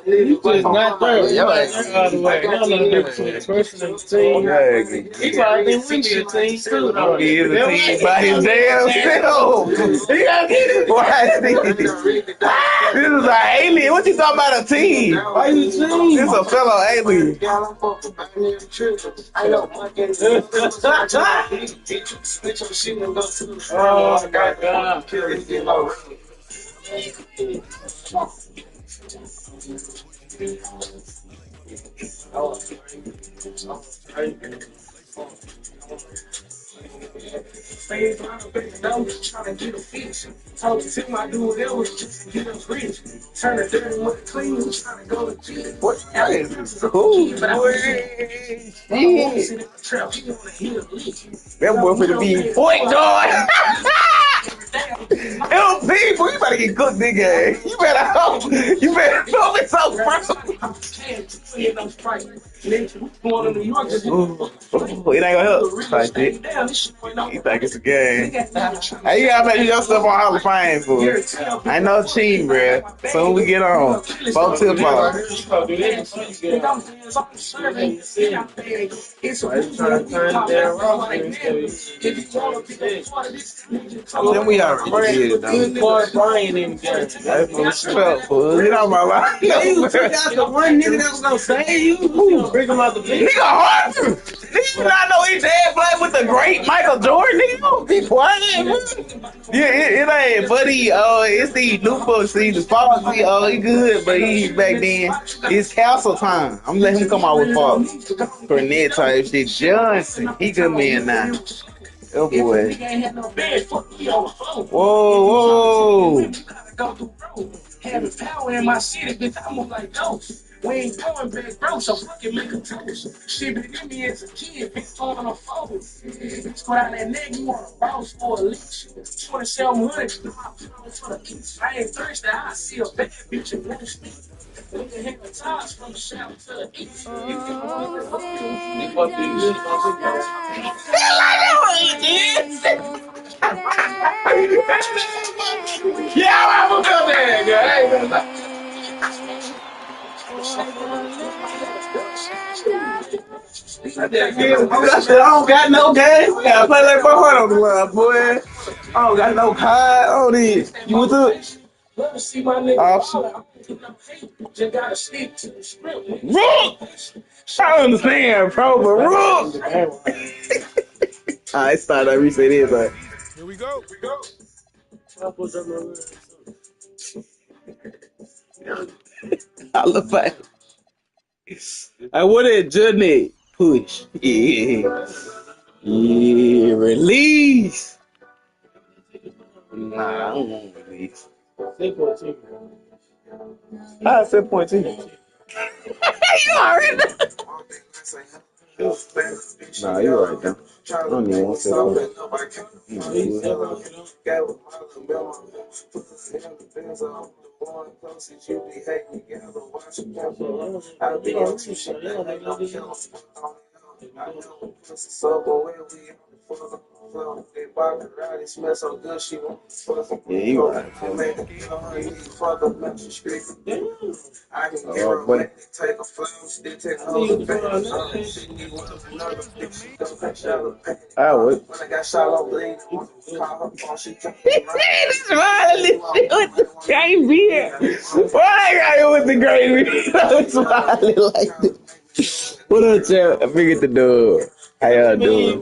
You just not there. You not there all the way. You don't know the difference between a person and a team. He probably think we need a team too, though. He is a team by his damn self. He gotta get it. Why this is an alien. What you talking about a team? Why you team? This a fellow alien. Oh my God. Stayed around the back door, trying to get a fix. Told Tim I do whatever just to get us rich. Turn the dirty money clean, we trying to go to jail. What? That is cool. But I want to sit in the trap, he want to hear a lick. That boy finna be point guard. LP, boy, you better get cooked, nigga. You better hope it's so Ooh, it ain't gonna help. Like shit. You think it's a game. Hey, you gotta make your stuff on Hall of Fame, fool. Ain't no cheating, bruh. Soon we get on. 4 tip off. Then we already did it, though. Brian in the game. That's what's up, fool. Get out my life. You took out the one nigga that was gonna save you. Bring him out the bench. Nigga hard. Nigga, you not know his dad played with the great Michael Jordan. Nigga, don't be quiet. Yeah, it ain't, buddy. It's the new book season. Fall season. Oh, he good, but he back then. It's castle time. I'm letting him come out with Fall. Cornet type shit. Johnson, he good man now. Oh boy. Whoa. Having power in my city, bitch, I move like ghosts. We ain't going back, bro, so fucking make a toast. She been in me as a kid, bitch, on the phone. Bitch, go down that neck, you want a boss for a leech. 2700, for the east. I ain't thirsty, I see a bad bitch and roast me. We can hit the tops from the south to the east. You can go to Yeah, I'm gonna there, I don't got no game. I play like my heart on the line, boy. I don't got no card on this. You went through it? Option. Rook! I understand, bro, but Rook! Alright, start. I reset it, but. Here we go. I look back. I want that journey push. Yeah. Release. Nah, I don't want to release. 6.2. I said 7.2. You already Nah, you're right, though. I don't even want to say yeah, you right. Oh, boy. I would. He's smiling with the great beard. Why I got it with the great beard? I'm smiling like this. What up, champ? I figured the door. How y'all doing?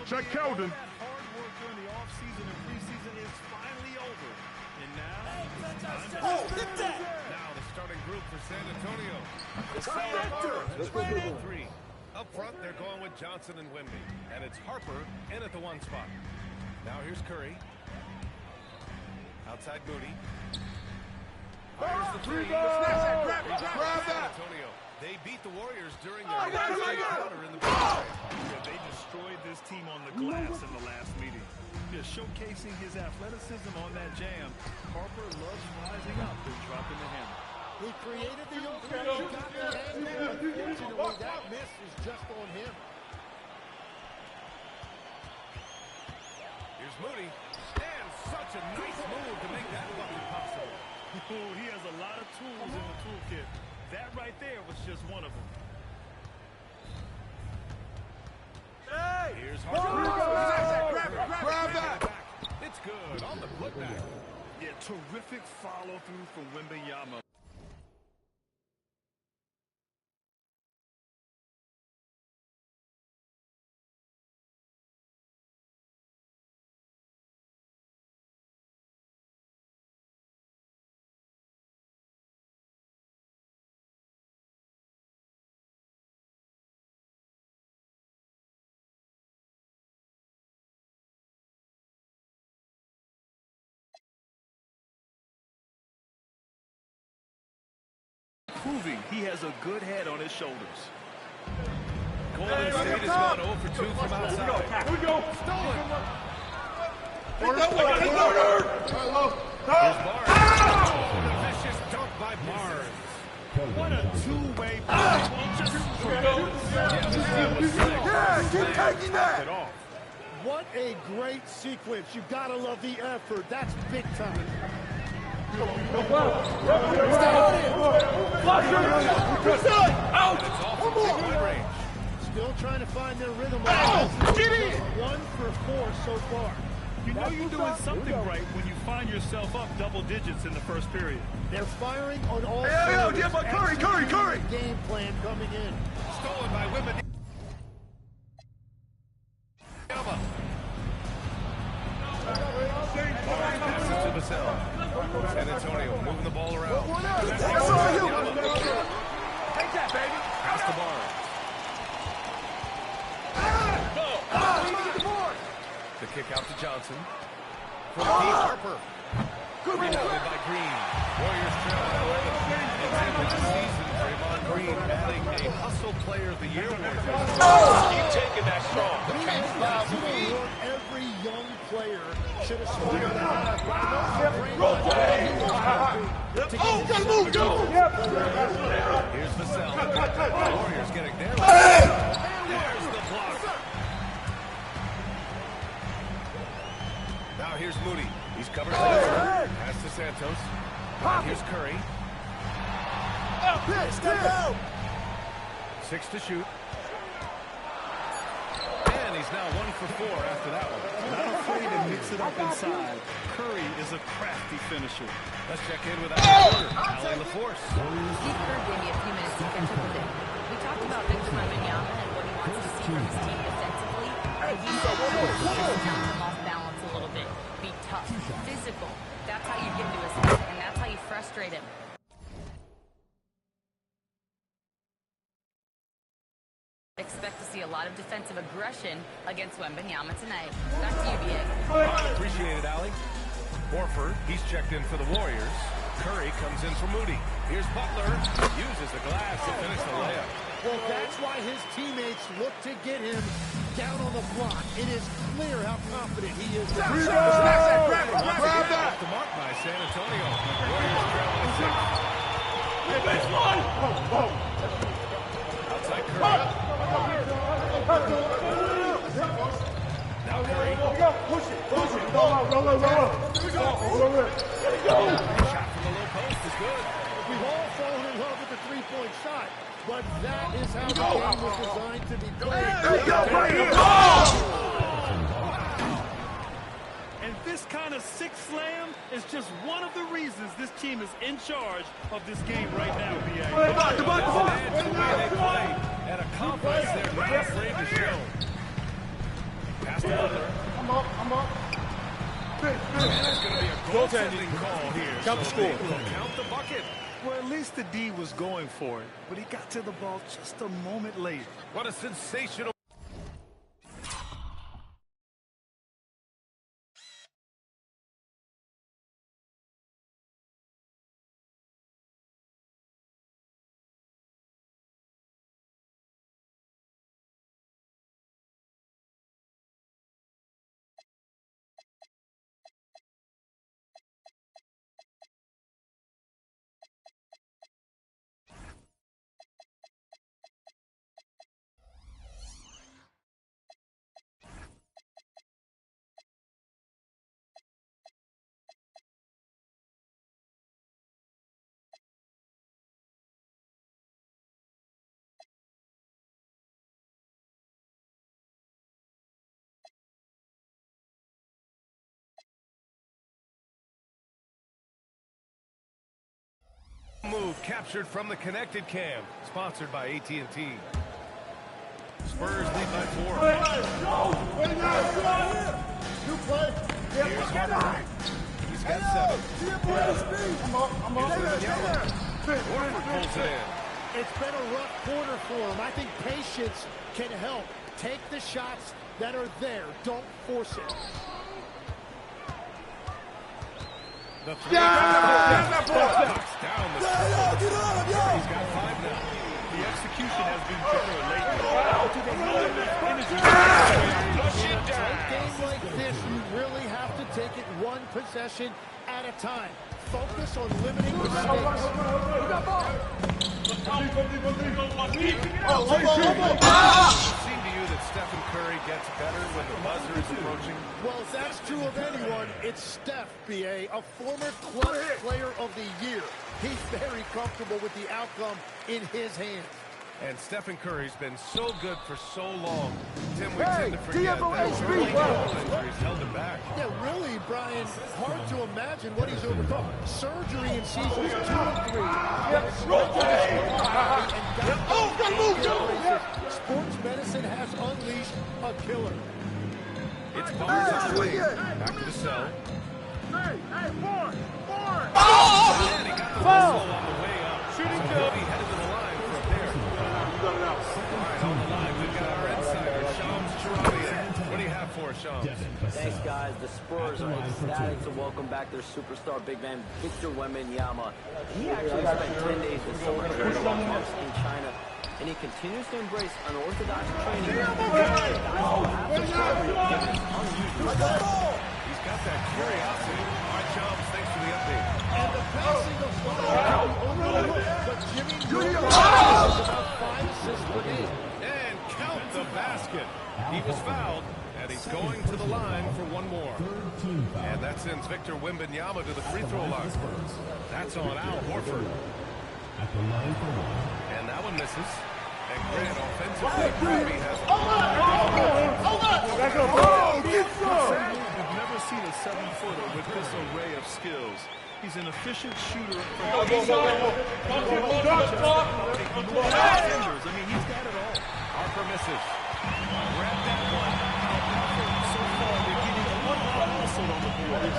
Check Keldon. Hard work during the offseason and preseason is finally over. And now, now the starting group for San Antonio. The Celtics 3. Up front, they're going with Johnson and Wemby. And it's Harper in at the 1 spot. Now here's Curry. Outside Moody. Fires the 3. Grab that. Antonio. They beat the Warriors during their last encounter in the Yeah, they destroyed this team on the glass in the last meeting. Just showcasing his athleticism on that jam. Harper loves rising up and dropping the hammer. He created the opening. He got the angle. Unfortunately, that miss is just on him. Here's Moody. And such a nice move to make that bucket possible. Oh, he has a lot of tools in the toolkit. That right there was just one of them. Hey! Here's Harper. Grab that. It's good on the putback. Yeah, terrific follow-through from Wembanyama. Proving he has a good head on his shoulders. Golden State has gone 0 for 2 from outside. Here we go. Stolen. Here's Barnes. A vicious dunk by Barnes. What a two-way play. keep taking that. What a great sequence. You gotta love the effort. That's big time. It's off from mid-range. Still trying to find their rhythm. Get in! 1 for 4 so far. You know you're doing something right when you find yourself up double digits in the first period. They're firing on all Hey, get my Curry! Game plan coming in. Stolen by Wembanyama. Passes to Vassell. San Antonio moving the ball around. Take that, baby. Pass to Barnes. The kick out to Johnson. From deep, Harper. Rebounded by Green. Warriors trail by 11. And with the season, Draymond Green adding a hustle player of the year award. Keep taking that strong. Every young player should aspire to have. Oh, gotta move, go! Here's Vassell. The Warriors getting their There's the block. Now here's Moody. He's covered. Pass to Santos. And here's Curry. 6 to shoot. And he's now 1 for 4 after that one. Not afraid to mix it up inside. Curry is a crafty finisher. Let's check in with Al Porter, the force. Steve Kerr gave me a few minutes to catch up with him. We talked about Victor Wembanyama and what he wants to see from his team defensively. And he said come off balance a little bit. Be tough, physical. That's how you get into his head, and that's how you frustrate him. Expect to see a lot of defensive aggression against Wembanyama tonight. Back to you, B.A. Appreciate it, Allie. Horford, he's checked in for the Warriors. Curry comes in for Moody. Here's Butler. Uses the glass to finish the layup. Well, that's why his teammates look to get him down on the block. It is clear how confident he is. Grab that! Off the mark by San Antonio. Warriors trail by 6. Outside Curry. Now Curry. Push it. Roll. Shot from the low post is good. We've all fallen in love with the three-point shot, but that is how the game was designed to be played. And this kind of six slam is just one of the reasons this team is in charge of this game right now, B.A. That's the way they play. And a confidence they're not afraid to show. Pass to Butler. I'm up. And it's going to be a goaltending call here. Count the score. Count the bucket. Well, at least the D was going for it, but he got to the ball just a moment late. What a sensational... Move captured from the connected cam, sponsored by AT&T. Spurs lead by 4. Here's Harper. He's got 7. Horford pulls it in. It's been a rough quarter for him. I think patience can help. Take the shots that are there. Don't force it. The three down the score. He's got 5 now. The execution has been better lately. In a game like this, you really have to take it one possession at a time. Focus on limiting mistakes. Seem to you that Stephen Curry gets better when the buzzer is approaching? Well, if that's true of anyone, it's Steph, B.A., a former clutch player of the year. He's very comfortable with the outcome in his hands. And Stephen Curry's been so good for so long. Tim, we tend to forget that early injuries held him back. Yeah, really, Brian, hard to imagine what he's overcome. Surgery in seasons 2 and 3. Sports medicine has unleashed a killer. It's Butler's on the way. Back to the cell. Hey, four! And he got the whistle on the way up. Shooting so he'll be headed to the line for a pair. All right, on the line, we've got our insider, Shams Charania. What do you have for us, Shams? Thanks, guys. The Spurs are ecstatic to welcome back their superstar big man, Victor Wembanyama. He actually spent 10 days with some of the monks in China, and he continues to embrace unorthodox training. He's got that curiosity. All right, Shams, thanks for the update. And the passing of overlooked, but Jimmy Butler has about 5 assists per game. And count the basket. He was fouled, and he's going to the line for one more. And that sends Victor Wembanyama to the free throw line. That's on Al Horford. And that one misses. And Grant offensively, Kobe has We've never seen a 7-footer with this array of skills. He's an efficient shooter. I mean, he's got it all. Harper misses. Grab that one. So far, they're getting a lot also on the board.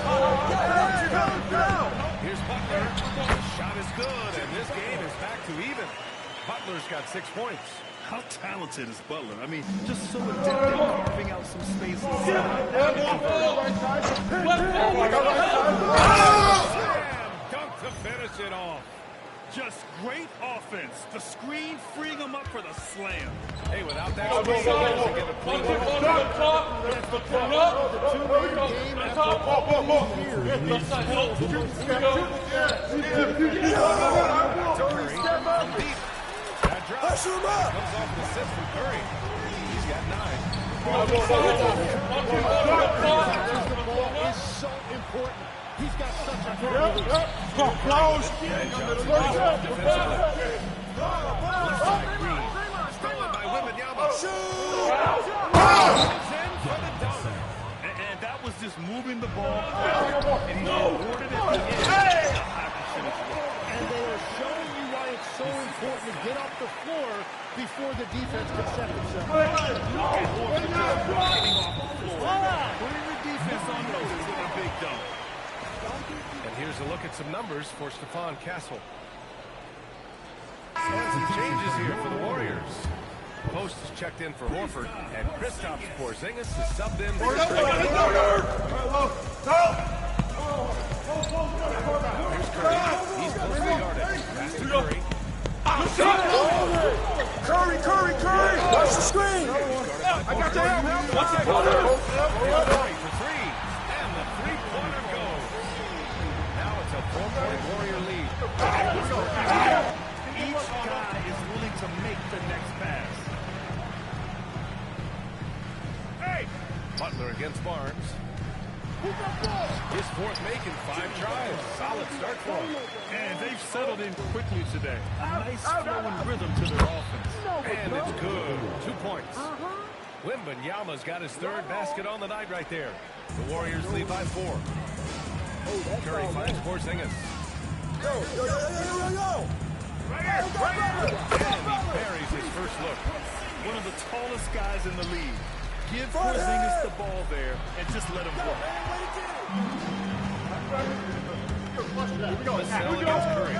Here's Butler. The shot is good, and this game is back to even. Butler's got 6 points. How talented is Butler? I mean, just so adept at carving out some space. Dunk to finish it off. Just great offense. The screen freeing him up for the slam. Hey, without that screen, he doesn't get a clean look. That drop comes off the assist from Curry. He's got 9. The ball is so important. He's got such a good release. Stolen by Wembanyama. And that was just moving the ball. And he's awarded it. And they are showing you why it's so important to get off the floor before the defense can set themselves. Putting the defense on notice with a big dunk. And here's a look at some numbers for Stephon Castle. some changes here for the Warriors. Post is checked in for Horford, and Kristaps Porzingis is subbed in for Here's Curry. He's closely guarded. Pass to Curry. Curry! Watch the screen! I got that! Curry for three, and the three-pointer goes. Now it's a 4-point Warrior lead. Each guy is willing to make the next pass. Hey! Butler against Barnes. His fourth make in 5 tries. Solid start for him. And they've settled in quickly today. A nice flowing rhythm to their offense. And it's good. 2 points. Wembanyama's got his 3rd basket on the night right there. The Warriors lead by 4. Curry finds Porzingis. Go! And he buries his first look. One of the tallest guys in the league. Give Porzingis the ball there and just let him work. Vassell against Curry.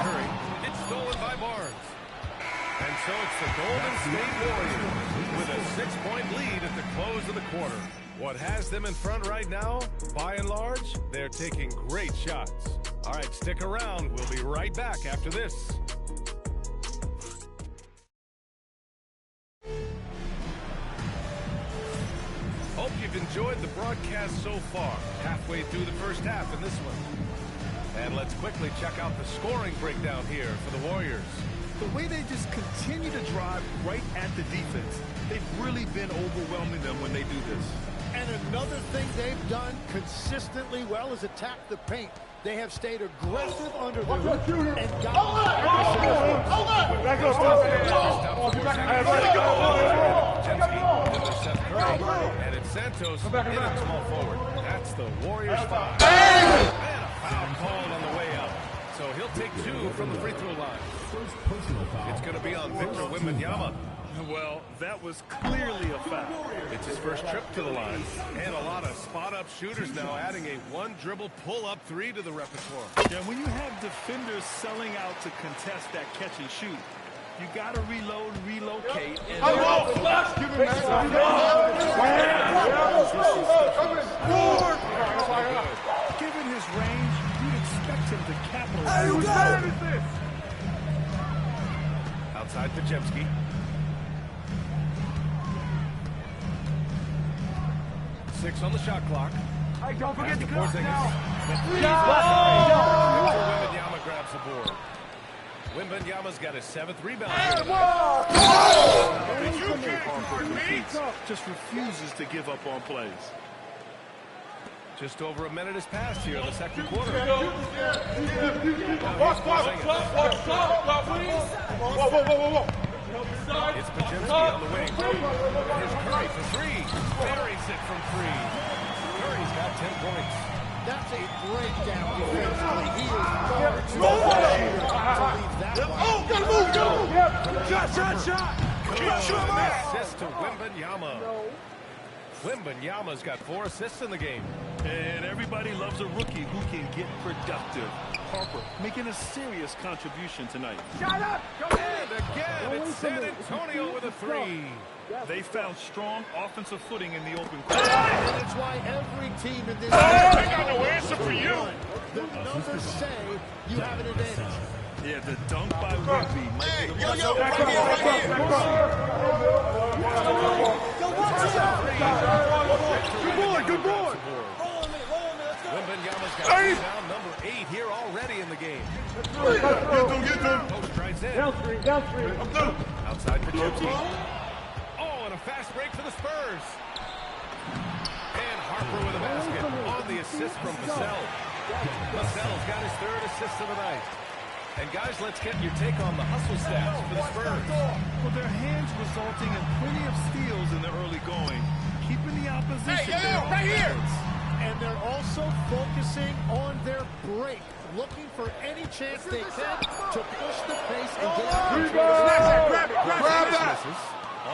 Curry. It's stolen by Barnes. And so it's the Golden State Warriors with a 6-point lead at the close of the quarter. What has them in front right now? By and large, they're taking great shots. All right, stick around. We'll be right back after this. Hope you've enjoyed the broadcast so far. Halfway through the first half in this one. And let's quickly check out the scoring breakdown here for the Warriors. The way they just continue to drive right at the defense, they've really been overwhelming them when they do this. And another thing they've done consistently well is attack the paint. They have stayed aggressive under the hoop and And it's Santos in at small forward. That's the Warriors 5. And a foul called on the way out. So he'll take 2 from the free throw line. It's going to be on Victor Wembanyama. Well, that was clearly a foul. It's his first trip to the line. And a lot of spot-up shooters now adding a one-dribble pull-up 3 to the repertoire. Yeah, when you have defenders selling out to contest that catch and shoot, you got to reload, relocate, and... Given his range, you'd expect him to capitalize. Outside Podziemski. 6 on the shot clock. Hey, don't forget to Porzingis. Wembanyama grabs the board. Wembanyama's got his 7th rebound. Just refuses to give up on plays. Just over a minute has passed here in the second quarter. It's Podziemski on the wing. Here's Curry for 3. Buries it from 3. Curry's got 10 points. That's a breakdown defensively. He is far too good to leave that Shot! Assist to Wembanyama. Wembanyama's got 4 assists in the game. And everybody loves a rookie who can get productive. Harper making a serious contribution tonight. Shut up! And again, it's San Antonio with a 3. They found strong offensive footing in the open court. And it's why every team in this I got no answer for you. The numbers say you have an advantage. Yeah, the dunk by Wemby might be the Good boy. Wembanyama's got rebound number 8 here already in the game. Post drives in. Downstream. Outside Podziemski. Oh, and a fast break for the Spurs. And Harper with a basket on the assist from Vassell. Vassell's got his 3rd assist of the night. And guys, let's get your take on the hustle stats for the Spurs. Well, their hands resulting in plenty of steals in the early going, keeping the opposition Right here. And they're also focusing on their break, looking for any chance they can to push the pace and get out of Grab that.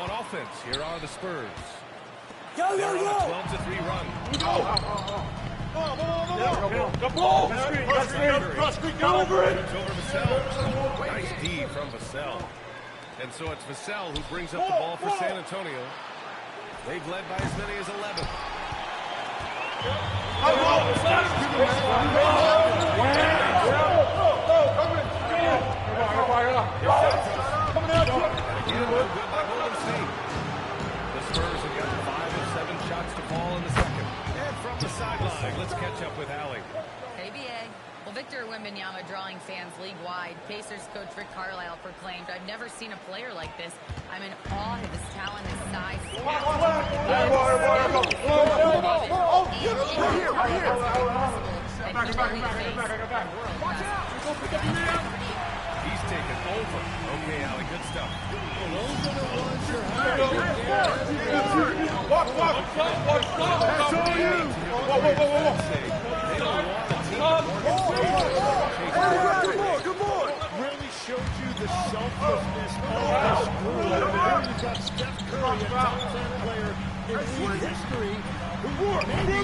On offense, here are the Spurs. Go. They're on a 12-3 run. It's over Vassell. Nice D from Vassell. And so it's Vassell who brings up the ball for San Antonio. They've led by as many as 11. The Spurs have got 5 of 7 shots to fall in the second. And from the sideline, let's catch up with Allie. Hey, BA. Well, Victor Wembanyama drawing fans league-wide. Pacers coach Rick Carlisle proclaimed, "I've never seen a player like this. I'm in awe of his talent, his size." He's taken over. Okay, Allie, good stuff. Really showed you the selflessness of this group. Here you've got Steph Curry, a top 10 player in league history, who maybe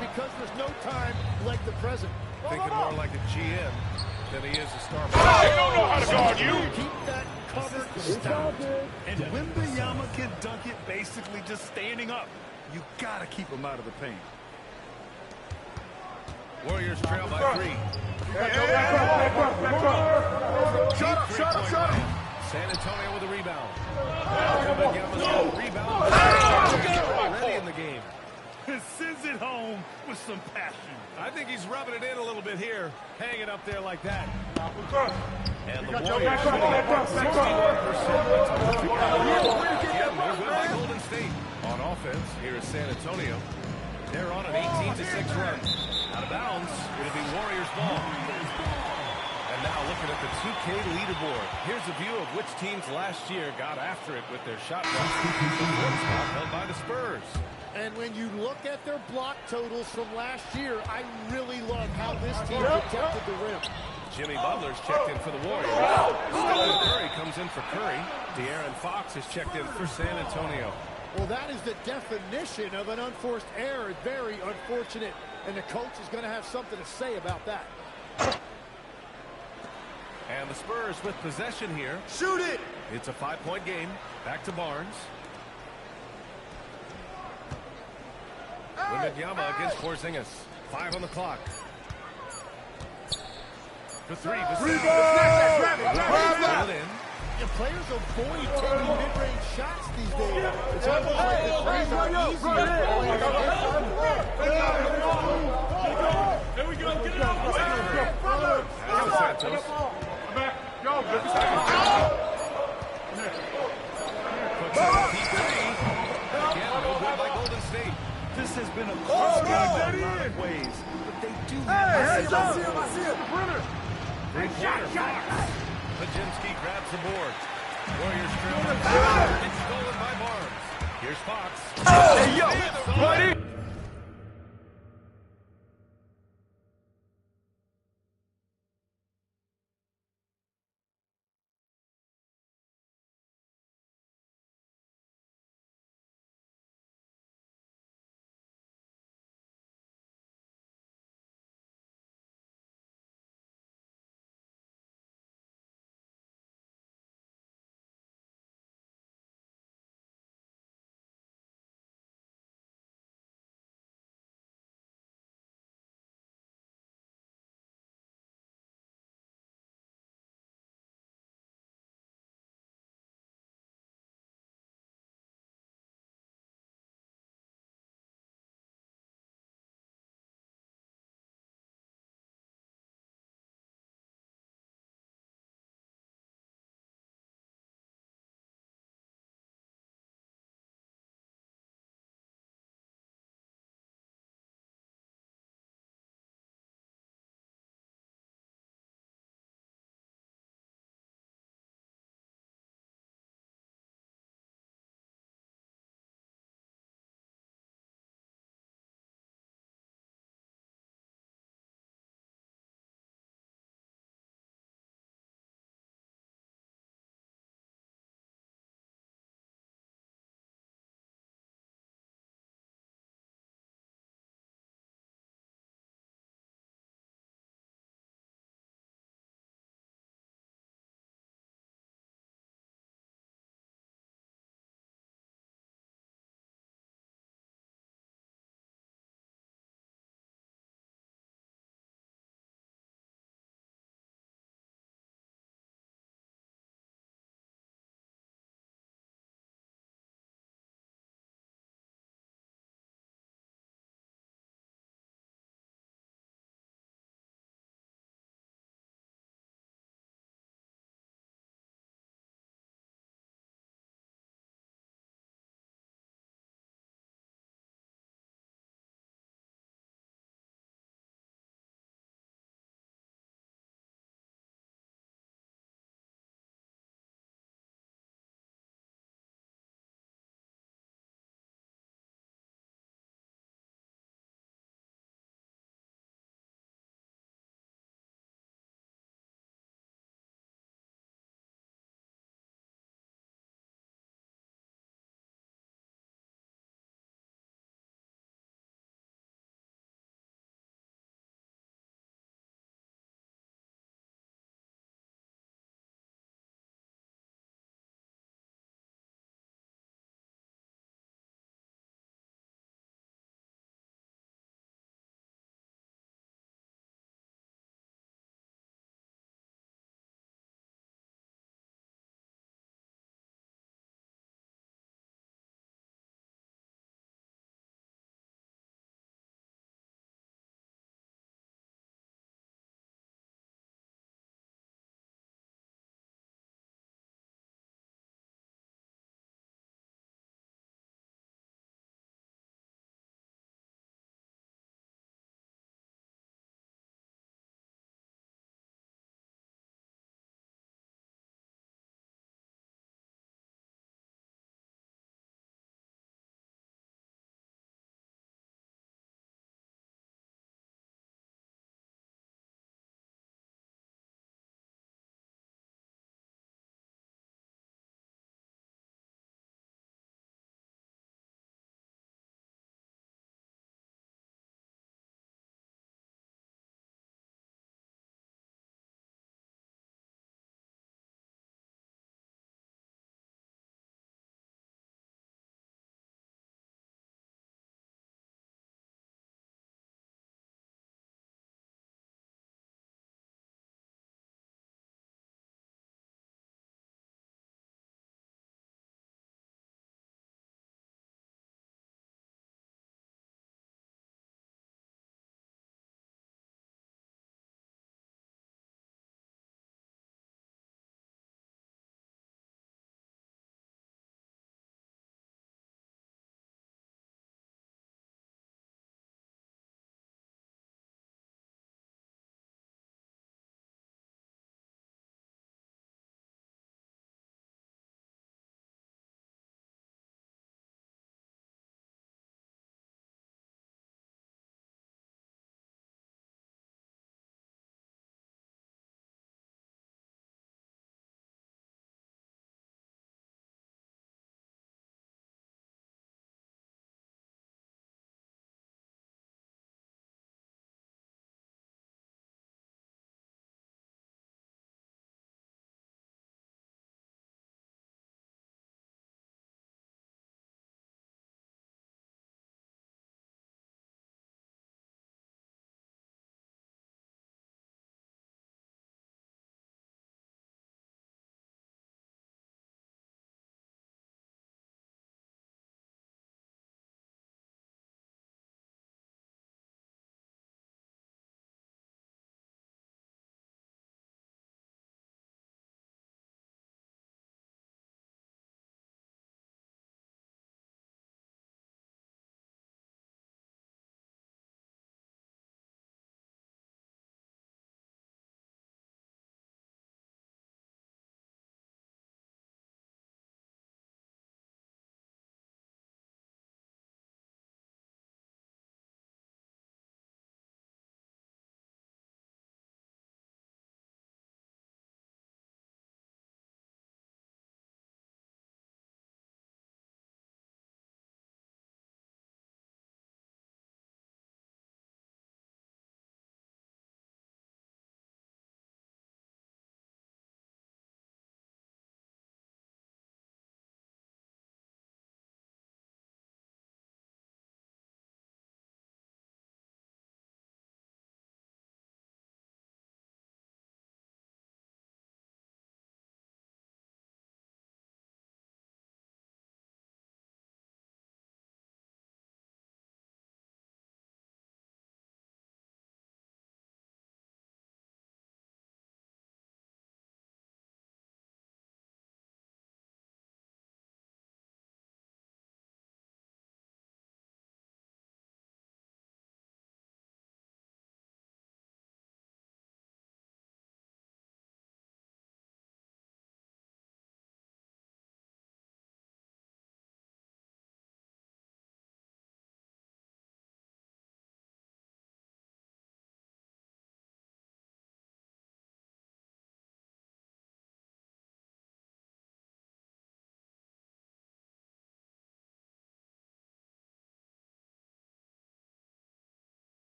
because there's no time like the present. Thinking more like a GM than he is a star. They don't know how to guard you. Keep that covered Stout. And Wembanyama can dunk it basically just standing up. You gotta keep him out of the paint. Warriors trail by 3. Shut up. San Antonio with a rebound. Rebound. Already in the game. Sends it home with some passion. I think he's rubbing it in a little bit here. Hanging up there like that. And the Warriors by Golden State. On offense, here is San Antonio. They're on an 18-6 run. Out of bounds, it'll be Warriors ball. And now looking at the 2K leaderboard. Here's a view of which teams last year got after it with their shot blocks. The fourth spot held by the Spurs. And when you look at their block totals from last year, I really love how this team protected the rim. Jimmy Butler's checked in for the Warriors. Stephen Curry comes in for Curry. De'Aaron Fox has checked in for San Antonio. Well, that is the definition of an unforced error. Very unfortunate. And the coach is going to have something to say about that. And the Spurs with possession here. Shoot it. It's a 5-point game. Back to Barnes. Wembanyama against Porzingis. 5 on the clock. For 3. Rebound! The players avoid taking mid-range shots these days. It's almost like the threes are easier. Here we go. Get it out. Santos. Again, no good by Golden State. This has been a close game in a lot of ways, but they do have Pajinski grabs the board. Warriors trail. It's stolen by Barnes. Here's Fox. Hey, yo, buddy.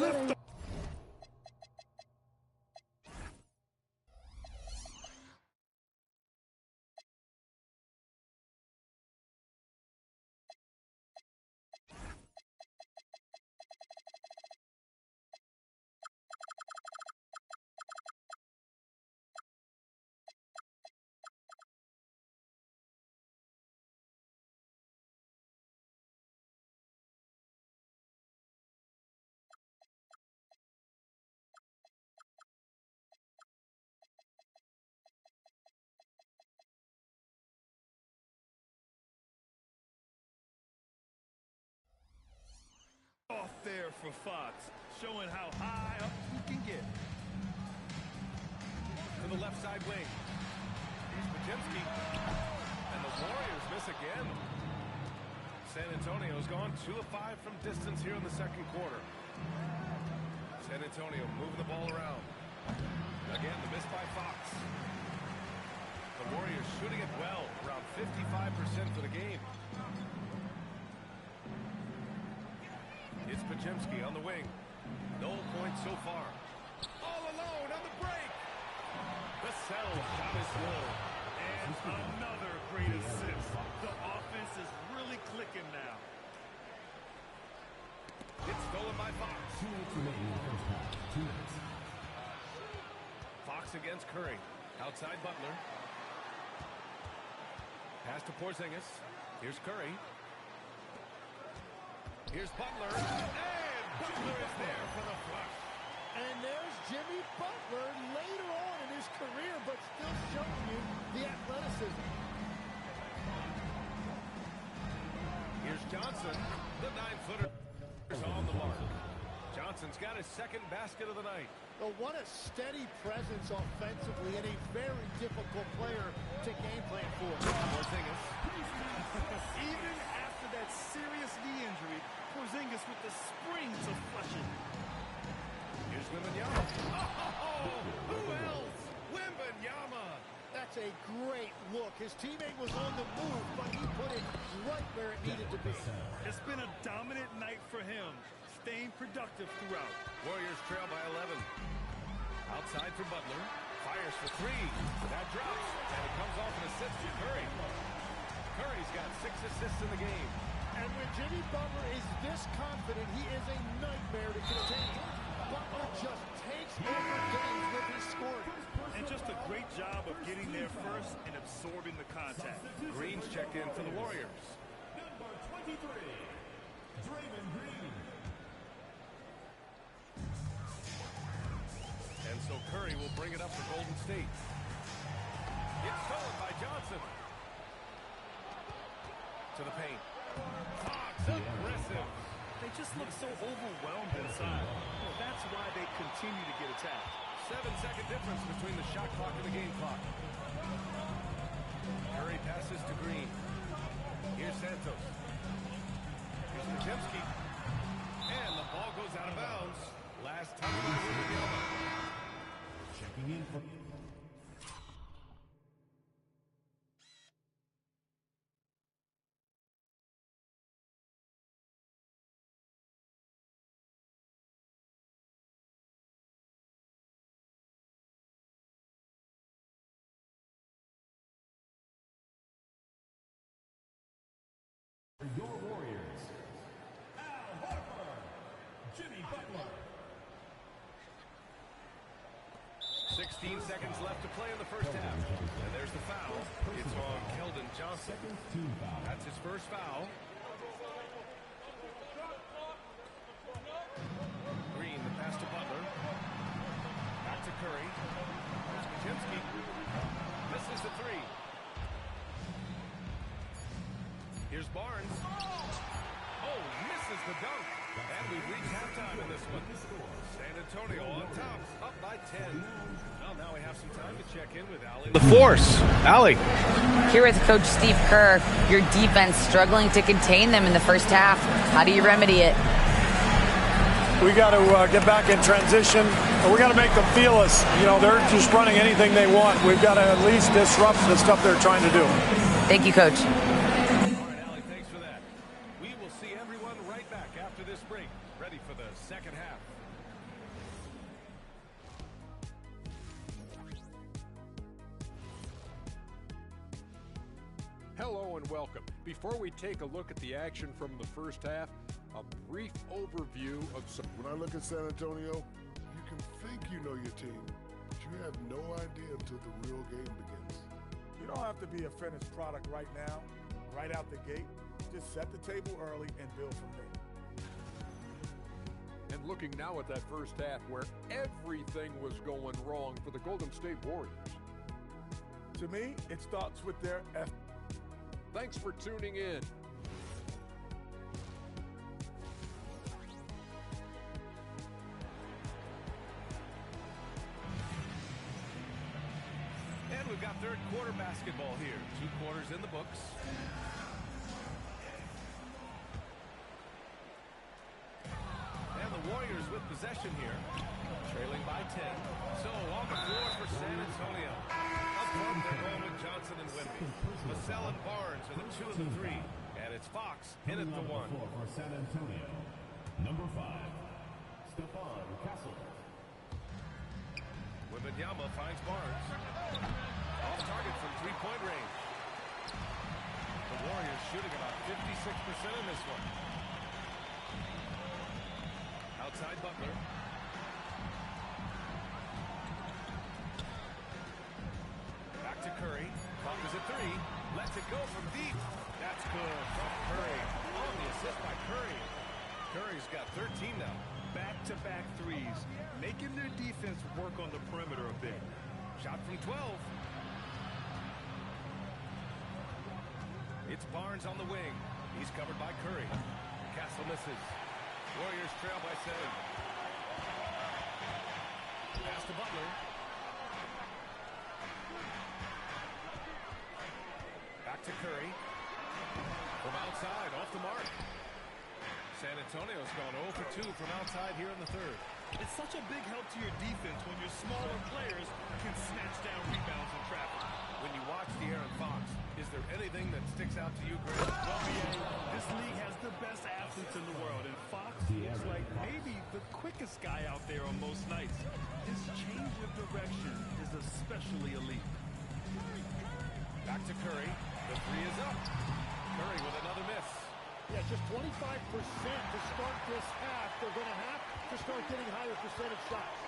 lift. Off there for Fox, showing how high up he can get. To the left side wing. Here's Pajemski. And the Warriors miss again. San Antonio's gone 2 of 5 from distance here in the second quarter. San Antonio moving the ball around. Again, the miss by Fox. The Warriors shooting it well, around 55% for the game. It's Pajemski on the wing. No points so far. All alone on the break. Vassell shot is low. And another great assist. The offense is really clicking now. It's stolen by Fox. Fox against Curry. Outside Butler. Pass to Porzingis. Here's Curry. Here's Butler. And Butler is there for the flush. And there's Jimmy Butler later on in his career, but still showing you the athleticism. Here's Johnson. The 9-footer is on the mark. Johnson's got his second basket of the night. But what a steady presence offensively and a very difficult player to game plan for. Porzingis. Even after that serious knee injury, Porzingis with the springs of flushing. Here's Wembanyama. Oh, who else? Wembanyama. That's a great look. His teammate was on the move, but he put it right where it needed to be. It's been a dominant night for him, staying productive throughout. Warriors trail by 11. Outside for Butler. Fires for 3. That drops, and it comes off an assist to Curry. Curry's got 6 assists in the game. And when Jimmy Butler is this confident, he is a nightmare to contain. Butler just takes over games with his scoring. And just a great job of getting there first and absorbing the contact. Green's checked in for the Warriors. Number 23, Draymond Green. And so Curry will bring it up for Golden State. It's stolen by Johnson. To the paint. Fox, aggressive. They just look so overwhelmed inside. Well, that's why they continue to get attacked. 7-second difference between the shot clock and the game clock. Curry passes to Green. Here's Santos. Here's Pajemski. And the ball goes out of bounds. Last time by Wembanyama. Checking in for... Your Warriors, Al Horford, Jimmy Butler. 16 seconds left to play in the first half. And there's the foul. It's on Keldon Johnson. That's his first foul. Green, the pass to Butler. Back to Curry. There's Pajemski. Misses the 3. Here's Barnes. Oh, misses the dunk. And we've reached halftime in this one. San Antonio on top, up by 10. Well, now we have some time to check in with Allie. The Force. Allie. Here with Coach Steve Kerr, your defense struggling to contain them in the first half. How do you remedy it? We got to get back in transition. We got to make them feel us. You know, they're just running anything they want. We've got to at least disrupt the stuff they're trying to do. Thank you, Coach. We will see everyone right back after this break. Ready for the second half. Hello and welcome. Before we take a look at the action from the first half, a brief overview of some... When I look at San Antonio, you can think you know your team, but you have no idea until the real game begins. You don't have to be a finished product right now, right out the gate. Just set the table early and build from there. And looking now at that first half where everything was going wrong for the Golden State Warriors. To me, it starts with their effort. Thanks for tuning in. And we've got third quarter basketball here. 2 quarters in the books. And the Warriors with possession here. Trailing by 10. So on the floor for San Antonio. Up front, they're going with Johnson and Wemby. Vassell and Barnes are the 2 of the 3. And it's Fox in at the 1. For San Antonio, number 5, Stephon Castle. Wembanyama finds Barnes. Off target from 3-point range. The Warriors shooting about 56% in this one. Outside Butler. Back to Curry. Clock is at 3. Lets it go from deep. That's good from Curry. On the assist by Curry. Curry's got 13 now. Back-to-back threes, making their defense work on the perimeter a bit. Shot from 12. It's Barnes on the wing. He's covered by Curry. Castle misses. Warriors trail by 7. Pass to Butler. Back to Curry. From outside, off the mark. San Antonio's gone 0 for 2 from outside here in the third. It's such a big help to your defense when your smaller players can snatch down rebounds in traffic. When you watch De'Aaron Fox, is there anything that sticks out to you, Greg? Well, this league has the best athletes in the world, and Fox looks like maybe the quickest guy out there on most nights. His change of direction is especially elite. Back to Curry. The 3 is up. Curry with another miss. Yeah, just 25% to start this half. They're going to have to start getting higher percentage shots.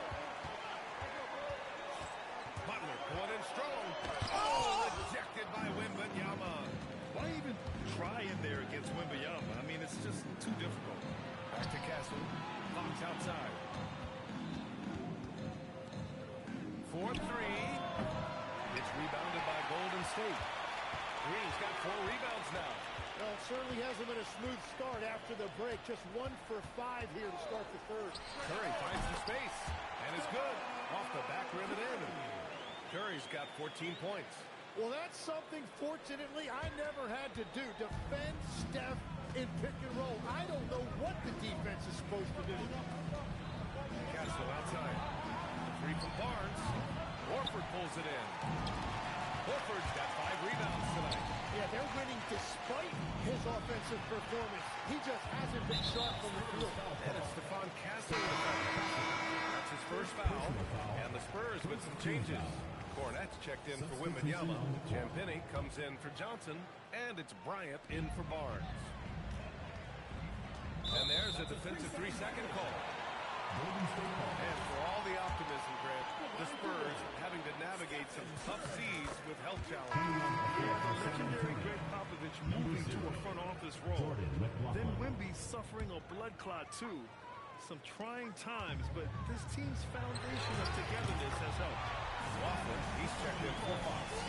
Butler going in strong. Oh, ejected by Wembanyama. Why even try in there against Wembanyama? I mean, it's just too difficult. Back to Castle. Fox outside. 4-3. It's rebounded by Golden State. Green's got 4 rebounds now. Well, it certainly hasn't been a smooth start after the break. Just 1 for 5 here to start the third. Curry finds the space and is good. Off the back rim and in. Curry's got 14 points. Well, that's something, fortunately, I never had to do. Defend Steph in pick and roll. I don't know what the defense is supposed to do. Castle outside. 3 from Barnes. Horford pulls it in. Horford's got 5 rebounds tonight. Yeah, they're winning despite his offensive performance. He just hasn't been sharp from the field. And it's Stephon Castle. That's his first foul. And the Spurs with some changes. Cornette's checked in for Wembanyama. Champagnie comes in for Johnson. And it's Bryant in for Barnes. And there's a defensive 3-second call. And for all the optimism, Grant, the Spurs having to navigate some tough seas with health challenges. The legendary Greg Popovich moving to a front office role. Then Wemby suffering a blood clot too. Some trying times, but this team's foundation of togetherness has helped. Laughlin, he's checked in for Fox.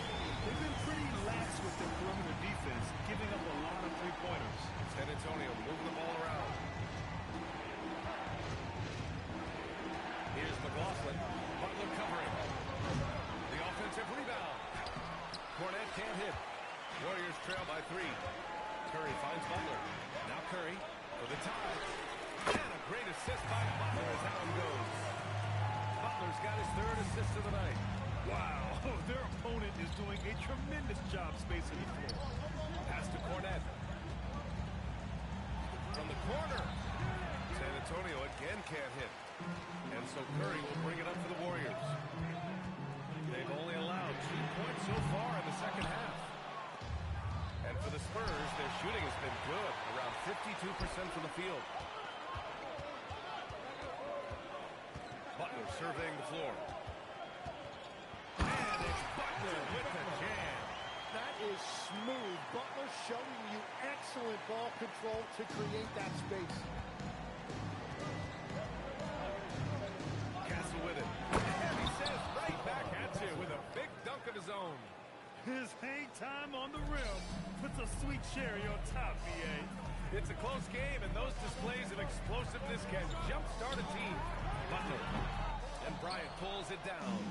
They've been pretty lax with their perimeter defense, giving up a lot of 3-pointers. San Antonio moving the ball around. Here's McLaughlin. Butler covering. The offensive rebound. Cornette can't hit. Warriors trail by 3. Curry finds Butler. Now Curry for the tie. And a great assist by Butler as Allen goes. Butler's got his 3rd assist of the night. Wow, their opponent is doing a tremendous job spacing the floor. Pass to Cornette. From the corner. San Antonio again can't hit. And so Curry will bring it up for the Warriors. They've only allowed 2 points so far in the second half. And for the Spurs, their shooting has been good, around 52% from the field. Butler surveying the floor. And it's Butler with the jam. That is smooth. Butler showing you excellent ball control to create that space. Castle with it. And he says right back at you with a big dunk of his own. His hang time on the rim puts a sweet cherry on top, BA. It's a close game, and those displays of explosiveness can jumpstart a team. Butler. And Bryant pulls it down.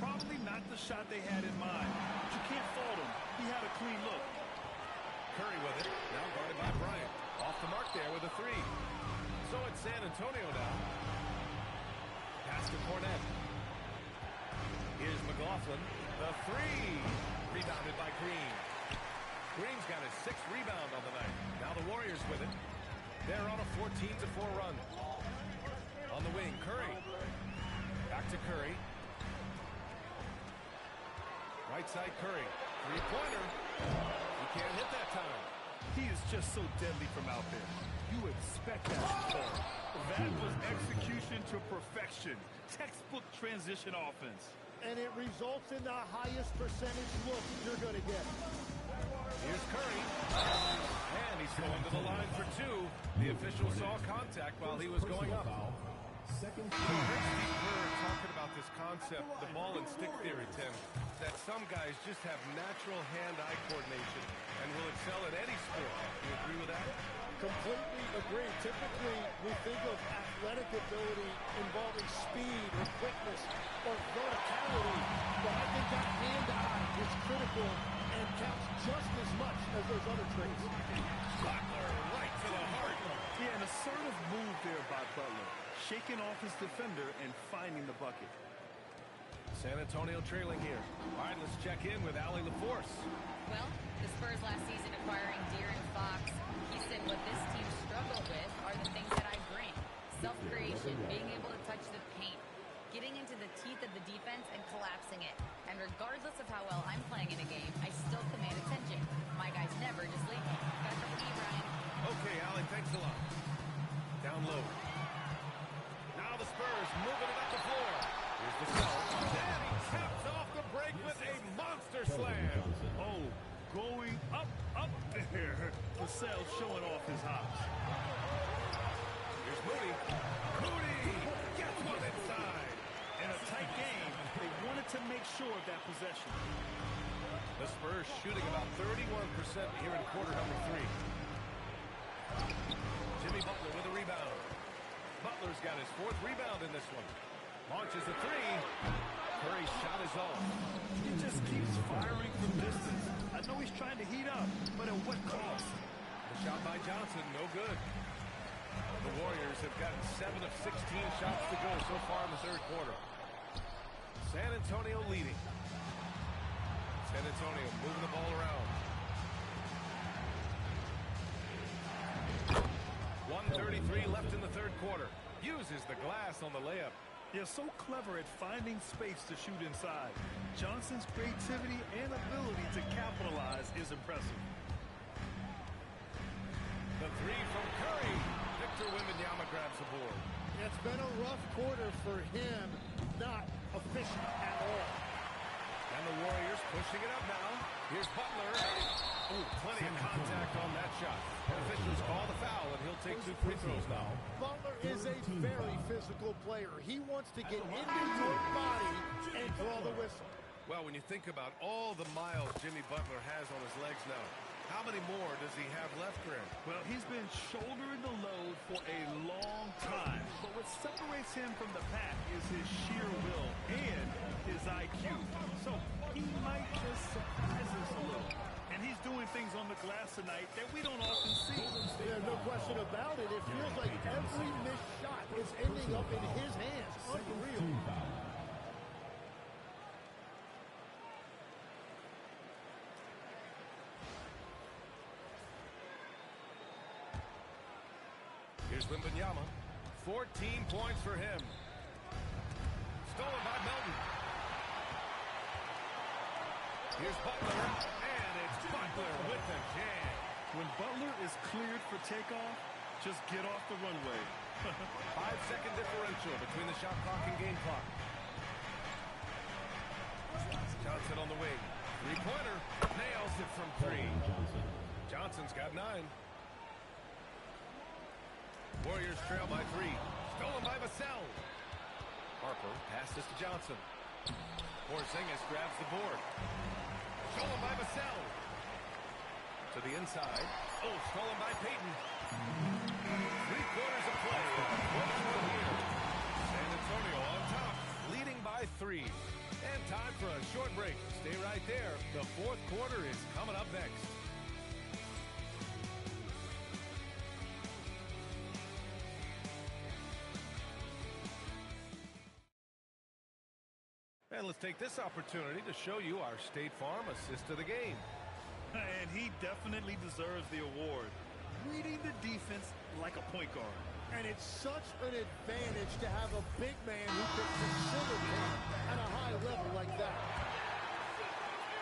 Probably not the shot they had in mind, but you can't fault him. He had a clean look. Curry with it. Now guarded by Bryant. Off the mark there with a three. So it's San Antonio now. Pass to Cornette. Here's McLaughlin. The three. Rebounded by Green. Green's got his 6th rebound on the night. Now the Warriors with it. They're on a 14-4 run. On the wing, Curry. Back to Curry. Right side, Curry. Three-pointer. He can't hit that time. He is just so deadly from out there. You expect that to score. That was execution to perfection. Textbook transition offense. And it results in the highest percentage look you're going to get. Here's Curry. And he's going to the line for 2. The official saw contact while he was going up. Second. I heard Steve Kerr talking about this concept, the ball and stick theory, Tim, that some guys just have natural hand-eye coordination and will excel at any sport. Do you agree with that? Completely agree. Typically, we think of athletic ability involving speed or quickness or verticality, but I think that hand-eye is critical and counts just as much as those other traits. Butler right to the heart. Yeah, an assertive move there by Butler, shaking off his defender and finding the bucket. San Antonio trailing here. All right, let's check in with Allie LaForce. Well, the Spurs last season acquiring De'Aaron Fox, he said what this team struggled with are the things that I bring. Self-creation, being able to touch the paint, getting into the teeth of the defense and collapsing it. And regardless of how well I'm playing in a game, I still command attention. My guys never just leave me. Back up to you, Brian. Okay, Allie, thanks a lot. Down low. Now the Spurs moving it up the floor. Here's the shot. And he taps off the break with a monster slam. Oh, going up there. Vassell showing off his hops. Here's Moody. Moody gets one inside. In a tight game, they wanted to make sure of that possession. The Spurs shooting about 31% here in quarter number 3. Jimmy Butler with a rebound. Butler's got his 4th rebound in this one. Launches a 3. Curry's shot is off. He just keeps firing from distance. I know he's trying to heat up, but at what cost? The shot by Johnson, no good. The Warriors have gotten 7 of 16 shots to go so far in the 3rd quarter. San Antonio leading. San Antonio moving the ball around. 1:33 left in the 3rd quarter. Uses the glass on the layup. They're so clever at finding space to shoot inside. Johnson's creativity and ability to capitalize is impressive. The 3 from Curry. Victor Wembanyama grabs the board. It's been a rough quarter for him, not efficient at all. And the Warriors pushing it up now. Here's Butler. Oh, plenty of contact on that shot. Officials call the foul, and he'll take 2 free throws now. Butler is a very physical player. He wants to get into your body and draw the whistle. Well, when you think about all the miles Jimmy Butler has on his legs now, how many more does he have left for him? Well, he's been shouldering the load for a long time. But what separates him from the pack is his sheer will and his IQ. So he might just surprise us a little. And he's doing things on the glass tonight that we don't often see. There's no question about it. It feels like every missed shot is ending up in his hands. Unreal. Here's Wembanyama. 14 points for him. Stolen by Melton. Here's Butler, and it's Butler Butler with the jam. When Butler is cleared for takeoff, just get off the runway. 5-second differential between the shot clock and game clock. Johnson on the wing. Three-pointer. Nails it from 3. Johnson's got 9. Warriors trail by 3. Stolen by Vassell. Harper passes to Johnson. Porzingis grabs the board. Stolen by Vassell. To the inside. Oh, stolen by Payton. 3/4 of play. San Antonio on top, leading by 3. And time for a short break. Stay right there. The fourth quarter is coming up next. And let's take this opportunity to show you our State Farm assist of the game. And he definitely deserves the award. Reading the defense like a point guard. And it's such an advantage to have a big man who can facilitate at a high level like that.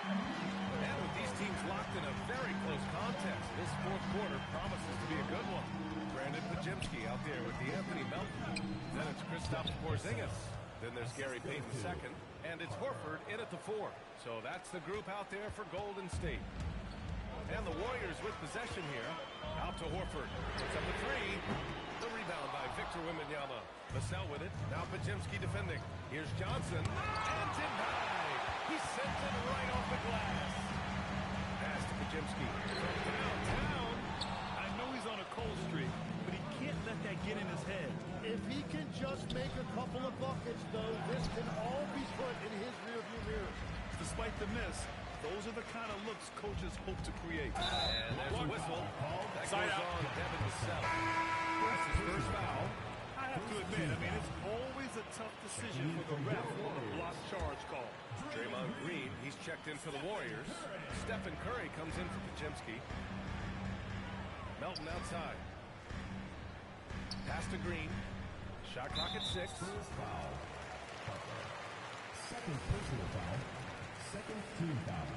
And with these teams locked in a very close contest, this fourth quarter promises to be a good one. Brandon Pajemski out there with Anthony Melton. Then it's Kristaps Porzingis. Then there's Gary Payton second. And it's Horford in at the 4. So that's the group out there for Golden State. And the Warriors with possession here. Out to Horford. Puts up a 3. The rebound by Victor Wembanyama. Vassell with it. Now Pajemski defending. Here's Johnson. And denied. He sent it right off the glass. Pass to Pajemski. From downtown. I know he's on a cold streak, but he can't let that get in his head. If he can just make a couple of buckets, though, this can all be put in his rearview mirror. Despite the miss, those are the kind of looks coaches hope to create. And there's a whistle. That goes on Devin Vassell. That's his first foul. I have to admit, it's always a tough decision for the ref on a block charge call. Draymond Green, he's checked in for the Warriors. Stephen Curry comes in for Pajemski. Melton outside. Pass to Green. Shot clock at 6. First foul. Second personal foul. Second team foul.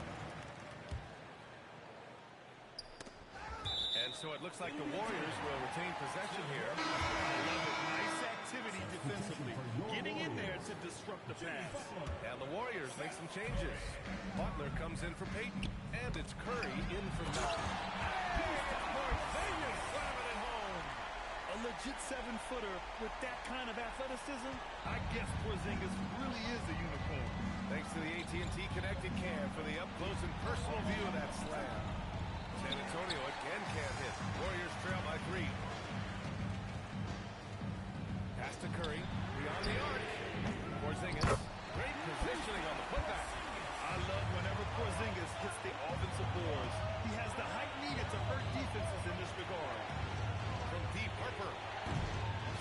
And so it looks like the Warriors will retain possession here. I love it. Nice activity defensively. Getting in there to disrupt the pass. And the Warriors make some changes. Butler comes in for Payton. And it's Curry in for Melton. Porzingis slamming it home. A legit 7-footer with that kind of athleticism, I guess Porzingis really is a unicorn. Thanks to the AT&T Connected Cam for the up-close and personal view of that slam. San Antonio again can't hit. Warriors trail by 3. Pass to Curry. Beyond the arc. Porzingis. Great positioning on the putback. I love whenever Porzingis hits the offensive boards. He has the height needed to hurt defenses in this regard. From deep, Harper.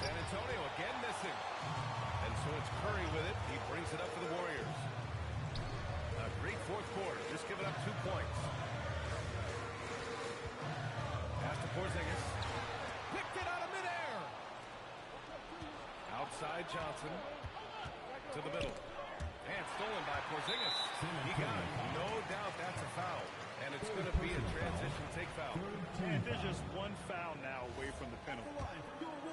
San Antonio again missing. And so it's Curry with it. He brings it up for the Warriors. A great fourth quarter. Just giving up 2 points. Pass to Porzingis. Picked it out of midair. Outside Johnson. To the middle. And stolen by Porzingis. He got it. No doubt that's a foul. And it's going to be a transition take foul. And there's just one foul now away from the penalty.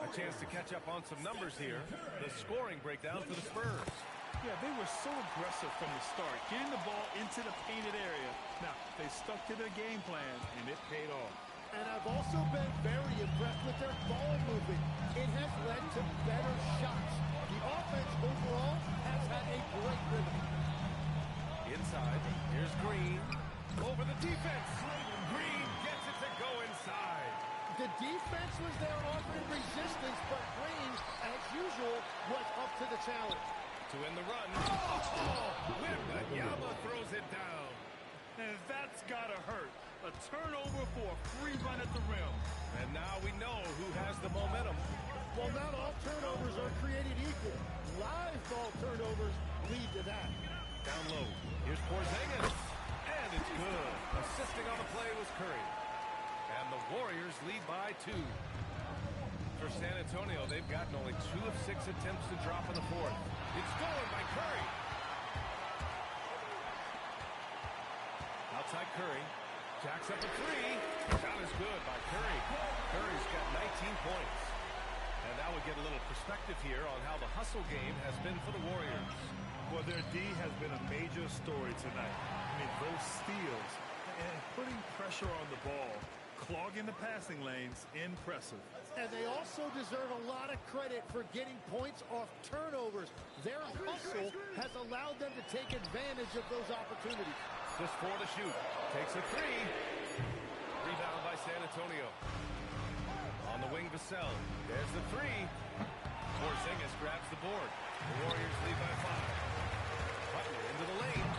A chance to catch up on some numbers here. The scoring breakdown for the Spurs. Yeah, they were so aggressive from the start, getting the ball into the painted area. Now, they stuck to their game plan, and it paid off. And I've also been very impressed with their ball movement. It has led to better shots. The offense overall has had a great rhythm. Inside, here's Green. Over the defense. Green gets it to go inside. The defense was there offering resistance, but Green, as usual, was up to the challenge. To end the run. Oh, Wembanyama throws it down. And that's got to hurt. A turnover for a free run at the rim. And now we know who has the momentum. Well, not all turnovers are created equal. Live ball turnovers lead to that. Down low. Here's Porzingis. And it's good. Assisting on the play was Curry. And the Warriors lead by 2. For San Antonio, they've gotten only 2 of 6 attempts to drop in the fourth. It's stolen by Curry. Outside Curry. Jacks up a three. Shot is good by Curry. Curry's got 19 points. And now we get a little perspective here on how the hustle game has been for the Warriors. Well, their D has been a major story tonight. I mean, those steals and putting pressure on the ball, clogging the passing lanes, impressive. And they also deserve a lot of credit for getting points off turnovers. Their hustle has allowed them to take advantage of those opportunities. Just 4 to shoot. Takes a three. Rebound by San Antonio. On the wing, Vassell. There's the three. Porzingis grabs the board. The Warriors lead by 5. Butler into the lane.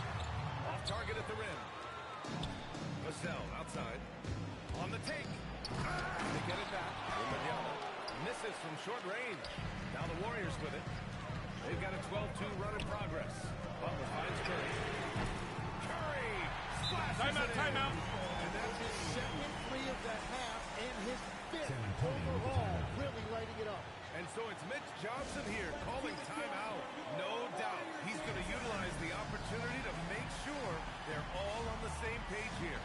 Off target at the rim. Vassell outside. On the take. They get it back. Wembanyama misses from short range. Now the Warriors with it. They've got a 12-2 run in progress. Butler finds Curry. Curry slashes Timeout. And that's his second three of the half and his 5th overall, really lighting it up. And so it's Mitch Johnson here calling timeout. No doubt he's going to utilize the opportunity to make sure they're all on the same page here.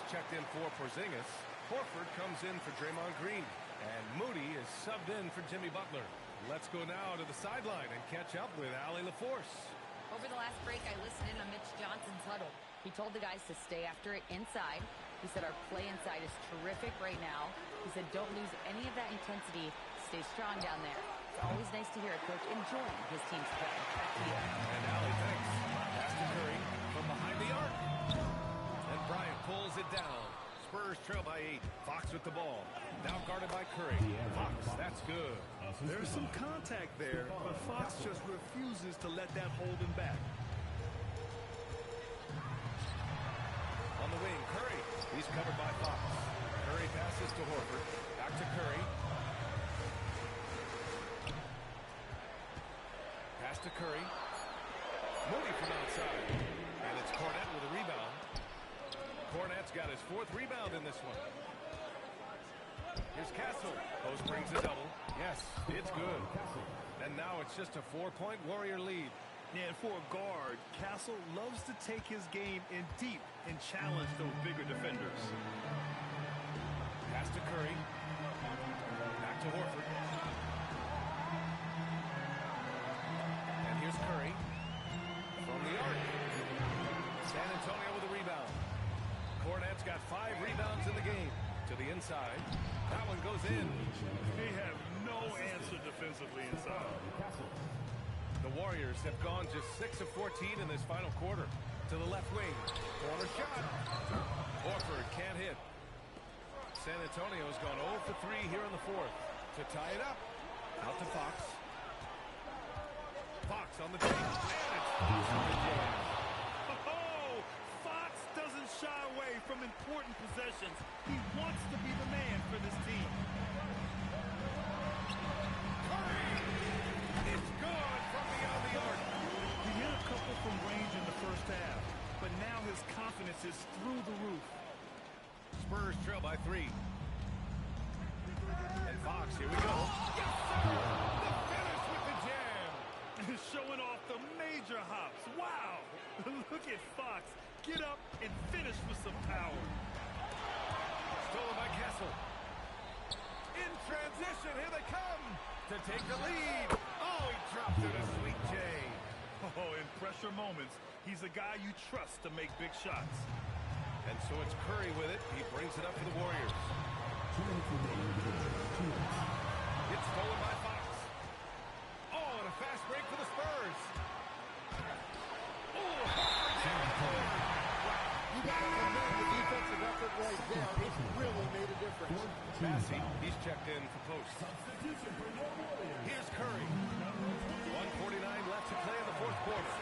Checked in for Porzingis. Horford comes in for Draymond Green. And Moody is subbed in for Jimmy Butler. Let's go now to the sideline and catch up with Allie LaForce. Over the last break, I listened in on Mitch Johnson's huddle. He told the guys to stay after it inside. He said our play inside is terrific right now. He said don't lose any of that intensity. Stay strong down there. It's always nice to hear a coach enjoying his team's play. Back to you. And Allie thanks. Pass to Curry from behind the arc. And Bryant pulls it down. Spurs trail by 8. Fox with the ball. Now guarded by Curry. Fox, that's good. There's some contact there, but Fox just refuses to let that hold him back. On the wing, Curry. He's covered by Fox. Curry passes to Horford. Back to Curry. Pass to Curry. Moody from outside. And it's Cornette with a rebound. Cornette's got his 4th rebound in this one. Here's Castle. Post brings a double. Yes, it's good. And now it's just a 4-point Warrior lead. Yeah, and for a guard, Castle loves to take his game in deep and challenge those bigger defenders. Pass to Curry. Back to Horford. And here's Curry. From the arc. San Antonio with a rebound. Cornette's got 5 rebounds in the game. To the inside. That one goes in. They have no answer defensively inside. The Warriors have gone just 6 of 14 in this final quarter. To the left wing. Corner shot. Horford can't hit. San Antonio's gone 0 for 3 here in the 4th. To tie it up. Out to Fox. Fox on the take. And it's Fox on the jam. Oh, Fox doesn't shy away from important possessions. He wants to be the man for this team. Curry! It's good from beyond the arc. He hit a couple from range in the first half, but now his confidence is through the roof. Spurs trail by 3. And Fox, here we go. Yes, sir! The finish with the jam. Showing off the major hops. Wow! Look at Fox. Get up and finish with some power. Stolen by Castle. In transition, here they come to take the lead. Oh, he dropped it, a sweet J. Oh, in pressure moments, he's a guy you trust to make big shots. And so it's Curry with it. He brings it up for the Warriors. It's stolen by Fox. Oh, and a fast break for the Spurs. Oh, you got to commend the defensive effort right there. It's really made a difference. Massey, he's checked in for post. Here's Curry. 1:49 left to play in the fourth quarter.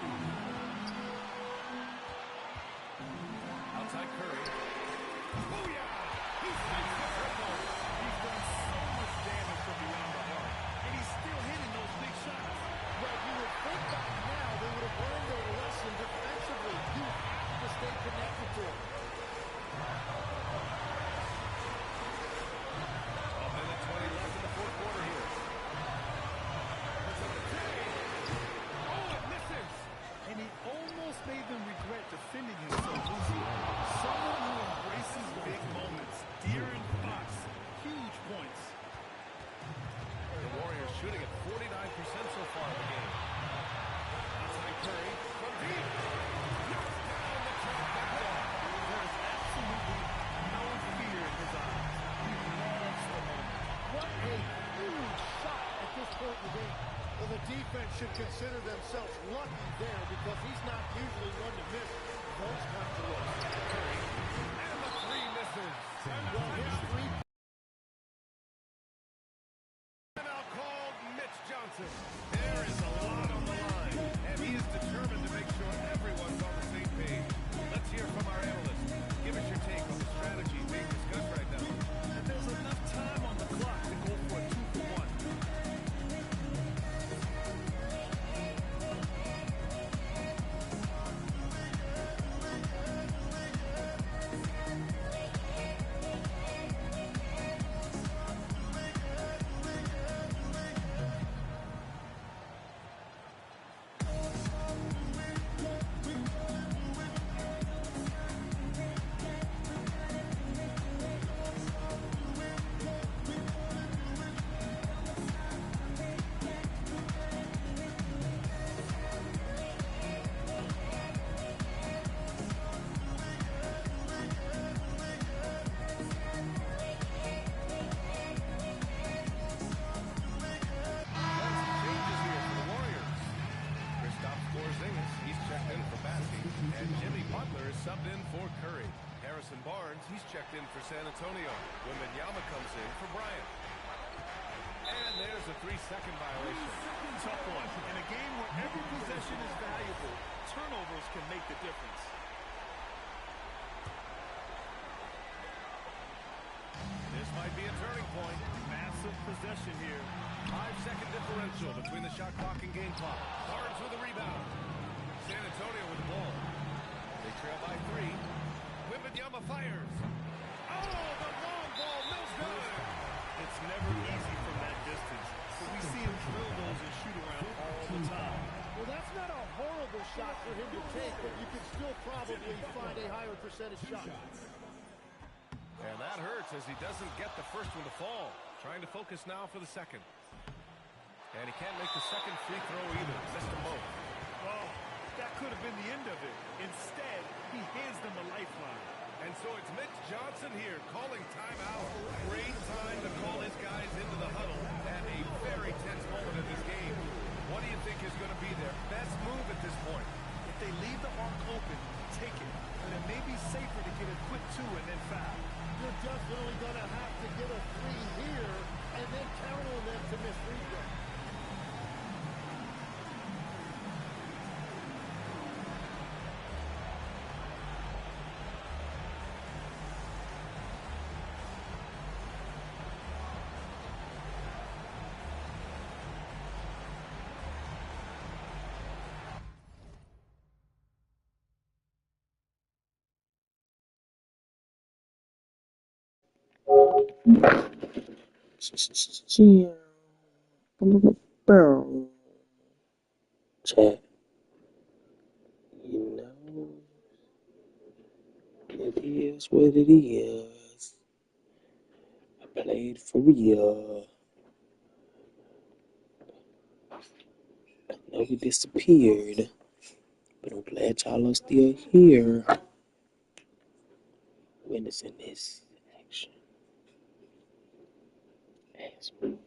Outside Curry. Booyah! He sinks the triple. He's done so much damage from beyond the arc, and he's still hitting those big shots. Well, you would think by now they would have learned their lesson defensively. You have to stay connected to it. 12:20 left in the fourth quarter here. Oh, it misses! And he almost made them regret defending himself. Someone who embraces big moments. De'Aaron Fox, huge points. The Warriors shooting at 49% so far in the game. Outside Curry from deep. Knocks down the track back wall. There's absolutely no fear in his eyes. He loves the moment. What a huge shot at this point in the game. Well, the defense should consider themselves lucky there because he's not usually one to miss those kinds of looks. Curry. And the three misses. Well, his three. Timeout called Mitch Johnson. There is a lot on the line, and he is determined to make sure everyone's on the same page. Let's hear from our analyst. Give us your take on the strategy being discussed right now. And there's enough time on the clock to go for a 2-for-1. Changes here for the Warriors. Kristaps Porzingis, he's checked in for Massey, and Jimmy Butler is subbed in for Curry. Harrison Barnes, he's checked in for San Antonio. Wembanyama comes in for Bryant. And there's a 3-second violation. Tough one. In a game where every possession is valuable, turnovers can make the difference. This might be a turning point. Massive possession here. 5-second differential between the shot clock and game clock. Barnes with the rebound. San Antonio with the ball. They trail by 3. Wembanyama fires. Oh, the long ball, no good. It's never easy from that distance, but we see him drill those and shoot around all the time. Well, that's not a horrible shot for him to take, but you could still probably find a higher percentage shot. And that hurts as he doesn't get the first one to fall. Trying to focus now for the second. And he can't make the second free throw either. Missed them both. Oh, that could have been the end of it. Instead, he hands them a lifeline. And so it's Mitch Johnson here calling timeout. Great time to call his guys into the huddle at a very tense moment in this game. What do you think is going to be their best move at this point? If they leave the arc open, take it. But it may be safer to get a quick 2 and then foul. You're definitely going to have to get a 3 here and then count on them to miss free throw. Chat. You know, it is what it is. I played for real. I know we disappeared, but I'm glad y'all are still here. Witnessing this action. Ask me.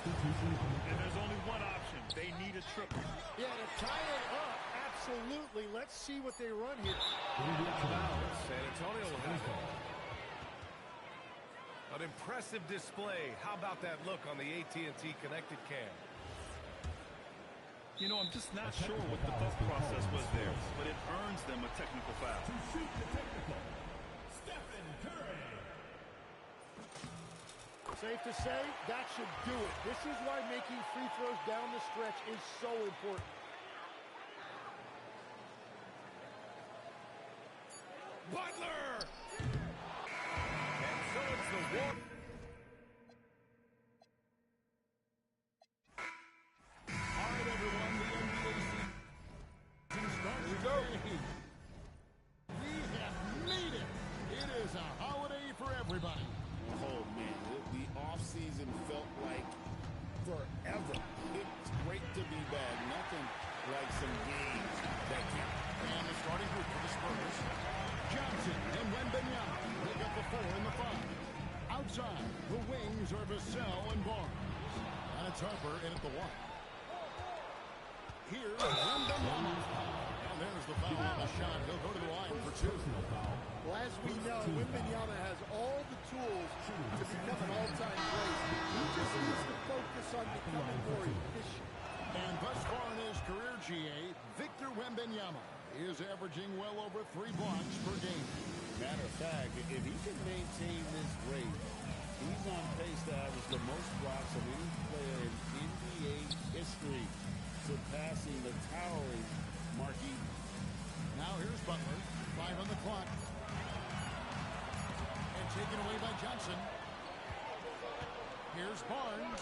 And there's only one option. They need a triple. Yeah, to tie it up, absolutely. Let's see what they run here. San Antonio will have it. An impressive display. How about that look on the AT&T connected cam? You know, I'm just not sure what the thought process was there, but it earns them a technical foul. Safe to say, that should do it. This is why making free throws down the stretch is so important. Butler! And so it's the one. All right, everyone, the NBA season starts. Here we go. We have made it. It is a holiday for everybody. Oh, man, the offseason felt like forever. It's great to be back. Nothing like some games that count. And the starting group for the Spurs. Johnson and Wembanyama pick up the 4 and the 5. Outside, the wings are Vassell and Barnes. And it's Harper in at the 1. Here's Wembanyama. And there's the foul on the shot. He'll go to the line for 2. Well, as we know, Wembanyama has all the tools to become an all-time great. He just needs to focus on becoming more efficient. And thus far in his career, GA, Victor Wembanyama is averaging well over 3 blocks per game. Matter of fact, if he can maintain this rate, he's on pace to average the most blocks of any player in NBA history, surpassing the towering Marquis. Now here's Butler, 5 on the clock. And taken away by Johnson. Here's Barnes.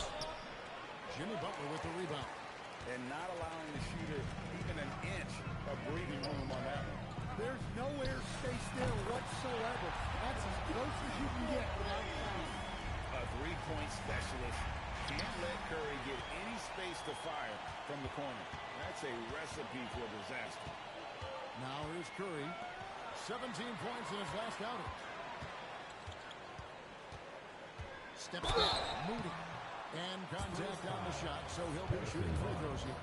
Jimmy Butler with the rebound. And not allowing the shooter even an inch of breathing room on that one. There's no air space there whatsoever. That's as close as you can get without fouling. A three-point specialist can't let Curry get any space to fire from the corner. That's a recipe for disaster. Now here's Curry. 17 points in his last outing. Steps back, Moody. And contact on the shot, so he'll be shooting free throws here.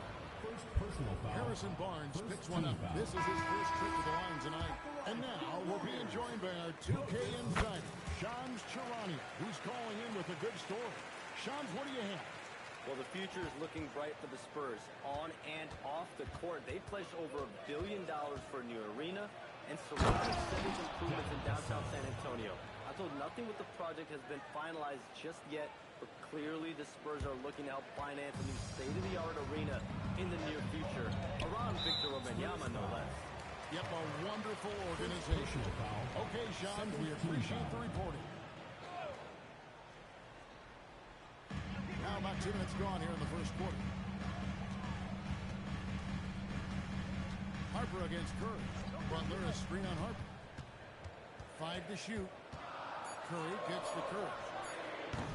Harrison Barnes picks one up. This is his first trip to the line tonight. And now we're being joined by our 2K insider, Shams Charania, who's calling in with a good story. Shams, what do you have? Well, the future is looking bright for the Spurs. On and off the court, they pledged over $1 billion for a new arena and surrounding cities improvements in downtown San Antonio. I told nothing with the project has been finalized just yet, but clearly the Spurs are looking to help finance a new state-of-the-art arena in the near future, around Victor Wembanyama, no less. Yep, a wonderful organization. Okay, Sean, we appreciate the reporting. Now about 2 minutes gone here in the first quarter. Harper against Curry. Butler a screen on Harper. 5 to shoot. Curry gets to Curry.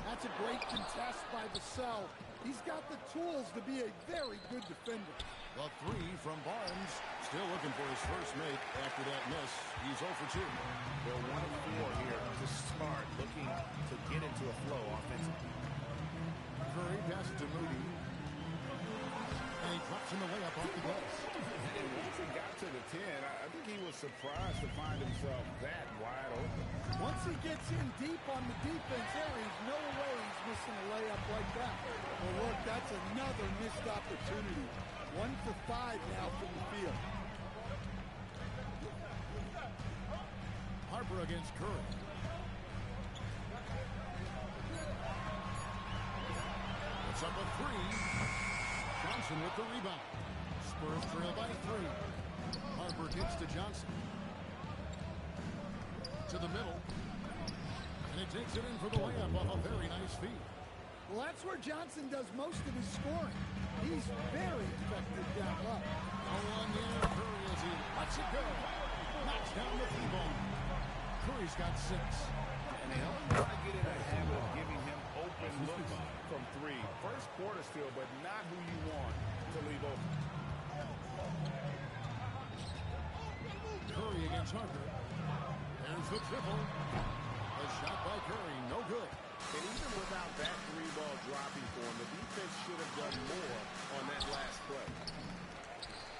That's a great contest by Vassell. He's got the tools to be a very good defender. The 3 from Barnes. Still looking for his first make after that miss. He's 0 for 2. They're 1 of 4 here to start, looking to get into a flow offensively. Curry passes to Moody. And he drops in the layup off the glass. And once he got to the 10, I think he was surprised to find himself that wide open. Once he gets in deep on the defense there, there's no way he's missing a layup like that. Well, look, that's another missed opportunity. 1 for 5 now from the field. Harper against Curry. It's up a 3. Johnson with the rebound. Spurs trail by 3. Harper gets to Johnson. To the middle. And he takes it in for the layup off a very nice feed. Well, that's where Johnson does most of his scoring. He's very effective down low. No one near Curry as he lets it go. Knocks down the three ball. Curry's got 6. And they don't want to get in the habit of giving him open looks from 3. First quarter still, but not who you want to leave open. Curry against Harper. There's the triple. A shot by Curry, no good. And even without that 3-ball dropping for him, the defense should have done more on that last play.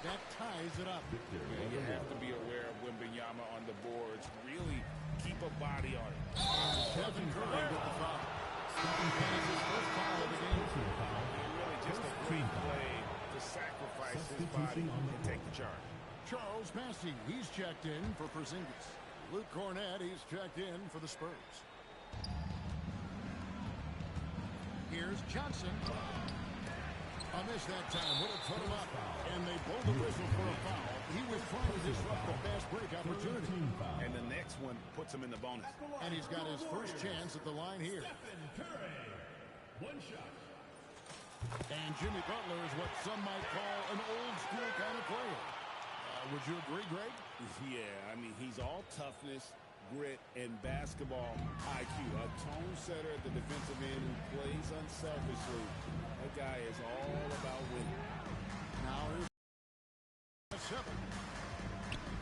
That ties it up. Yeah, you have to be aware of Wembanyama on the boards. Really keep a body on it. Stephen Curry with the foul. Stephen Curry's his first foul of the game. Really just a great play to sacrifice his body and take the charge. Charles Massey, he's checked in for Porzingis. Luke Cornett, he's checked in for the Spurs. Here's Johnson. A miss that time. Would have put him up. And they blow the whistle for a foul. He was trying to disrupt the fast break opportunity. And the next one puts him in the bonus. And he's got his first chance at the line here. One shot. And Jimmy Butler is what some might call an old school kind of player. Would you agree, Greg? Yeah, I mean, he's all toughness, grit, and basketball IQ. A tone setter at the defensive end who plays unselfishly. That guy is all about winning. Now here's 7.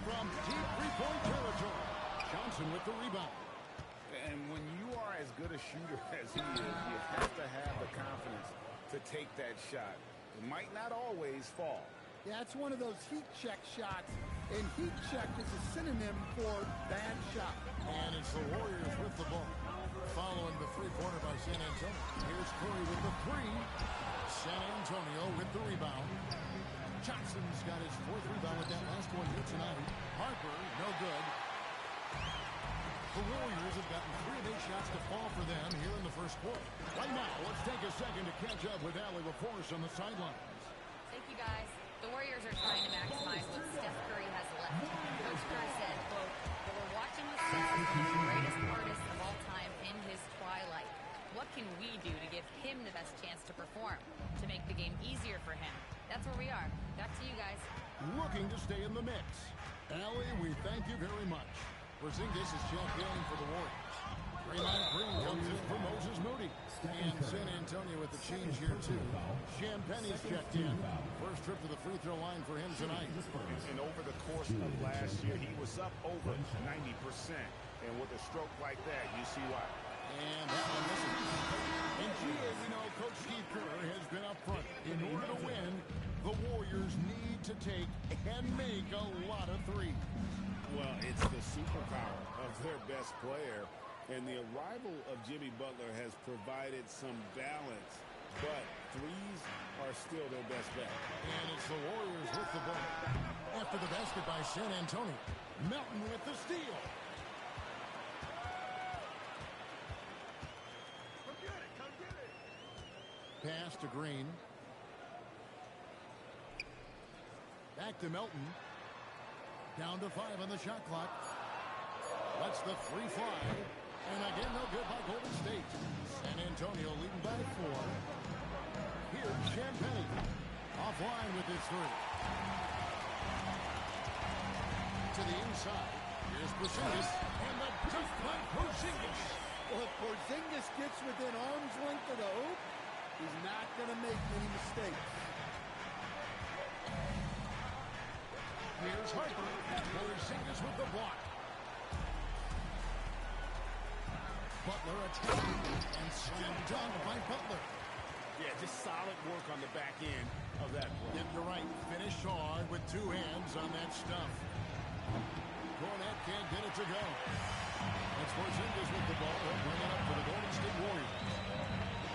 From deep three-point territory. Johnson with the rebound. And when you are as good a shooter as he is, you have to have the confidence to take that shot. It might not always fall. Yeah, it's one of those heat check shots, and heat check is a synonym for bad shot. And it's the Warriors with the ball. Following the three-pointer by San Antonio. Here's Curry with the 3. San Antonio with the rebound. Johnson's got his 4th rebound with that last one here tonight. Harper, no good. The Warriors have gotten 3 of 8 shots to fall for them here in the first quarter. Right now, let's take a second to catch up with Allie LaForce on the sidelines. Thank you, guys. The Warriors are trying to maximize what Steph Curry has left. Coach Kerr said, quote, "But we're watching with Steph, the greatest artist of all time in his twilight. What can we do to give him the best chance to perform, to make the game easier for him?" That's where we are. Back to you guys. Looking to stay in the mix. Allie, we thank you very much. Porzingis is checked in for the Warriors. Draymond Green comes in for Moses Moody. And San Antonio with the change here, too. Champagne's checked in. First trip to the free throw line for him tonight. And over the course of last year, he was up over 90%. And with a stroke like that, you see why. And that one misses. And GA, we know Coach Steve Kerr has been up front. In order to win, the Warriors need to take and make a lot of threes. Well, it's the superpower of their best player. And the arrival of Jimmy Butler has provided some balance. But threes are still their best bet. And it's the Warriors with the ball. After the basket by San Antonio. Melton with the steal. Come get it, come get it. Pass to Green. Back to Melton. Down to 5 on the shot clock. Lets the 3 fly. And again, no good by Golden State. San Antonio leading by 4. Here's Champagnie. Offline with his 3. To the inside. Here's Porzingis. And the dunk by Porzingis. Well, if Porzingis gets within arm's length of the hoop, he's not going to make many mistakes. Here's Harper. Porzingis with the block. Butler attacking and slam dunk by Butler. Yeah, just solid work on the back end of that play. Get the right finish hard with 2 hands on that stuff. Cornette can't get it to go. That's Porzingis with the ball. They'll bring it up for the Golden State Warriors.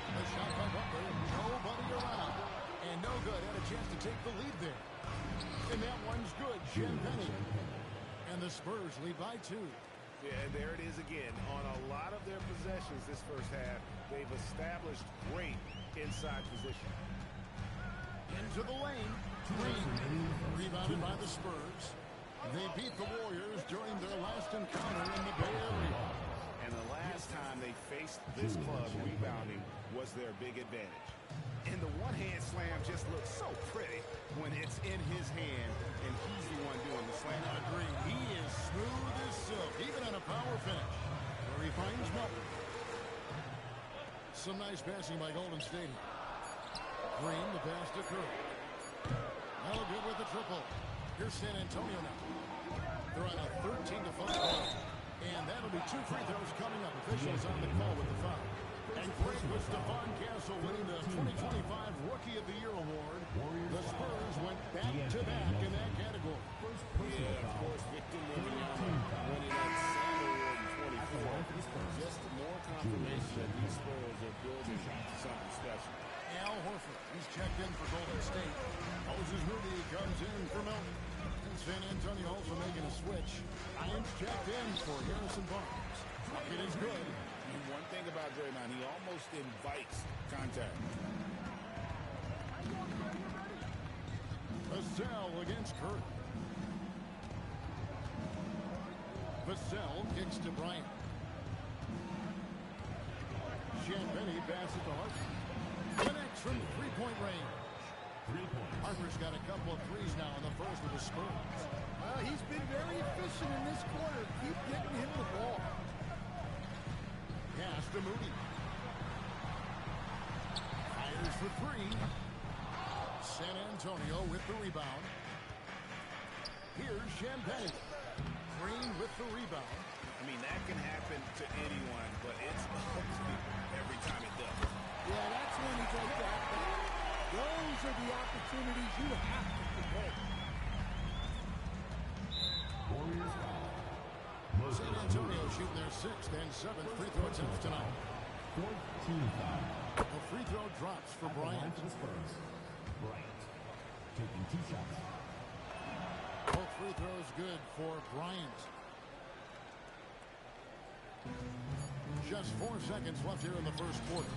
A shot by Butler. Nobody around. And no good. Had a chance to take the lead there. And that one's good. Champagnie. And the Spurs lead by 2. Yeah, there it is again. On a lot of their possessions this first half, they've established great inside position. Into the lane. Green, rebounded by the Spurs. They beat the Warriors during their last encounter in the Bay Area. And the last last time they faced this club, rebounding was their big advantage. And the one-hand slam just looks so pretty when it's in his hand, and he's the one doing the slam. I agree. He is smooth as silk, even on a power finish. Curry finds Butler. Some nice passing by Golden State. Green, the pass to Curry. No good with the triple. Here's San Antonio now. They're on a 13-5 run. And that'll be 2 free throws coming up. Officials on the call with the foul. And great with Stephon Castle winning the 2025 Rookie of the Year award. The Spurs went back-to-back in that category. Yeah, of course, Victor Wembanyama winning that Samuel in 24. Just more confirmation that these Spurs are building something special. Al Horford, he's checked in for Golden State. Moses Moody comes in for Melton. And San Antonio also making a switch. Irons checked in for Harrison Barnes. It is good. And one thing about Draymond, he almost invites contact. Vassell against Curry. Vassell kicks to Bryant. Champagnie passes to Harper. Connects from three-point range. 3 points. Harper's got a couple of threes now in the first of the Spurs. He's been very efficient in this quarter. Keep getting him the ball. Pass to Moody. Fires for 3. San Antonio with the rebound. Here's Champagnie. Green with the rebound. I mean, that can happen to anyone, but it's ugly every time it does. Yeah, that's when you take that back. Those are the opportunities you have to convert. Warriors foul. San Antonio shooting their 6th and 7th free throw attempts tonight. 14 foul. A free throw drops for Bryant. To the Spurs. Bryant taking 2 shots. Both free throws good for Bryant. Just 4 seconds left here in the first quarter.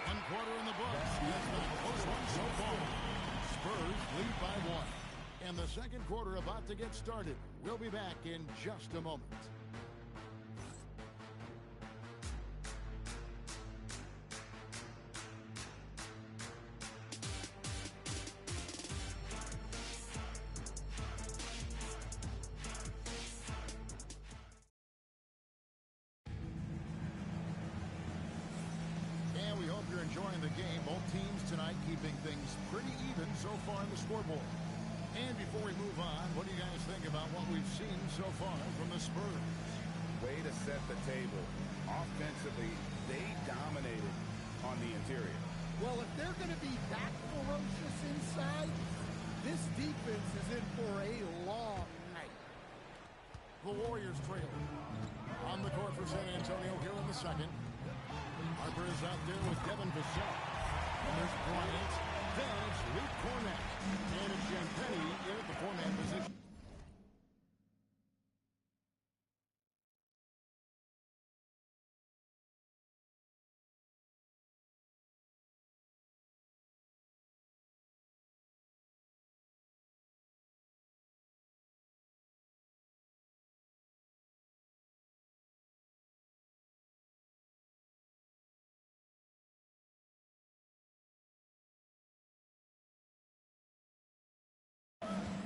One quarter in the books. That's been a close one so far. Spurs lead by 1. And the second quarter about to get started. We'll be back in just a moment. Enjoying the game. Both teams tonight keeping things pretty even so far in the scoreboard. And before we move on, what do you guys think about what we've seen so far from the Spurs? Way to set the table. Offensively, they dominated on the interior. Well, if they're going to be that ferocious inside, this defense is in for a long night. The Warriors trail. On the court for San Antonio here in the second. Harper is out there with Devin Vassell. And there's Bryant. Then it's Luke Kornet. And it's Champagnie in at the 4-man position.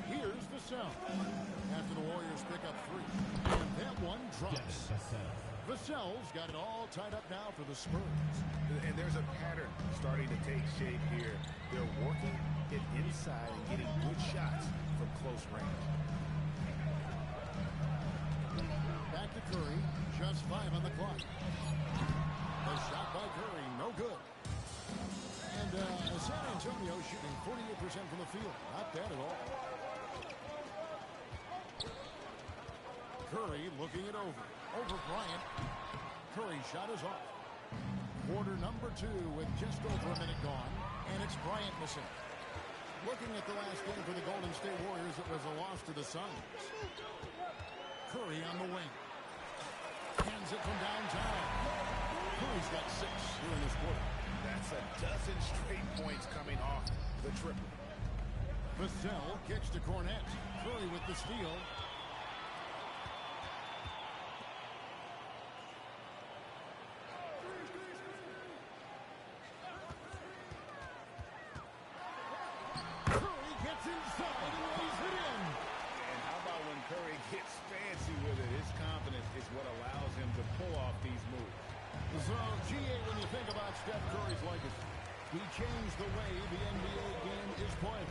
Here's Vassell. After the Warriors pick up 3. And that one drops. Vassell's got it all tied up now for the Spurs. And there's a pattern starting to take shape here. They're working it inside and getting good shots from close range. Back to Curry. Just 5 on the clock. A shot by Curry. No good. And San Antonio shooting 48% from the field. Not bad at all. Curry looking it over. Over Bryant. Curry's shot is off. Quarter number 2 with just over a minute gone. And it's Bryant missing. Looking at the last game for the Golden State Warriors, it was a loss to the Suns. Curry on the wing. Hands it from downtown. Curry's got 6 here in this quarter. That's a dozen straight points coming off the triple. Vassell kicks to Cornette. Curry with the steal. Curry gets inside and lays it in. And how about when Curry gets fancy with it? His confidence is what allows him to pull off these moves. So, GA, when you think about Steph Curry's legacy, he changed the way the NBA game is played.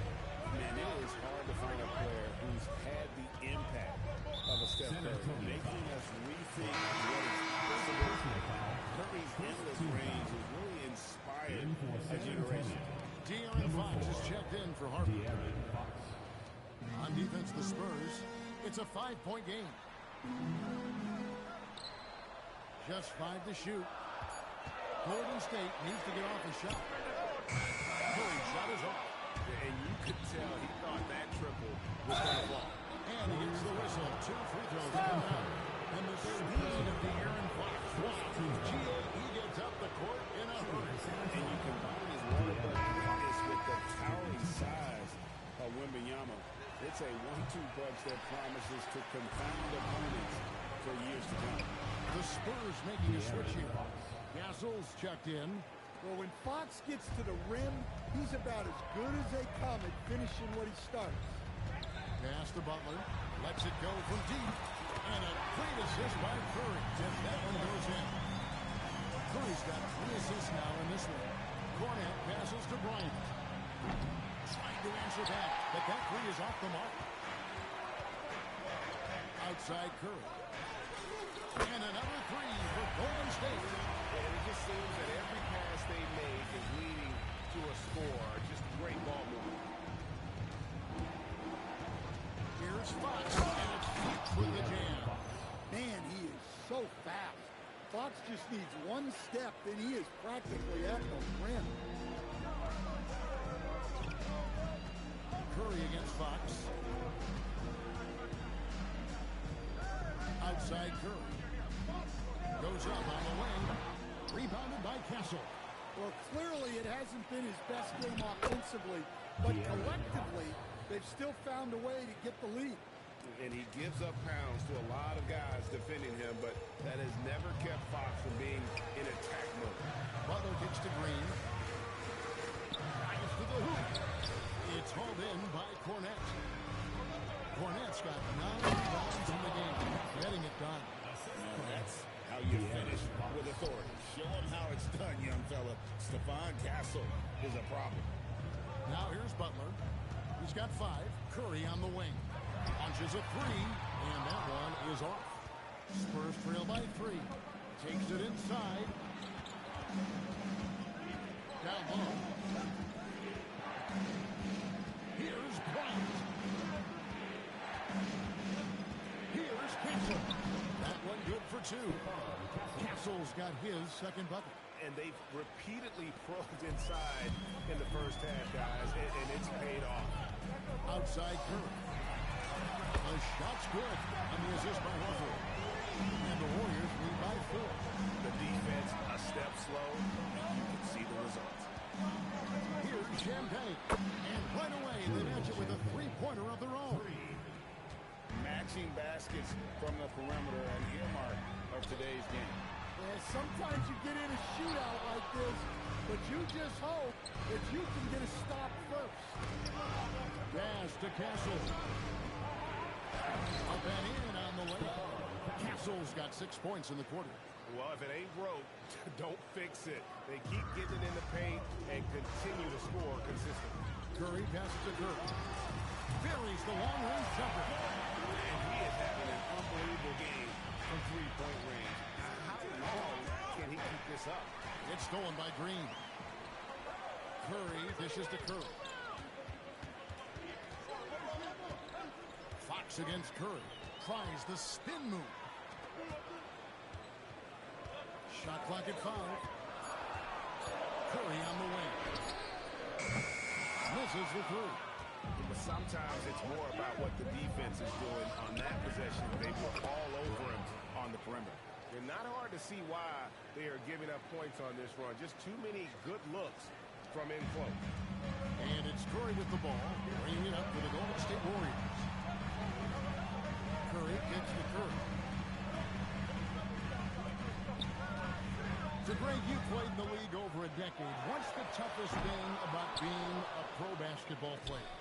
Man, it is hard to find a player who's had the impact of a Steph Curry, making us rethink what is possible. Curry's endless range has really inspired a generation. De'Aaron Fox is checked in for Harper. On defense, the Spurs. It's a 5-point game. Just 5 to shoot. Golden State needs to get off a shot. Curry's shot is off. And you could tell he thought that triple was going to fall. And here's the whistle. 2 free throws come out. And the speed of De'Aaron Fox. GA, he gets up the court in a hurry. And you combine his water quickness with the towering size of Wembanyama. It's a 1-2 punch that promises to confound opponents for years to come. The Spurs making a switch here. Gasol's checked in. Well, when Fox gets to the rim, he's about as good as they come at finishing what he starts. Pass to Butler. Lets it go from deep. And a great assist by Curry. And that one goes in. Curry's got 3 assists now in this one. Cornette passes to Bryant. Trying to answer back, but that 3 is off the mark. Outside Curry. And another 3 for Golden State. And it just seems that every pass they make is leading to a score. Just great ball movement. Here's Fox, and it's Fox with the jam. Man, he is so fast. Fox just needs 1 step, and he is practically at the rim. Curry against Fox. Outside Curry. Goes up on the wing. Rebounded by Castle. Well, clearly it hasn't been his best game offensively, but collectively, they've still found a way to get the lead. And he gives up pounds to a lot of guys defending him, but that has never kept Fox from being in attack mode. Butler kicks to Green. Drives to the hoop. It's hauled in by Cornette. Cornette's got 9 rebounds in the game. Getting it done. Now that's how you finish with authority. Show him how it's done, young fella. Stephon Castle is a problem. Now here's Butler. He's got 5. Curry on the wing. Launches a 3, and that one is off. Spurs trail by 3. Takes it inside. Down low. Here's Bryant. Here's Castle. That one good for 2. Castle's got his second bucket. And they've repeatedly probed inside in the first half, guys, and it's paid off. Outside Curry. The shot's good. And the assist by Horford. And the Warriors lead by 4. The defense a step slow, and you can see the results. Here's Champagne. And right away, they match it with a 3-pointer of their own. Matching baskets from the perimeter, an earmark of today's game. Yeah, sometimes you get in a shootout like this, but you just hope that you can get a stop first. Pass to Castle. Up and in on the way. Castle's got 6 points in the quarter. Well, if it ain't broke, don't fix it. They keep getting it in the paint and continue to score consistently. Curry passes to Curry. Buries the long-range jumper. And he is having an unbelievable game from 3-point range. How long can he keep this up? It's stolen by Green. Curry dishes to Curry. Fox against Curry. Tries the spin move. Shot clock at 5. Curry on the wing. Misses the 3. But sometimes it's more about what the defense is doing on that possession. They were all over him on the perimeter. They're not hard to see why they are giving up points on this run. Just too many good looks from in close. And it's Curry with the ball, bringing it up for the Golden State Warriors. Curry gets to Curry. So, Greg, you played in the league over a decade. What's the toughest thing about being a pro basketball player?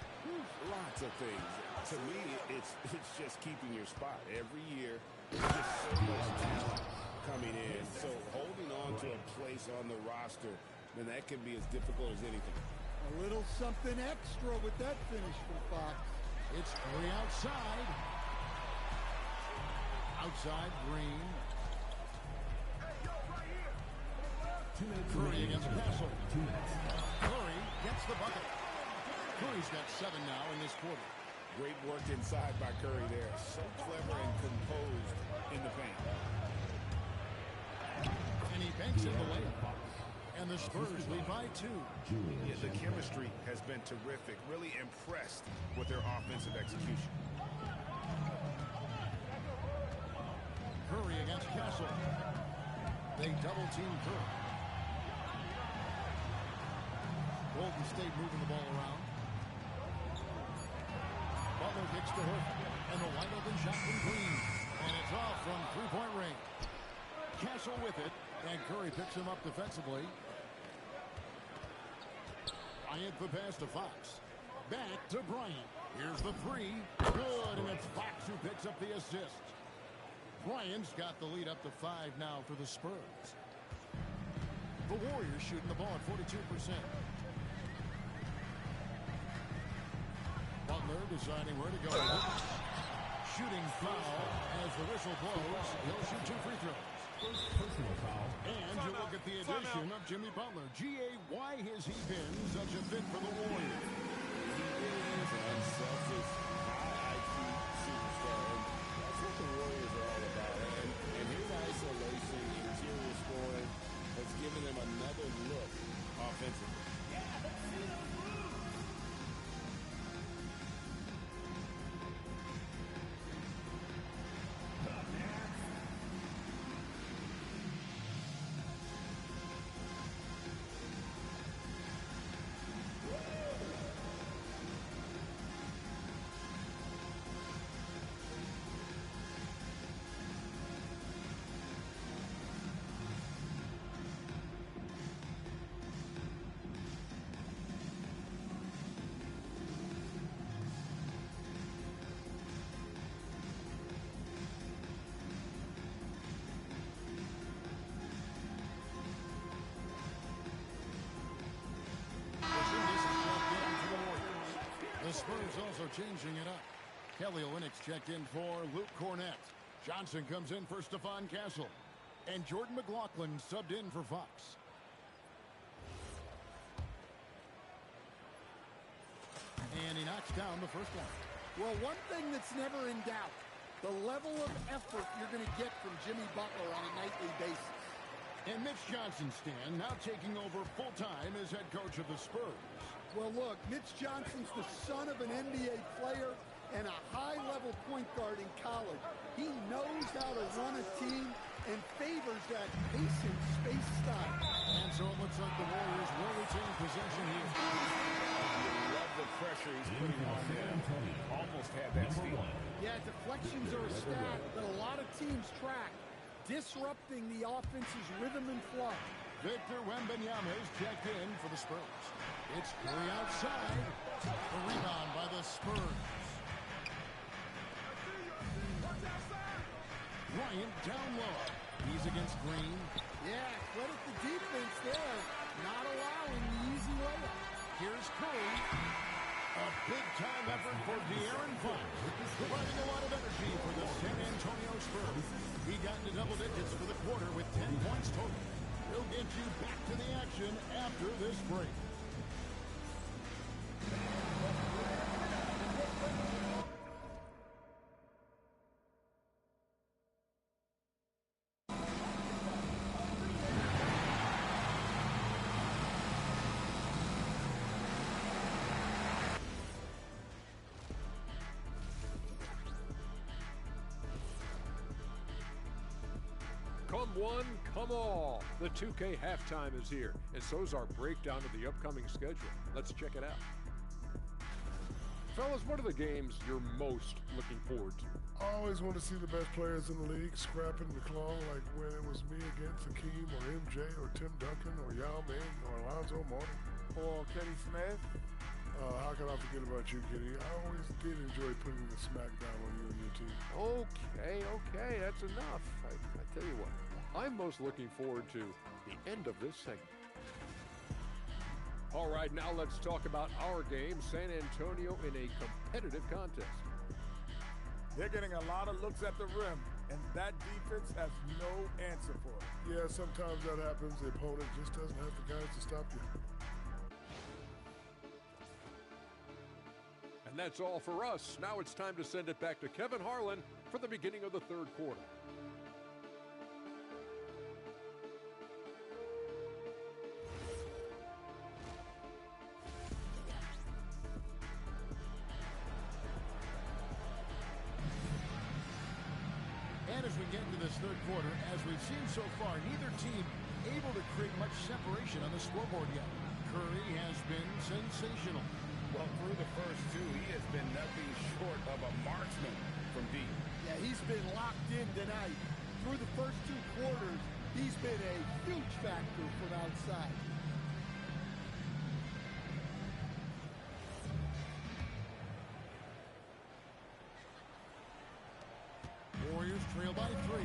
Lots of things. To me, it's just keeping your spot. Every year, there's just so much talent coming in. So holding on to a place on the roster, then that can be as difficult as anything. A little something extra with that finish from Fox. It's Curry outside. Outside, Green. Curry against Castle. Curry gets the bucket. Curry's got 7 now in this quarter. Great work inside by Curry there. So clever and composed in the paint. And he banks in the layup. And the Spurs lead by 2. Yeah, the chemistry has been terrific. Really impressed with their offensive execution. Curry against Castle. They double team Curry. Golden State moving the ball around. Butler kicks to Horford. And the wide open shot from Green. And it's off from three-point range. Castle with it. And Curry picks him up defensively. Bryant the pass to Fox. Back to Bryant. Here's the 3. Good. And it's Fox who picks up the assist. Bryant's got the lead up to 5 now for the Spurs. The Warriors shooting the ball at 42%. Butler deciding where to go. Shooting foul as the whistle blows. He'll shoot 2 free throws. Personal foul. And you look at the addition of Jimmy Butler. G.A., why has he been such a fit for the Warriors? He is an unselfish, high IQ superstar. And that's what the Warriors are all about. And his isolation, interior scoring, has given them another look offensively. The Spurs also changing it up. Kelly Olynyk checked in for Luke Cornett. Johnson comes in for Stephon Castle. And Jordan McLaughlin subbed in for Fox. And he knocks down the first one. Well, one thing that's never in doubt, the level of effort you're going to get from Jimmy Butler on a nightly basis. And Mitch Johnson, Stan, now taking over full-time as head coach of the Spurs. Well, look, Mitch Johnson's the son of an NBA player and a high-level point guard in college. He knows how to run a team and favors that pace and space style. And so it looks like the Warriors will retain possession here. You love the pressure he's putting on them. Almost had that steal. Yeah, deflections are a stat that a lot of teams track, disrupting the offense's rhythm and flow. Victor Wembanyama is checked in for the Spurs. It's Curry outside. The rebound by the Spurs. Bryant down low. He's against Green. Yeah, credit the defense there. Not allowing the easy layup. Here's Curry. A big-time effort for De'Aaron Fox, providing a lot of energy for the San Antonio Spurs. He got into double digits for the quarter with 10 points total. We'll get you back to the action after this break. Come one, come Come all, the 2K halftime is here, and so's our breakdown of the upcoming schedule. Let's check it out. Fellas, what are the games you're most looking forward to? I always want to see the best players in the league scrapping the claw, like when it was me against Hakeem or MJ or Tim Duncan or Yao Ming or Alonzo Mourning. Or Kenny Smith. How can I forget about you, Kenny? I always did enjoy putting the smack down on you and your team. Okay, that's enough. I tell you what, I'm most looking forward to the end of this segment. All right, now let's talk about our game, San Antonio in a competitive contest. They're getting a lot of looks at the rim, and that defense has no answer for it. Yeah, sometimes that happens. The opponent just doesn't have the guys to stop you. And that's all for us. Now it's time to send it back to Kevin Harlan for the beginning of the third quarter. And as we get into this third quarter, as we've seen so far, neither team able to create much separation on the scoreboard yet. Curry has been sensational. Well, through the first two, he has been nothing short of a marksman from deep. Yeah, he's been locked in tonight. Through the first two quarters, he's been a huge factor from outside. Warriors trail by 3.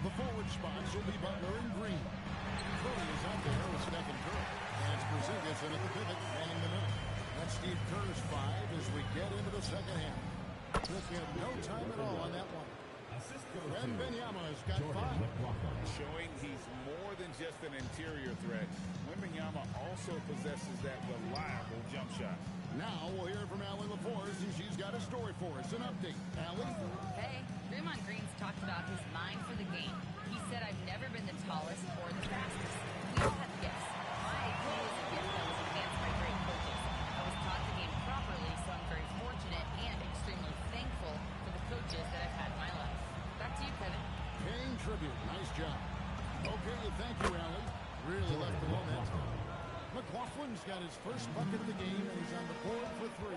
The forward spots will be Butler and Green. Curry is out there with Stephen Curry. And it's Porzingis in at the pivot, manning the middle. That's Steve Kerr's 5 as we get into the second half. Took him no time at all on that one. Wembanyama has got 5. Showing he's more than just an interior threat. Wembanyama also possesses that reliable jump shot. Now we'll hear from Allie LaForce, and she's got a story for us. An update. Allie? Hey, Draymond Green's talked about his mind for the game. He said, I've never been the tallest or the fastest. We all have to guess. My IQ is a gift that was advanced by great coaches. I was taught the game properly, so I'm very fortunate and extremely thankful for the coaches that I've had in my life. Back to you, Kevin. Paying tribute. Nice job. Okay, thank you, Allie. Really left the momentum. McLaughlin's got his first bucket of the game, and he's on the board for 3.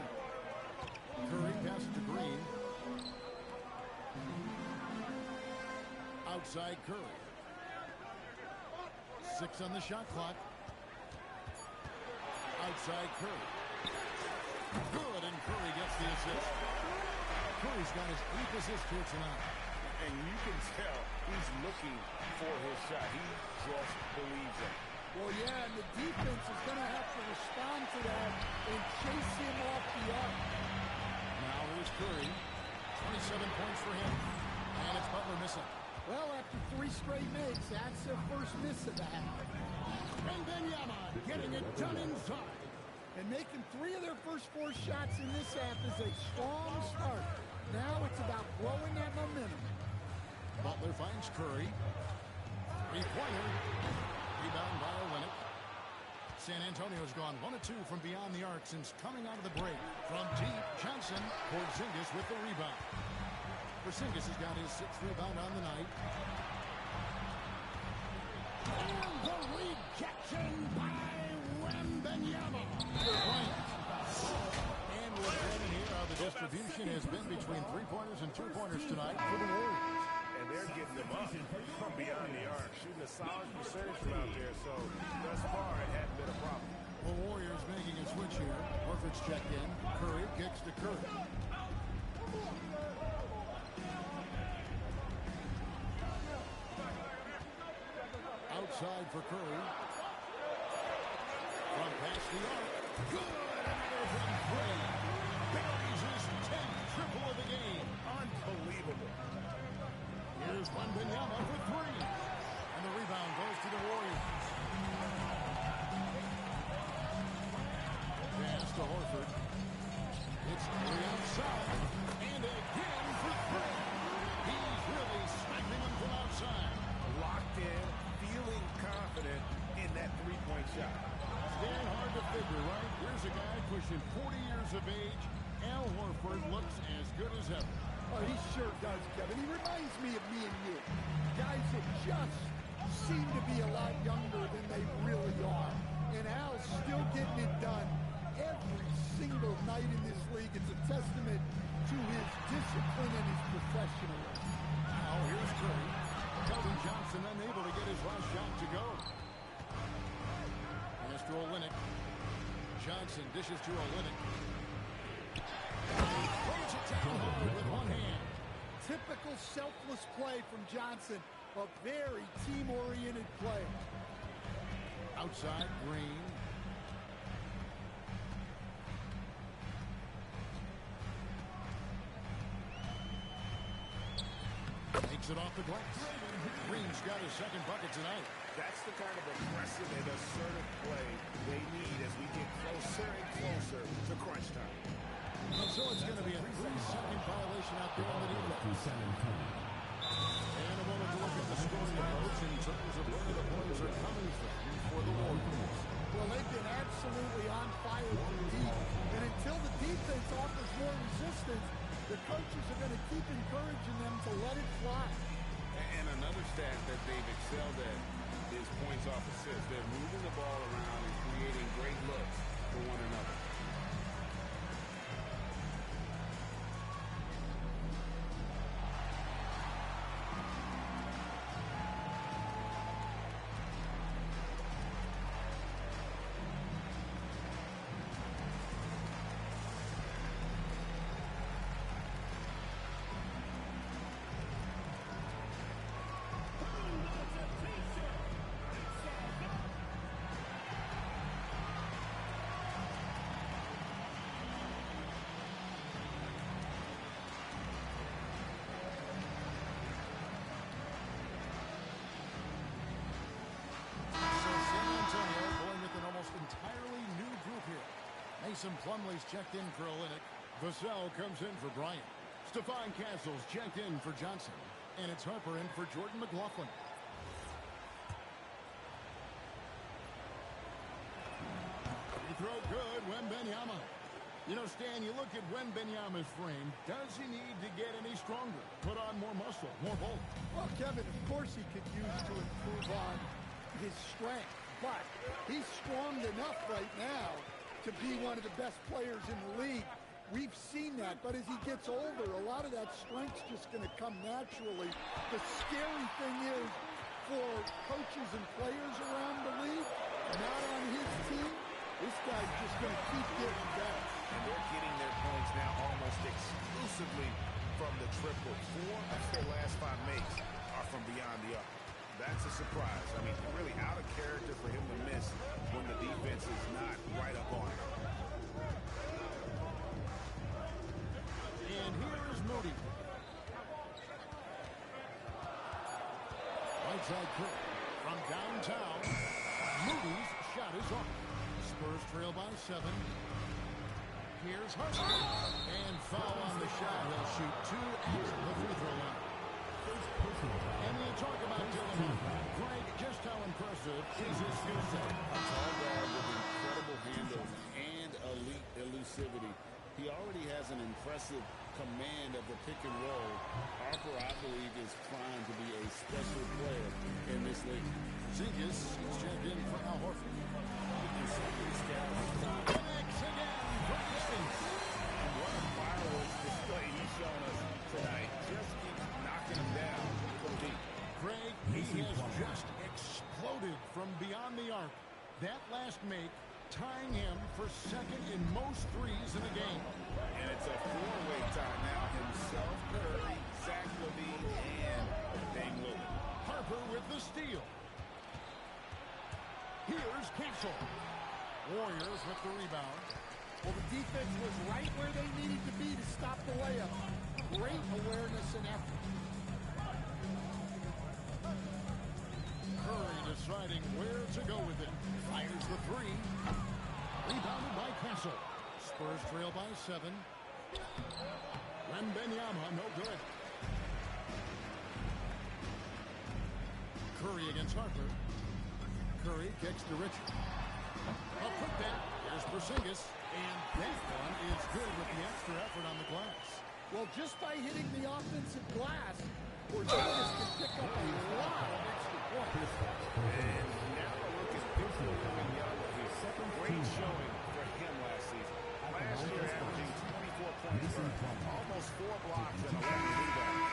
Curry passes to Green. Outside Curry. 6 on the shot clock. Outside Curry. Good, and Curry gets the assist. Curry's got his 8th assist here tonight. And you can tell he's looking for his shot. He just believes it. Well, yeah, and the defense is going to have to respond to that and chase him off the arc. Now here's Curry. 27 points for him. And it's Butler missing. Well, after 3 straight makes, that's their first miss of the half. Wembanyama getting it done inside. And making 3 of their first 4 shots in this half is a strong start. Now it's about growing that momentum. Butler finds Curry. 3-pointer. Rebound by Olynyk. San Antonio's gone 1 of 2 from beyond the arc since coming out of the break. From deep, Johnson. Porzingis with the rebound. Porzingis has got his 6th rebound on the night. And the rejection by Wembanyama. And we're getting here how the distribution has been between 3-pointers and 2-pointers tonight for the Warriors. And they're getting them up from beyond the arc, shooting a solid percentage from out there. So thus far, it hasn't been a problem. The Warriors making a switch here. Horford's checked in. Curry kicks to Curry. Outside for Curry. From past the arc. Good! Another from Curry. Buries his 10th triple of the game. Unbelievable. Here's Wembanyama for 3. And the rebound goes to the Warriors. Pass to Horford. It's Curry outside. And again for 3. He's really sniping them from outside. Locked in, feeling confident in that 3-point shot. Damn hard to figure, right? Here's a guy pushing 40 years of age. Al Horford looks as good as ever. Oh, he sure does, Kevin. He reminds me of me and you. Guys that just seem to be a lot younger than they really are. And Al's still getting it done every single night in this league. It's a testament to his discipline and his professionalism. Now here's Curry. Keldon Johnson unable to get his last shot to go. Pass to Olynyk. Johnson dishes to Olynyk. Plays it down hard with one hand. Typical selfless play from Johnson. A very team-oriented play. Outside, Green. Takes it off the glass. Green's got his second bucket tonight. That's the kind of aggressive and assertive play they need as we get closer and closer to crunch time. And so it's going to be a 3-second violation out there on the defense. And a moment to look at the scoring approach in terms of where the points are coming from for the Warriors. Well, they've been absolutely on fire from deep. And until the defense offers more resistance, the coaches are going to keep encouraging them to let it fly. And another stat that they've excelled at is points off assists. They're moving the ball around and creating great looks for one another. Entirely new group here. Mason Plumlee's checked in for Olynyk. Vassell comes in for Bryant. Stephon Castle's checked in for Johnson. And it's Harper in for Jordan McLaughlin. Free throw good, Wembanyama. You know, Stan, you look at Wembanyama's frame. Does he need to get any stronger? Put on more muscle, more bulk? Well, Kevin, of course he could use to improve on his strength. But he's strong enough right now to be one of the best players in the league. We've seen that, but as he gets older, a lot of that strength's just going to come naturally. The scary thing is for coaches and players around the league, not on his team, this guy's just going to keep getting better. And they're getting their points now almost exclusively from the triple. 4 of their last 5 makes are from beyond the arc. That's a surprise. I mean, really out of character for him to miss when the defense is not right up on him. And here is Moody. Right side Curry from downtown. Moody's shot is off. Spurs trail by 7. Here's Harper. And foul on the shot. He'll shoot 2 at the free throw line. And you talk about Dylan. Greg, just how impressive is his skill set? A tall guard with incredible handle and elite elusivity. He already has an impressive command of the pick and roll. Harper, I believe, is primed to be a special player in this league. Zingas is checked in for Al Horford. Connects again for distance. And what a fireworks display he's shown us tonight. Just keeps knocking him down. Greg, he has just exploded from beyond the arc. That last make tying him for second in most threes in the game. And it's a 4-way tie now. Himself, Curry, Zach LaVine, and Dame Lillard. Harper with the steal. Here's Castle. Warriors with the rebound. Well, the defense was right where they needed to be to stop the layup. Great awareness and effort. Curry deciding where to go with it. Fires the 3. Rebounded by Castle. Spurs trail by 7. Wembanyama, no good. Curry against Harper. Curry kicks to Richard. A putback. There's Porzingis. And that one is good with the extra effort on the glass. Well, just by hitting the offensive glass, Porzingis can pick up a lot of extra point. And now a look at Victor Wembanyama. Great showing for him last season. Last year averaging 24 points, almost 4 blocks and 11 rebounds.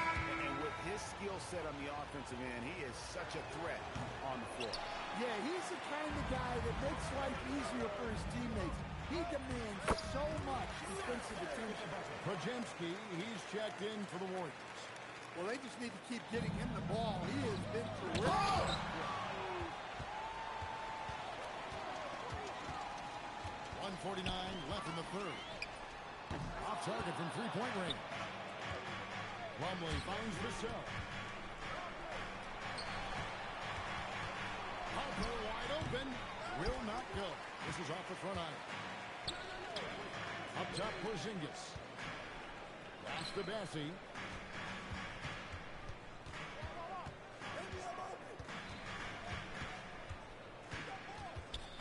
And with his skill set on the offensive end, he is such a threat on the floor. Yeah, he's the kind of guy that makes life easier for his teammates. He demands so much defensive attention. Podziemski, he's checked in for the Warriors. Well, they just need to keep getting him the ball. He has been terrific. 1:49 left in the third. Off target from three-point range. Plumlee finds Vassell. Harper wide open. Will not go. This is off the front iron. Up top, Porzingis. Pass to Bassie.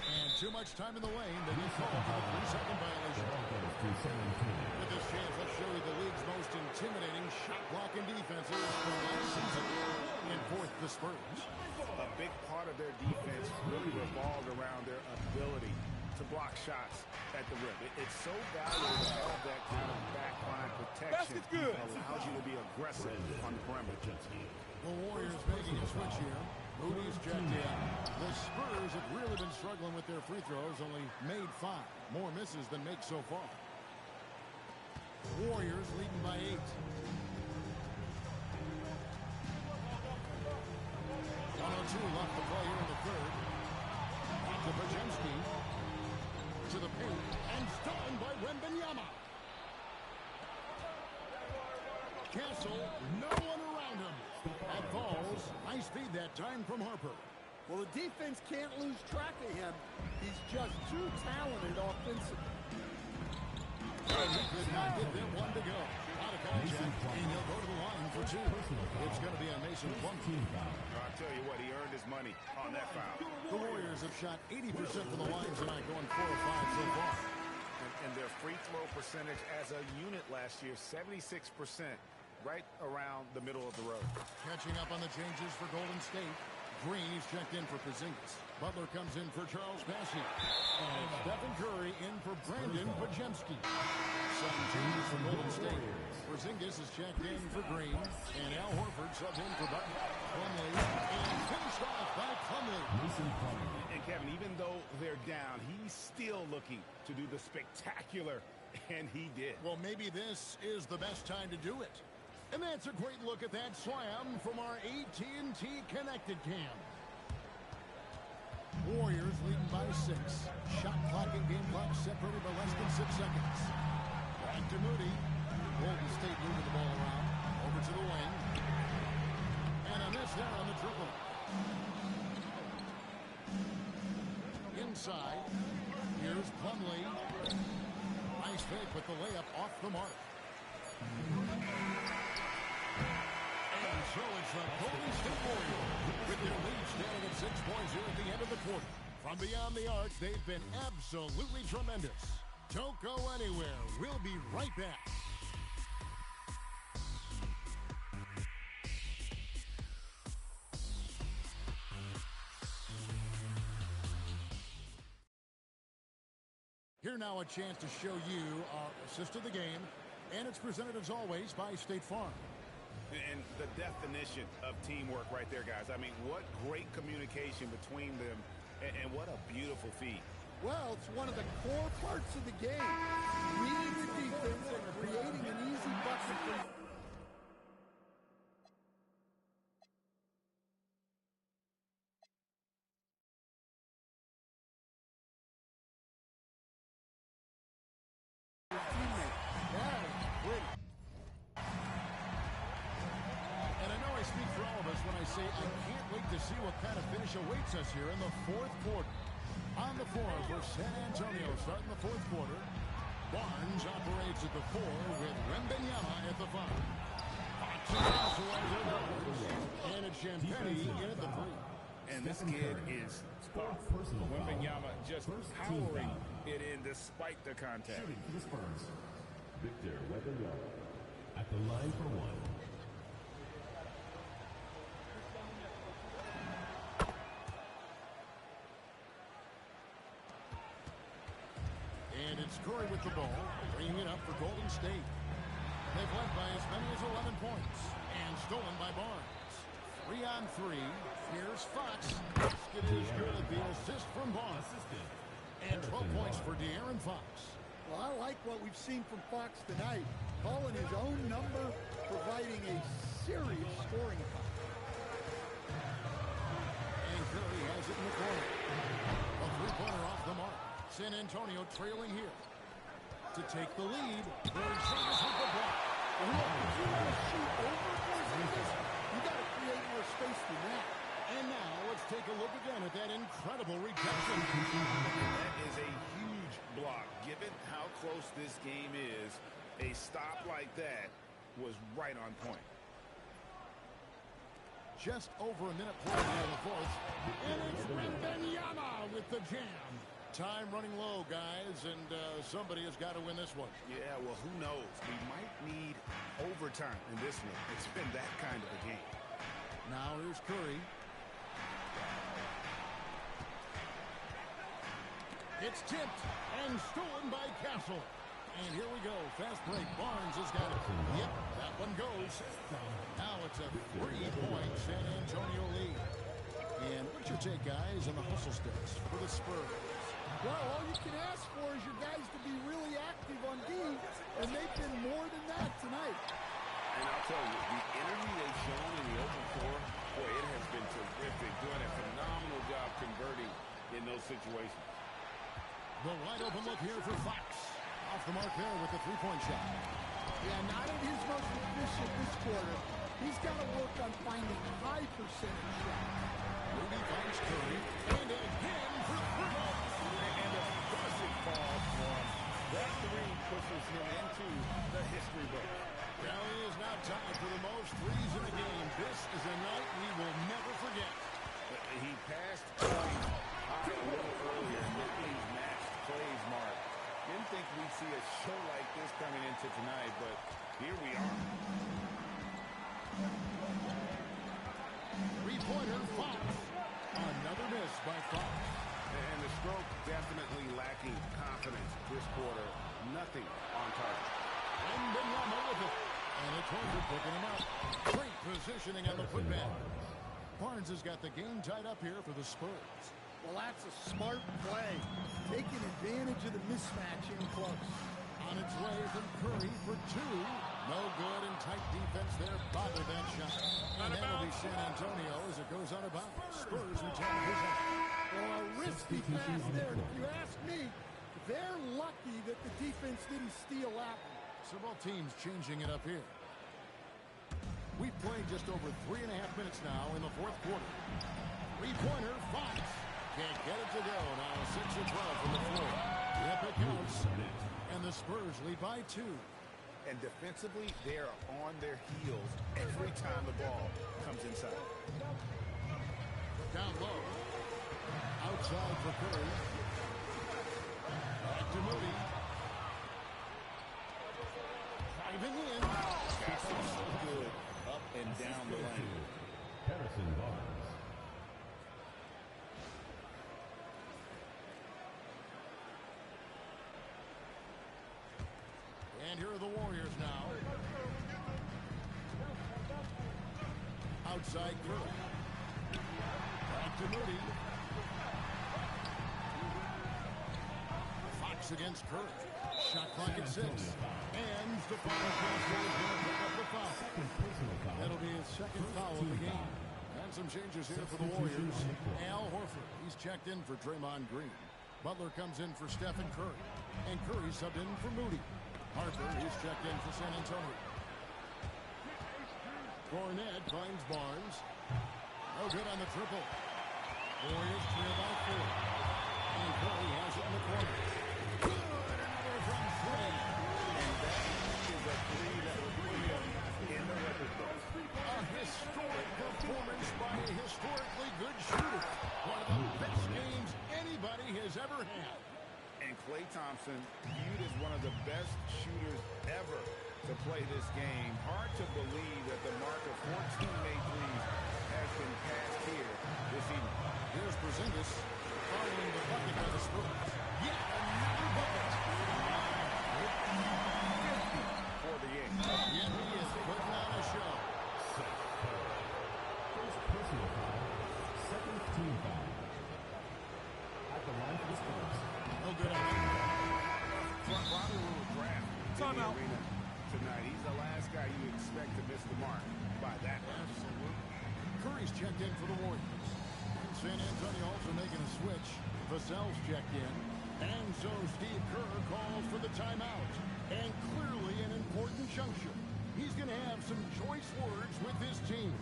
And too much time in the lane. They get called for the 3-second violation. With this chance, let's show you the league's most intimidating shot blocking defenses from last season. And fourth, the Spurs. A big part of their defense really revolved around their ability to block shots at the rim. It's so valuable to have that kind of backline protection. Allows you to be aggressive on the perimeter. The Warriors making a switch here. Moody's checked in. The Spurs have really been struggling with their free throws, only made 5. More misses than makes so far. Warriors leading by 8. 1:02 left to play here in the third. Back to Podziemski. To the paint. And stolen by Wembanyama. Castle, no one around him. That falls. Nice feed that time from Harper. Well, the defense can't lose track of him. He's just too talented offensively. And he could not get them one to go. Out of contact, and he'll go to the line for 2. It's going to be a Mason Plumlee. I'll tell you what, he earned his money on that foul. The Warriors have shot 80% from the line tonight, going 4 of 5 so far. And their free throw percentage as a unit last year, 76%, right around the middle of the road. Catching up on the changes for Golden State. Green is checked in for Porzingis. Butler comes in for Charles Bassey. And Stephen Curry in for Brandon Podziemski. Some changes for Golden State. Porzingis is checked in for Green. And Al Horford subbed in for Butler. Plumlee. And finished off by Plumlee. And Kevin, even though they're down, he's still looking to do the spectacular. And he did. Well, maybe this is the best time to do it. And that's a great look at that slam from our AT&T Connected Cam. Warriors leading by 6. Shot clock and game clock separated by less than 6 seconds. Back to Moody. Golden State moving the ball around. Over to the wing. And a miss there on the dribble. Inside. Here's Plumlee. Nice fake with the layup off the mark. And so it's the Golden State Warriors with their lead standing at 6 points here at the end of the quarter. From beyond the arc, they've been absolutely tremendous. Don't go anywhere. We'll be right back. Here now a chance to show you our assist of the game, and it's presented as always by State Farm. And the definition of teamwork right there, guys. I mean, what great communication between them, and what a beautiful feat. Well, it's one of the core parts of the game. Reading the defense and creating an easy bucket for I can't wait to see what kind of finish awaits us here in the fourth quarter. On the floor for San Antonio starting the fourth quarter. Barnes operates at the 4 with Wembanyama at the 5. And it's Champagnie in at the 3. And this kid is tough. Wembanyama just powering it in despite the contact. Shooting for the Spurs, Victor Wembanyama at the line for 1. And it's Curry with the ball, bringing it up for Golden State. They've led by as many as 11 points and stolen by Barnes. 3-on-3. Here's Fox. Basket is good. The assist from Barnes. And 12 points for De'Aaron Fox. Well, I like what we've seen from Fox tonight. Calling his own number, providing a serious scoring effect. And Curry has it in the corner. A three-pointer off the mark. San Antonio trailing here. To take the lead, Porzingis with the block. Well, look, if you want to shoot over Porzingis, you got to create more space than that. And now let's take a look again at that incredible rejection. That is a huge block. Given how close this game is, a stop like that was right on point. Just over a minute played in the fourth. And it's Wembanyama with the jam. Time running low, guys, and somebody has got to win this one. Yeah, well, who knows? We might need overtime in this one. It's been that kind of a game. Now here's Curry. It's tipped and stolen by Castle. And here we go. Fast break. Barnes has got it. Yep, that one goes. Now it's a 3-point San Antonio lead. And what's your take, guys, on the hustle sticks for the Spurs? Well, all you can ask for is your guys to be really active on D, and they've been more than that tonight. And I'll tell you, the energy they've shown in the open floor, boy, it has been terrific. Doing a phenomenal job converting in those situations. The wide open look here for Fox. Off the mark there with the three-point shot. Yeah, not at his most efficient this quarter. He's got to work on finding high percentage shots. Rudy finds Curry. And again for three. And a perfect ball for him. That three pushes him into the history book. Valley is now tied for the most threes in the game. This is a night we will never forget. He passed Curry high a little earlier, and these matched plays, Mark. Didn't think we'd see a show like this coming into tonight, but here we are. Three-pointer, Fox. Another miss by Fox. And the stroke definitely lacking confidence this quarter. Nothing on target. And Wembanyama with it. And it's Horford picking him up. Great positioning on the putback. Barnes has got the game tied up here for the Spurs. Well, that's a smart play. Taking advantage of the mismatch in close. On its way from Curry for two. No good and tight defense there. Bobble that shot. And that'll be San Antonio as it goes out of bounds. Spurs retain possession. Well, a risky pass there. If you ask me, they're lucky that the defense didn't steal that one. So both teams changing it up here. We've played just over 3.5 minutes now in the fourth quarter. Three-pointer, Fox. Can't get it to go. Now 6 of 12 from the floor. Yep, it counts. And the Spurs lead by 2. And defensively, they are on their heels every time the ball comes inside. Down low. Outside for Curry. Back to Moody. Driving in. Castle's so good up and down the lane. Harrison Barnes. And here are the Warriors now. Outside Curry. Back to Moody. Fox against Curry. Shot clock at 6. And Stephano Castle is going to pick up the foul. That'll be his second foul of the game. And some changes here for the Warriors. Al Horford, he's checked in for Draymond Green. Butler comes in for Stephen Curry. And Curry subbed in for Moody. Harper, he's checked in for San Antonio. Cornet finds Barnes. No good on the triple. Warriors trail by 4. And Curry has it in the corner. Good, another from 3. And that is a three that will put him in the record book. A historic performance by a historically good shooter. One of the best games anybody has ever had. And Klay Thompson viewed as one of the best shooters ever to play this game. Hard to believe that the mark of 14 made threes has been passed here this evening. Here's Porzingis following the bucket by the Spurs. Yet another bucket. the timeout. arena tonight. He's the last guy you expect to miss the mark by that much. Absolutely. Curry's checked in for the Warriors. San Antonio also making a switch. Vassell's checked in. And so Steve Kerr calls for the timeout. And clearly an important juncture. He's going to have some choice words with his team.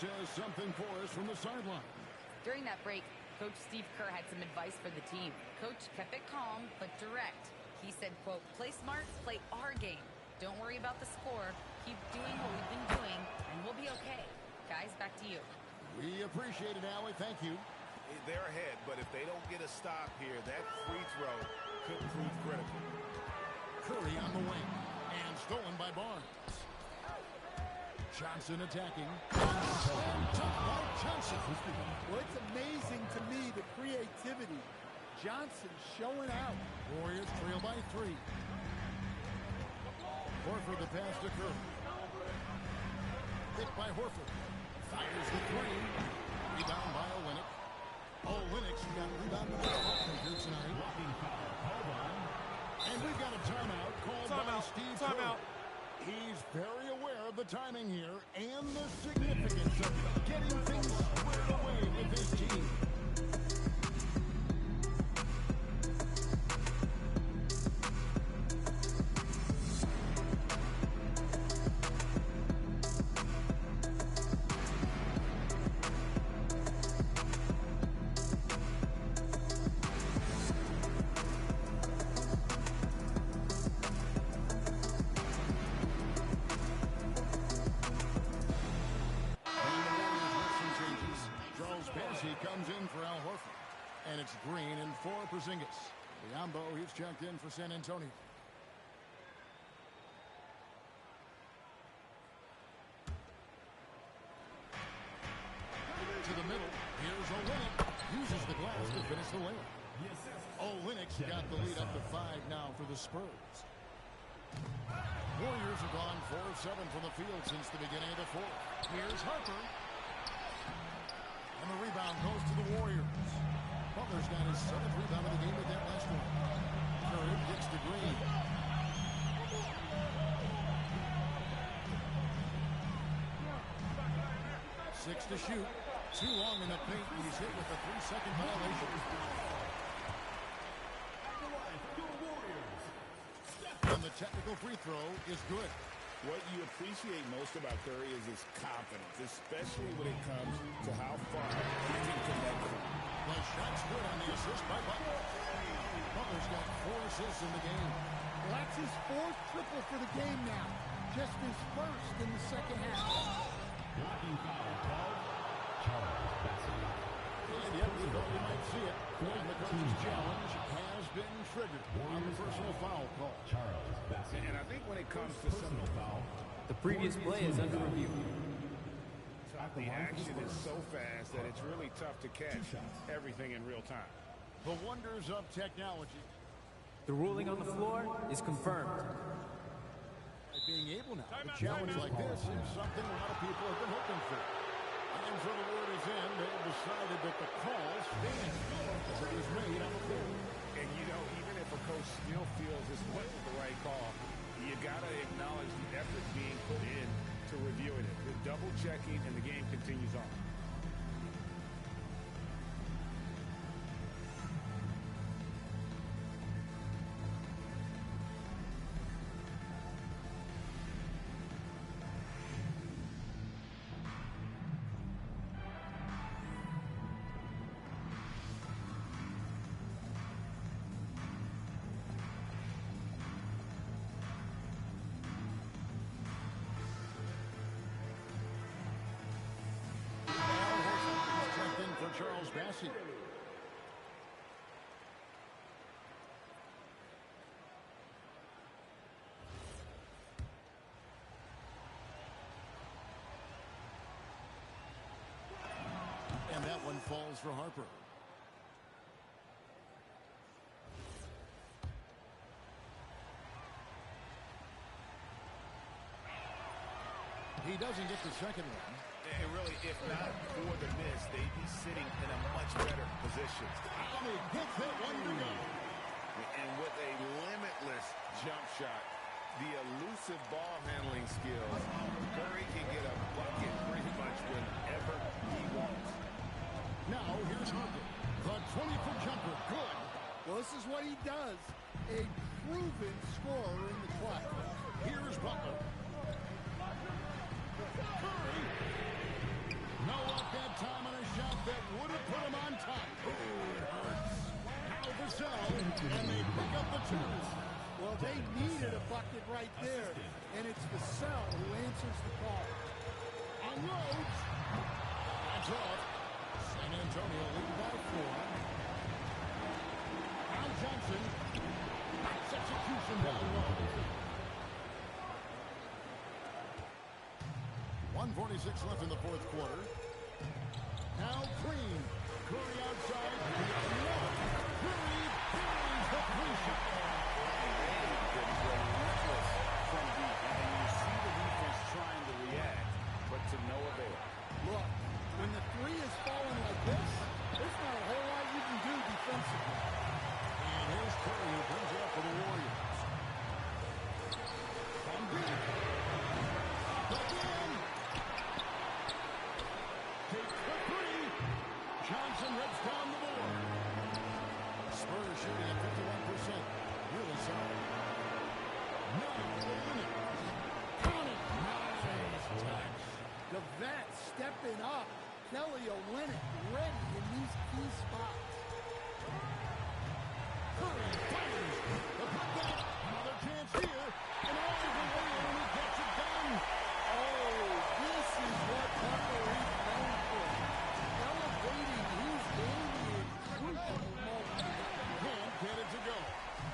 Says something for us from the sideline. During that break, Coach Steve Kerr had some advice for the team. Coach kept it calm but direct. He said, quote, play smart, play our game. Don't worry about the score. Keep doing what we've been doing, and we'll be okay. Guys, back to you. We appreciate it, Allie. Thank you. They're ahead, but if they don't get a stop here, that free throw could prove critical. Curry on the wing, and stolen by Barnes. Johnson attacking. Johnson. Well, it's amazing to me, the creativity. Johnson showing out. Warriors trail by 3. Horford the pass to Curry. Hit by Horford. Fires the 3. Rebound by Olynyk. Olynyk got a rebound here tonight. And we've got a timeout called by Steve Kerr. He's very aware of the timing here and the significance of getting things squared away with his team. And it's Green and for Porzingis. Biyombo, he's checked in for San Antonio. To the middle. Here's Olynyk. Uses the glass to finish the layup. Olynyk's got the lead up to 5 now for the Spurs. Warriors have gone 4 of 7 from the field since the beginning of the fourth. Here's Harper. And the rebound goes to the Warriors. Butler's got his 7th rebound of the game with that last one. Curry gets to Green. Six to shoot. Too long in the paint, and he's hit with a 3-second violation. And the technical free throw is good. What you appreciate most about Curry is his confidence, especially when it comes to how far he can connect from. The shot's good on the assist by Butler. Butler's got 4 assists in the game. Well, that's his 4th triple for the game now. Just his 1st in the second half. Blocking foul called Charles Bassett. And yet, we thought we might see it. And the coach's challenge has been triggered on the personal foul call. Charles Bassett. And I think when it comes to personal foul, the previous play is under review. The action is so fast that it's really tough to catch everything in real time. The wonders of technology. The ruling on the floor is confirmed. Being able now to challenge like this is something a lot of people have been hoping for. And so the word is in, they've decided that the call stands as it was made on the floor. And you know, even if a coach still feels this wasn't the right call, you gotta acknowledge the effort being put in to reviewing it. The double checking and the game continues on. Charles Bassett. falls for Harper. He doesn't get the second one. And really, if not for the miss, they'd be sitting in a much better position. And he hits that one to go. And with a limitless jump shot, the elusive ball handling skills, Curry can get a bucket pretty much whenever he wants. Now, here's Harper. The 20-foot jumper, good. Well, this is what he does. A proven scorer in the clutch. Here's Butler. Curry. No luck that time on a shot that would have put him on top. Oh, it hurts. Now Vassell, and they pick up the two. Well, they needed a bucket right there, and it's Vassell who answers the call. Unloads. That's off. San Antonio lead by 4. Al Johnson. Nice execution down low. 1:46 left in the fourth quarter. Now Green. Curry outside. Curry buries the three-shot. Relentless from deep. And you see the defense trying to react, but to no avail. Look, when the three is falling like this, there's not a whole lot you can do defensively. And here's Curry who brings it up for the Warriors. From deep. Again. Takes the three. Johnson rips down the board. Spurs shooting at 51%. Really solid. No, count it. Nice touch. The vet stepping up. Kelly Olynyk ready in these key spots. Curry fires. The putback. Another chance here. And all the way when he gets it done. Oh, this is what Harper is known for. Elevating his game in crucial moments. Can't get it to go.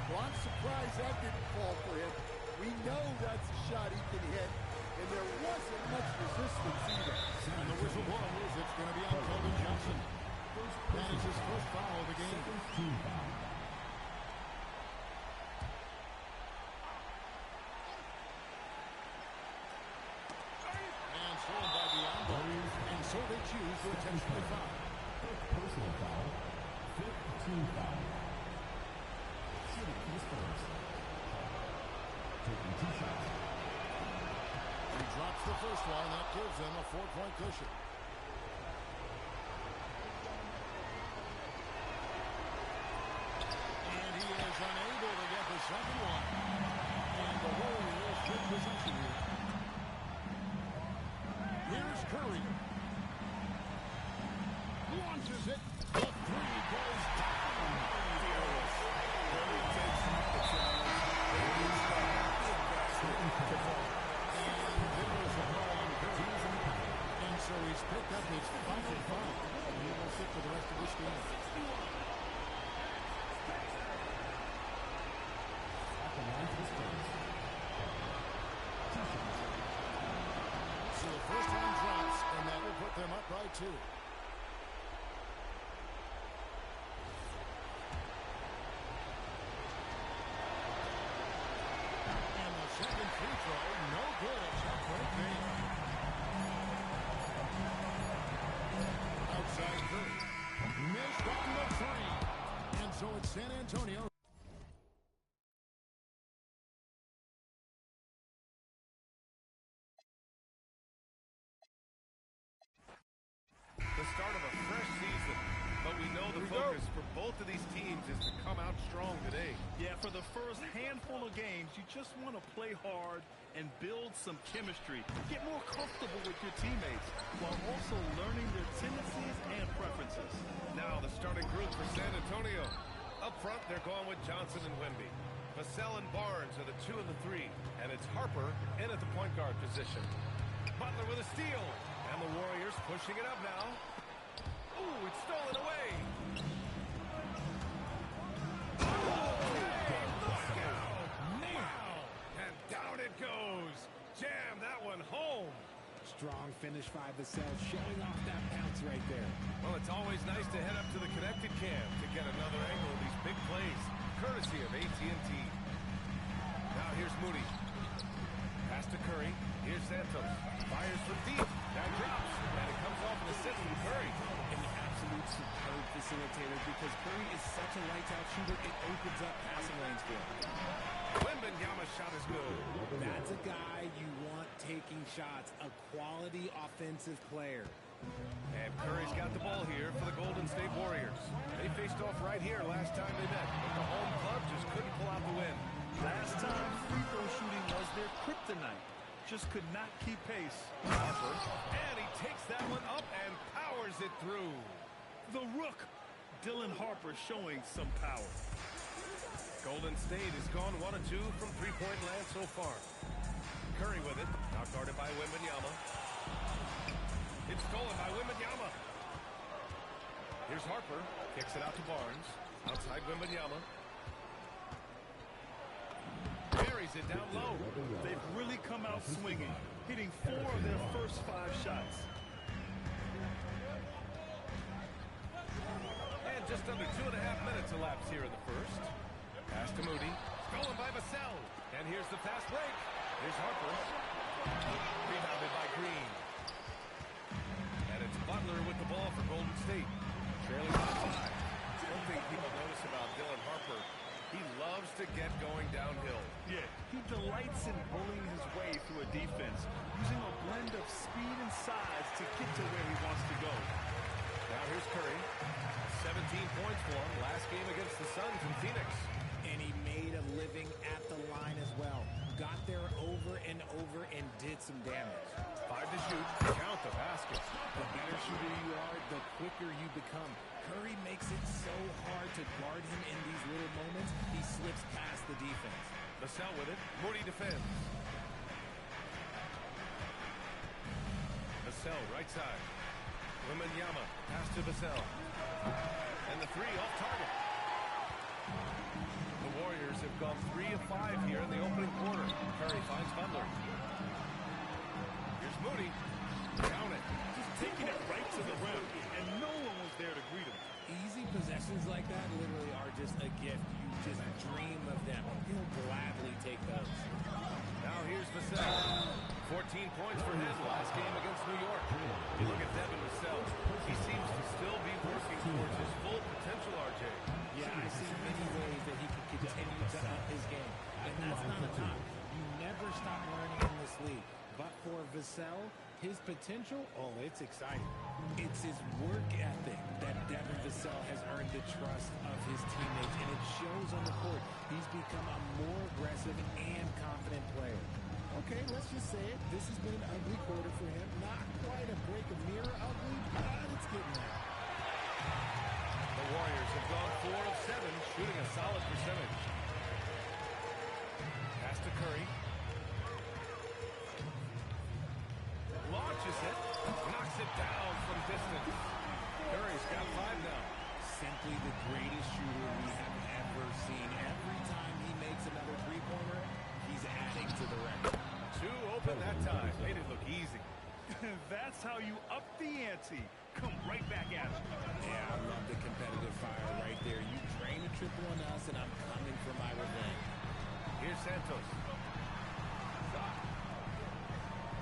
Well, I'm surprised that didn't fall for him. We know that's a shot he can hit, and there wasn't much resistance either. And the whistle blows. It's going to be on Keldon Johnson. That is his first foul of the game. And stolen by Biyombo. And so they choose to intentionally foul. Personal foul. Fifth team foul. Shooting for the Spurs. Taking 2 shots. He drops the first one. That gives them a 4-point cushion. And he is unable to get the second one. And the Warriors get possession here. Here's Curry. Launches it. The three goes down. Fearless. Curry takes the challenge. And so he's picked up his 5th foul. And he will sit for the rest of this game. So the first one drops, and that will put them up by 2. And the second free throw, no good. Shot right there. Outside Curry. Missed on the 3. And so it's San Antonio. The start of a fresh season, but we know the focus for both of these teams is to come out strong today. Yeah, for the first handful of games, you just want to play hard and build some chemistry. Get more comfortable with your teammates while also learning their tendencies and preferences. Now the starting group for San Antonio. Up front, they're going with Johnson and Wemby. Vassell and Barnes are the 2 and the 3, and it's Harper in at the point guard position. Butler with a steal, and the Warriors pushing it up now. Ooh, it's stolen away. And down it goes. Jam that one home. Strong finish by Vassell, showing off that pounce right there. Well, it's always nice to head up to the connected cam to get another angle of these big plays, courtesy of AT&T. Now here's Moody. Pass to Curry. Here's Santos. Fires from deep. That drops. And it comes off an assist from Curry. An absolute superb facilitator because Curry is such a lights-out shooter, it opens up passing lanes for him. Wembanyama's shot is good. That's a guy you want taking shots, a quality offensive player. And Curry's got the ball here for the Golden State Warriors. They faced off right here last time they met, but the home club just couldn't pull out the win. Last time, free throw shooting was their kryptonite. Just could not keep pace. Harper, and he takes that one up and powers it through. The Rook, Dylan Harper, showing some power. Golden State has gone 1 of 2 from three-point land so far. Curry with it, now guarded by Wembanyama. It's stolen by Wembanyama. Here's Harper, kicks it out to Barnes. Outside Wembanyama. Buries it down low. They've really come out swinging, hitting 4 of their first 5 shots. And just under 2.5 minutes elapsed here in the first. Pass to Moody. Stolen by Vassell. And here's the fast break. Here's Harper. Rebounded by Green. And it's Butler with the ball for Golden State. Trailing by 5. One thing people notice about Dylan Harper, he loves to get going downhill. Yeah, he delights in bullying his way through a defense, using a blend of speed and size to get to where he wants to go. Now here's Curry. 17 points for him last game against the Suns in Phoenix. And he made a living at the line as well. Got there over and over and did some damage. 5 to shoot. Count the basket. The better shooter you are, the quicker you become. Curry makes it so hard to guard him in these little moments. He slips past the defense. Vassell with it. Moody defends. Vassell right side. Wembanyama pass to Vassell. And the 3 off target. The Warriors have gone 3 of 5 here in the opening quarter. Curry finds Butler. Here's Moody. Count it. Just taking it right to the rim, and no one was there to greet him. Easy possessions like that literally are just a gift. You just dream of them. He'll gladly take those. Now here's Vassell. 14 points for his last game against New York. You look at Devin Vassell. He seems to still be working towards his full potential, RJ. Yeah, I see many ways that he can continue to up his game. And that's not a knock. You never stop learning in this league. But for Vassell, his potential, oh, it's exciting. It's his work ethic that Devin Vassell has earned the trust of his teammates, and it shows on the court. He's become a more aggressive and confident player. Okay, let's just say it. This has been an ugly quarter for him. Not quite a break of mirror ugly, but it's getting there. The Warriors have gone 4 of 7, shooting a solid percentage. Pass to Curry. Launches it. Knocks it down from distance. Curry's got 5 now. Simply the greatest shooter we have ever seen. Every time he makes another three-pointer, he's adding to the record. 2 open that time. Made it look easy. That's how you up the ante. Come right back at him. Yeah, I love the competitive fire right there. You drain a triple on us, and I'm coming for my revenge. Here's Santos.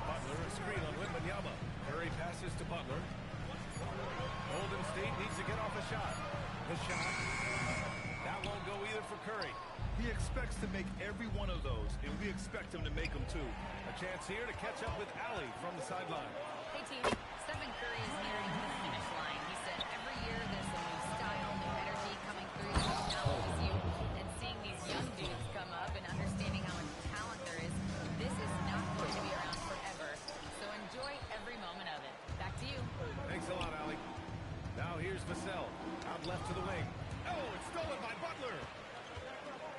Butler, a screen on Wembanyama. Curry passes to Butler. Golden State needs to get off a shot. The shot. That won't go either for Curry. He expects to make every one of those, and we expect him to make them too. A chance here to catch up with Allie from the sideline. Hey, team. Stephen Curry is nearing the finish line. He said every year there's a new style, new energy coming through the technology. And seeing these young dudes come up and understanding how much talent there is, this is not going to be around forever. So enjoy every moment of it. Back to you. Thanks a lot, Allie. Now here's Vassell. Out left to the wing. Oh, it's stolen by Butler.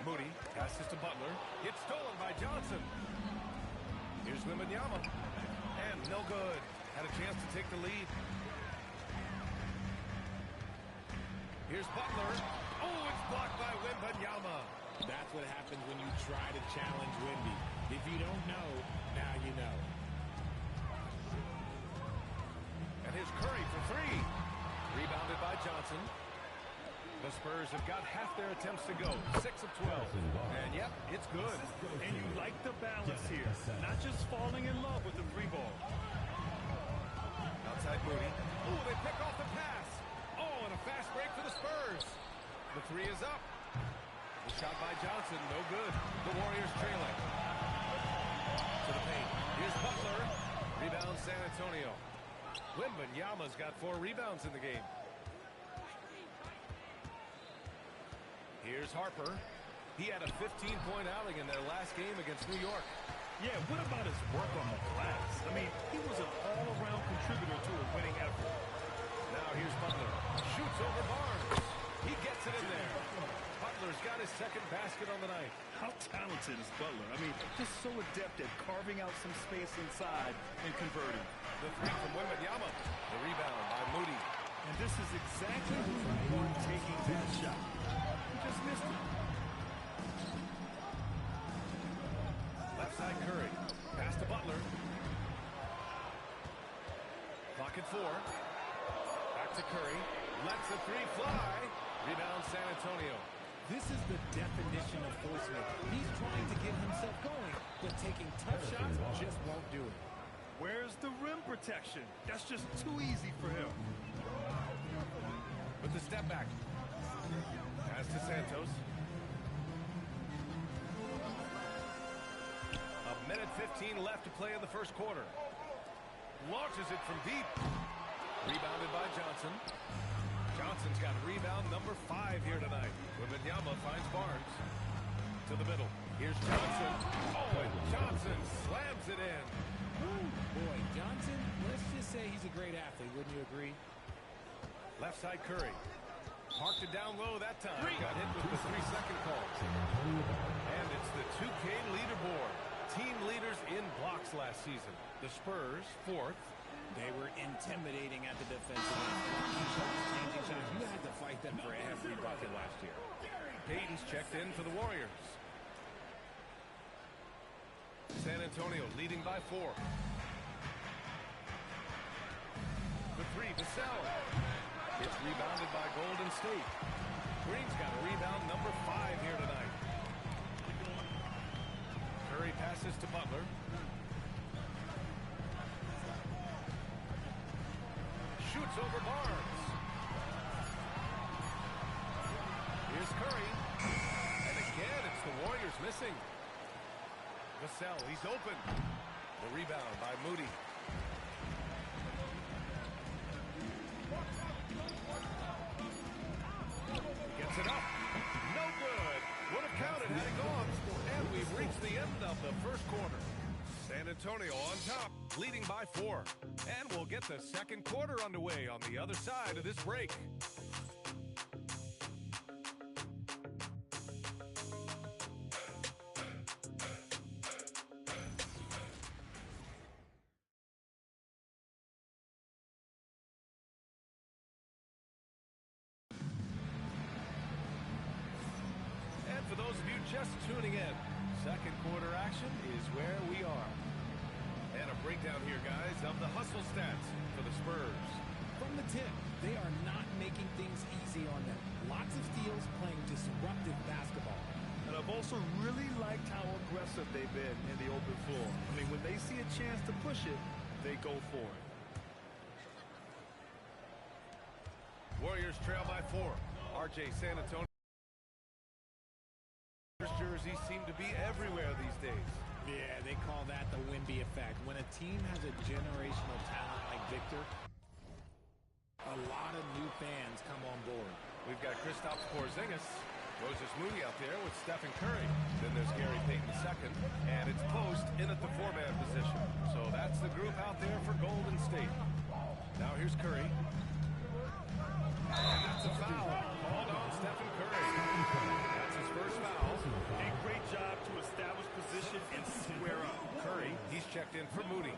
Moody passes to Butler. It's stolen by Johnson. Here's Wembanyama. And no good. Had a chance to take the lead. Here's Butler. Oh, it's blocked by Wembanyama. That's what happens when you try to challenge Wemby. If you don't know, now you know. here's Curry for three. Rebounded by Johnson. The Spurs have got half their attempts to go, 6 of 12. And yep, it's good. And you like the balance here, not just falling in love with the three ball. Outside Moody. Ooh, they pick off the pass. Oh, and a fast break for the Spurs. The three is up. The shot by Johnson, no good. The Warriors trailing. To the paint. Here's Butler. Rebound San Antonio. Wembanyama's got 4 rebounds in the game. Here's Harper. He had a 15-point outing in their last game against New York. Yeah, what about his work on the glass? I mean, he was an all-around contributor to a winning effort. Now here's Butler. Shoots over Barnes. He gets it in there. Butler's got his second basket on the night. How talented is Butler? I mean, just so adept at carving out some space inside and converting. The three from Wembanyama. The rebound by Moody. And this is exactly who you want taking that shot. He just missed it. Left side Curry. Pass to Butler. Clock at 4. Back to Curry. Lets a three fly. Rebound San Antonio. This is the definition of forcing it. He's trying to get himself going, but taking tough shots just won't do it. Where's the rim protection? That's just too easy for him. With the step back. Pass to Santos. A minute 15 left to play in the first quarter. Launches it from deep. Rebounded by Johnson. Johnson's got rebound number 5 here tonight. Wembanyama finds Barnes. To the middle. Here's Johnson. Oh, and Johnson slams it in. Ooh, boy, Johnson, let's just say he's a great athlete, wouldn't you agree? Left side Curry. Parked it down low that time. Got hit with the 3-second call. And it's the 2K leaderboard. Team leaders in blocks last season. The Spurs, 4th. They were intimidating at the defensive end. Blocking shots, changing shots. You had to fight them for every bucket last year. Payton's checked in for the Warriors. San Antonio leading by 4. The three, Vassell. It's rebounded by Golden State. Green's got a rebound number 5 here tonight. Curry passes to Butler. Shoots over Barnes. Here's Curry. And again, it's the Warriors missing. Vassell, he's open. The rebound by Moody. Gets it up. No good. Would have counted had it gone. And we've reached the end of the first quarter. San Antonio on top, leading by 4. And we'll get the second quarter underway on the other side of this break. And for those of you just tuning in, second quarter action is where we are. And a breakdown here, guys, of the hustle stats for the Spurs. From the tip, they are not making things easy on them. Lots of steals, playing disruptive basketball. And I've also really liked how aggressive they've been in the open floor. I mean, when they see a chance to push it, they go for it. Warriors trail by 4. RJ San Antonio. Jerseys seem to be everywhere these days. Yeah, they call that the Wemby effect. When a team has a generational talent like Victor, a lot of new fans come on board. We've got Kristaps Porzingis, Moses Moody out there with Stephen Curry. Then there's Gary Payton II, and it's Post in at the 4-man position. So that's the group out there for Golden State. Now here's Curry. And that's a foul. Called on Stephen Curry. That's his first foul. A great job to establish position and square up. Curry, he's checked in for Moody.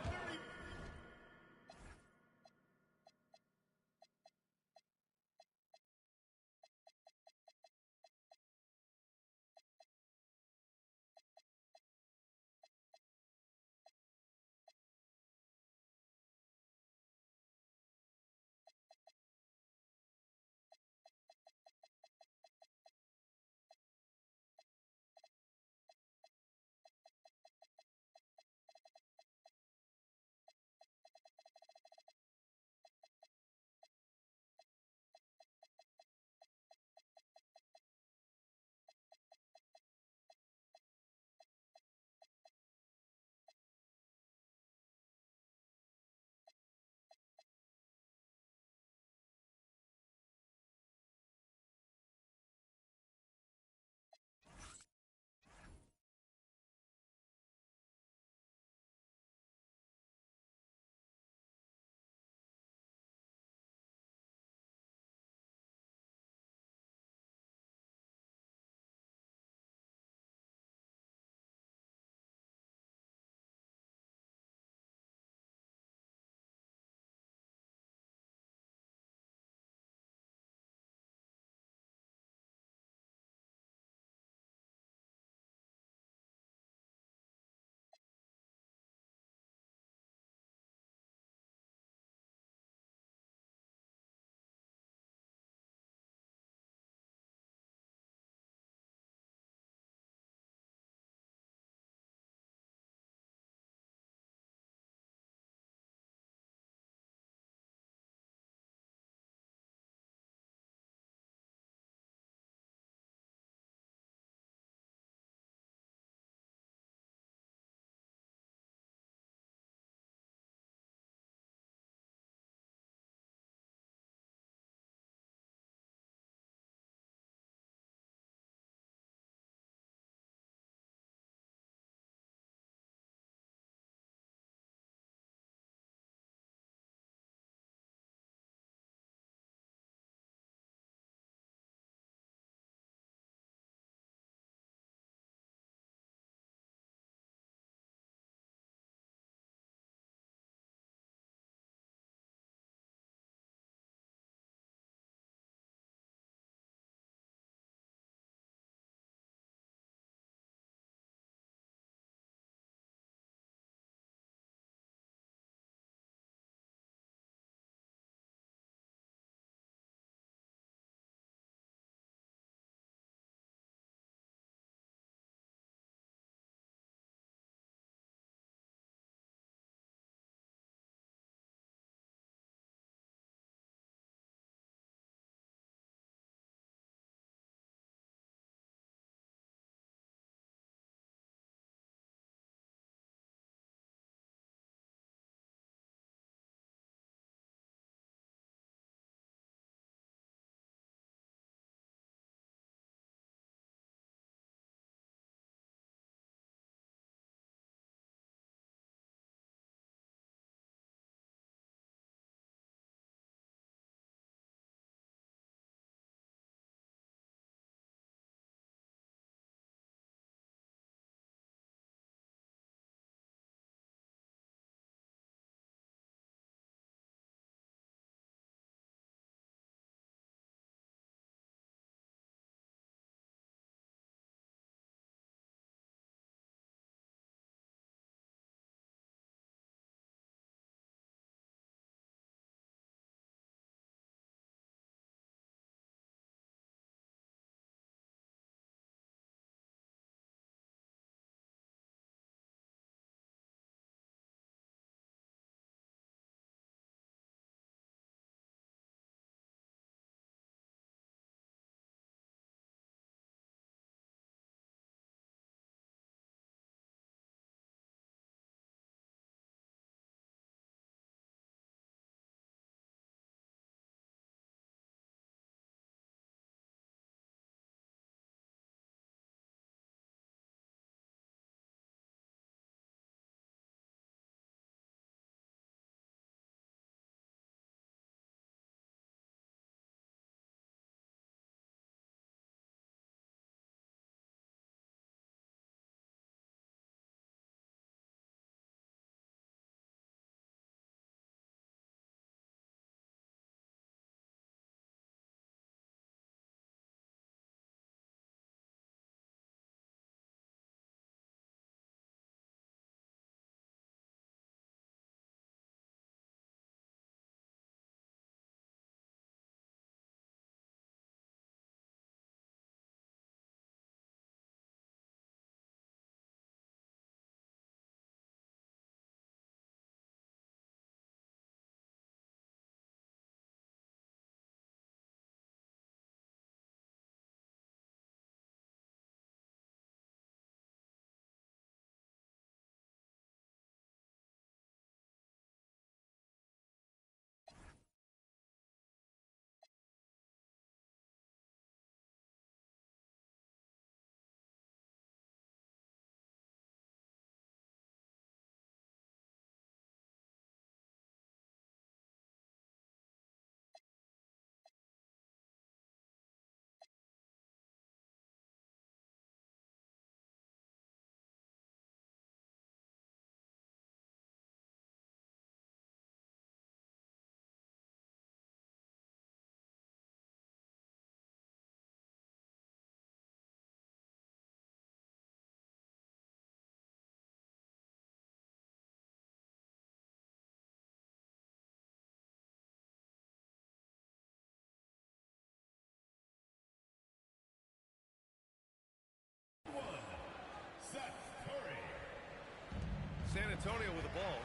Antonio with the ball.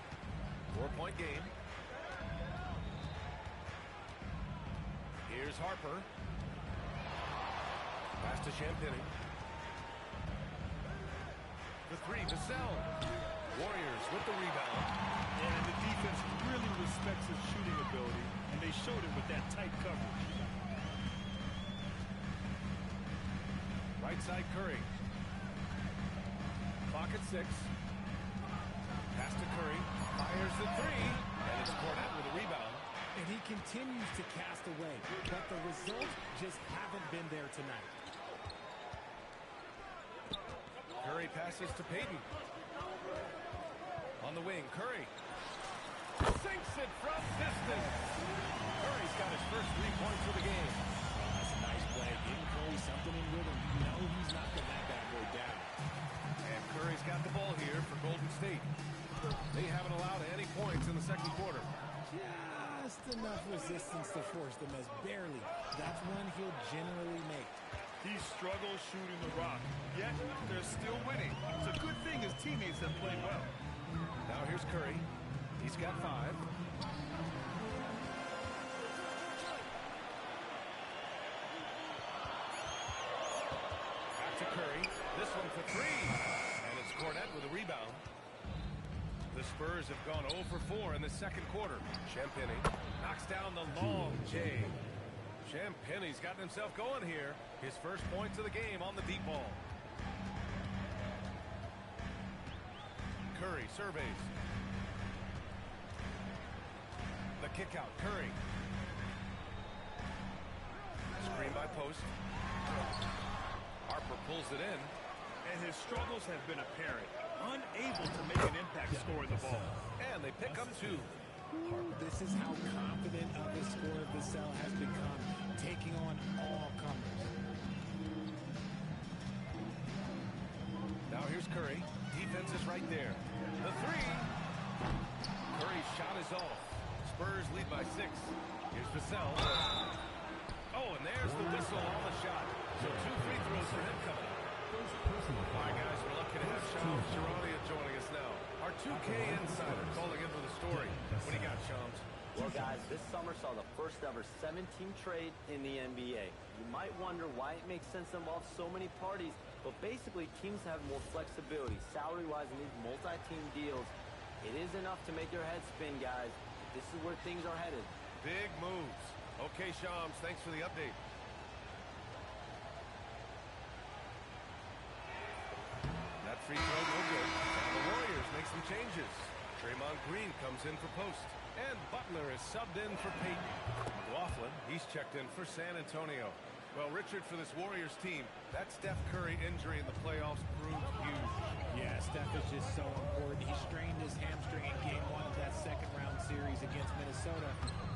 4-point game. Here's Harper. Pass to Champagnie. The three, Vassell. Warriors with the rebound. And the defense really respects his shooting ability, and they showed it with that tight coverage. Right side, Curry. Clock at 6. Pass to Curry. Fires the three. And it's Cornette with a rebound. And he continues to cast away, but the results just haven't been there tonight. Curry passes to Payton. On the wing, Curry. Sinks it from distance. Curry's got his first 3 points of the game. That's a nice play. Getting Curry something in rhythm. You know he's knocking that bad boy down. And Curry's got the ball here for Golden State. They haven't allowed any points in the second quarter. Just enough resistance to force them as barely. That's one he'll generally make. He struggles shooting the rock, yet they're still winning. It's a good thing his teammates have played well. Now here's Curry. He's got 5. Back to Curry. This one for 3. And it's Cornette with a rebound. The Spurs have gone 0 for 4 in the second quarter. Champagnie knocks down the long J. Champagnie's gotten himself going here. His first points of the game on the deep ball. Curry surveys. The kick out, Curry. Screen by post. Harper pulls it in. And his struggles have been apparent. Unable to make an impact scoring the ball. And they pick up 2. This is how confident of his scorer Vassell has become, taking on all comers. Now here's Curry. Defense is right there. The 3. Curry's shot is off. Spurs lead by 6. Here's Vassell. Oh, and there's the whistle on the shot. So 2 free throws for him coming up. All right, guys, we're lucky to have Shams Charania joining us now. Our 2K insider calling in with a story. What do you got, Shams? Well, guys, this summer saw the first ever 7-team trade in the NBA. You might wonder why it makes sense to involve so many parties, but basically teams have more flexibility salary-wise in these multi-team deals. It is enough to make your head spin, guys. This is where things are headed. Big moves. Okay, Shams, thanks for the update. That free throw, no good. And the Warriors make some changes. Draymond Green comes in for post. And Butler is subbed in for Payton. McLaughlin, he's checked in for San Antonio. Well, Richard, for this Warriors team, that Steph Curry injury in the playoffs proved huge. Yeah, Steph is just so important. He strained his hamstring in Game 1 of that second-round series against Minnesota.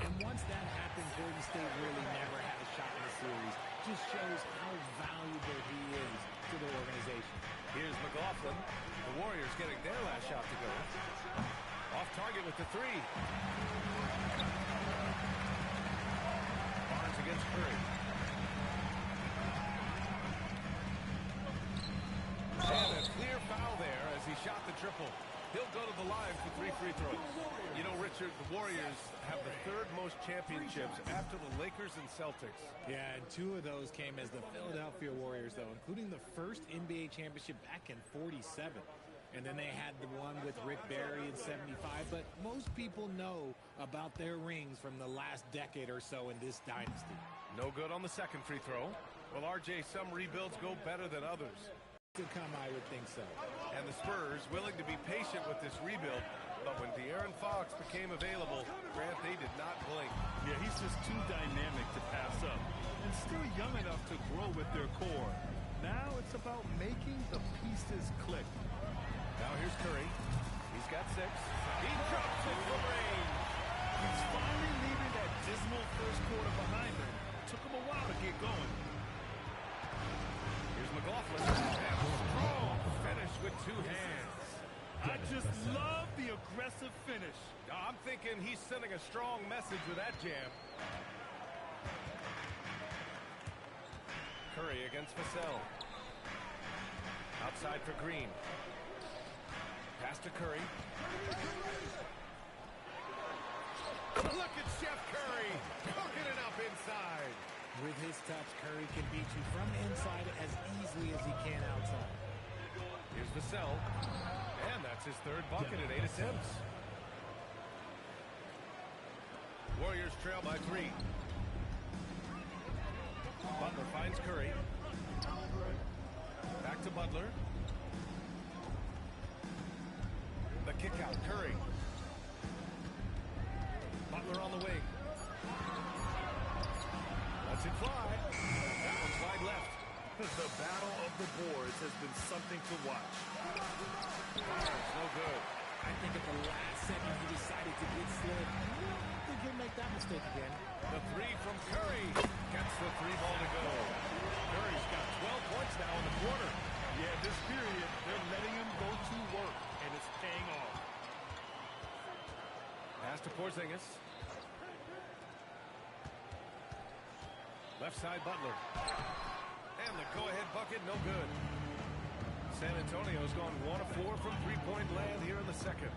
And once that happened, Golden State really never had a shot in the series. Just shows how valuable he is to the organization. Here's McLaughlin. The Warriors getting their last shot to go. Off target with the 3. Barnes against Curry. And a clear foul there as he shot the triple. He'll go to the line for 3 free throws. You know, Richard, the Warriors have the 3rd most championships after the Lakers and Celtics. Yeah, and 2 of those came as the Philadelphia Warriors, though, including the first NBA championship back in '47. And then they had the one with Rick Barry in '75. But most people know about their rings from the last decade or so in this dynasty. No good on the second free throw. Well, RJ, some rebuilds go better than others. To come, I would think so. And the Spurs willing to be patient with this rebuild. But when De'Aaron Fox became available, Grant, they did not blink. Yeah, he's just too dynamic to pass up. And still young enough to grow with their core. Now it's about making the pieces click. Now here's Curry. He's got 6. He drops it from range. He's finally leaving that dismal first quarter behind him. Took him a while to get going. Here's McLaughlin. And strong finish with 2 hands. I just love the aggressive finish. I'm thinking he's sending a strong message with that jam. Curry against Vassell. Outside for Green. Pass to Curry. Look at Steph Curry cooking it up inside. With his touch, Curry can beat you from inside as easily as he can outside. Here's Vassell. And that's his third bucket at 8 attempts. Warriors trail by 3. Butler finds Curry. Back to Butler. The kick out, Curry. Butler on the wing. Lets it fly. That one's wide left. The battle of the boards has been something to watch. Barnes, no good. I think at the last second he decided to get slid. I don't think he'll make that mistake again. The three from Curry gets the 3-ball to go. Curry's got 12 points now in the quarter. Yeah, this period, they're letting him go to work, and it's paying off. Pass to Porzingis. Left side, Butler. And the go-ahead bucket, no good. San Antonio's gone 1 of 4 from three-point land here in the second.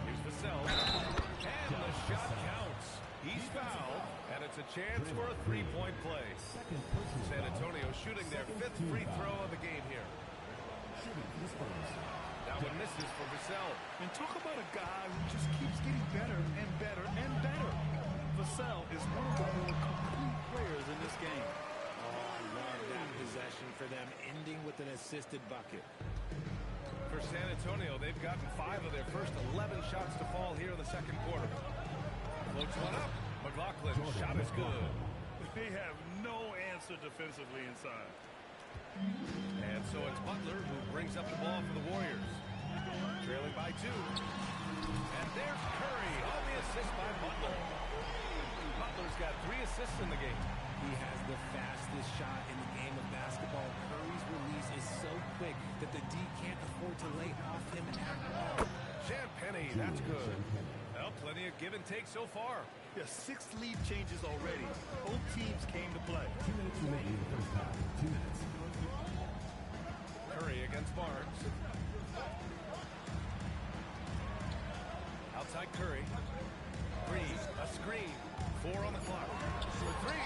Here's Vassell. And the shot counts. He's fouled, and it's a chance for a three-point play. San Antonio shooting their 5th free throw of the game here. That one misses for Vassell. And talk about a guy who just keeps getting better and better and better. Vassell is one of the more complete players in this game. Oh, I love that possession for them, ending with an assisted bucket. For San Antonio, they've gotten 5 of their first 11 shots to fall here in the second quarter. Floats one up. McLaughlin, shot is good. They have no answer defensively inside. And so it's Butler who brings up the ball for the Warriors. Trailing by 2. And there's Curry on the assist by Butler. Butler's got 3 assists in the game. He has the fastest shot in the game of basketball. Curry's release is so quick that the D can't afford to lay off him at all. Champagnie, that's good. Well, plenty of give and take so far. Yeah, 6 lead changes already. Both teams came to play. 2 minutes remaining in the first half. 2 minutes. Curry against Barnes. Outside Curry. Green, a screen. 4 on the clock. For 3.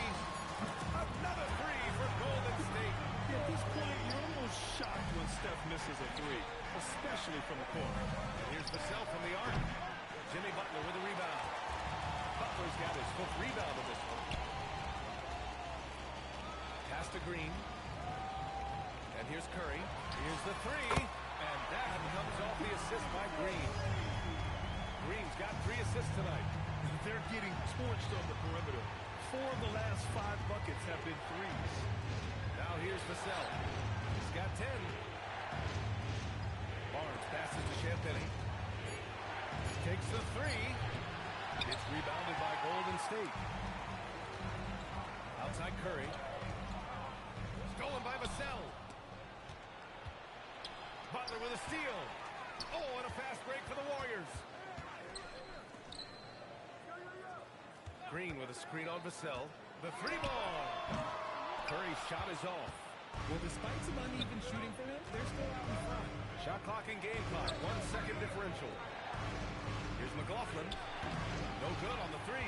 Another 3 for Golden State. At this point, you're almost shocked when Steph misses a 3, especially from the corner. And here's Vassell from the arc. Jimmy Butler with a rebound. Butler's got his 5th rebound in this one. Pass to Green. And here's Curry. Here's the 3. And that comes off the assist by Green. Green's got 3 assists tonight. They're getting torched on the perimeter. 4 of the last 5 buckets have been 3s. Now here's Vassell. He's got 10. Barnes passes to Champagnie. Takes the 3. It's rebounded by Golden State. Outside Curry. Stolen by Vassell. Butler with a steal. Oh, and a fast break for the Warriors. Green with a screen on Vassell. The 3-ball. Curry's shot is off. Well, despite some uneven shooting for him, they're still out in front. Shot clock and game clock. 1 second differential. Here's McLaughlin. No good on the 3.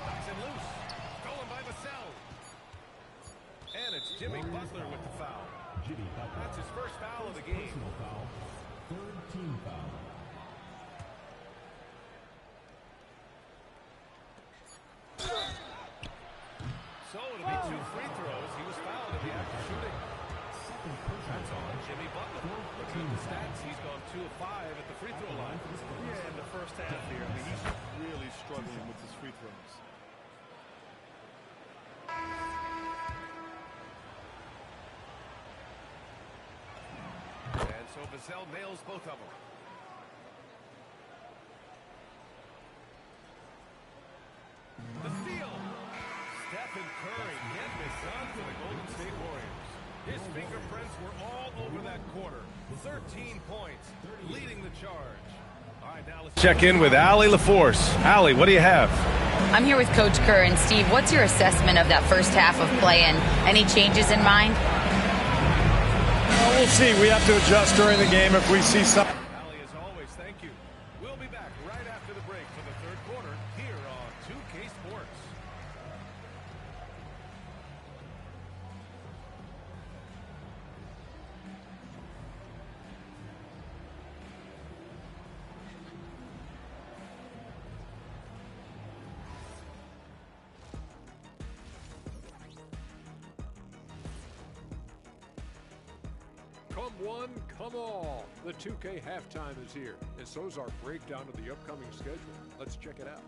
Knocks it loose. Stolen by Vassell. And it's Jimmy Butler with the foul. That's his first foul of the game. Personal foul. 3rd team foul. So it'll be 2 free throws. He was fouled in the act of shooting. That's on Jimmy Butler. Looking at the stats, he's gone 2 of 5 at the free throw line. Yeah, in the first half here, I mean, he's really struggling with his free throws. And so Vassell nails both of them. The steal. Stephen Curry getting this done for the Golden State Warriors. His fingerprints were all over that quarter. 13 points, leading the charge. All right, now let's check in with Allie LaForce. Allie, what do you have? I'm here with Coach Kerr. And Steve, what's your assessment of that first half of play and any changes in mind? Well, we'll see. We have to adjust during the game if we see something. Ali, as always, thank you. We'll be back right after the break for the third quarter here on 2K Sports. Come one, come all. The 2K halftime is here, and so's our breakdown of the upcoming schedule. Let's check it out.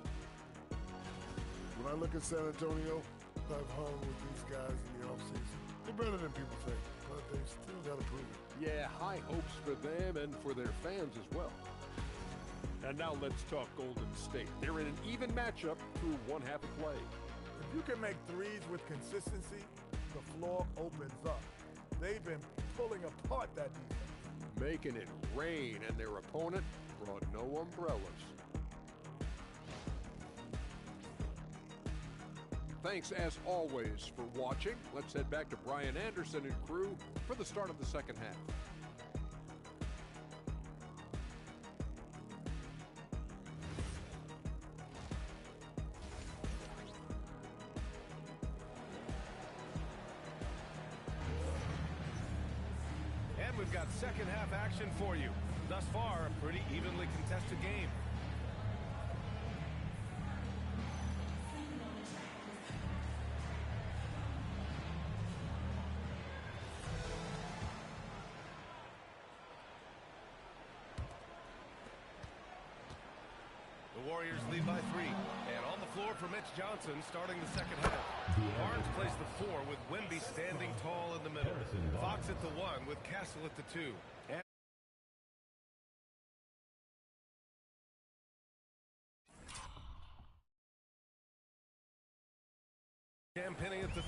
When I look at San Antonio, I've hung with these guys in the offseason. They're better than people think, but they still got to prove it. Yeah, high hopes for them and for their fans as well. And now let's talk Golden State. They're in an even matchup through one half of play. If you can make threes with consistency, the floor opens up. They've been pulling apart that defense. Making it rain, and their opponent brought no umbrellas. Thanks, as always, for watching. Let's head back to Brian Anderson and crew for the start of the second half. And we've got second half action for you. Thus far, a pretty evenly contested game. The Warriors lead by 3. And on the floor for Mitch Johnson starting the second half. Barnes plays the 4 with Wemby standing tall in the middle. Fox at the 1 with Castle at the 2. And Penny at the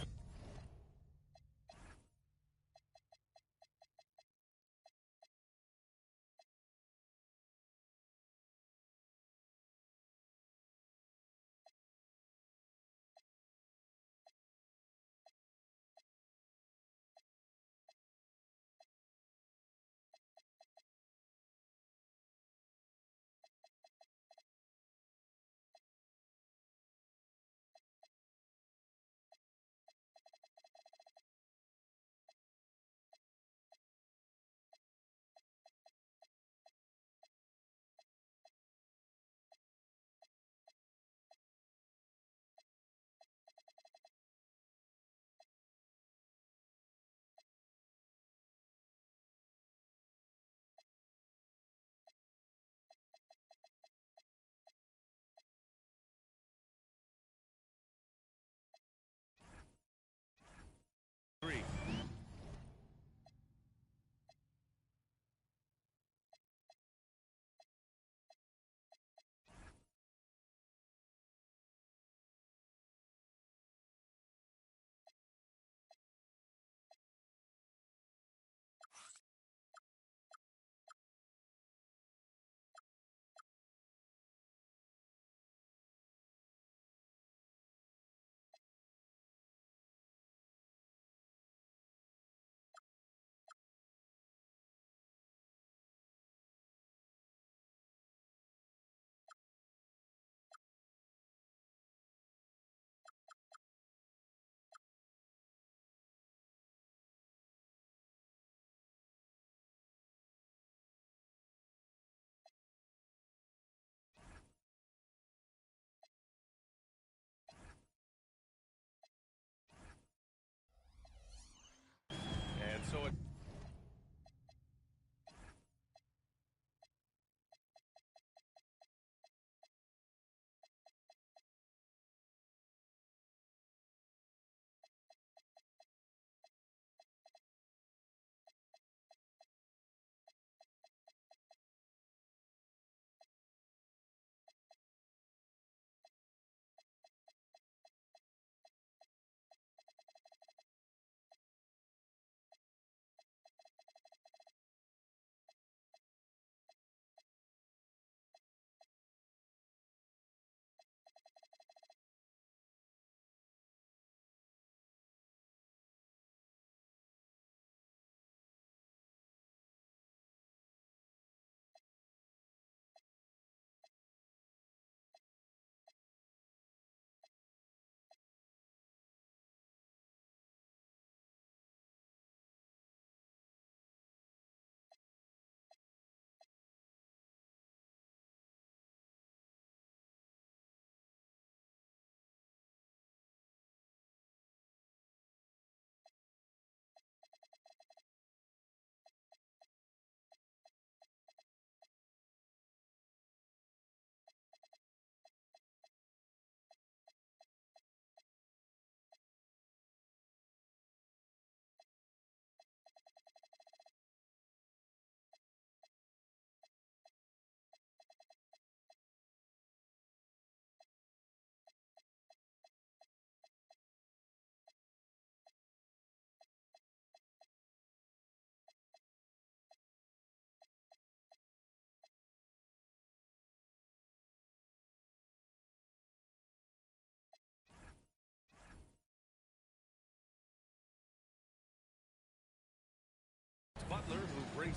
so it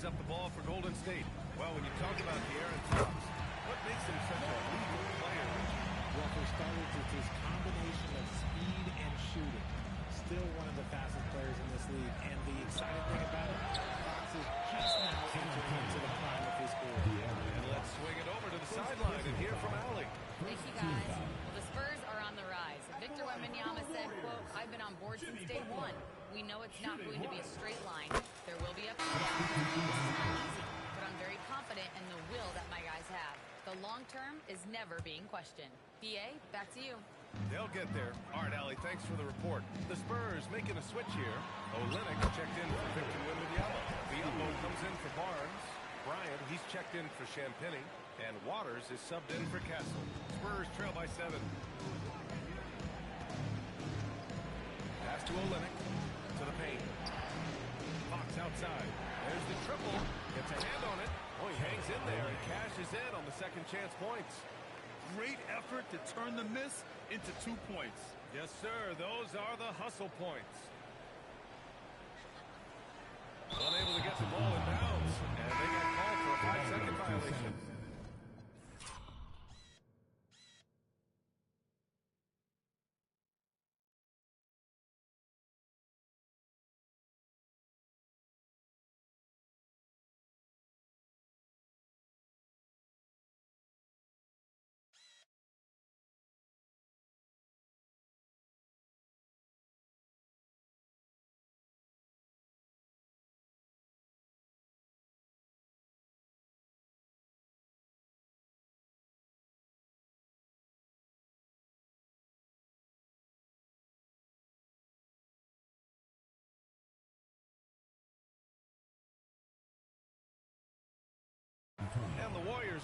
brings up the ball for Golden State. Well, when you talk about De'Aaron Fox, what makes him such a lethal player? Well, for starters, it's his combination of speed and shooting. Still one of the fastest players in this league. And the exciting thing about it, Fox is just now entering into the prime of his career. And let's swing it over to the sideline and hear from Allie. Thank you, guys. Well, the Spurs are on the rise. Victor Wembanyama said, quote, "I've been on board since day one. We know it's not going to be a straight line. There will be ups and downs. This is not easy, but I'm very confident in the will that my guys have. The long term is never being questioned." BA, back to you. They'll get there. All right, Allie, thanks for the report. The Spurs making a switch here. Olynyk checked in for Victor Wembanyama. Biyombo comes in for Barnes. Bryant, he's checked in for Champagnie. And Waters is subbed in for Castle. Spurs trail by 7. Pass to Olynyk. To the paint. Fox outside. There's the triple. Gets a hand on it. Oh, he hangs in there and cashes in on the second chance points. Great effort to turn the miss into 2 points. Yes, sir. Those are the hustle points. Unable to get the ball in bounds. And they got called for a 5-second violation. And the Warriors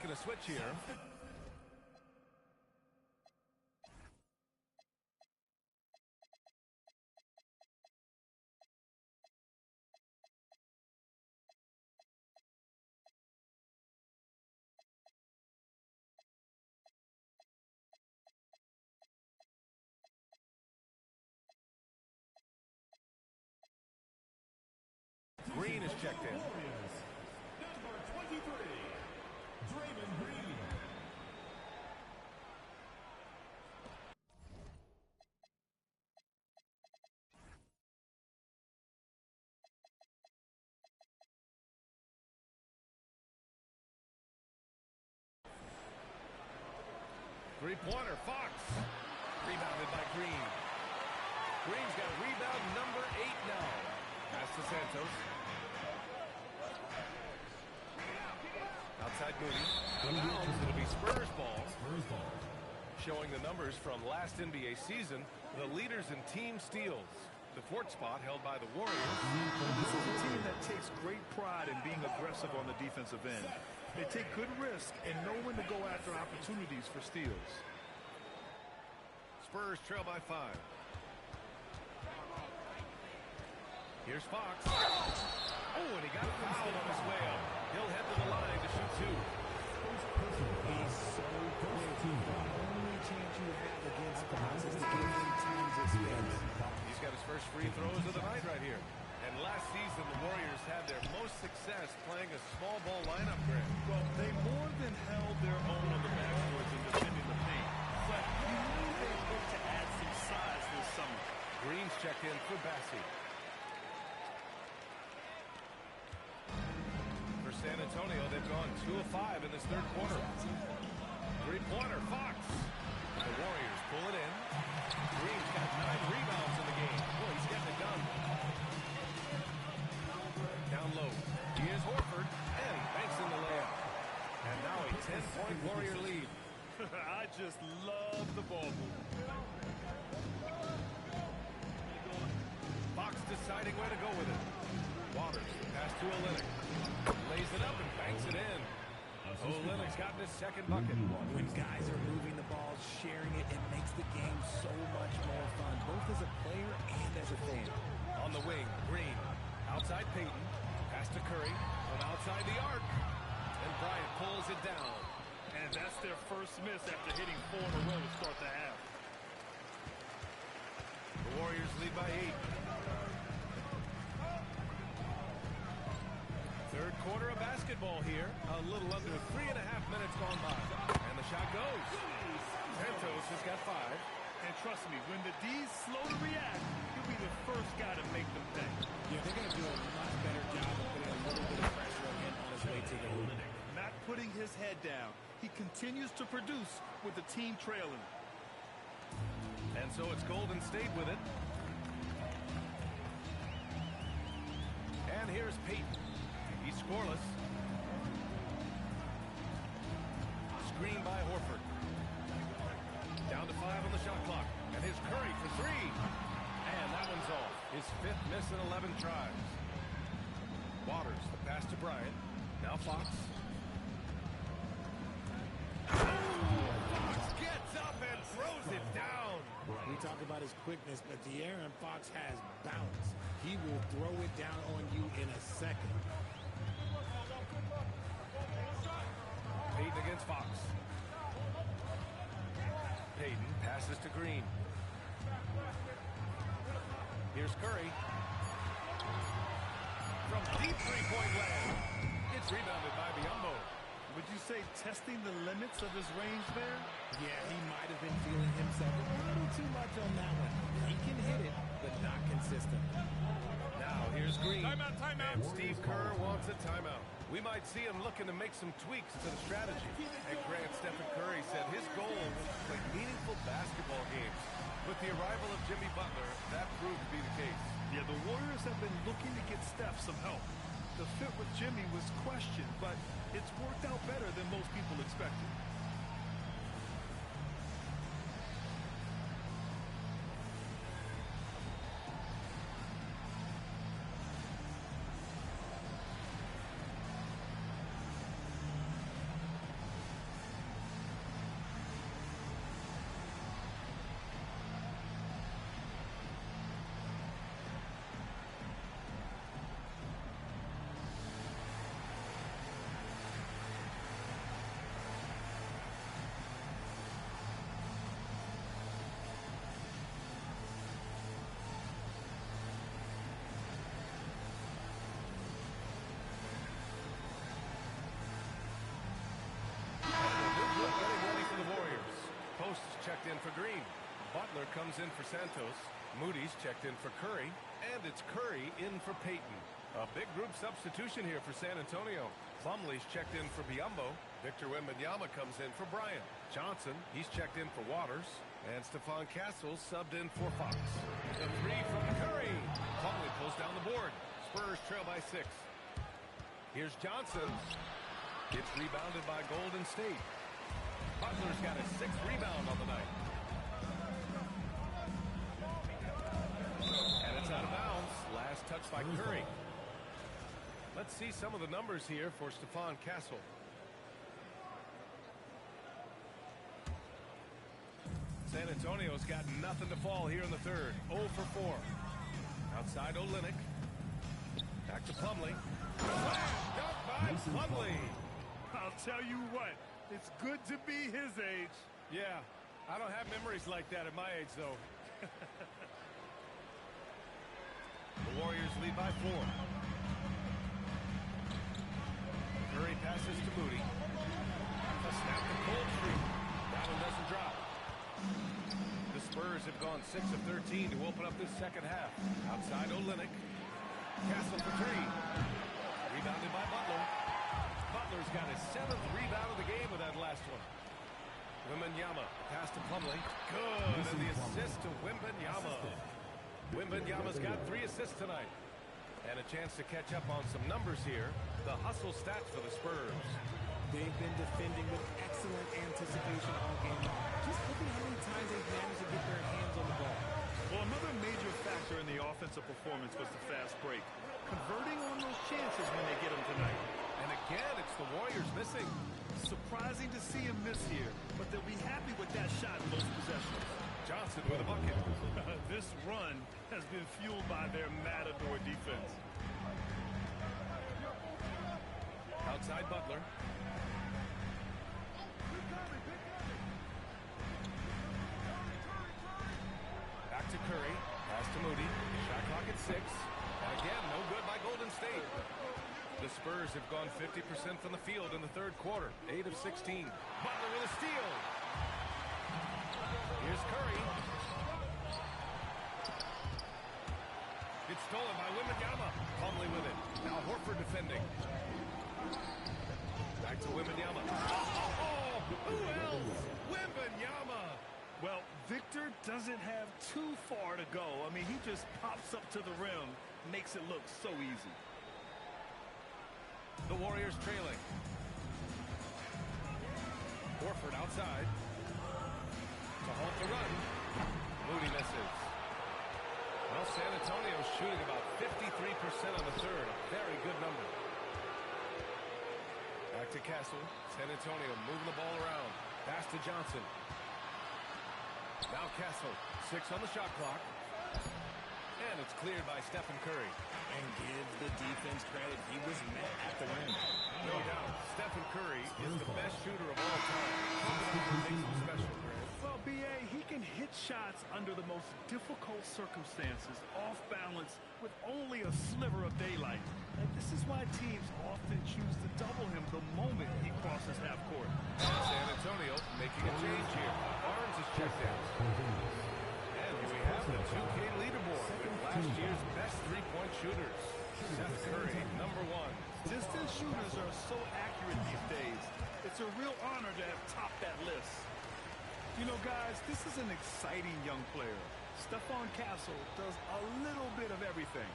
making a switch here. Green is checked in. Number 23, Draymond Green. Three-pointer, Fox. Rebounded by Green. Green's got rebound number 8 now. Pass to Santos. Outside Moody. Out of bounds. It'll be Spurs ball. Showing the numbers from last NBA season, the leaders in team steals. The 4th spot held by the Warriors. This is a team that takes great pride in being aggressive on the defensive end. They take good risk and know when to go after opportunities for steals. Spurs trail by 5. Here's Fox. Oh, and he got fouled on his way up. He'll head to the line to shoot 2. He's so quick. The only chance you have against Fox is to give him time to spend. He's got his first free throws of the night right here. And last season, the Warriors had their most success playing a small ball lineup, Grant. Well, they more than held their own on the backboards and defending the paint. But you knew they looked to add some size this summer. Green's checked in for Bassi. For San Antonio, they've gone 2 of 5 in this 3rd quarter. Three-pointer, Fox. The Warriors pull it in. Green's got 9 rebounds in the game. Boy, he's getting it done. Down low. Here's Horford, and he banks in the layup. And now a 10-point Warrior lead. I just love the ball move. Fox deciding where to go with it. Waters, pass to Olynyk. Lays it up and banks it in. Olynyk's gotten his 2nd bucket. When guys are moving the ball, sharing it, it makes the game so much more fun, both as a player and as a fan. On the wing, Green. Outside Payton. Pass to Curry. From outside the arc. And Bryant pulls it down. And that's their first miss after hitting 4 in a row to start the half. The Warriors lead by 8. 3rd quarter of basketball here. A little under 3.5 minutes gone by. And the shot goes. Santos has got 5. And trust me, when the D's slow to react, he'll be the first guy to make them pay. Yeah, they're going to do a much better job of putting a little bit of pressure on him on his way to the hoop. Not putting his head down. He continues to produce with the team trailing. And so it's Golden State with it. And here's Payton. He's scoreless. Screen by Horford. Down to 5 on the shot clock. And here's Curry for 3. And that one's off. His 5th miss in 11 tries. Waters, the pass to Bryant. Now Fox. Fox gets up and throws it down. We talk about his quickness, but De'Aaron Fox has bounce. He will throw it down on you in a second. Payton against Fox. Payton passes to Green. Here's Curry. From deep 3-point land. It's rebounded by Biyombo. Would you say testing the limits of his range there? Yeah, he might have been feeling himself a little too much on that one. He can hit it, but not consistent. Now here's Green. Timeout, timeout. And Steve Kerr wants a timeout. We might see him looking to make some tweaks to the strategy. And Grant, Stephen Curry said his goal was to play meaningful basketball games. With the arrival of Jimmy Butler, that proved to be the case. Yeah, the Warriors have been looking to get Steph some help. The fit with Jimmy was questioned, but it's worked out better than most people expected. in for Green. Butler comes in for Santos. Moody's checked in for Curry. And it's Curry in for Payton. A big group substitution here for San Antonio. Plumlee's checked in for Biyombo. Victor Wembanyama comes in for Bryant. Johnson, he's checked in for Waters. And Stephon Castle subbed in for Fox. The three from Curry. Plumlee pulls down the board. Spurs trail by 6. Here's Johnson. It's rebounded by Golden State. Butler's got his 6th rebound on the night. And it's out of bounds. Last touch by Curry. Let's see some of the numbers here for Stephon Castle. San Antonio's got nothing to fall here in the third. 0 for 4. Outside Olynyk. Back to Plumlee. Dunk by Plumlee. I'll tell you what, it's good to be his age. Yeah, I don't have memories like that at my age, though. The Warriors lead by 4. Curry passes to Moody. A snap to Coldstream. That one doesn't drop. The Spurs have gone 6 of 13 to open up this second half. Outside Olynyk. Castle for 3. Rebounded by Butler. Butler's got his 7th rebound of the game with that last one. Wembanyama, pass to Plumlee. Good, and the assist to Wembanyama. Wembanyama's got 3 assists tonight. And a chance to catch up on some numbers here. The hustle stats for the Spurs. They've been defending with excellent anticipation all game long. Just look at how many times they've managed to get their hands on the ball. Well, another major factor in the offensive performance was the fast break. Converting on those chances when they get them tonight. And again, it's the Warriors missing. Surprising to see him miss here, but they'll be happy with that shot in most possessions. Johnson with a bucket. This run has been fueled by their Matador defense. Outside Butler. Back to Curry. Pass to Moody. Shot clock at 6. And again, no good by Golden State. The Spurs have gone 50% from the field in the third quarter. 8 of 16. Butler with a steal. Here's Curry. It's stolen by Wembanyama. Plumlee with it. Now Horford defending. Back to Wembanyama. Oh, who else? Wembanyama. Well, Victor doesn't have too far to go. I mean, he just pops up to the rim, makes it look so easy. The Warriors trailing. Horford outside. To halt the run. Moody misses. Well, San Antonio's shooting about 53% on the third. A very good number. Back to Castle. San Antonio moving the ball around. Pass to Johnson. Now Castle. 6 on the shot clock. And it's cleared by Stephen Curry. And give the defense credit. He was met at the rim. No doubt. Stephen Curry is the best shooter of all time. Makes him special, Grant. Well, B.A., he can hit shots under the most difficult circumstances, off balance, with only a sliver of daylight. And this is why teams often choose to double him the moment he crosses half court. San Antonio making a change here. Barnes is checked in. And we have the 2K leaderboard with last year's best three-point shooters. Seth Curry, number 1. Distance shooters are so accurate these days. It's a real honor to have topped that list. You know, guys, this is an exciting young player. Stephon Castle does a little bit of everything.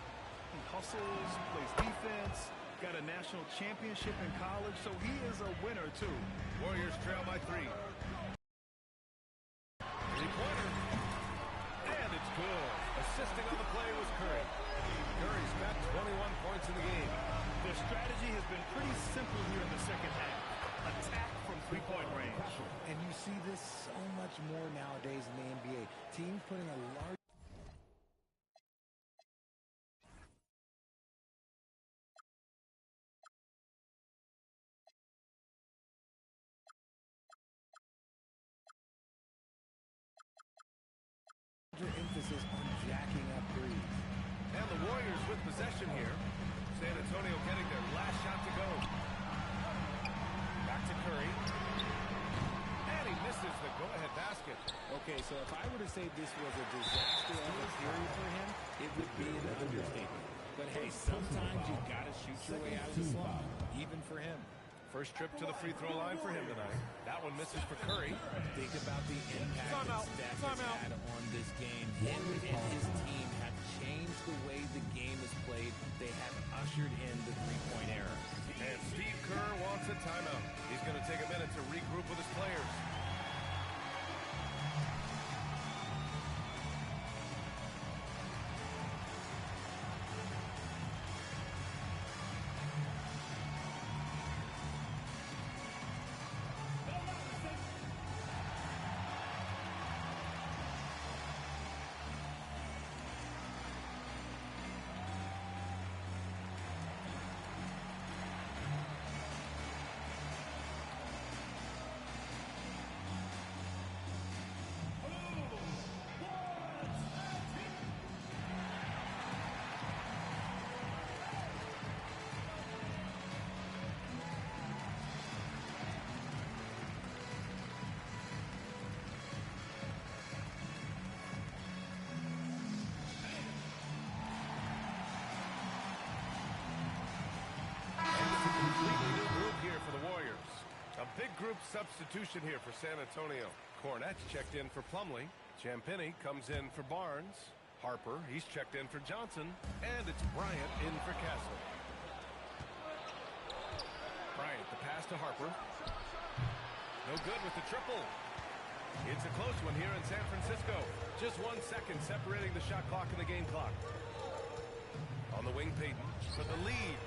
He hustles, plays defense, got a national championship in college, so he is a winner, too. Warriors trail by 3. Three-pointer. And it's good. Assisting on the play was Curry. Curry's got 21 points in the game. Their strategy has been pretty simple here in the second half. Attack from three-point range. And you see this so much more nowadays in the NBA. Teams putting a large emphasis on jacking up threes. And the Warriors with possession here. San Antonio getting their last shot to go. Back to Curry. And he misses misses the go-ahead basket. Okay, so if I were to say this was a disaster of a period for him, it would be an understatement. But hey, sometimes you've got to shoot your way out of the slump, even for him. First trip to the free throw line for him tonight. That one misses for Curry. Think about the impact that Steph has had on this game. Him and his team have changed the way the game is played. They have ushered in the three-point era. And Steve Kerr wants a timeout. He's going to take a minute to regroup with his players. Big group substitution here for San Antonio. Cornette's checked in for Plumlee. Champagnie comes in for Barnes. Harper, he's checked in for Johnson. And it's Bryant in for Castle. Bryant, the pass to Harper. No good with the triple. It's a close one here in San Francisco. Just 1 second separating the shot clock and the game clock. On the wing, Payton for the lead.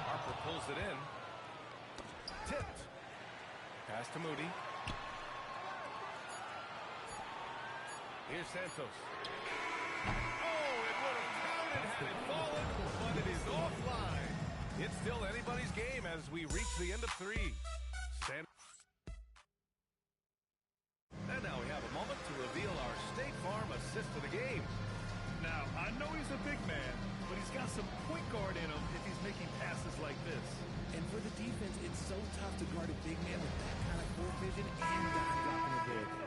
Harper pulls it in. Tipped. Pass to Moody. Here's Santos. Oh, it would have counted had it fallen, but it is offline. It's still anybody's game as we reach the end of 3. And now we have a moment to reveal our State Farm assist of the game. Now, I know he's a big man, but he's got some point guard in him if he's making passes like this. And for the defense, it's so tough to guard a big man with that kind of full vision and dime-dropping ability.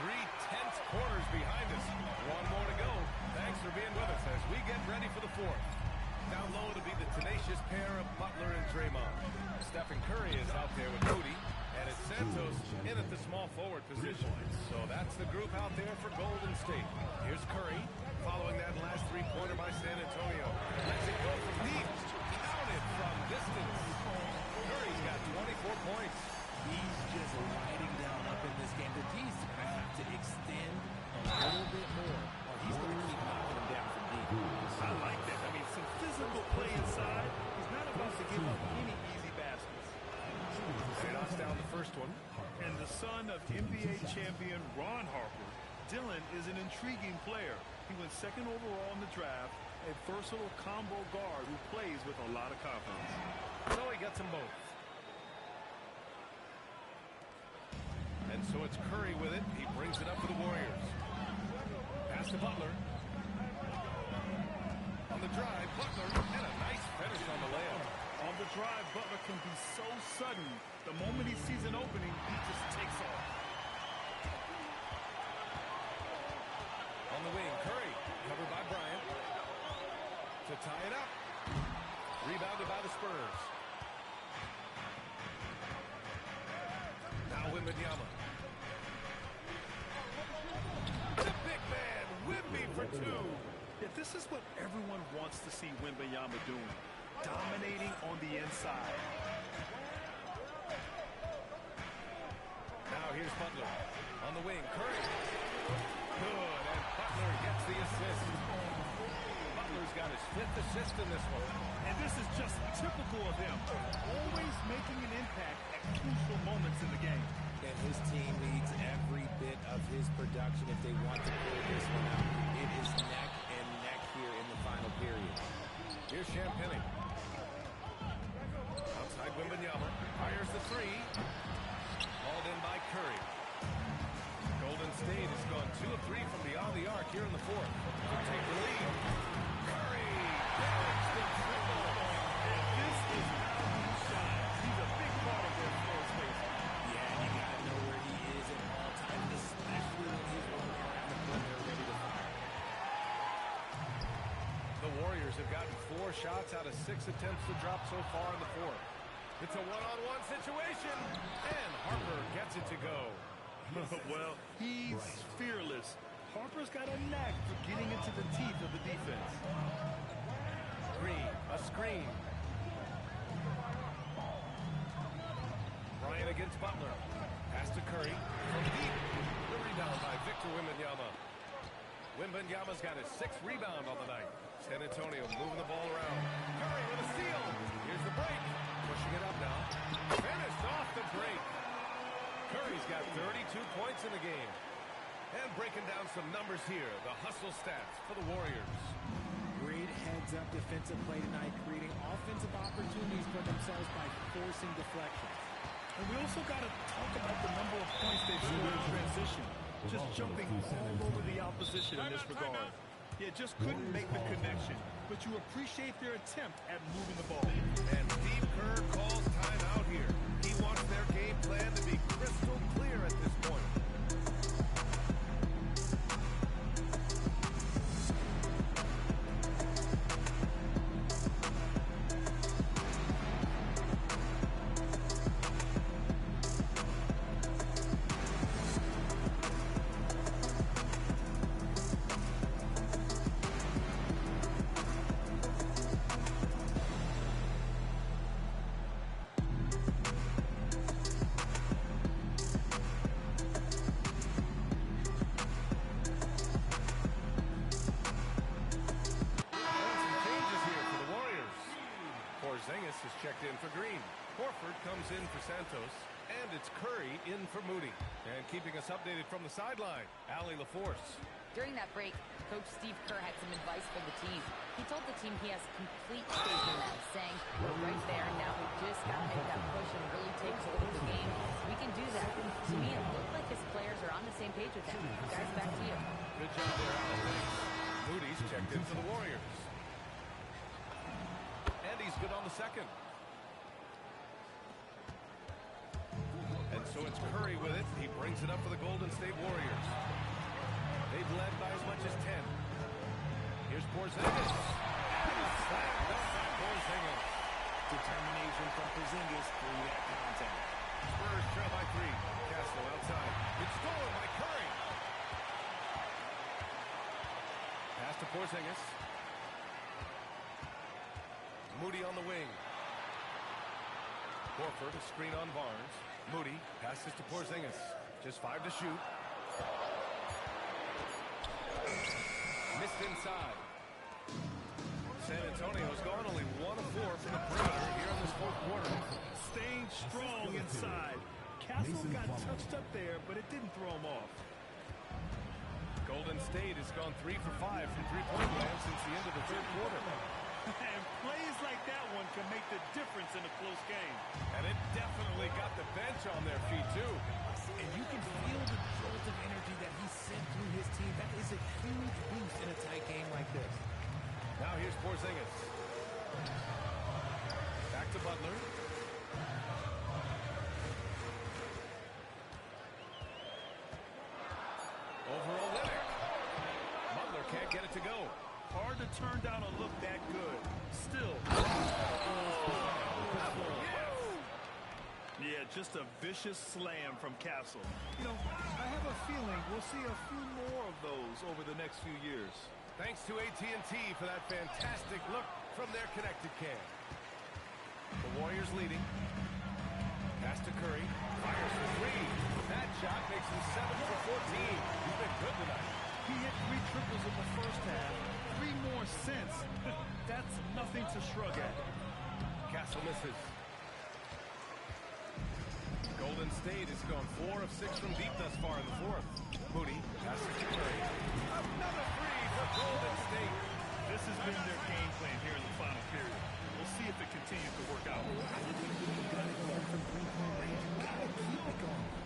3 tense quarters behind us. 1 more to go. Thanks for being with us as we get ready for the 4th. Down low to be the tenacious pair of Butler and Draymond. Stephen Curry is out there with Moody, and it's Santos in at the small forward position. So that's the group out there for Golden State. Here's Curry, following that last three-pointer by San Antonio. Let's it go from deep. Counted from distance. Curry's got 24 points. He's just lighting down up in this game. The D's are going to have to extend a little bit more, or he's going to keep knocking him down from deep. I like that. I mean, some physical play inside. He's not about to give up any easy baskets. They knocks down the first one. And the son of NBA champion Ron Harper, Dillon is an intriguing player. He went 2nd overall in the draft, a versatile combo guard who plays with a lot of confidence. So he gets them both. And so it's Curry with it. He brings it up for the Warriors. Pass to Butler. On the drive, Butler, and a nice finish on the layup. On the drive, Butler can be so sudden. The moment he sees an opening, he just takes off. On the wing, Curry, covered by Bryant. To tie it up. Rebounded by the Spurs. Now Wembanyama. The big man, Wemby for 2. Yeah, this is what everyone wants to see Wembanyama doing. Dominating on the inside. Now here's Butler. On the wing, Curry. Good, and Butler gets the assist. Butler's got his 5th assist in this one. And this is just typical of him. Always making an impact at crucial moments in the game. And his team needs every bit of his production if they want to pull this one out. It is neck and neck here in the final period. Here's Champagnie. Outside Wembanyama. Fires the 3. Hauled in by Curry. Golden State has gone 2 of 3 from beyond the arc here in the 4th. To take the lead. Curry buries the triple. And this is how he shines. He's a big part of their floor space. shots out of 6 attempts to drop so far in the fourth. It's a one-on-one situation, and Harper gets it to go. Well, he's fearless. Harper's got a knack for getting into the teeth of the defense. Green, a screen. Bryant against Butler. Pass to Curry. From deep. The rebound by Victor Wembanyama. Wembanyama's got his 6th rebound on the night. San Antonio moving the ball around. Curry with a steal. Here's the break. Pushing it up now. Finished off the break. Curry's got 32 points in the game. And breaking down some numbers here. The hustle stats for the Warriors. Great heads-up defensive play tonight, creating offensive opportunities for themselves by forcing deflections. And we also got to talk about the number of points they've scored in transition. Just jumping all over the opposition in this regard. Yeah, just couldn't make the connection. But you appreciate their attempt at moving the ball. And Steve Kerr calls timeout here. He wants their game plan to be crystal clear at this point. Porzingis is checked in for Green. Horford comes in for Santos. And it's Curry in for Moody. And keeping us updated from the sideline, Allie LaForce. During that break, Coach Steve Kerr had some advice for the team. He told the team he has complete faith in them, saying, we're right there, now we just got to make that push and really take hold of the game. We can do that. To me, it looked like his players are on the same page with him. Guys, back to you. Good job there, Allie. Moody's checked in for the Warriors. And he's good on the second. And so it's Curry with it. He brings it up for the Golden State Warriors. They've led by as much as 10. Here's Porzingis. Slam dunk by Porzingis. Determination from Porzingis through that contact. Spurs trail by 3. Castle outside. It's stolen by Curry. Pass to Porzingis. Moody on the wing. Horford, a screen on Barnes. Moody passes to Porzingis. Just 5 to shoot. Missed inside. San Antonio's gone only 1 of 4 from the perimeter here in this fourth quarter. Staying strong inside. Castle got touched up there, but it didn't throw him off. Golden State has gone 3 for 5 from three-point land since the end of the third quarter. And plays like that one can make the difference in a close game. And it definitely got the bench on their feet, too. And you can feel the jolt of energy that he sent through his team. That is a huge boost in a tight game like this. Now here's Porzingis. Back to Butler. Over Olynyk. Butler can't get it to go. Hard to turn down a look that good. Still. Yeah, just a vicious slam from Castle. You know, I have a feeling we'll see a few more of those over the next few years. Thanks to AT&T for that fantastic look from their connected cam. The Warriors leading. Pass to Curry. Fires for 3. That shot makes him 7 for 14. He's been good tonight. He hit 3 triples in the first half. 3 more since. That's nothing to shrug at. Castle misses. Golden State has gone 4 of 6 from deep thus far in the fourth. Moody passes to Curry. Another 3 for Golden State. This has been their game plan here in the final period. We'll see if it continues to work out.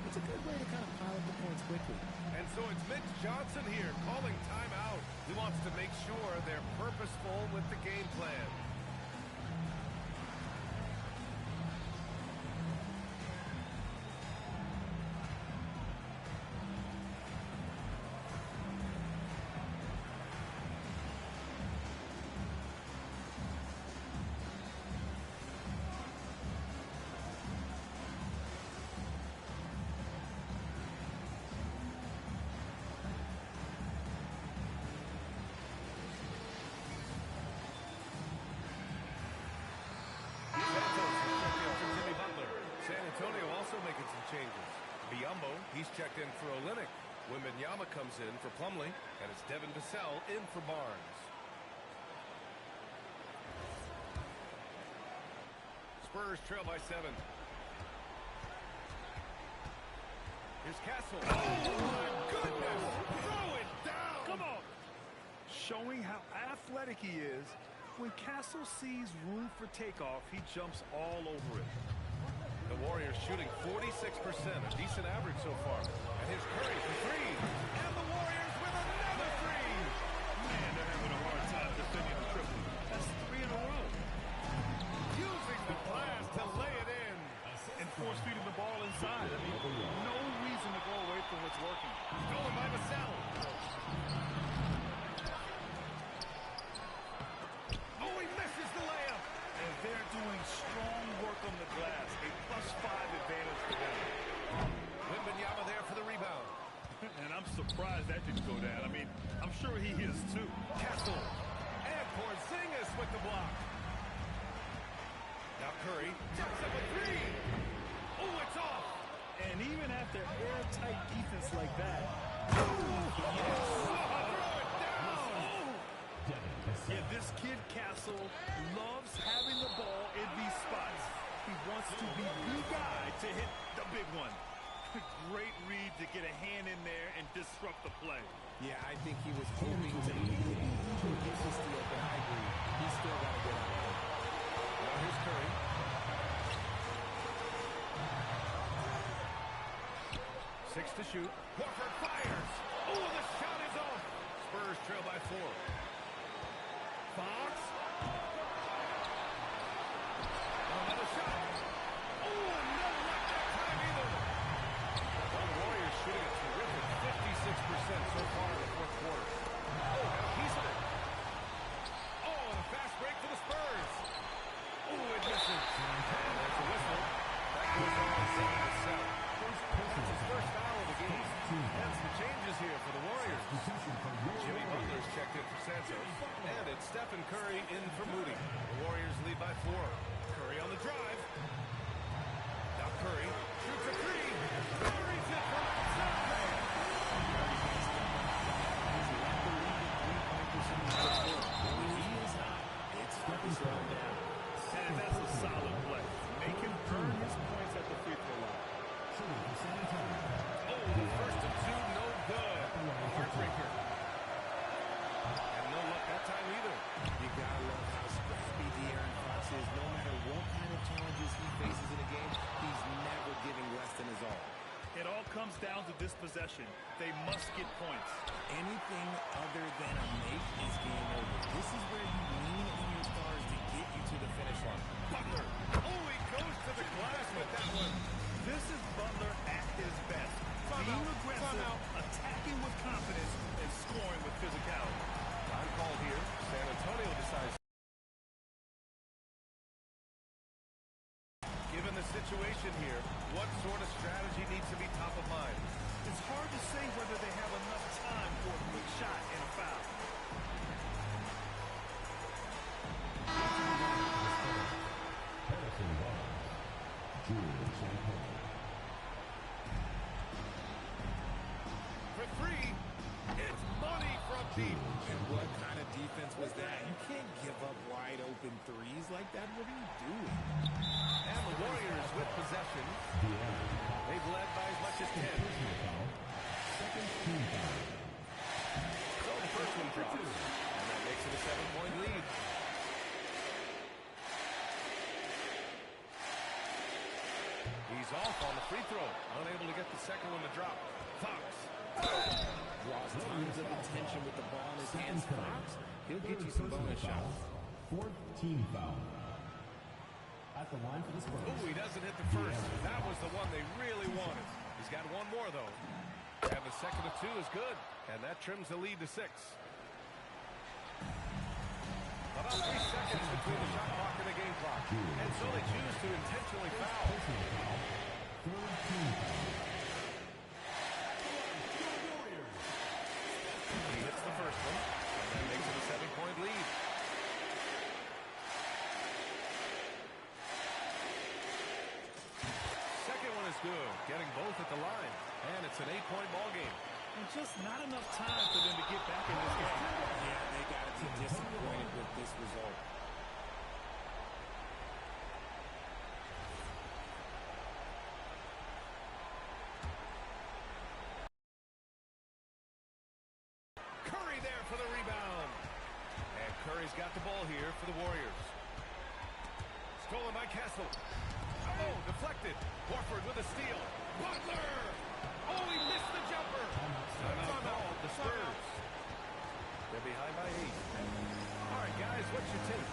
It's a good way to kind of pile up the points quickly. And so it's Mitch Johnson here calling timeout. He wants to make sure they're purposeful with the game plan. He's checked in for Olynyk. Wembanyama comes in for Plumlee, and it's Devin Vassell in for Barnes. Spurs trail by 7. Here's Castle. Oh, my goodness! Throw it down! Come on! Showing how athletic he is, when Castle sees room for takeoff, he jumps all over it. The Warriors shooting 46%, a decent average so far. And here's Curry for 3. And the Warriors with another 3! Man, they're having a hard time defending the triple. That's 3 in a row. Using the glass to lay it in. And force feeding the ball inside. I mean, no reason to go away from what's working. Stolen by Vassell. Oh, he misses the layup. And they're doing strong work on the glass. A +5 advantage for them. Wembanyama there for the rebound. And I'm surprised that didn't go down. I mean, I'm sure he is too. Castle. And Porzingis with the block. Now Curry jumps up a 3. Oh, it's off. And even after airtight defense like that. Oh, throw it down. Yeah, this kid Castle loves having the ball in these spots. He wants to be the guy to hit the big one. Great read to get a hand in there and disrupt the play. Yeah, I think he was hoping to maybe get the steal, but I agree. He's still got to get out of it. Now here's Curry. 6 to shoot. Horford fires. Oh, the shot is off. Spurs trail by 4. Fox. Another shot. Oh, no luck that time either. The Warriors shooting a terrific 56% so far in the fourth quarter. Oh, got a piece of it. Oh, and a fast break for the Spurs. Oh, it misses. And there's a whistle. That goes on 7 to 7. That's his first foul of the game. And some changes here for the Warriors. Jimmy Butler's checked in for Santos. And it's Stephen Curry in for Moody. The Warriors lead by 4. Curry on the drive. Now Curry shoots a 3. Buries it from outside. And that's a solid play. Make him earn his points at the free throw line. Oh, the first of 2, no good. Heartbreaker. And no luck that time either. You gotta love how scrappy De'Aaron Fox is. No matter what kind of challenges he faces in a game, he's never giving less than his all. It all comes down to this possession. They must get points. Anything other than a make is game over. This is where you lean on your stars to get you to the finish line. Butler. Oh, he goes to the glass with that one. This is Butler at his best. Being aggressive, attacking with confidence, and scoring with physicality. Time called here. San Antonio decides. Given the situation here, what sort of strategy needs to be top of mind? It's hard to say whether they have enough time for a quick shot and a foul. For 3, it's money from deep. And what kind of defense was that? You can't give up wide open threes like that. What are you doing? And the Warriors with possession. They've led by as much as 10. So the first one drops. And that makes it a 7-point lead. He's off on the free throw. Unable to get the second one to drop. Fox. Draws tons of attention with the ball in his hands. Fox, he'll get you some bonus shots. 4th team foul. At the line for the Spurs. Oh, he doesn't hit the first. That was the one they really wanted. He's got one more, though. And the second of 2 is good. And that trims the lead to 6. About 3 seconds between the shot clock and the game clock. And so they choose to intentionally foul. 3rd team foul. He hits the first one. And that makes it a 7-point lead. Second one is good. Getting both at the line. And it's an 8-point ball game. And just not enough time for them to get back in this game. Yeah, they got to be disappointed with this result. Curry there for the rebound. And Curry's got the ball here for the Warriors. Stolen by Castle. Oh, deflected. Horford with a steal. Butler! Oh, he missed the jumper. Timeout called. The Spurs. They're behind by 8. All right, guys, what's your take?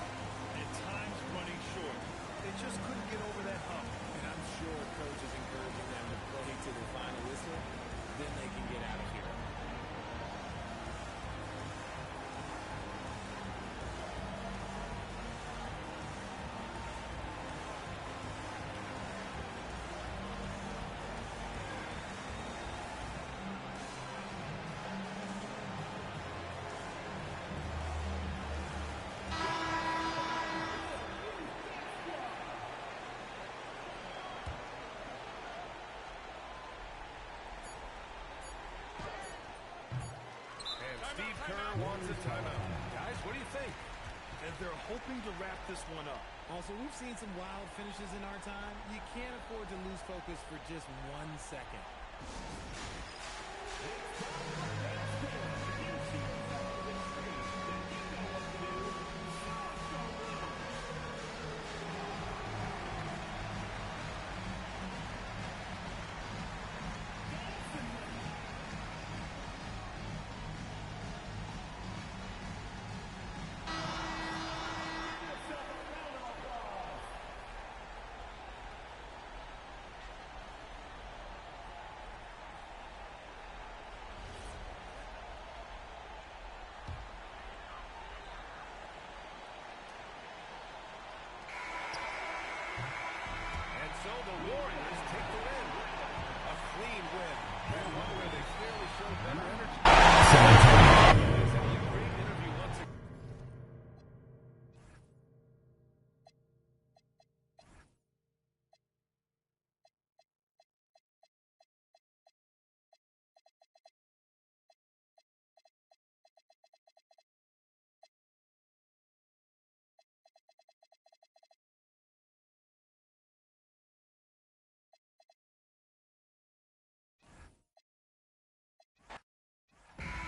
At times running short. They just couldn't get over that hump. And I'm sure coach is encouraging them to play to the final whistle. Then they can get out of here. Steve Kerr wants a timeout. Guys, what do you think? And they're hoping to wrap this one up. Also, we've seen some wild finishes in our time. You can't afford to lose focus for just 1 second. So the Warriors take the win. A clean win. And one where they clearly showed better energy. It's a great interview once again.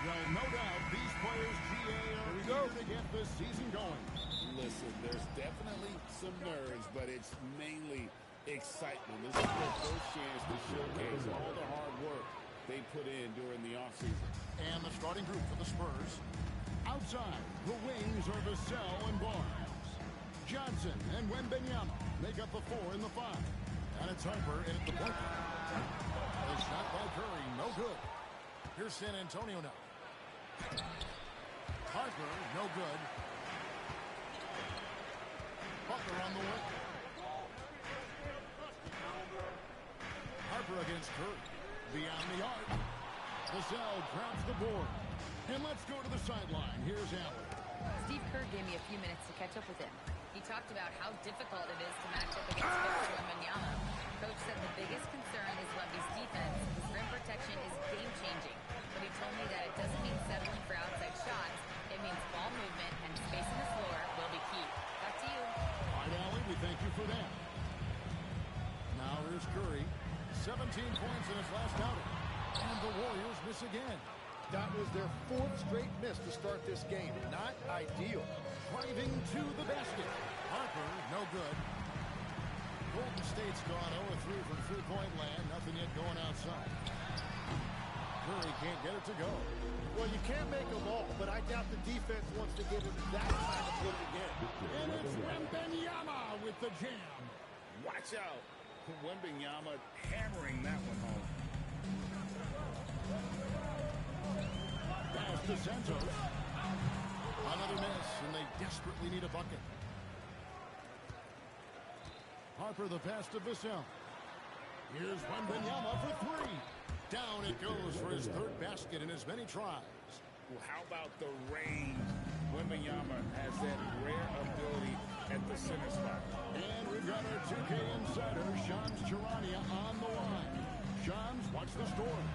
Well, no doubt these players, GA, are eager to get this season going. Listen, there's definitely some nerves, but it's mainly excitement. This is their first chance to showcase all the hard work they put in during the offseason. And the starting group for the Spurs. Outside, the wings are Vassell and Barnes. Johnson and Wembanyama make up the 4 and the 5. And it's Harper in at the point. A shot by Curry, no good. Here's San Antonio now. Harper, no good. Butler on the way. Harper against Curry. Beyond the arc. Vassell grabs the board. And let's go to the sideline. Here's Allen. Steve Kerr gave me a few minutes to catch up with him. He talked about how difficult it is to match up against Victor Wembanyama. Coach said the biggest concern is Wemby's defense. His rim protection is game-changing. But he told me that it doesn't mean settling for outside shots. It means ball movement and spacing the floor will be key. Back to you. All right, Allen, we thank you for that. Now here's Curry. 17 points in his last outing. And the Warriors miss again. That was their 4th straight miss to start this game. Not ideal. Driving to the basket. Harper, no good. Golden State's gone 0-3 from three-point land. Nothing yet going outside. Curry can't get it to go. Well, you can't make them all, but I doubt the defense wants to give him that kind of look again. And it's Wembanyama with the jam. Watch out. Wembanyama hammering that one home. Pass to Santos. Another miss, and they desperately need a bucket. Harper the pass to Vassell. Here's Wembanyama for 3. Down it goes for his 3rd basket in as many tries. Well, how about the range? Wembanyama has that rare ability at the center spot. And we've got our 2K insider, Shams Charania, on the line. Shams, watch the Storm.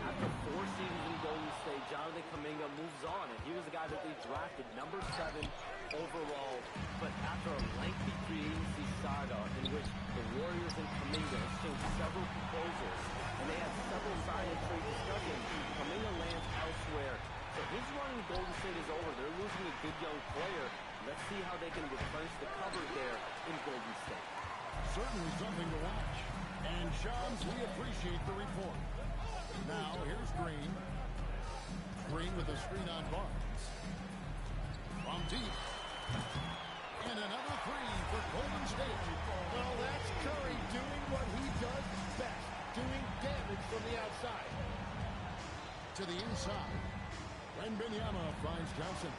After 4 seasons in Golden State, Jonathan Kuminga moves on, and he was the guy that they drafted number 7 overall. But after a lengthy free agency saga in which the Warriors and Kuminga exchanged several proposals, and they had several sign and trade discussions, Kuminga lands elsewhere. So his run in Golden State is over. They're losing a good young player. Let's see how they can replenish the cupboard there in Golden State. Certainly something to watch. And Shams, we appreciate the report. Now, here's Green. Green with a screen on Barnes. From deep. And another 3 for Golden State. Well, that's Curry doing what he does best, doing damage from the outside. To the inside. Wembanyama finds Johnson.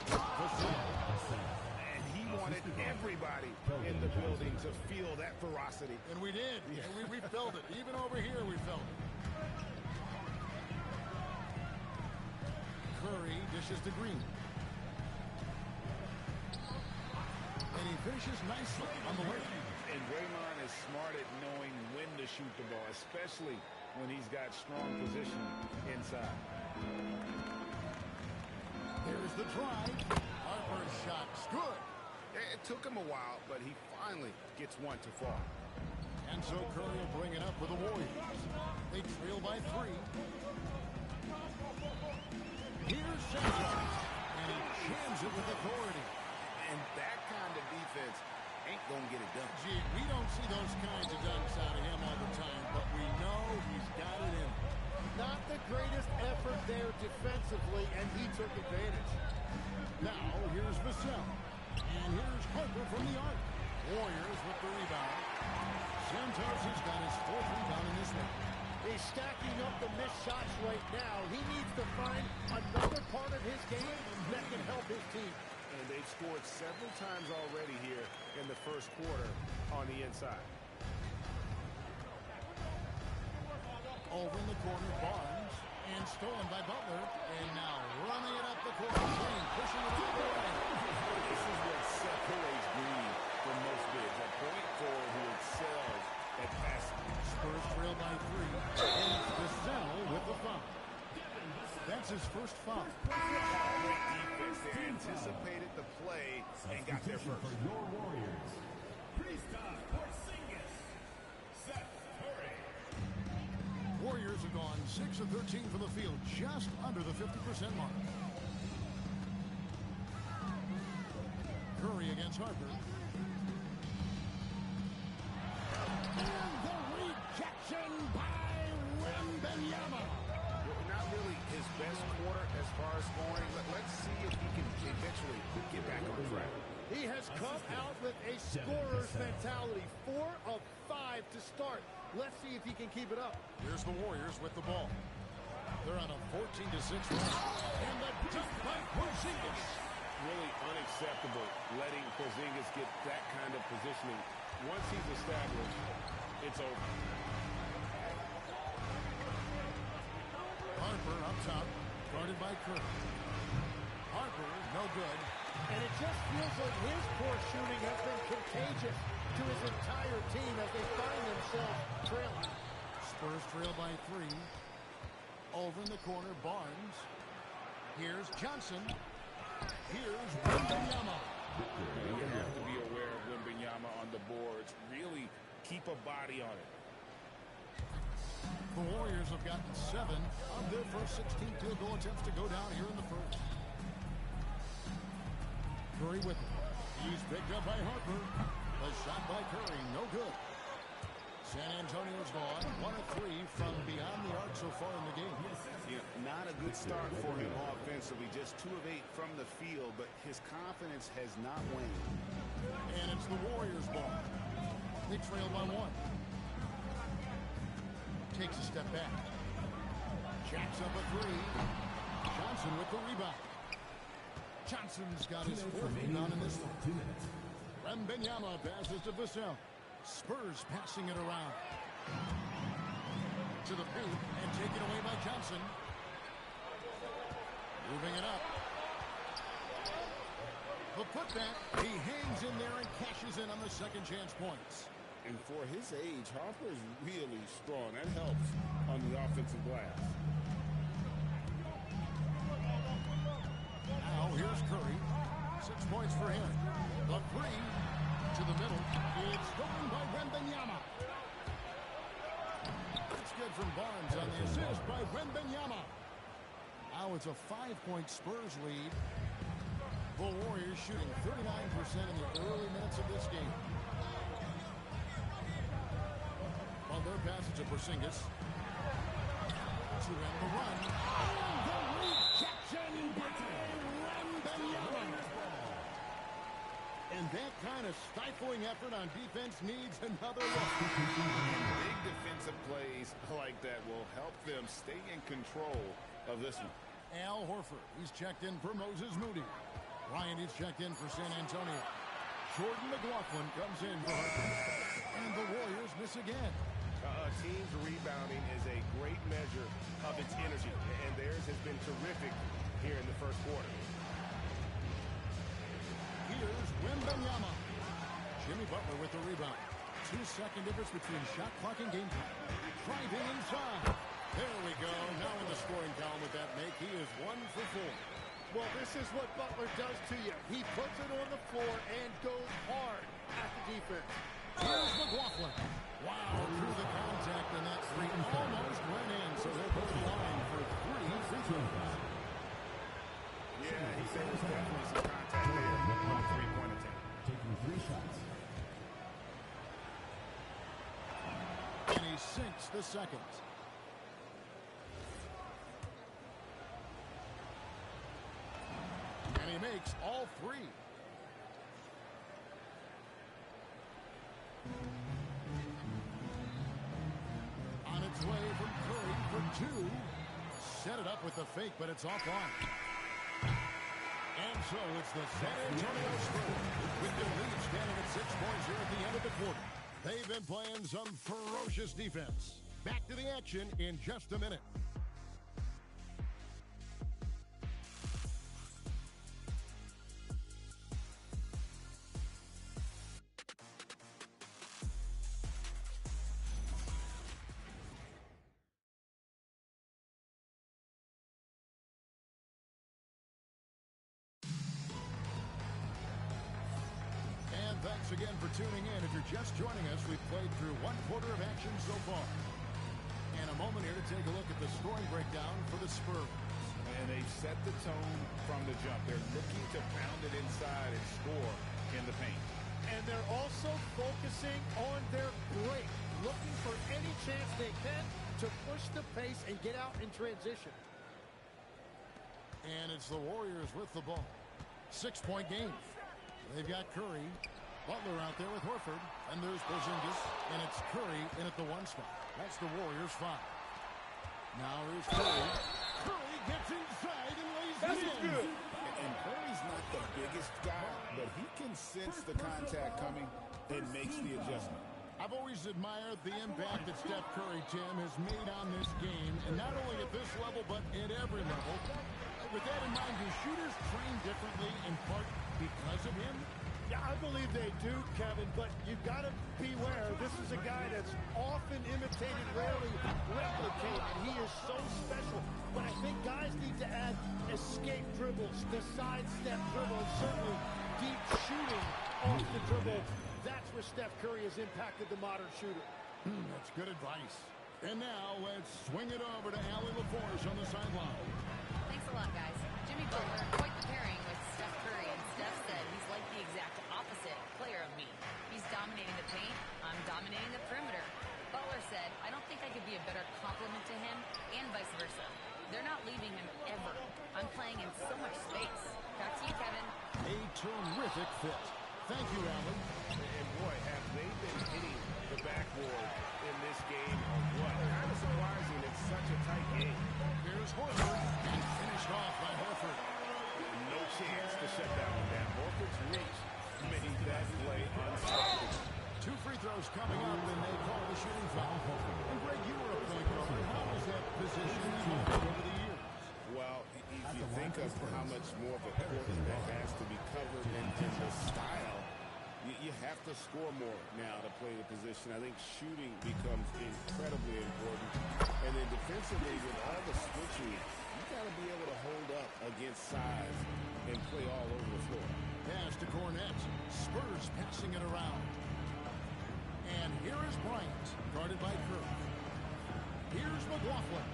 And he wanted everybody in the building to feel that ferocity. And we did. Yeah. And we felt it. Even over here, we felt it. Curry dishes to Green. And he finishes nicely on the way. And Draymond is smart at knowing when to shoot the ball, especially when he's got strong position inside. Here's the drive. Harper's shot's good. It took him a while, but he finally gets one to fall. And so Curry will bring it up with the Warriors. They trail by 3. Here's Santos. And he jams it with authority. And that kind of defense ain't going to get it done. Gee, we don't see those kinds of dunks out of him all the time, but we know he's got it in. Not the greatest effort there defensively, and he took advantage. Now, here's Vassell. And here's Harper from the arc. Warriors with the rebound. Santos has got his 4th rebound in this one. He's stacking up the missed shots right now. He needs to find another part of his game that can help his team. And they've scored several times already here in the first quarter on the inside. Over in the corner, Barnes. And stolen by Butler. And now running it up the court. Green pushing it up the line. This is what separates Green from most bigs. A point forward who excels at passing. Spurs trail by 3. And it's Vassell with the foul. That's his first foul. Great defense. They anticipated the play and got there first. For your Warriors, Kristaps Porzingis, Seth Curry. Warriors have gone 6 of 13 from the field, just under the 50% mark. Curry against Harper. And the rejection by Wembanyama. Not really his best quarter as far as scoring, but let's see if he can eventually get back on track. He has come out with a scorer's mentality. 4 of 5 to start. Let's see if he can keep it up. Here's the Warriors with the ball. They're on a 14-6 run. And the dunk by Porzingis. Really unacceptable letting Porzingis get that kind of positioning. Once he's established, it's over. Harper up top, guarded by Curry. Harper, no good. And it just feels like his poor shooting has been contagious to his entire team as they find themselves trailing. Spurs trail by 3. Over in the corner, Barnes. Here's Johnson. Here's Wembanyama. You have to be aware of Wembanyama on the boards. Really keep a body on it. The Warriors have gotten 7 of their first 16 field goal attempts to go down here in the first. Curry with it. He's picked up by Harper. The shot by Curry, no good. San Antonio's gone 1 of 3 from beyond the arc so far in the game. Yeah, not a good start for him offensively. Just 2 of 8 from the field, but his confidence has not waned. And it's the Warriors' ball. They trail by 1. Takes a step back. Jacks up a 3. Johnson with the rebound. Johnson's got his 4th rebound in this one. Wembanyama passes to Vassell. Spurs passing it around. To the paint and taken away by Johnson. Moving it up. The putback. He hangs in there and cashes in on the second chance points. And for his age, Harper's really strong. That helps. on the offensive glass. Now here's Curry. 6 points for him. The three to the middle. It's stolen by Wembanyama. It's good from Barnes on the assist by Wembanyama. Now it's a 5-point Spurs lead. The Warriors shooting 39% in the early minutes of this game. On their passage to Porzingis. To end the run. And the rejection by Wembanyama. And that kind of stifling effort on defense needs another look. Big defensive plays like that will help them stay in control of this one. Al Horford, he's checked in for Moses Moody. Ryan is checked in for San Antonio. Jordan McLaughlin comes in for Harper. And the Warriors miss again. A team's rebounding is a great measure of its energy, and theirs has been terrific here in the first quarter. Here's Wembanyama. Jimmy Butler with the rebound. 2-second difference between shot clock and game time. Driving inside. There we go. Now in the scoring column with that make, he is 1 for 4. Well, this is what Butler does to you. He puts it on the floor and goes hard at the defense. Here's McLaughlin. Wow, through the contact, and that three almost went in, so they'll go to the line for 3 free throws. Yeah, he said there's definitely some contact there on the three-point attempt. Taking 3 shots. And he sinks the second. And he makes all 3. On its way from Curry for 2. Set it up with the fake, but it's offline. And so it's the San Antonio Spurs with their lead standing at 6 points here at the end of the quarter. They've been playing some ferocious defense. Back to the action in just a minute. Thanks again for tuning in. If you're just joining us, we've played through 1 quarter of action so far. And a moment here to take a look at the scoring breakdown for the Spurs. And they've set the tone from the jump. They're looking to pound it inside and score in the paint. And they're also focusing on their break, looking for any chance they can to push the pace and get out in transition. And it's the Warriors with the ball. 6-point game. They've got Curry. Butler out there with Horford. And there's Porzingis. And it's Curry in at the 1 spot. That's the Warriors 5. Now here's Curry. Curry gets inside and lays it in. Good. And Curry's not the biggest guy, but he can sense the contact coming and makes the adjustment. I've always admired the impact that Steph Curry, Tim, has made on this game. And not only at this level, but at every level. With that in mind, do shooters train differently in part because of him? Yeah, I believe they do, Kevin, but you've got to beware. This is a guy that's often imitated, rarely replicated. He is so special. But I think guys need to add escape dribbles, the sidestep dribble, and certainly deep shooting off the dribble. That's where Steph Curry has impacted the modern shooter. That's good advice. And now let's swing it over to Allie LaForge on the sideline. Thanks a lot, guys. Jimmy Butler, quite the pairing with Steph Curry, and Steph said he's like the exact opposite player of me. He's dominating the paint, I'm dominating the perimeter. Butler said, I don't think I could be a better complement to him, and vice versa. They're not leaving him ever. I'm playing in so much space. Back to you, Kevin. A terrific fit. Thank you, Allie. And boy, have they been hitting the backboard in this game or what? Kind of surprising it's such a tight game. Here's Horford, and finished off by Horford. No chance to shut that one down. Horford's reach made that play unstoppable. 2 free throws coming up, and they call the shooting foul. And Greg, you were a point guard. How has that position evolved over the years? Well, if you think of how much more of a court that has to be covered and the style You have to score more now to play the position. I think shooting becomes incredibly important. And then defensively, with all the switching, you got to be able to hold up against size and play all over the floor. Pass to Cornette. Spurs passing it around. And here is Bryant, guarded by Kirk. Here's McLaughlin.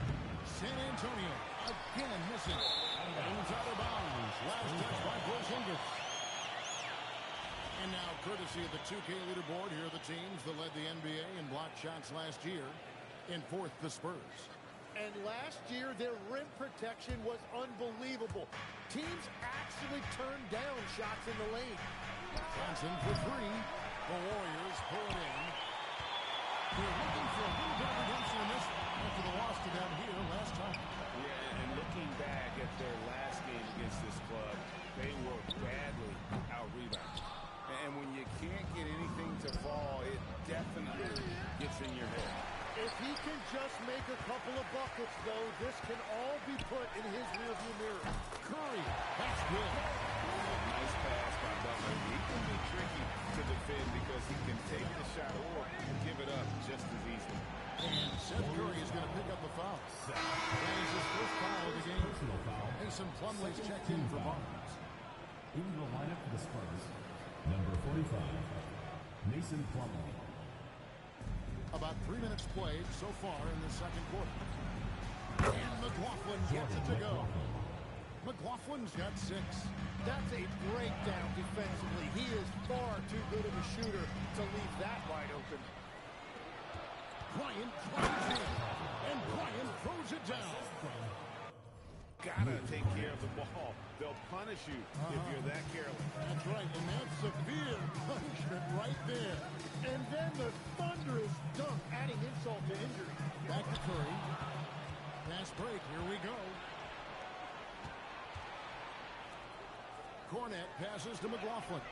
San Antonio again missing. Moves out of bounds. Last touch by Porzingis. And now, courtesy of the 2K leaderboard, here are the teams that led the NBA in block shots last year. In fourth, the Spurs. And last year, their rim protection was unbelievable. Teams actually turned down shots in the lane. Johnson for three. The Warriors pull it in. They're looking for a little bit of redemption in this after the loss to them here last time. Yeah, and looking back at their last game against this club, they were badly out-rebounded. And when you can't get anything to fall, it definitely gets in your head. If he can just make a couple of buckets, though, this can all be put in his rearview mirror. Curry, that's good. Nice pass by Butler. He can be tricky to defend because he can take the shot or give it up just as easily. And Seth Curry is going to pick up the foul. That is his first foul of the game. Mason Plumlee's checked in for Barnes. In the lineup for the Spurs, number 45, Mason Plumlee. About 3 minutes played so far in the second quarter. And McLaughlin gets it to go. McLaughlin's got 6. That's a breakdown defensively. He is far too good of a shooter to leave that wide open. Bryant drives in, and Bryant throws it down. Gotta take care of the ball. They'll punish you if you're that careless. That's right, and that's severe punishment right there. And then the thunderous dunk, adding insult to injury. Back to Curry. Fast break, here we go. Cornette passes to McLaughlin.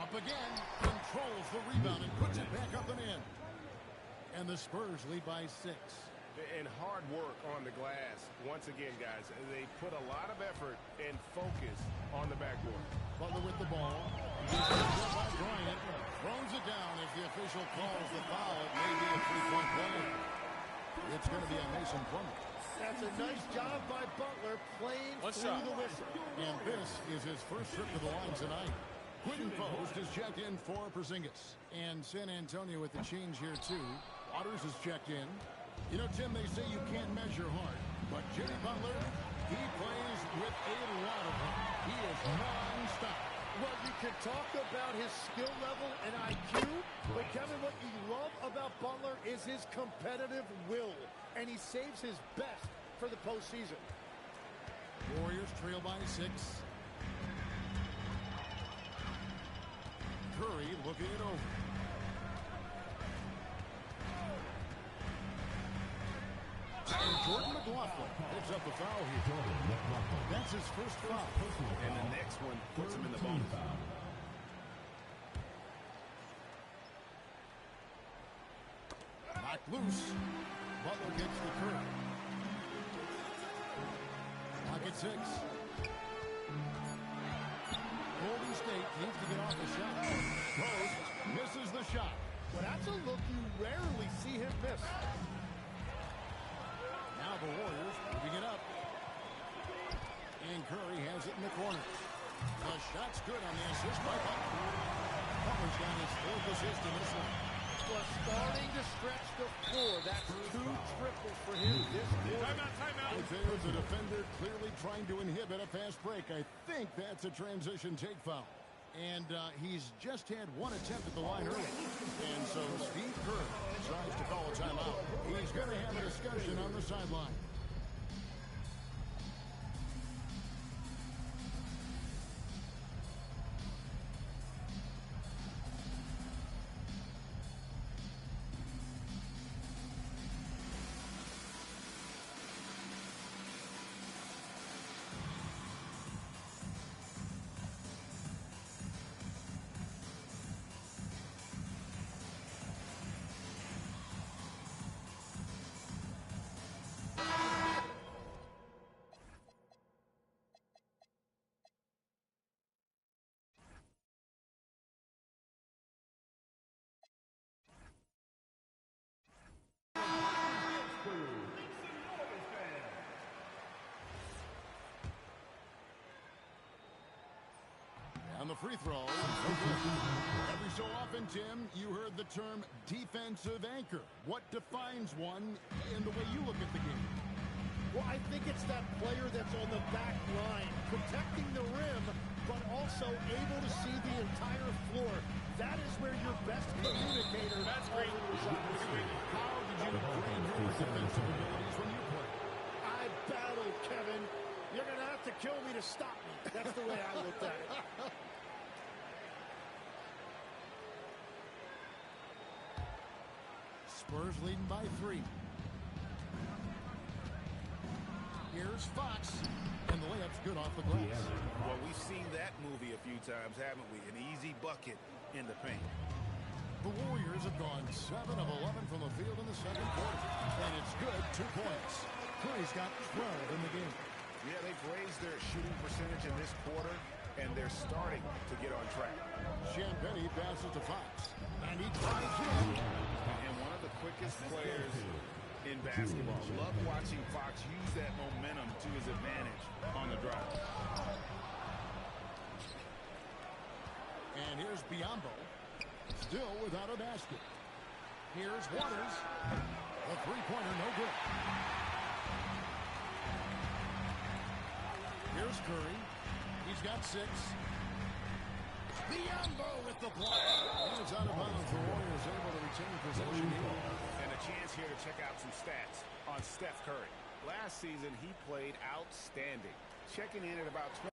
Up again, controls the rebound and puts it back up and in. And the Spurs lead by 6. And hard work on the glass. Once again, guys, they put a lot of effort and focus on the backboard. Butler with the ball. By Bryant. Throws it down as the official calls the foul. It may be a 3-point play. It's going to be on Mason Plumlee. That's a nice job by Butler playing through the whistle. And this is his first trip to the line tonight. Quentin Post is checked in for Porzingis. And San Antonio with the change here, too. Waters is checked in. You know, Tim, they say you can't measure hard, but Jimmy Butler, he plays with a lot of heart. He is non-stop. Well, you can talk about his skill level and IQ, but Kevin, what you love about Butler is his competitive will, and he saves his best for the postseason. Warriors trail by 6. Curry looking it over. And Jordan McLaughlin picks up the foul here. That's his first foul. And the next one puts him in the bonus. Knocked loose. Butler gets the Curry. Lock at 6. Golden State needs to get off the shot. Post misses the shot. Well, that's a look you rarely see him miss. Now the Warriors moving it up. And Curry has it in the corner. The shot's good on the assist by Butler. Butler's got his 4th assist in this one. Well, starting to stretch the floor. That's 2 triples for him this quarter. Timeout. There's a defender clearly trying to inhibit a fast break. I think that's a transition take foul. And he's just had 1 attempt at the line early. And so Steve Kerr decides to call a timeout. He's going to have a discussion on the sideline. the free throw. Every so often, Tim, you heard the term defensive anchor. What defines one in the way you look at the game? Well, I think it's that player that's on the back line, protecting the rim, but also able to see the entire floor. That is where your best communicator resides. How did you grade your defensive abilities when you play? I battled, Kevin. You're going to have to kill me to stop me. That's the way I looked at it. Spurs leading by 3. Here's Fox, and the layup's good off the glass. Well, we've seen that movie a few times, haven't we? An easy bucket in the paint. The Warriors have gone 7 of 11 from the field in the second quarter, and it's good, 2 points. Curry's got 12 in the game. Yeah, they've raised their shooting percentage in this quarter, and they're starting to get on track. Champagnie passes to Fox, and he drives in. And one of the quickest players in basketball. Love watching Fox use that momentum to his advantage on the drive. And here's Biyombo, still without a basket. Here's Waters. A three-pointer, no good. Here's Curry. He's got 6. Biyombo with the block. And it's out of bounds. The Warriors able to retain possession here. And a chance here to check out some stats on Steph Curry. Last season, he played outstanding. Checking in at about 20.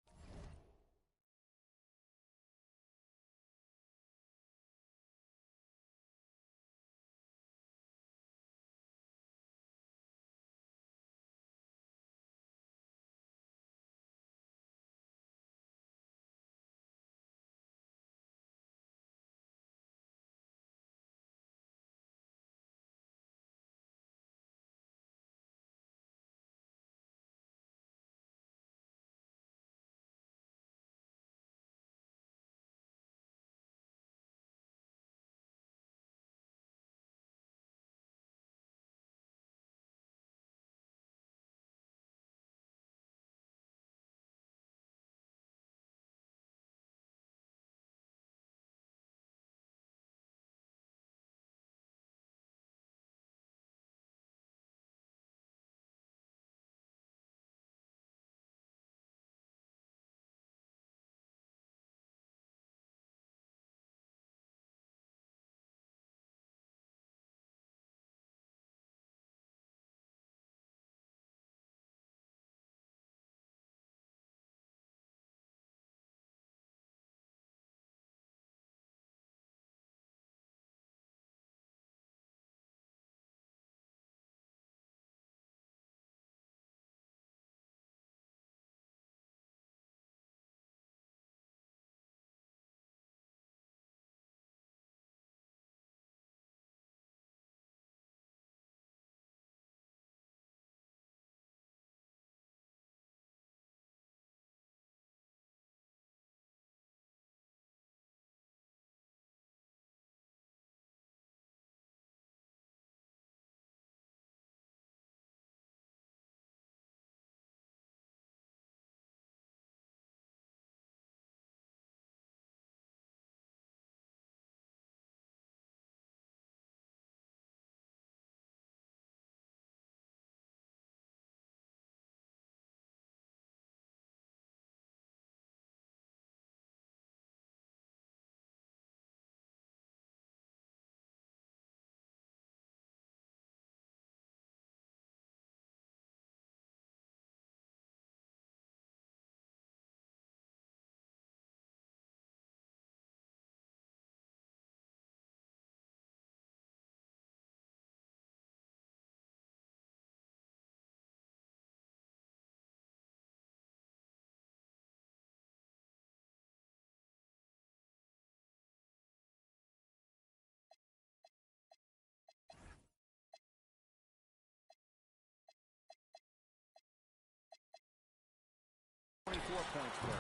Points for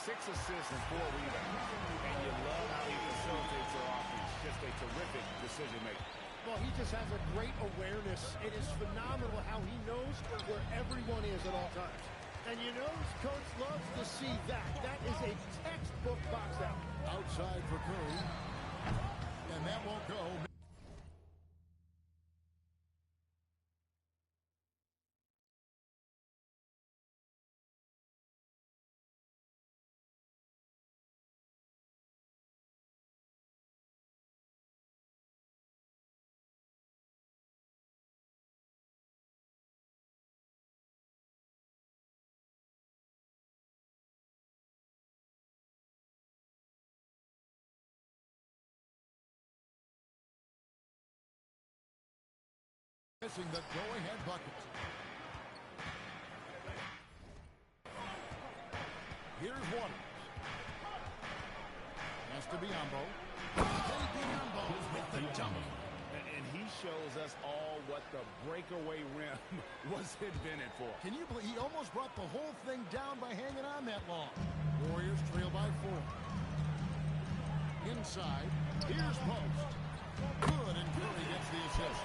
6 assists and 4 rebounds. And you love how he facilitates their offense. Just a terrific decision maker. Well, he just has a great awareness. It is phenomenal how he knows where everyone is at all times. And you know, coach loves to see that. That is a textbook box out. Outside for Curry. And that won't go. Missing the go-ahead bucket. Here's Waters. Has to Biyombo. Biyombo with the dunk. And he shows us all what the breakaway rim was invented for. Can you believe he almost brought the whole thing down by hanging on that long? Warriors trail by 4. Inside. Here's Post. Good, and Curry gets the assist.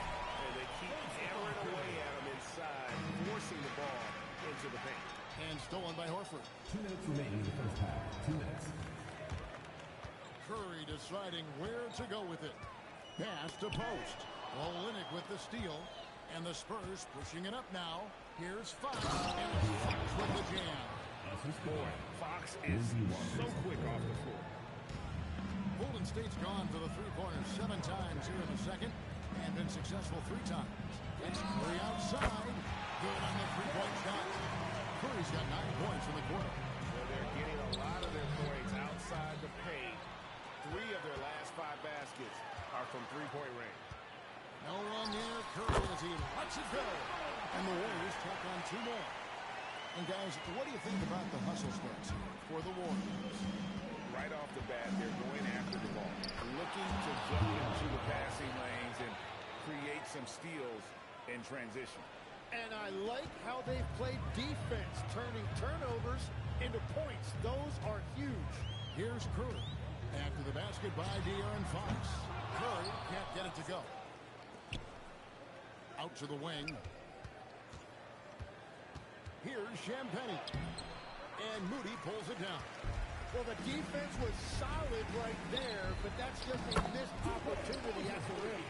They keep hammering away at him inside, forcing the ball into the paint. And stolen by Horford. 2 minutes remaining in the first half. 2 minutes. Curry deciding where to go with it. Pass to Post. Olynyk with the steal. And the Spurs pushing it up now. Here's Fox. And Fox with the jam. Boy, Fox is so quick off the floor. Golden State's gone for the three-pointers 7 times here in the second. And been successful 3 times. It's Curry outside. Good on the three-point shot. Curry's got 9 points in the quarter. Well, they're getting a lot of their points outside the paint. 3 of their last 5 baskets are from three-point range. No one near Curry as he lets it go. And the Warriors tack on 2 more. And guys, what do you think about the hustle starts here for the Warriors? Right off the bat, they're going after the ball, looking to jump into the passing lanes and create some steals in transition. And I like how they've played defense, turning turnovers into points. Those are huge. Here's Curry. After the basket by De'Aaron Fox. Curry can't get it to go. Out to the wing. Here's Champagnie. And Moody pulls it down. Well, the defense was solid right there, but that's just a missed opportunity at the rim.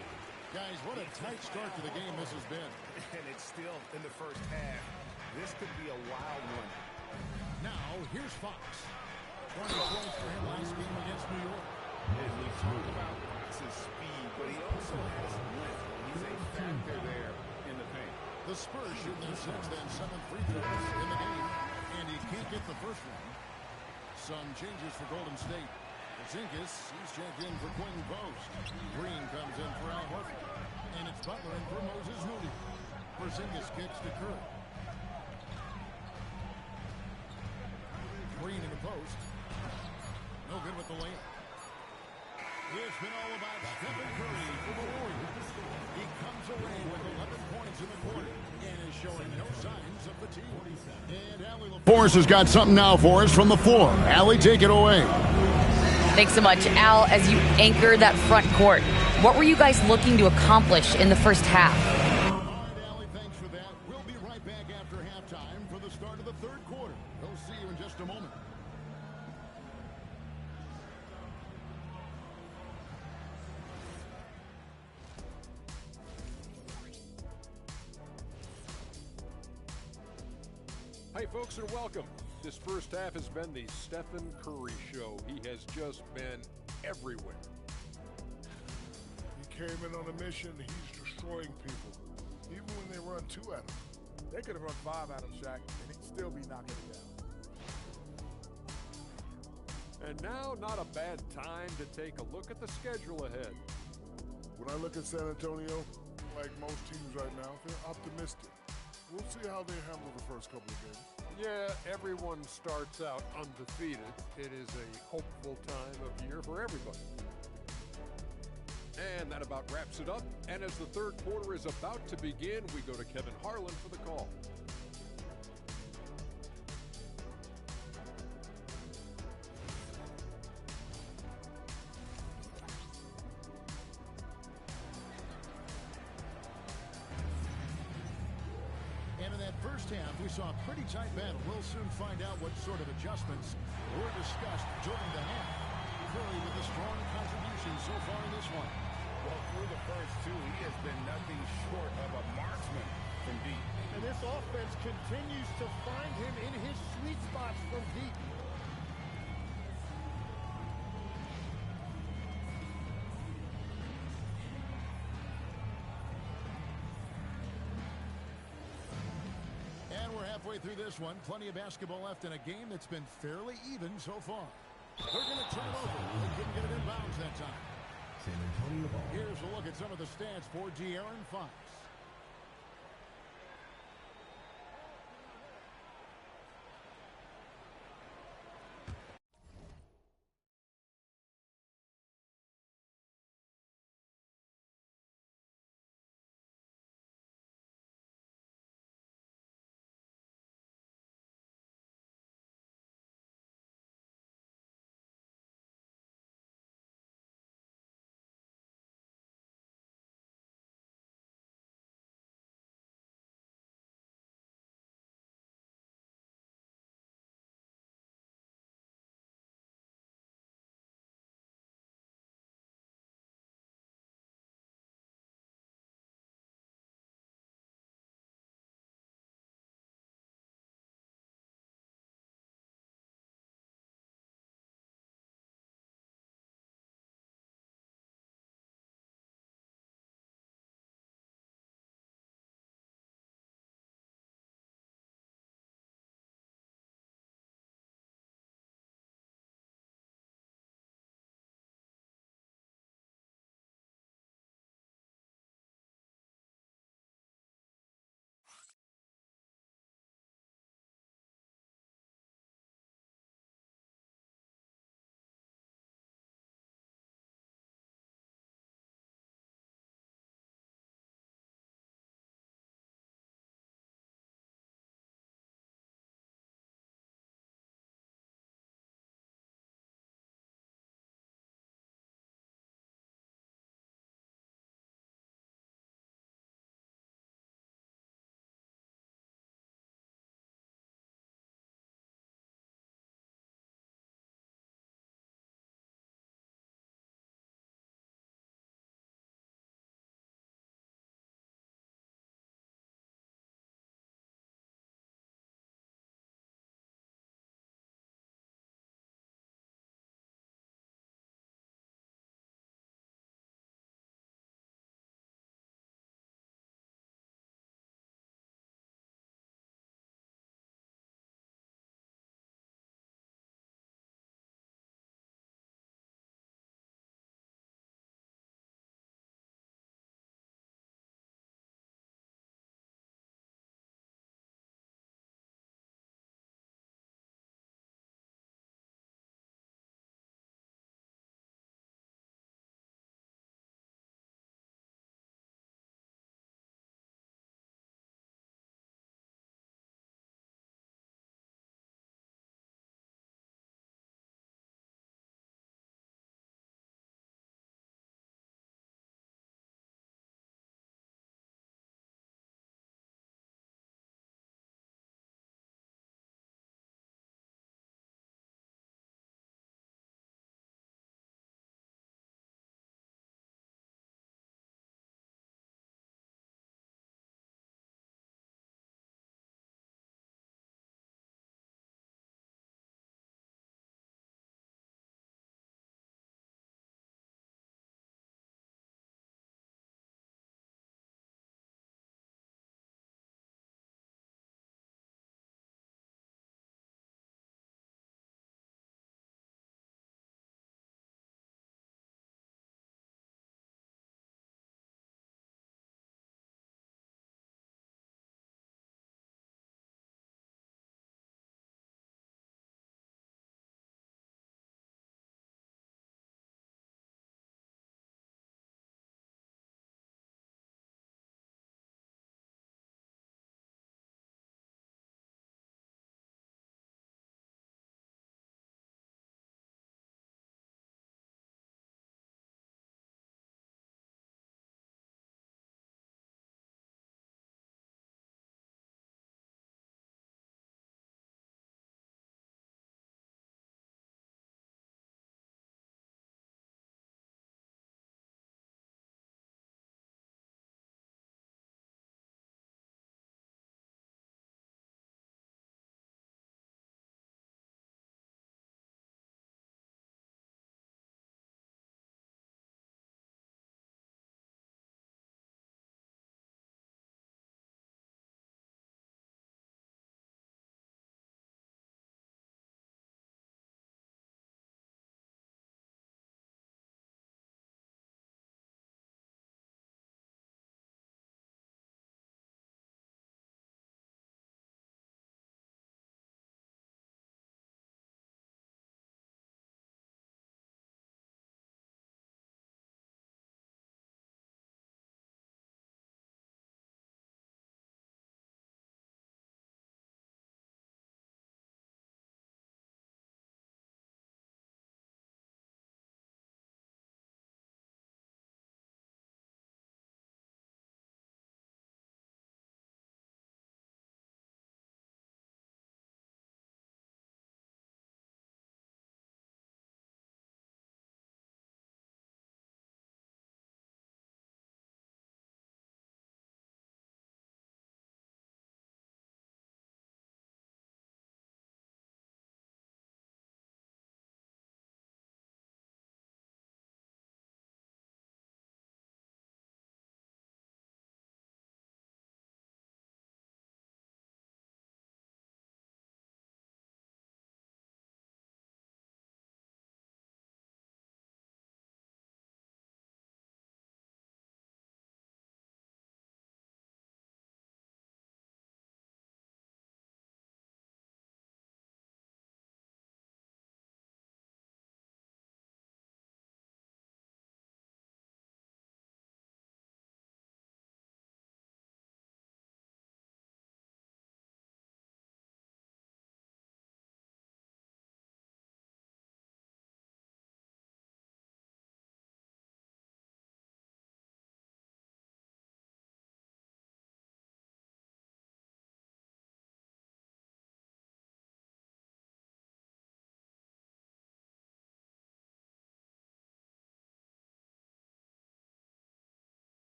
Guys, what a tight start to the game this has been. And it's still in the first half. This could be a wild one. Now, here's Fox. 20 points for him last game against New York. And we talk about Fox's speed, but he also has length. He's a factor there in the paint. The Spurs shooting their 6th and 7th free throws in the game. And he can't get the first one. Some changes for Golden State. Porzingis, he's checked in for Quinn Post. Green comes in for Al Horford. And it's Butler in for Moses Moody. Porzingis kicks to Curry. Green in the post. No good with the layup. It's been all about Stephen Curry for the Warriors. He comes away with 11 points in the quarter and is showing no signs of fatigue. And Allie LaForce has got something now for us from the floor. Allie, take it away. Thanks so much, Al. As you anchor that front court, what were you guys looking to accomplish in the first half? All right, Allie, thanks for that. We'll be right back after halftime for the start of the third quarter. We'll see you in just a moment. Hey, folks, and welcome. This first half has been the Stephen Curry show. He has just been everywhere. He came in on a mission. He's destroying people. Even when they run 2 at him. They could have run 5 at him, Shaq, and he'd still be knocking it down. And now, not a bad time to take a look at the schedule ahead. When I look at San Antonio, like most teams right now, they're optimistic. We'll see how they handle the first couple of games. Yeah, everyone starts out undefeated. It is a hopeful time of year for everybody. And that about wraps it up. And as the third quarter is about to begin, we go to Kevin Harlan for the call. And in that first half, we saw a pretty tight battle. We'll soon find out what sort of adjustments were discussed during the half. Curry with a strong contribution so far in this one. Well, through the first two, he has been nothing short of a marksman from deep. And this offense continues to find him in his sweet spots from deep. And we're halfway through this one. Plenty of basketball left in a game that's been fairly even so far. They're going to turn it over. They couldn't get it in bounds that time. San Antonio ball. Here's a look at some of the stats for De'Aaron Fox.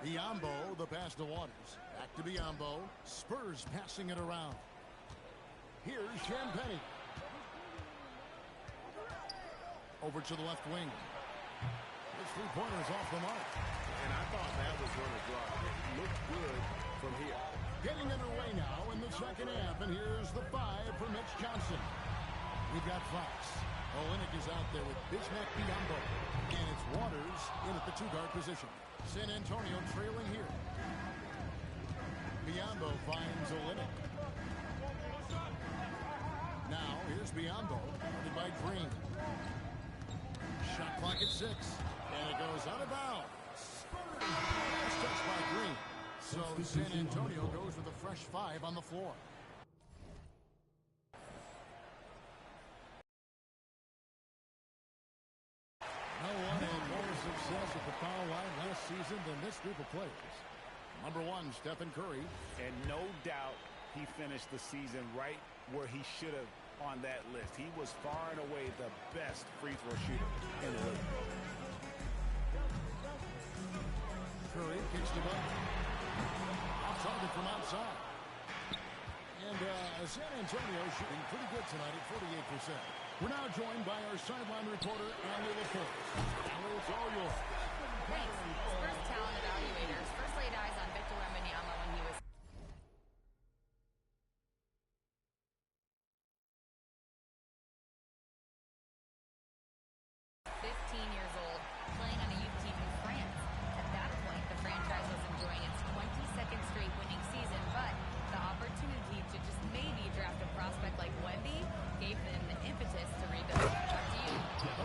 Biyombo, the pass to Waters. Back to Biyombo. Spurs passing it around. Here's Champagny. Over to the left wing. His three-pointer's off the mark. And I thought that was going to drop. It looked good from here. Getting underway now in the second half, and here's the 5 for Mitch Johnson. We've got Fox. Olynyk is out there with Bismack Biyombo. And it's Waters in at the 2-guard position. San Antonio trailing here. Biyombo finds Olynyk. Now, here's Biyombo, guarded by Green. Shot clock at 6. And it goes out of bounds. Nice touch by Green. So San Antonio goes with a fresh 5 on the floor. No one had more success at the foul line last season than this group of players. Number 1, Stephen Curry. And no doubt he finished the season right where he should have on that list. He was far and away the best free throw shooter in the league. Curry kicks the ball. Off target from outside. And San Antonio shooting pretty good tonight at 48%. We're now joined by our sideline reporter, Allie LaForce. Allie, it's all yours. Thanks. Spurs talent evaluators first laid eyes on Victor Wembanyama when he was 15 years old, playing on a youth team in France. At that point, the franchise was enjoying its 22nd straight winning season, but the opportunity to just maybe draft a prospect like Wemby gave them the impetus to rebuild. Back to you.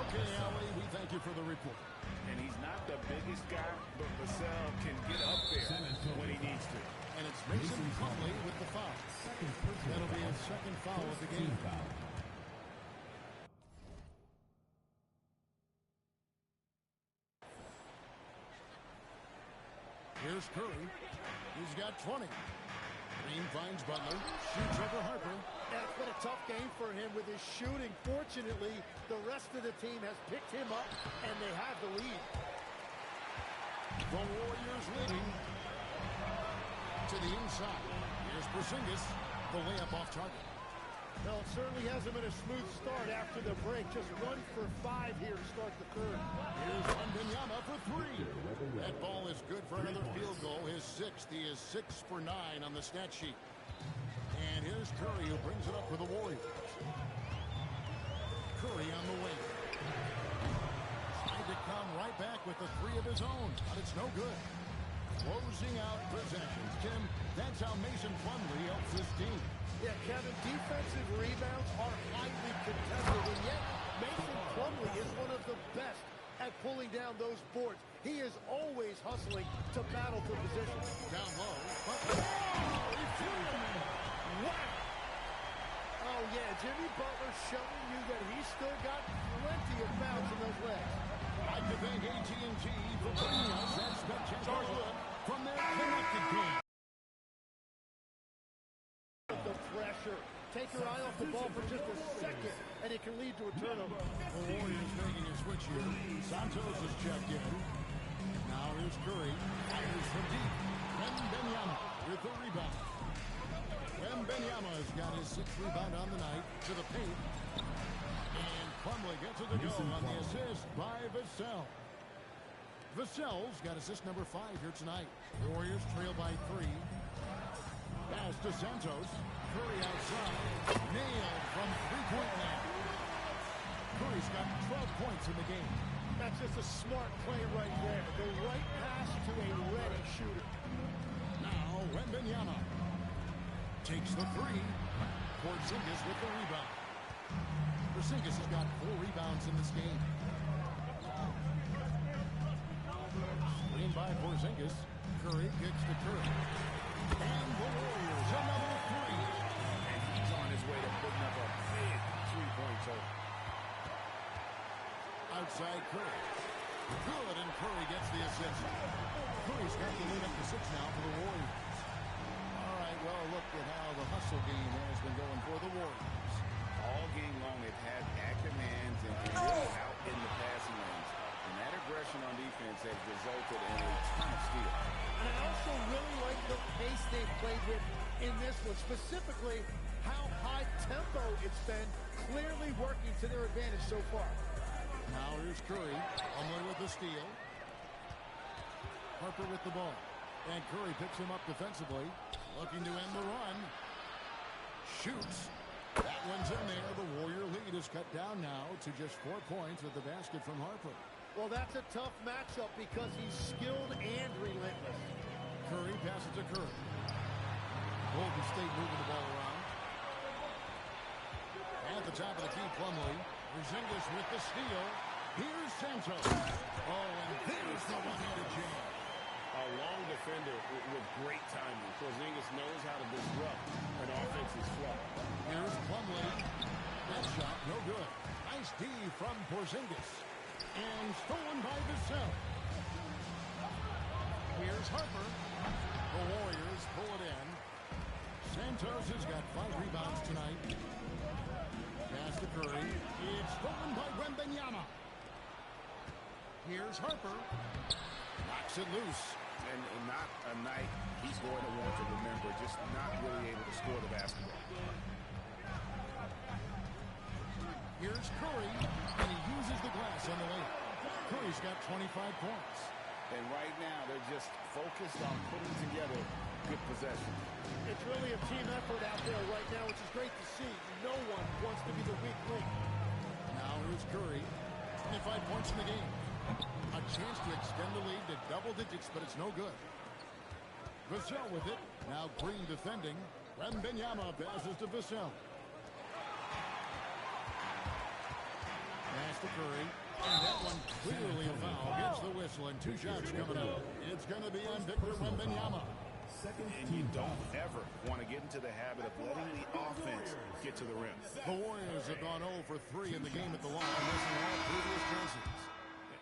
Okay, Allie, we thank you for the report. And he's not the biggest guy, but Vassell can get up there when he needs to. And it's Mason Plumlee with the foul. That'll be his second foul of the game. Here's Curry. He's got 20. Green finds Butler. Shoots over Harper. It's been a tough game for him with his shooting. Fortunately, the rest of the team has picked him up, and they have the lead. The Warriors leading to the inside. Here's Porzingis. The layup off target. Well, it certainly hasn't been a smooth start after the break. Just 1 for 5 here to start the third. Here's Wembanyama for 3. That ball is good for another field goal. His 6th. He is 6 for 9 on the stat sheet. And here's Curry, who brings it up for the Warriors. Curry on the wing. Trying to come right back with the 3 of his own, but it's no good. Closing out possessions. Tim, that's how Mason Plumlee helps his team. Yeah, Kevin, defensive rebounds are highly contested, and yet Mason Plumlee is one of the best at pulling down those boards. He is always hustling to battle for position. Down low. Wow! Oh, yeah, Jimmy Butler showing you that he's still got plenty of bounce in those legs. I can thank AT&T for bringing us that spectacular look from their connected game. The pressure. Take your eye off the ball for just a second, and it can lead to a turnover. The Warriors making a switch here. Santos is checked in. Now here's Curry. Fires from deep. Wembanyama with the rebound. Wembanyama has got his 6th rebound on the night to the paint. And Plumlee gets it to go on the assist by Vassell. Vassell's got assist number 5 here tonight. The Warriors trail by 3. Pass to Santos. Curry outside. Nailed from 3-point land. Curry's got 12 points in the game. That's just a smart play right there. The right pass to a ready shooter. Now Wembanyama takes the 3. Porzingis with the rebound. Porzingis has got 4 rebounds in this game. Screen by Porzingis. Curry kicks to Curry. And the Warriors another 3. And he's on his way to putting up a big 3-point total. Outside Curry. Good, and Curry gets the assist. Curry's got the lead up to 6 now for the Warriors. All right, well, look at how the hustle game has been going for the Warriors. All game long, they've had active hands and really out in the passing lanes. And that aggression possession on defense has resulted in a ton of steals. And I also really like the pace they've played with in this one, specifically how high tempo it's been, clearly working to their advantage so far. Now here's Curry, Plumlee with the steal. Harper with the ball. And Curry picks him up defensively, looking to end the run. Shoots. That one's in there. The Warrior lead is cut down now to just 4 points with the basket from Harper. Well, that's a tough matchup because he's skilled and relentless. Curry passes to Curry. Golden State moving the ball around. At the top of the key, Plumlee. Porzingis with the steal. Here's Santos. Oh, and there's the one-handed jam. A long defender with great timing. Porzingis knows how to disrupt an offensive flow. Here's Plumlee. That shot, no good. Nice D from Porzingis. And stolen by Vassell. Here's Harper. The Warriors pull it in. Santos has got 5 rebounds tonight. Pass to Curry. It's stolen by Wembanyama. Here's Harper. Knocks it loose. And not a night he's going to want to remember, just not really able to score the basketball. Here's Curry, and he uses the glass on the lane. Curry's got 25 points. And right now, they're just focused on putting together good possession. It's really a team effort out there right now, which is great to see. No one wants to be the weak link. Now here's Curry, 25 points in the game. A chance to extend the lead to double digits, but it's no good. Vassell with it. Now Green defending. Wembanyama passes to Vassell. Pass to Curry. And that one clearly a foul. Gets the whistle and 2 shots coming up. It's going to be on Victor Wembanyama. And you don't ever want to get into the habit of letting the offense get to the rim. The Warriors have gone 0 for 3 in the game at the line, missing all previous chances.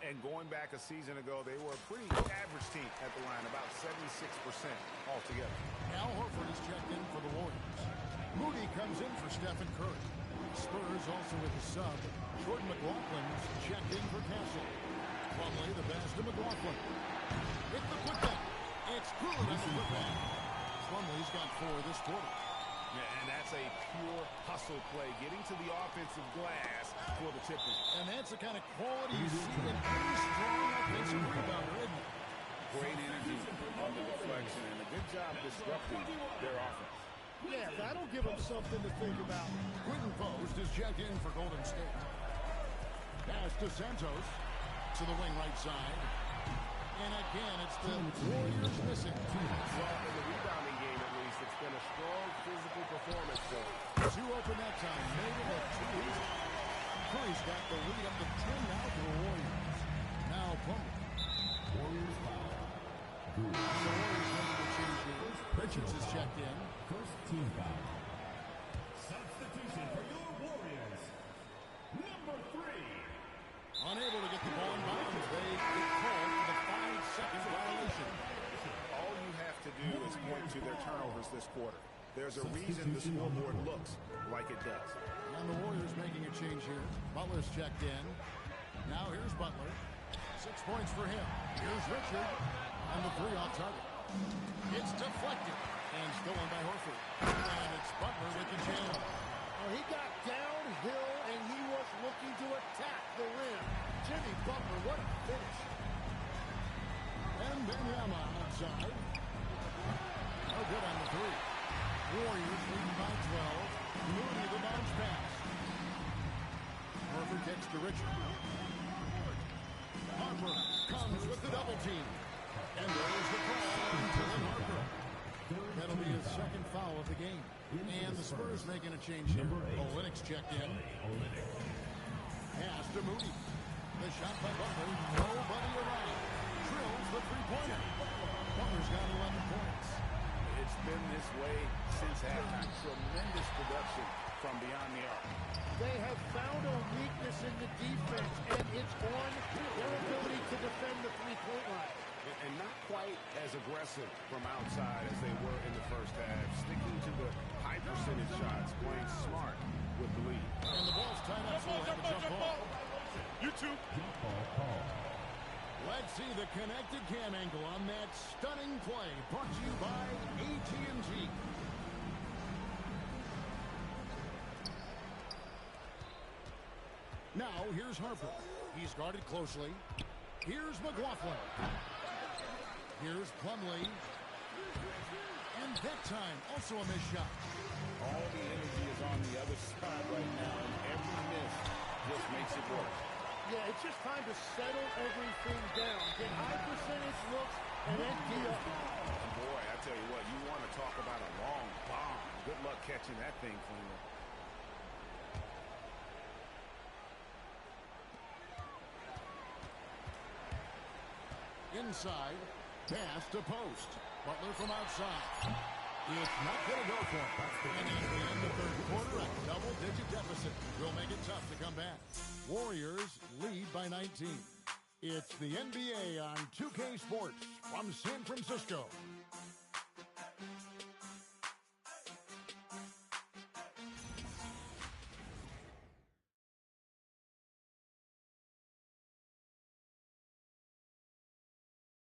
And going back a season ago, they were a pretty average team at the line, about 76% altogether. Al Horford is checked in for the Warriors. Moody comes in for Stephen Curry. Spurs also with the sub. Jordan McLaughlin's checked in for Castle. Plumlee the pass to McLaughlin. With the putback. It's good on the putback. Plumlee's got 4 this quarter. Yeah, and that's a pure hustle play, getting to the offensive glass for the tipping. And that's the kind of quality you see in any strong offensive rebounder, isn't it? Great energy on the deflection and a good job disrupting their offense. Yeah, that'll give them something to think about. Quentin Post is checked in for Golden State. Pass to Santos to the wing right side. And again, it's the Warriors missing. Well, in the rebounding game, at least, it's been a strong physical performance for them. 2 open that time. Made it at 2 easy. Curry's got the lead up to 10 now for the Warriors. Now Plumlee. Warriors foul. The Warriors making a change here. Richards is checked in. First team foul. Substitution for your Warriors. Number 3. Unable to get the ball in bounds. They get called for the 5-second violation. All you have to do is point to their turnovers this quarter. There's a reason the scoreboard looks like it does. And the Warriors making a change here. Butler's checked in. Now here's Butler. 6 points for him. Here's Richard. And the 3 off target. It's deflected. And stolen by Horford. And it's Butler with the jam. Well, he got downhill and he was looking to attack the rim. Jimmy Butler, what a finish. And Wembanyama outside. No good on the 3. Warriors leading by 12. Moody the bounce pass. Horford gets to Richard. Harper comes with the double team. And there's the call on Dylan Harper. That'll be his 2nd foul of the game. And the Spurs making a change here. Olynyk's checked in. Pass to Moody. The shot by Butler. Nobody around. Drills the 3-pointer. Butler's got 11 points. It's been this way since halftime. Tremendous production from beyond the arc. They have found a weakness in the defense, and it's on their ability to defend the 3-point line. And not quite as aggressive from outside as they were in the first half. Sticking to the high percentage shots, playing smart with the lead. And the ball's tied up, so we'll have a jump ball. You too. Left Let's see the connected cam angle on that stunning play. Brought to you by AT&T. Now, here's Harper. He's guarded closely. Here's McLaughlin. Here's Plumlee. And that time, also a missed shot. All the energy is on the other side right now, and every miss just makes it worse. Yeah, it's just time to settle everything down. Get high percentage looks and then tee up. Boy, I tell you what, you want to talk about a long bomb. Good luck catching that thing cleanly. Inside, pass to post. Butler from outside. It's not going to go for him. And at the end of the third quarter, a double-digit deficit will make it tough to come back. Warriors lead by 19. It's the NBA on 2K Sports from San Francisco.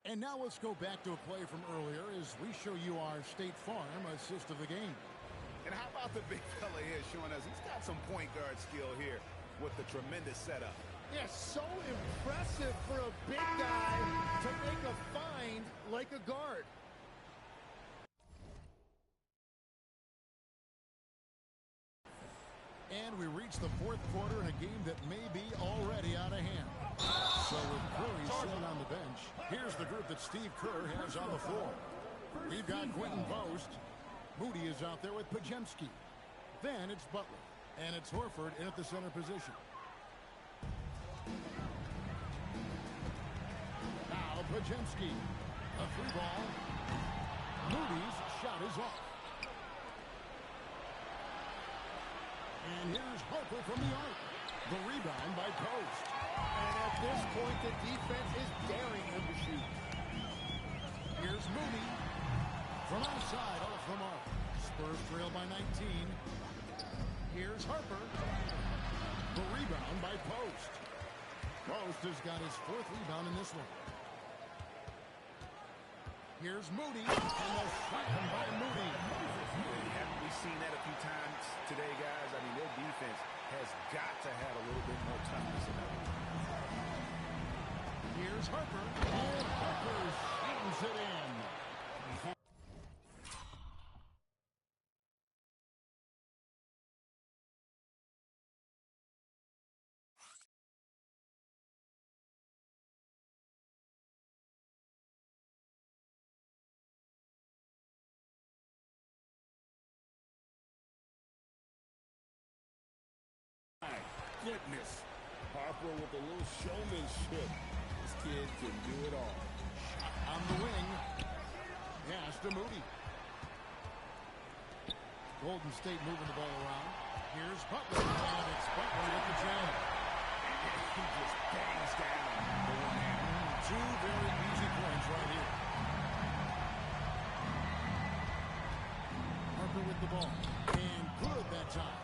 And now let's go back to a play from earlier as we show you our State Farm assist of the game. And how about the big fella here showing us he's got some point guard skill here with the tremendous setup. Yeah, so impressive for a big guy to make a find like a guard. And we reach the fourth quarter in a game that may be already out of hand. So with Curry sitting on the bench, here's the group that Steve Kerr has on the floor. We've got Quentin Post. Moody is out there with Pajemski. Then it's Butler. And it's Horford in at the center position. Now Pajemski. A free ball. Moody's shot is off. And here's Harper from the arc. The rebound by Post. And at this point, the defense is daring him to shoot. Here's Moody. From outside, off the mark. Spurs trail by 19. Here's Harper. The rebound by Post. Post has got his fourth rebound in this one. Here's Moody. And the slam by Moody. Haven't we seen that a few times today, guys? I mean, their defense has got to have a little bit more toughness in it. Here's Harper. And Harper slams it in. My goodness. Harper with a little showmanship. This kid can do it all. On the wing. Pass to Moody. Golden State moving the ball around. Here's Butler. And it's Butler with the jam. He just bangs down the one hand. Two very easy points right here. Harper with the ball. And good that time.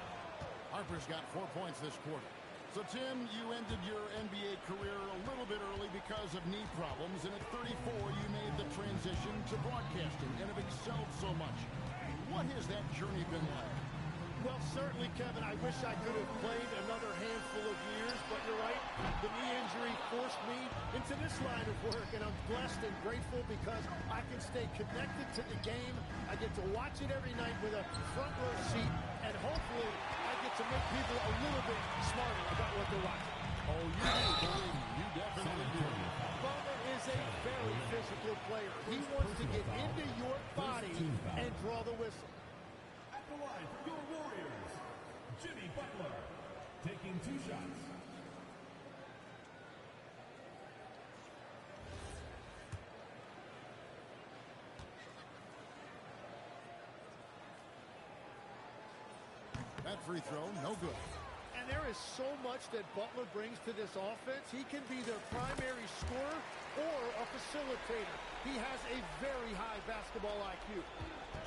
Harper's got 4 points this quarter. So, Tim, you ended your NBA career a little bit early because of knee problems, and at 34, you made the transition to broadcasting and have excelled so much. What has that journey been like? Well, certainly, Kevin, I wish I could have played another handful of years, but you're right. The knee injury forced me into this line of work, and I'm blessed and grateful because I can stay connected to the game. I get to watch it every night with a front row seat, and hopefully I get to make people a little bit smarter about what they're watching. Oh, you do, believe me. You definitely do. Butler is a very physical player. He wants to get into your body and draw the whistle. At the line for your Warriors, Jimmy Butler, taking 2 shots. That free throw, no good. And there is so much that Butler brings to this offense. He can be their primary scorer or a facilitator. He has a very high basketball IQ.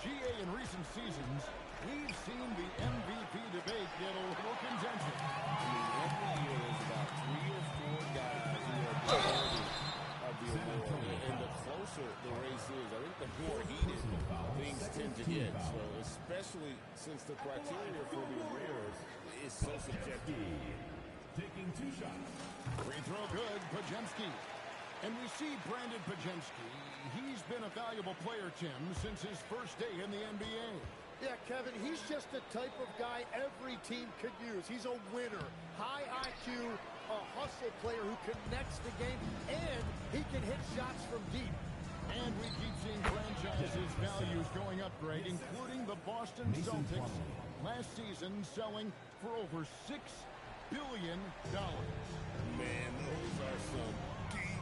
GA in recent seasons, we've seen the MVP debate get a little contentious. I mean, every year there's about 3 or 4 guys who are worthy of the more heated things tend to get. So especially since the criteria for the awards is so subjective. Taking 2 shots. Free throw good, Podziemski. And we see Brandon Podziemski. He's been a valuable player, Tim, since his first day in the NBA. Yeah, Kevin, he's just the type of guy every team could use. He's a winner, high IQ, a hustle player who connects the game, and he can hit shots from deep. And we keep seeing franchises' values going up, Greg, including the Boston Celtics. Last season selling for over $6 billion. Man, those are some deep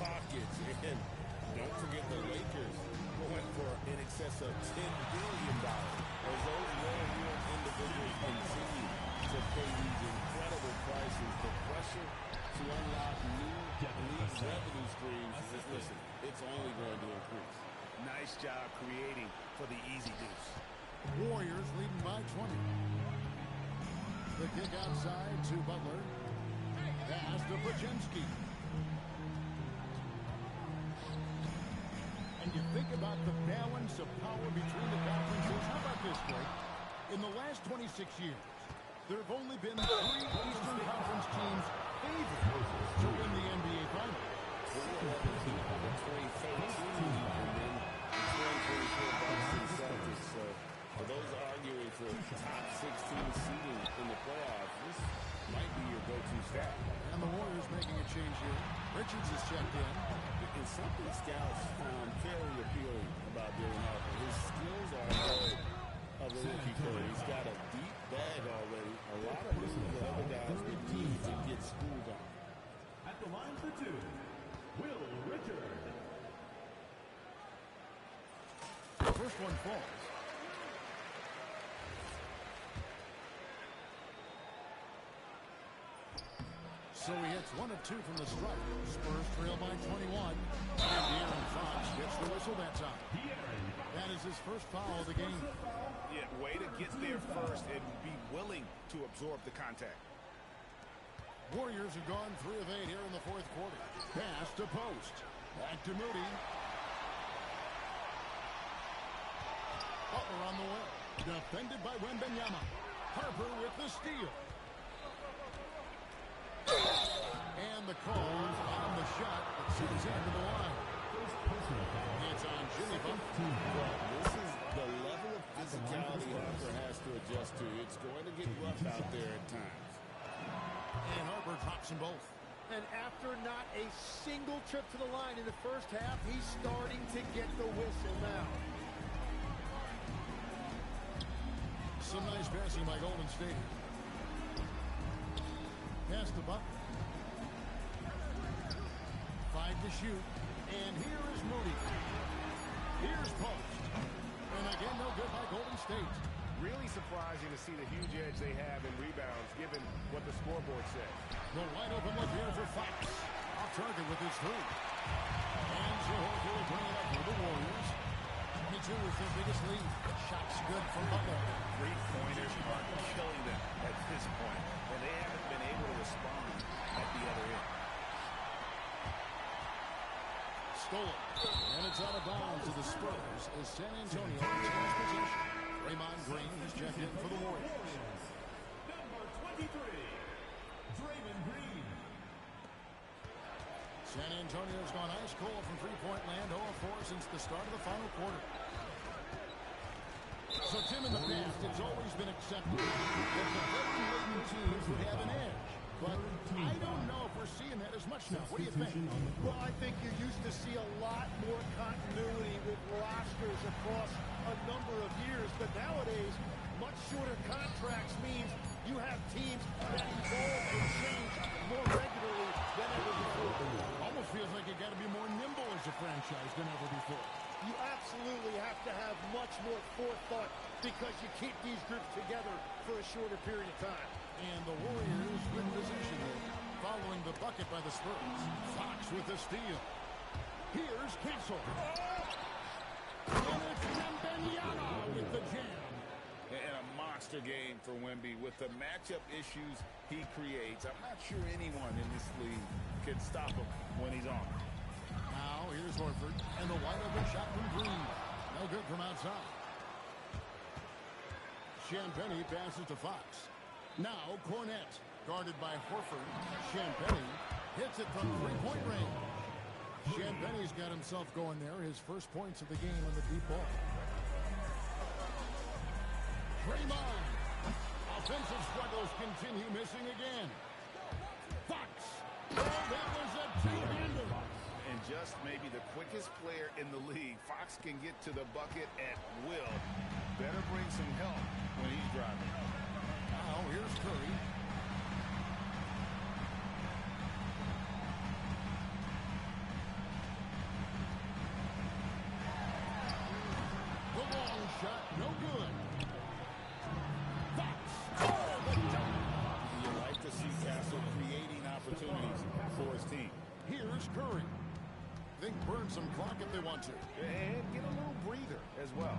pockets. And don't forget the Lakers going for in excess of $10 billion. As those well-heeled individuals continue to pay these incredible prices, the pressure to unlock new league revenue streams, listen, it's only going to increase. Nice job creating for the easy deuce. Warriors leading by 20. The kick outside to Butler. Pass to Podziemski. And you think about the balance of power between the conferences. How about this, Greg? In the last 26 years, there have only been 3 Eastern Conference teams favored to win the NBA Finals. Between 13 and then the 2024 Boston Celtics. So for those arguing for top 16 seeding in the playoffs, this might be your go-to stat. And the Warriors making a change here. Richards is checked in. And something scouts found very appealing about Dylan Harper. His skills are ahead of the rookie career. He's got a deep bag already. A lot of moves that other guys would need to get schooled on. At the line for 2, Will Richards. The first one falls. So he hits 1 of 2 from the stripe. Spurs trail by 21. And De'Aaron Fox gets the whistle that time. That is his first foul of the game. Yeah, way to get there first and be willing to absorb the contact. Warriors have gone 3 of 8 here in the fourth quarter. Pass to post. Back to Moody. Butler on the way. Defended by Wembanyama. Harper with the steal. And the call on the shot that sends him to the line. It's on Jimmy Butler. Well, this is the level of physicality Harper has to adjust to. It's going to get rough out there at times. And Harper drops them both. And after not a single trip to the line in the first half, he's starting to get the whistle now. Some nice passing by Golden State. Pass to Butler. 5 to shoot. And here is Moody. Here's post. And again, no good by Golden State. Really surprising to see the huge edge they have in rebounds, given what the scoreboard says. The wide open look here for Fox. Off target with his 3. And Jehoiakim will bring it up for the Warriors. 22 is their biggest lead. Shots good from Butler. 3-pointers are killing them at this point, and they haven't been able to respond at the other end. Stolen. And it's out of bounds to the Spurs as San Antonio retains possession. Draymond Green is checked in for the Warriors. Number 23, Draymond Green. San Antonio's gone ice cold from three-point land, 0-4 since the start of the final quarter. So, Tim, in the past, it's always been accepted that the veteran-laden teams would have an edge. But I don't know if we're seeing that as much now. What do you think? Well, I think you used to see a lot more continuity with rosters across a number of years. But nowadays, much shorter contracts means you have teams that evolve and change more regularly than ever before. Almost feels like you got to be more nimble as a franchise than ever before. You absolutely have to have much more forethought because you keep these groups together for a shorter period of time. And the Warriors win position here, following the bucket by the Spurs. Fox with the steal. Here's Castle. And it's Wembanyama with the jam. And a monster game for Wemby with the matchup issues he creates. I'm not sure anyone in this league can stop him when he's on. Now here's Horford and the wide open shot from Green. No good from outside. Champagnie passes to Fox. Now Cornette, guarded by Horford. Champagnie hits it from three-point range. Champagnie's got himself going there. His first points of the game on the deep ball. Draymond. Offensive struggles continue, missing again. Fox. Oh, that was a two-hander. And just maybe the quickest player in the league. Fox can get to the bucket at will. Better bring some help when he's driving. Now here's Curry. The long shot, no good. Fox. Oh, the dunk. You like to see Castle creating opportunities for his team. Here's Curry. They can burn some clock if they want to. And get a little breather as well.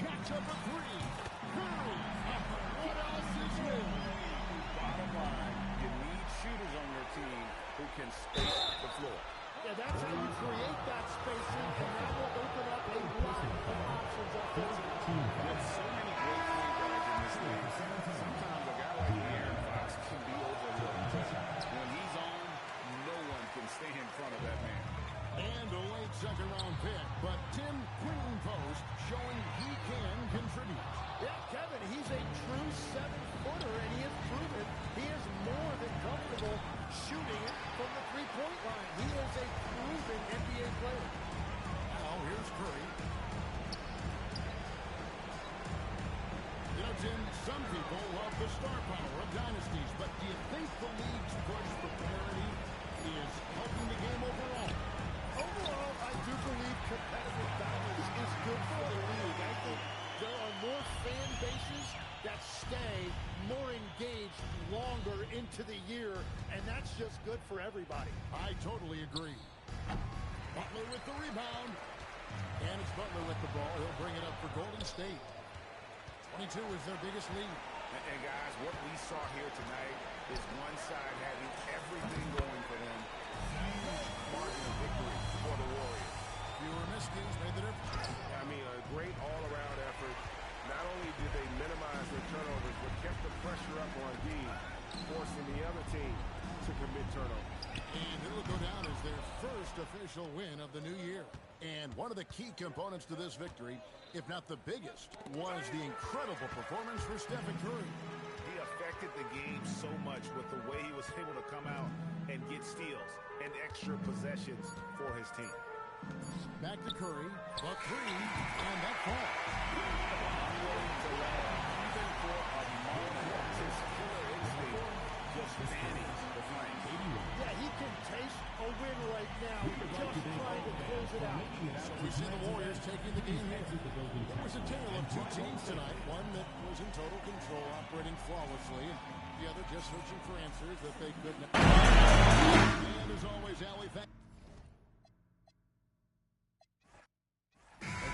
Jacks up a three. Curry. What else is new? Bottom line, you need shooters on your team who can space the floor. Yeah, that's how you create that spacing, and that will open up a lot of options offensively. With so many great point guards in this league, sometimes a guy like Aaron Fox can be overlooked. When he's on, no one can stay in front of that man. And a late second-round pick, but Tim Quinton Post showing he can contribute. Yeah, Kevin, he's a true 7-footer, and he has proven he is more than comfortable shooting it from the three-point line. He is a proven NBA player. Now here's Curry. You know, Tim, some people love the star power of dynasties, but do you think the league's push for parity is helping the game overall? Overall, I do believe competitive dominance is good for the league. I think there are more fan bases that stay more engaged longer into the year, and that's just good for everybody. I totally agree. Butler with the rebound. And it's Butler with the ball. He'll bring it up for Golden State. 22 is their biggest lead. And guys, what we saw here tonight is one side having everything going for them. Huge margin of victory for the Warriors. Fewer miscues made the difference. I mean, a great all-around effort. Not only did they minimize their turnovers, but kept the pressure up on D, forcing the other team to commit turnovers. And it'll go down as their first official win of the new year. And one of the key components to this victory, if not the biggest, was the incredible performance for Stephen Curry. He affected the game so much with the way he was able to come out and get steals and extra possessions for his team. Back to Curry, the three, and that falls. Even for a moment, his killer instinct just managed the flank. Yeah, he can taste a win right now. Just trying to close it out. So we see the Warriors taking the game here. It was a tale of two teams tonight. One that was in total control, operating flawlessly, and the other just searching for answers that they could not. And as always, Allie, thank you.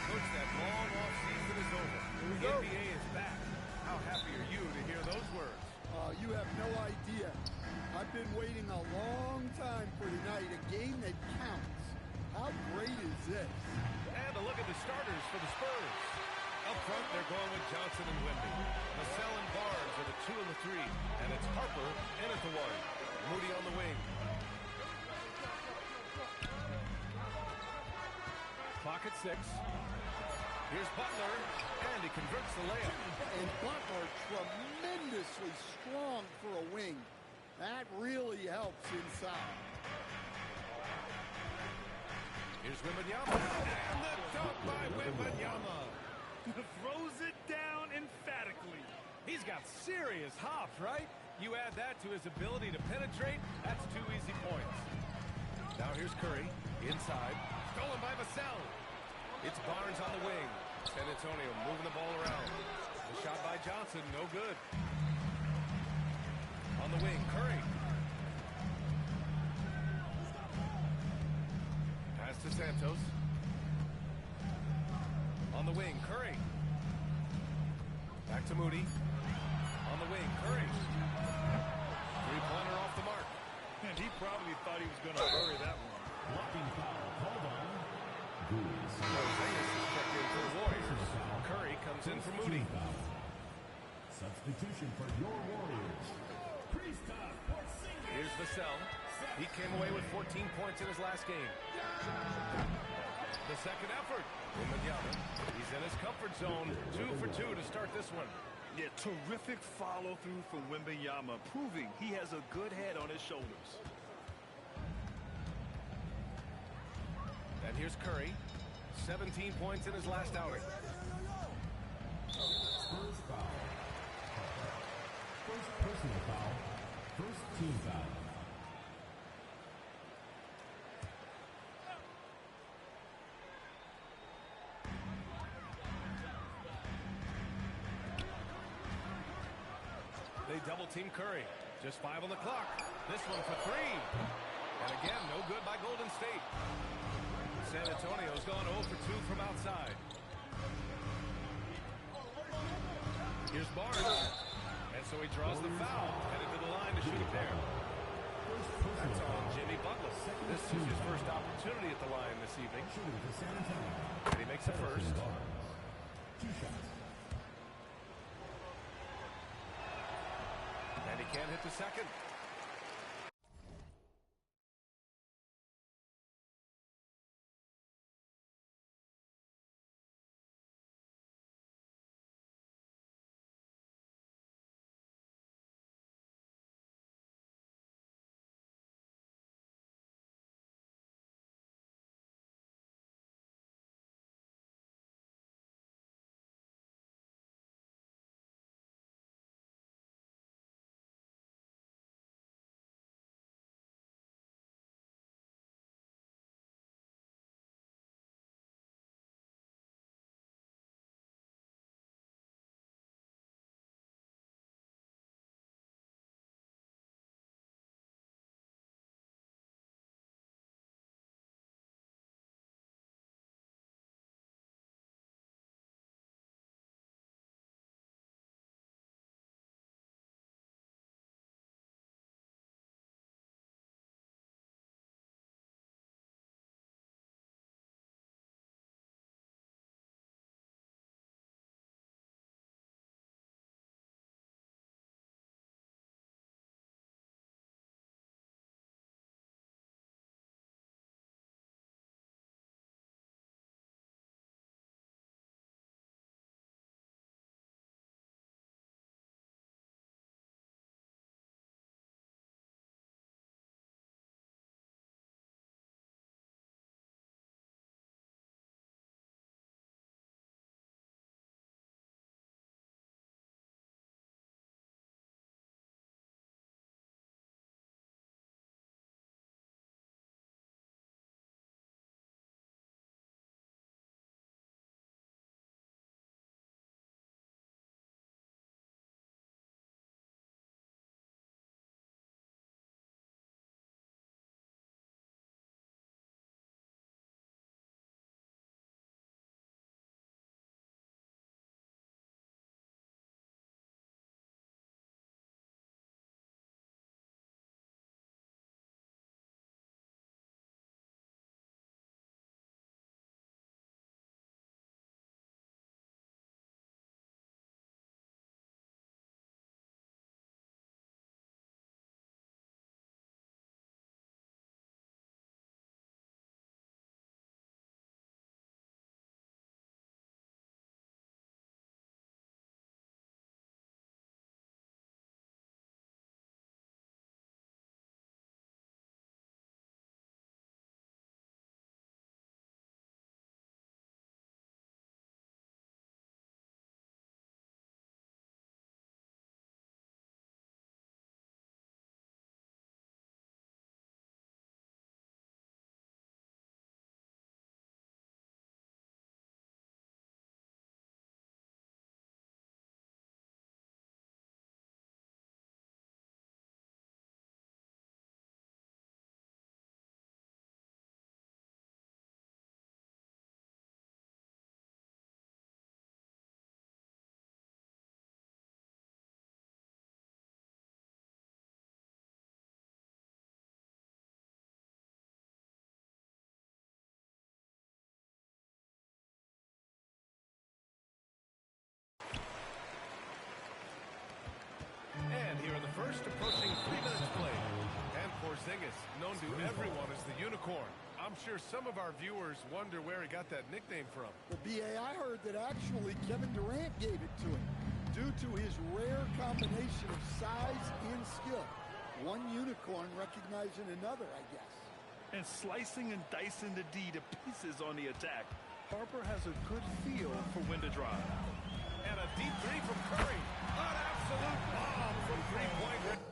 Coach, that long off season is over. The NBA is back. How happy are you to hear those words? You have no idea. I've been waiting a long time for tonight, a game that counts. How great is this? And a look at the starters for the Spurs. Up front, they're going with Johnson and Wemby. Vassell and Barnes are the 2 and the 3. And it's Harper in at the 1. Moody on the wing. Clock at 6. Here's Butler, and he converts the layup. And Butler tremendously strong for a wing. That really helps inside. Here's Wembanyama, and the dunk by Wembanyama. Throws it down emphatically. He's got serious hops, right? You add that to his ability to penetrate, that's 2 easy points. Now here's Curry, inside, stolen by Vassell. It's Barnes on the wing. San Antonio moving the ball around. The shot by Johnson, no good. On the wing, Curry. Pass to Santos. On the wing, Curry. Back to Moody. On the wing, Curry. Three-pointer off the mark. And he probably thought he was going to bury that one. Blocking foul called on Porzingis is checked in for the Warriors. Curry comes in for Moody. Substitution for your Warriors. Kristaps Porzingis. Here's Vassell. He came away with 14 points in his last game. The second effort. Wembanyama. He's in his comfort zone. 2 for 2 to start this one. Yeah, terrific follow-through from Wembanyama, proving he has a good head on his shoulders. And here's Curry. 17 points in his last outing. First foul. First personal foul. First team foul. They double-team Curry. Just 5 on the clock. This one for 3. And again, no good by Golden State. San Antonio's gone 0 for 2 from outside. Here's Barnes. And so he draws the foul. Headed to the line to shoot it there. That's on Jimmy Butler. This is his first opportunity at the line this evening. And he makes it first. 2 shots. And he can't hit the second. known to everyone as the Unicorn. I'm sure some of our viewers wonder where he got that nickname from. Well, B.A., I heard that actually Kevin Durant gave it to him due to his rare combination of size and skill. One unicorn recognizing another, I guess. And slicing and dicing the D to pieces on the attack, Harper has a good feel for when to drive. And a deep three from Curry. An absolute bomb from three-point range.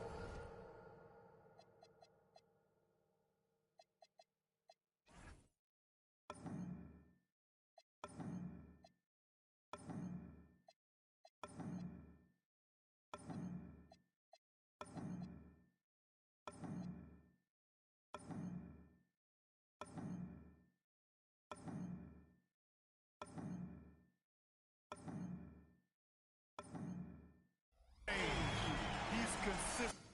He's consistent.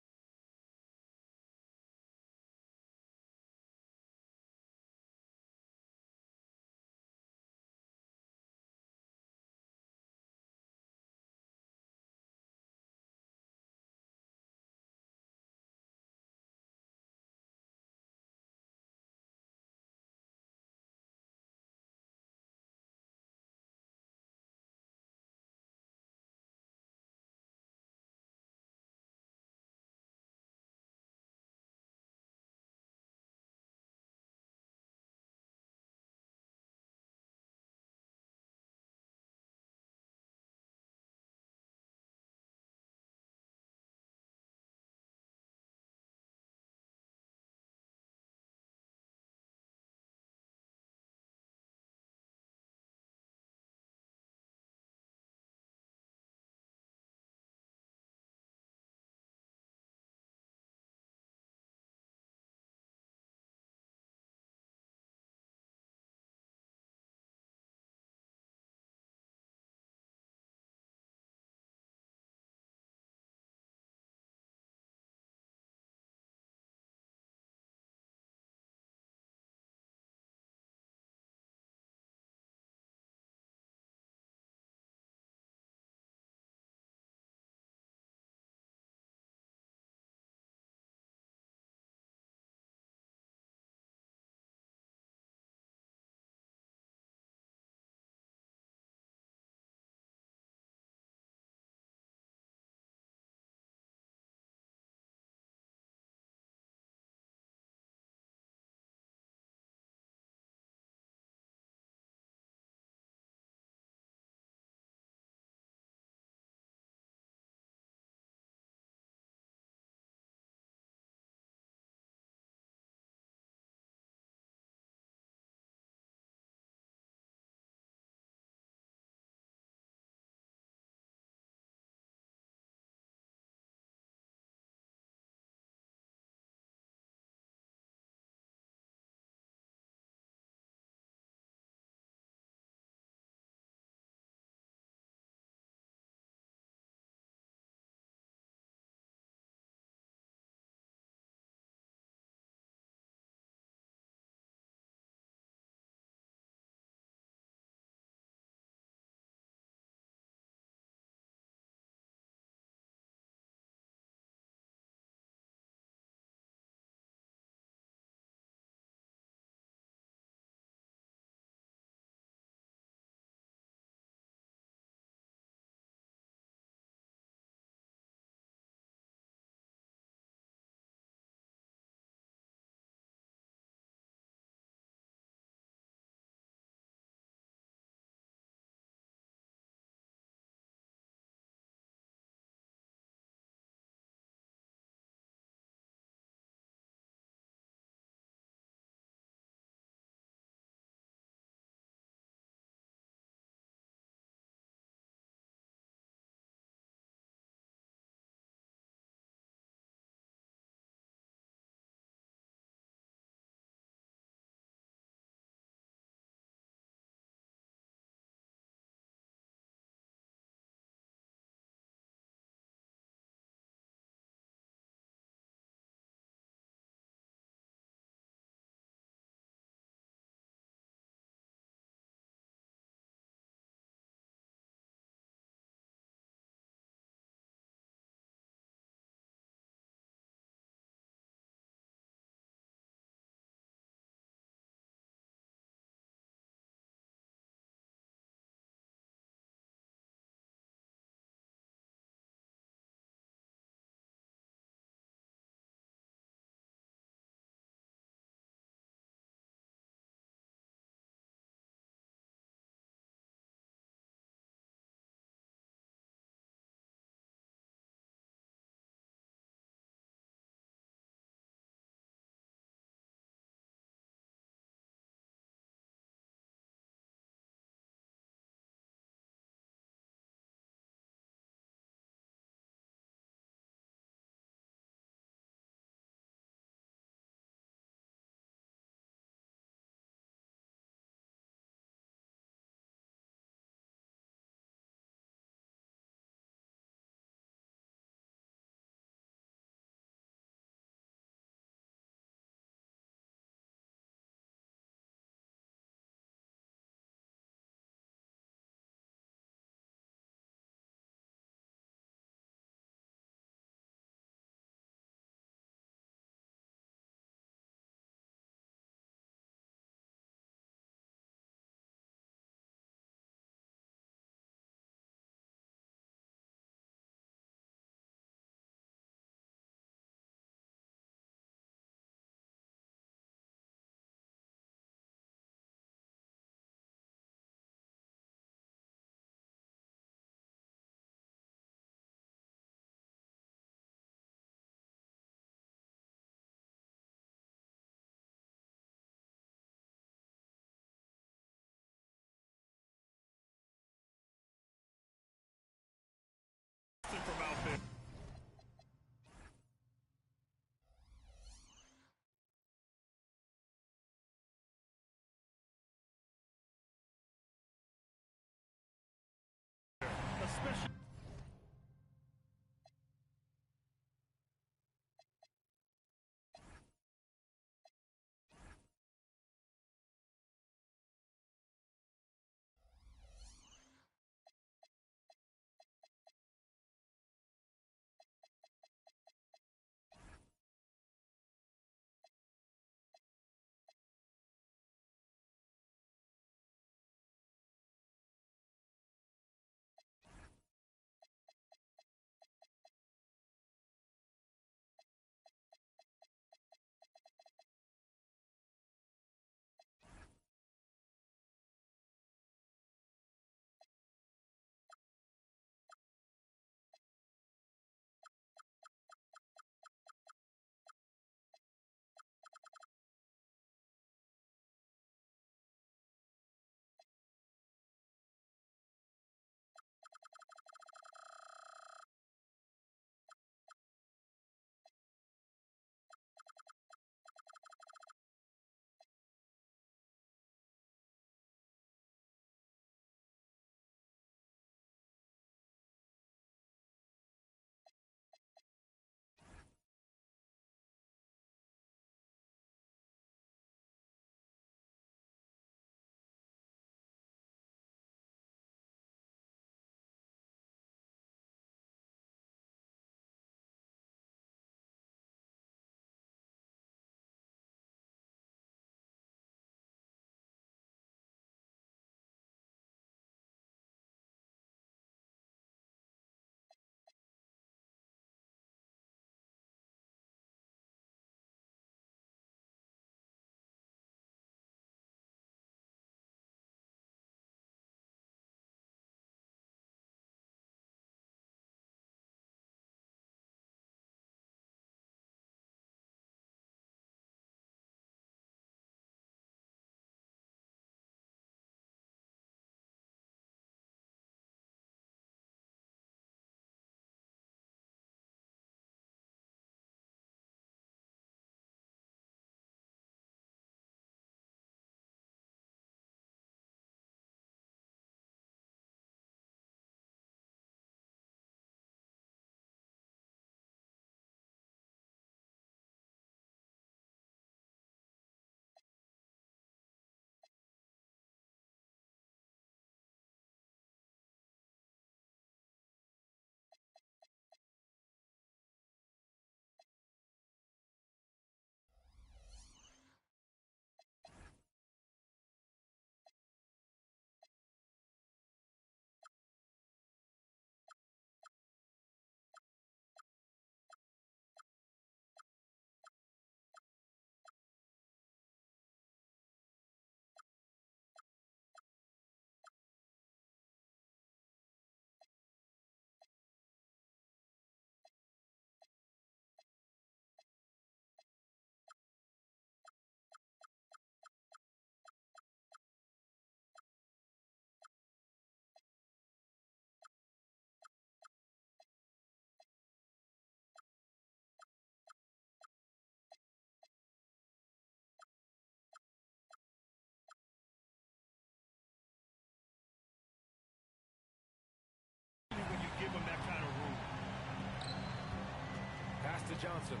Johnson.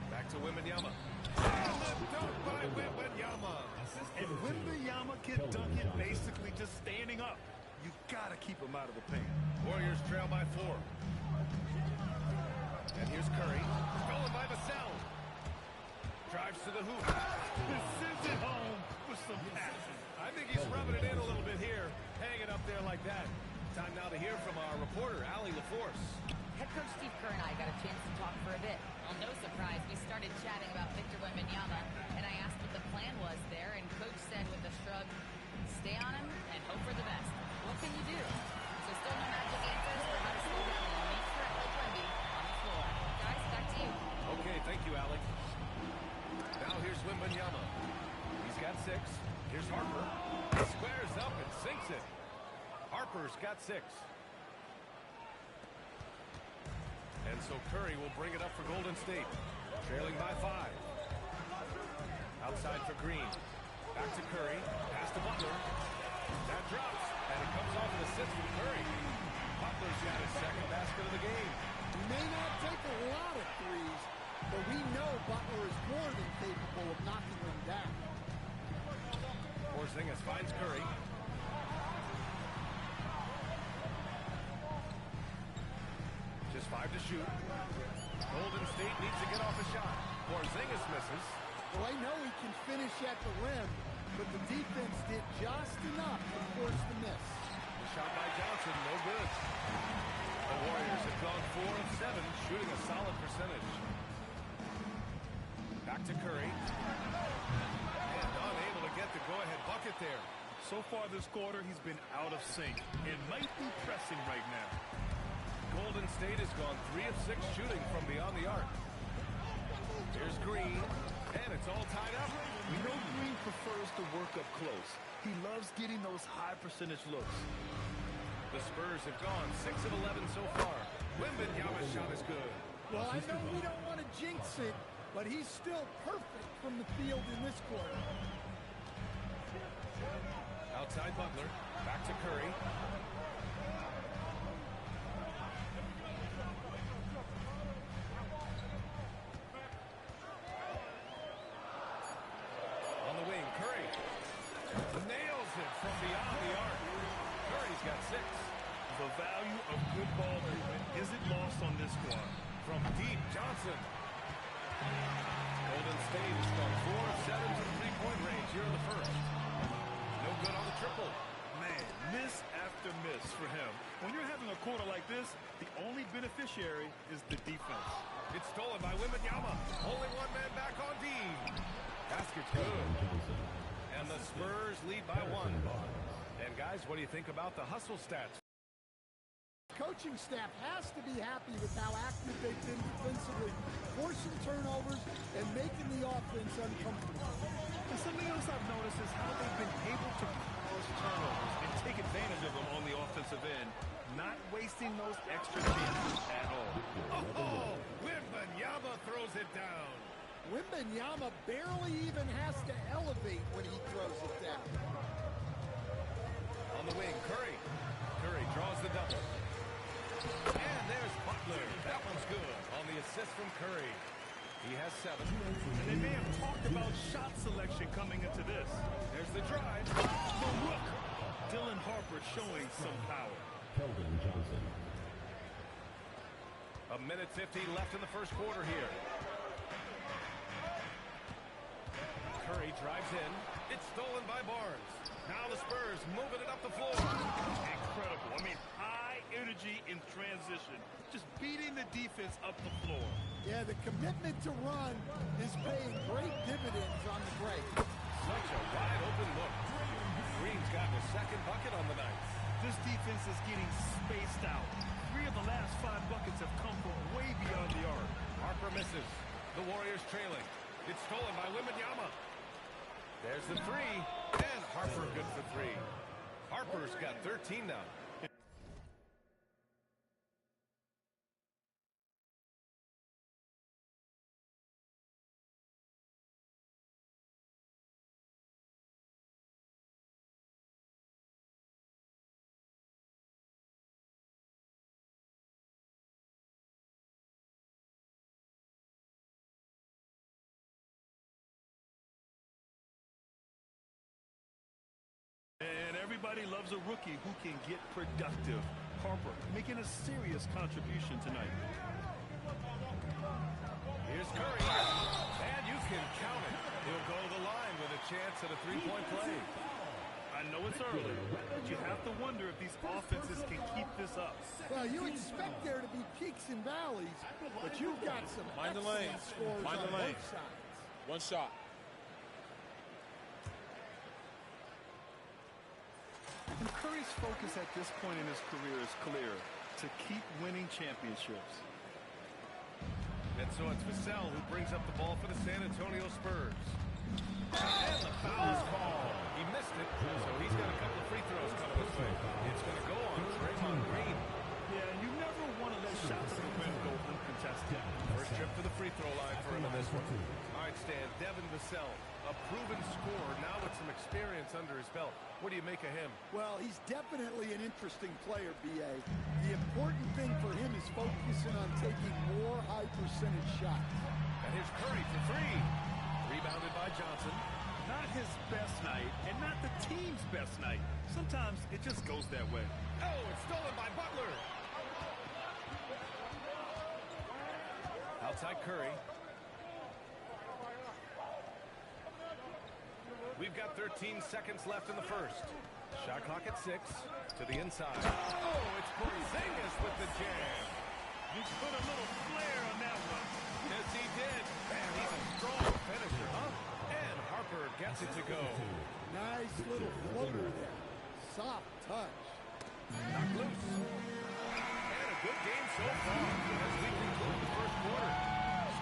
Back to Wembanyama. And the dunk by Wembanyama. And Wembanyama can dunk it basically just standing up. You gotta keep him out of the paint. Warriors trail by 4. And here's Curry. Stolen by Vassell. Drives to the hoop. Sends it home with some passion. I think he's rubbing it in a little bit here. Hanging up there like that. Time now to hear from our reporter, Allie LaForce. Head coach Steve Kerr and I got a chance to talk for a bit. Well, no surprise, we started chatting about Victor Wembanyama, and I asked what the plan was there, and coach said with a shrug, stay on him and hope for the best. What can you do? So still no magic answers for how to slow down a unique threat like Wemby on the floor. Guys, back to you. Okay, thank you, Allie. Now here's Wembanyama. He's got 6. Here's Harper. He squares up and sinks it. Harper's got 6. And so Curry will bring it up for Golden State. Trailing by 5. Outside for Green. Back to Curry. Pass to Butler. That drops. And it comes off an assist from Curry. Butler's got his second basket of the game. He may not take a lot of threes, but we know Butler is more than capable of knocking them down. Porzingis finds Curry. Just 5 to shoot. Golden State needs to get off a shot. Porzingis misses. Well, I know he can finish at the rim, but the defense did just enough to force the miss. The shot by Johnson, no good. The Warriors have gone 4 of 7, shooting a solid percentage. Back to Curry. And unable to get the go-ahead bucket there. So far this quarter, he's been out of sync and might be pressing right now. Golden State has gone 3 of 6 shooting from beyond the arc. Here's Green, and it's all tied up. We know Green prefers to work up close. He loves getting those high percentage looks. The Spurs have gone 6 of 11 so far. Wembanyama's shot is good. Well, I know we don't want to jinx it, but he's still perfect from the field in this quarter. Outside Butler, back to Curry. On the wing, Curry nails it from beyond the arc. Curry's got 6. The value of good ball movement isn't lost on this squad. From deep, Johnson. Golden State has gone 4 of 7 to the three-point range here in the first. No good on the triple. Man, miss after miss for him. When you're having a quarter like this, the only beneficiary is the defense. It's stolen by Wembanyama. Only one man back on D. Basket's good. And the Spurs lead by 1. And guys, what do you think about the hustle stats? Coaching staff has to be happy with how active they've been defensively, forcing turnovers and making the offense uncomfortable. And something else I've noticed is how they've been able to cause turnovers and take advantage of them on the offensive end, not wasting those extra chances at all. Oh, Wembanyama throws it down. Wembanyama barely even has to elevate when he throws it down. On the wing, Curry. Curry draws the double. And there's Butler. That one's good on the assist from Curry. He has 7. And they may have talked about shot selection coming into this. There's the drive. The look. Dylan Harper showing some power. Keldon Johnson. A minute 15 left in the first quarter here. Curry drives in. It's stolen by Barnes. Now the Spurs moving it up the floor. Incredible. I mean, high energy in transition. Just beating the defense up the floor. Yeah, the commitment to run is paying great dividends on the break. Such a wide open look. Green's gotten a second bucket on the night. This defense is getting spaced out. 3 of the last 5 buckets have come from way beyond the arc. Harper misses. The Warriors trailing. It's stolen by Wembanyama. There's the 3. And Harper good for 3. Harper's got 13 now. Everybody loves a rookie who can get productive. Harper making a serious contribution tonight. Here's Curry. And you can count it. He'll go to the line with a chance at a three-point play. I know it's early, but you have to wonder if these offenses can keep this up. Well, you expect there to be peaks and valleys, but you've got some Mind the lane. scores Mind on the lane. both sides. One shot. And Curry's focus at this point in his career is clear: to keep winning championships. And so it's Vassell who brings up the ball for the San Antonio Spurs. And the foul is called. He missed it, so he's got a couple of free throws coming his way. It's going to go on Draymond Green. Yeah, you never want to let shots at the rim go uncontested. First trip to the free throw line for him in this one. All right, Stan, Devin Vassell, a proven scorer, now with some experience under his belt. What do you make of him? Well, he's definitely an interesting player, B.A. The important thing for him is focusing on taking more high-percentage shots. And here's Curry for three. Rebounded by Johnson. Not his best night, and not the team's best night. Sometimes it just goes that way. Oh, it's stolen by Butler. Outside Curry. We've got 13 seconds left in the first. Shot clock at 6. To the inside. Oh, it's Porzingis with the jam. You put a little flair on that one. Yes, he did. Man, he's a strong finisher, huh? And Harper gets it to go. Nice little floater there. Soft touch. Knocked loose. And a good game so far as we conclude the first quarter.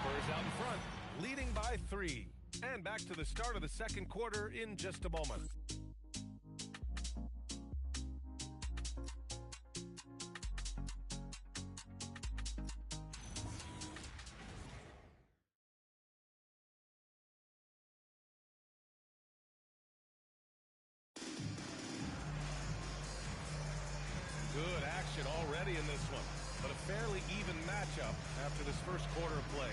Spurs out in front, leading by 3. And back to the start of the second quarter in just a moment. Good action already in this one, but a fairly even matchup after this first quarter of play.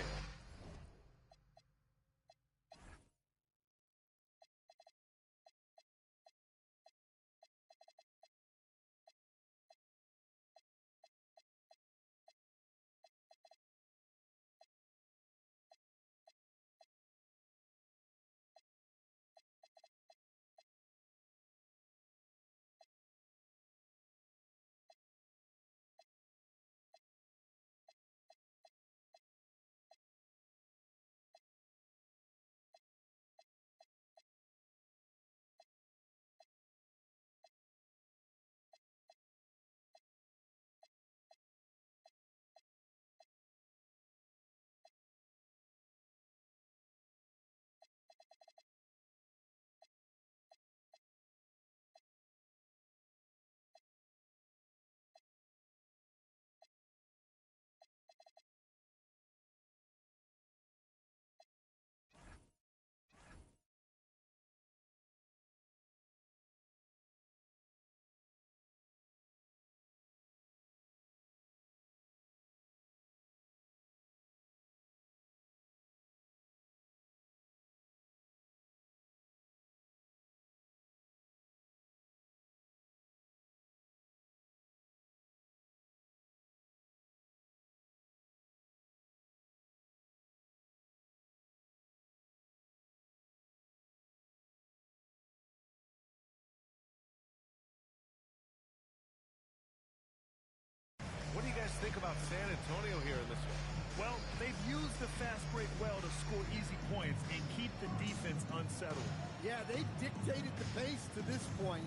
What do you guys think about San Antonio here in this one? Well, they've used the fast break well to score easy points and keep the defense unsettled. Yeah, they've dictated the pace to this point,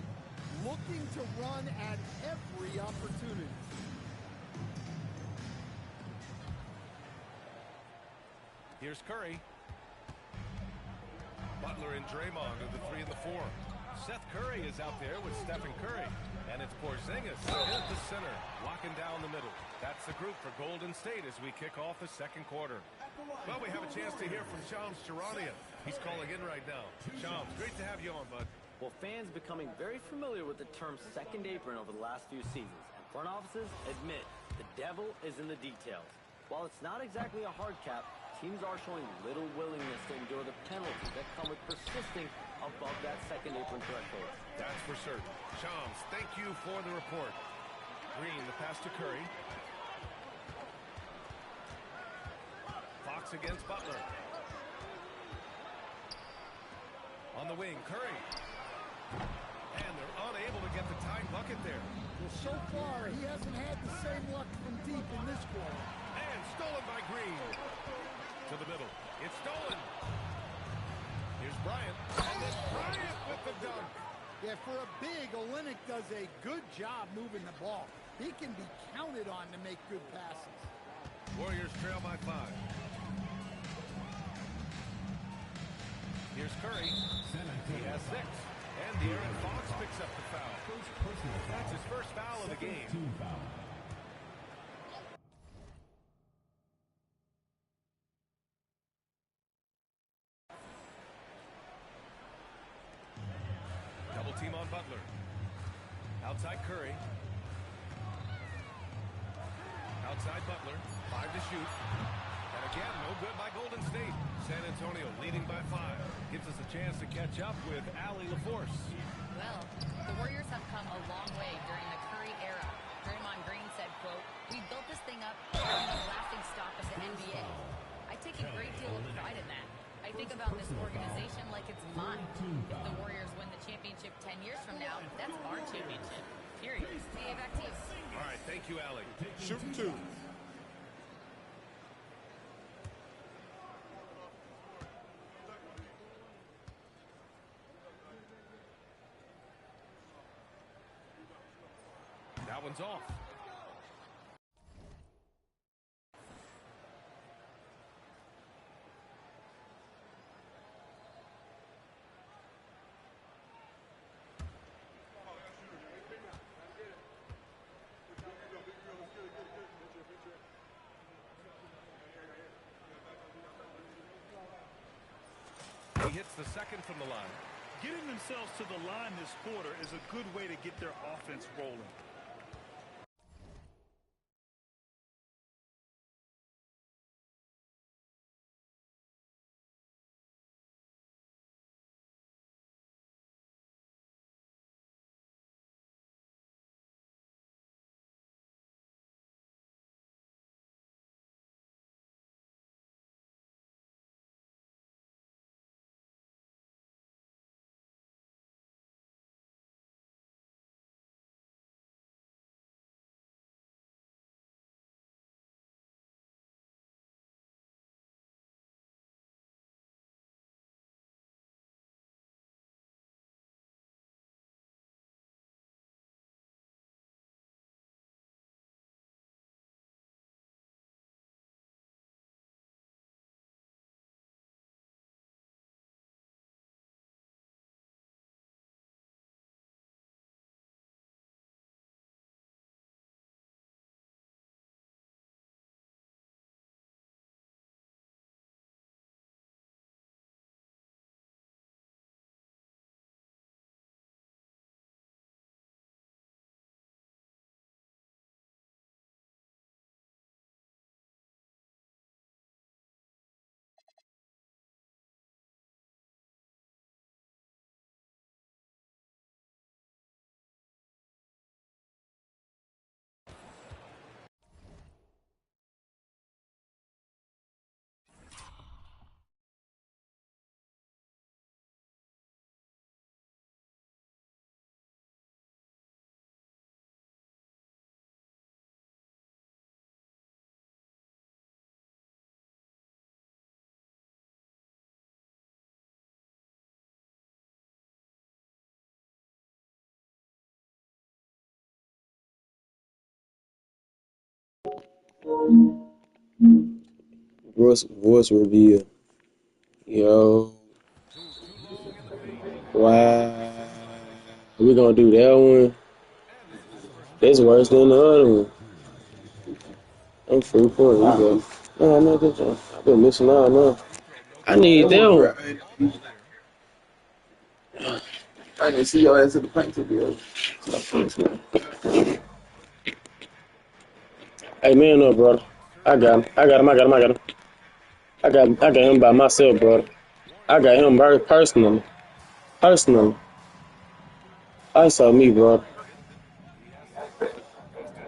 looking to run at every opportunity. Here's Curry. Butler and Draymond are the 3 and the 4. Seth Curry is out there with Stephen Curry. And it's Porzingis at the center, locking down the middle. That's the group for Golden State as we kick off the second quarter. Well, we have a chance to hear from Shams Charania. He's calling in right now. Shams, great to have you on, bud. Well, fans becoming very familiar with the term second apron over the last few seasons, and front offices admit the devil is in the details. While it's not exactly a hard cap, teams are showing little willingness to endure the penalties that come with persisting above that second apron threshold. That's for certain. Shams, thank you for the report. Green, the pass to Curry. Fox against Butler. On the wing, Curry. And they're unable to get the tying bucket there. Well, so far, he hasn't had the same luck from deep in this quarter. And stolen by Green. To the middle. It's stolen. Here's Bryant. And then Bryant with the dunk. Yeah, for a big, Olynyk does a good job moving the ball. He can be counted on to make good passes. Warriors trail by 5. Here's Curry. He has 6. And De'Aaron Fox picks up the foul. That's his first foul of the game. Double team on Butler. Outside Curry. Outside Butler. 5 to shoot. And again, no good by Golden State. San Antonio leading by 5. Gives us a chance to catch up with Allie LaForce. Well, the Warriors have come a long way during the Curry era. Draymond Green said, quote, "We built this thing up from the lasting stock of the NBA. I take a great deal of pride in that. I think about this organization like it's mine. If the Warriors win the championship 10 years from now, that's our championship. Period." CA, back to you. All right, thank you, Allie. Shoot 2. That one's off. He hits the second from the line. Getting themselves to the line this quarter is a good way to get their offense rolling. Voice reveal. Yo. Wow. We gonna do that one. That's worse than the other one. I'm free for it. You go. No, I'm not good. I've been missing out now. I need that one. I didn't see your ass in the paint today. Hey, man up, brother. I got him. I got him by myself, bro. I got him very personally. Personally. I saw me, bro.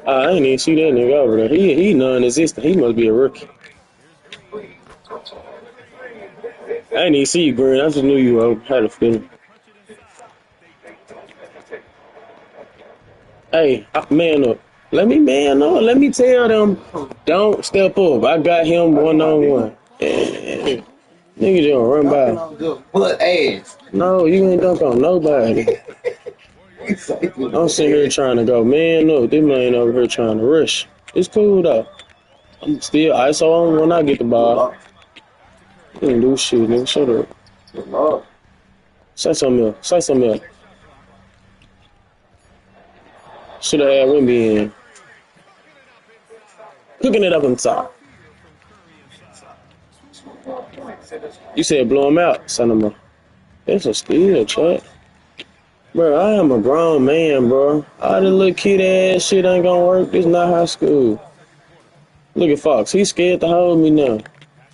I ain't even see that nigga over there. He non-existent. He must be a rookie. I ain't even see you, Green. I just knew you had a feeling. Hey, man up. Let me man up. Let me tell them, don't step up. I got him one-on-one. Yeah. Nigga just run by. Butt ass. No, you ain't dunk on nobody. I'm sitting here trying to go, man, no, this man over here trying to rush. It's cool, though. I'm still ISO on when I get the ball. You ain't do shit, nigga. Shut up. Say something else. Say something else. Should have had Wimby in. Cooking it up on top. You said blow him out, son of a. That's a steal, chat. Bro, I am a grown man, bro. All this little kid ass shit ain't gonna work. This not high school. Look at Fox. He's scared to hold me now.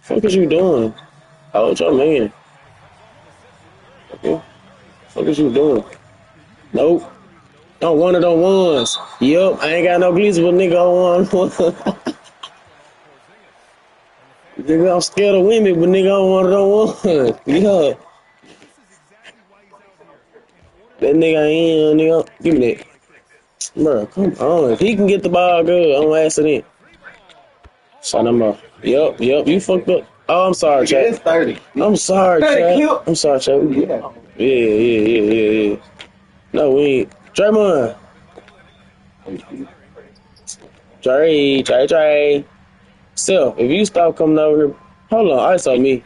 Fuck is you doing? Hold your man. Okay. Fuck is you doing? Nope. Don't one of them ones. Yup, I ain't got no glitz, but nigga on one. Nigga, I'm scared of women, but nigga on one of them ones. Yeah. That nigga ain't, nigga. Give me that. Bro, come on. If he can get the ball good on accident. Shut him up. Yup, you fucked up. Oh, I'm sorry, Chad. It's 30. I'm sorry, Chad. I'm sorry, Chad. Yeah. No, we ain't. Draymond. Trey. Self, if you stop coming over here. Hold on, ice on me.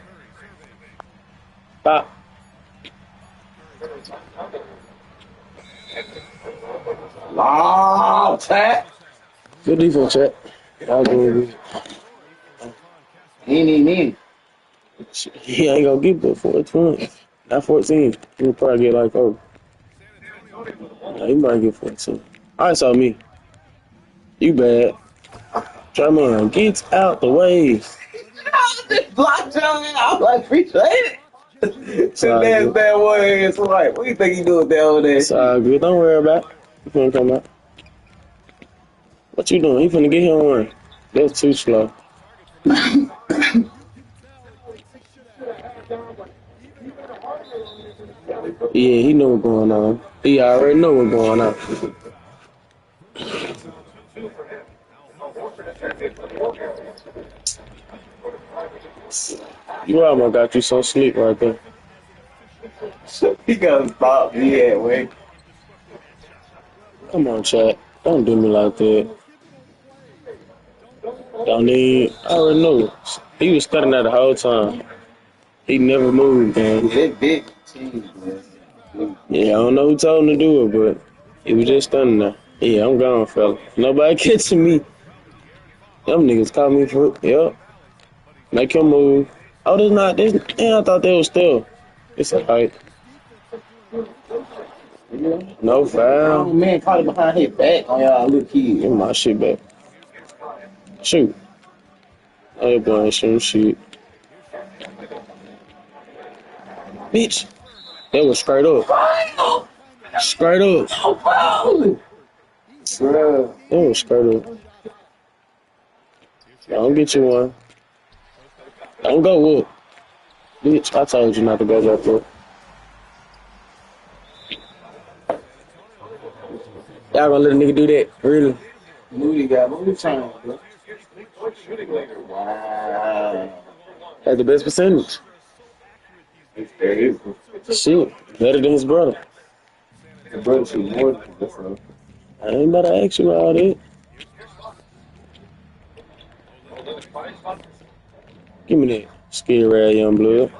Stop. Oh, Chad. Good defense, Chad. I'll go with you. He ain't gonna get but 4 points. Not 14. He'll probably get like, oh. Nah, he might get 14. I saw me. You bad. Draymond, get out the way. Blocked your ass. I'm like, appreciate it. That bad boy ass right. What do you think he doing down there? It's all good. Don't worry about it. He finna come out. What you doing? He finna get him one. That's too slow. Yeah, he know what's going on. He already know what's going on. You almost got you some sleep right there. He gonna stop me at way. Come on, Chad. Don't do me like that. Don't need. I already know. He was studying that the whole time. He never moved, man. Yeah, big team, man. Yeah, I don't know who told him to do it, but he was just standing there. Yeah, I'm gone, fella. Nobody catching me. Them niggas caught me for yep. Make him move. Oh, there's not this. Yeah, I thought they was still. It's a fight. No foul. Oh, man, caught it behind his back on y'all little kid. Get my shit back. Shoot. Oh, that boy ain't shooting shit. Bitch. That was straight up. Straight up. That was straight up. Don't get you one. Don't go up. Bitch, I told you not to go that far. Y'all gonna let a nigga do that? Really? Moody got movie time, bro. Wow. Had the best percentage. Shit, better than his brother. His brother shoot more. I ain't about to ask you all that. Give me that scared red young blood.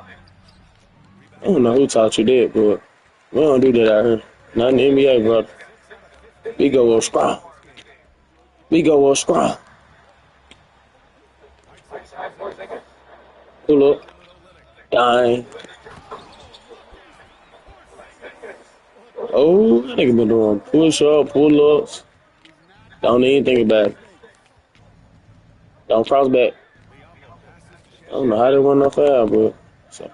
I don't know who taught you that, but we don't do that out here. Not in the NBA, brother. We go on scrum. Pull up. Dang. Oh, that nigga been doing pull-ups. Don't even think about it. Don't cross back. don't know how they won no foul, but it's okay.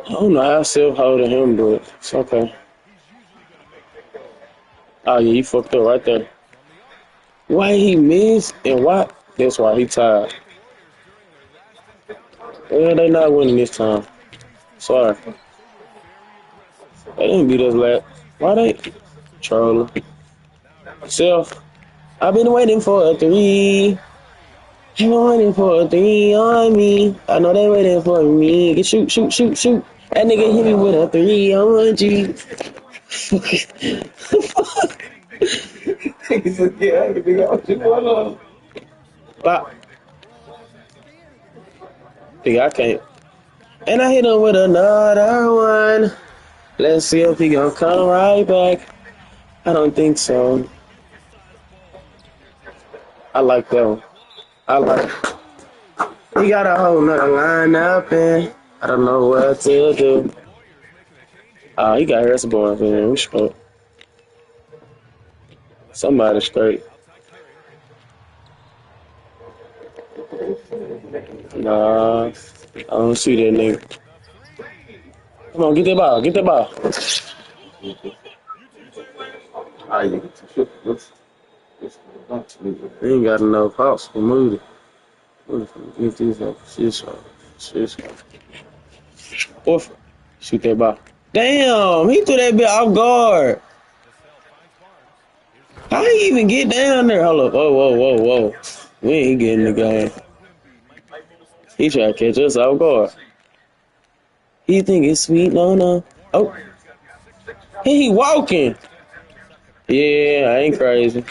I don't know how self-holding him, but it's okay. Oh, yeah, he fucked up right there. Why he missed and why? That's why he tired. Well, they not winning this time. Sorry. They didn't beat us last. Why they trolling? Self, I've been waiting for a 3. I've been waiting for a 3 on me. I know they waiting for me. Get shoot. That nigga hit me with a 3 on G. He said, yeah, I can figure out what you want. Bop. Think I can't. And I hit him with another one. Let's see if he gonna come right back. I don't think so. I like that one. I like it. He got a whole nother line up and I don't know what to do. He got Harrisburg, man. We spoke. Somebody straight. Nah, I don't see that nigga. Come on, get that ball. Get that ball. He ain't got enough hops for Moody. Get these up. Shit. Off. Shoot that ball. Damn, he threw that bit off guard. How he even get down there? Hold up. Whoa. We ain't getting the game. He try to catch us off guard. He think it's sweet? No. Oh. He walking. Yeah, I ain't crazy.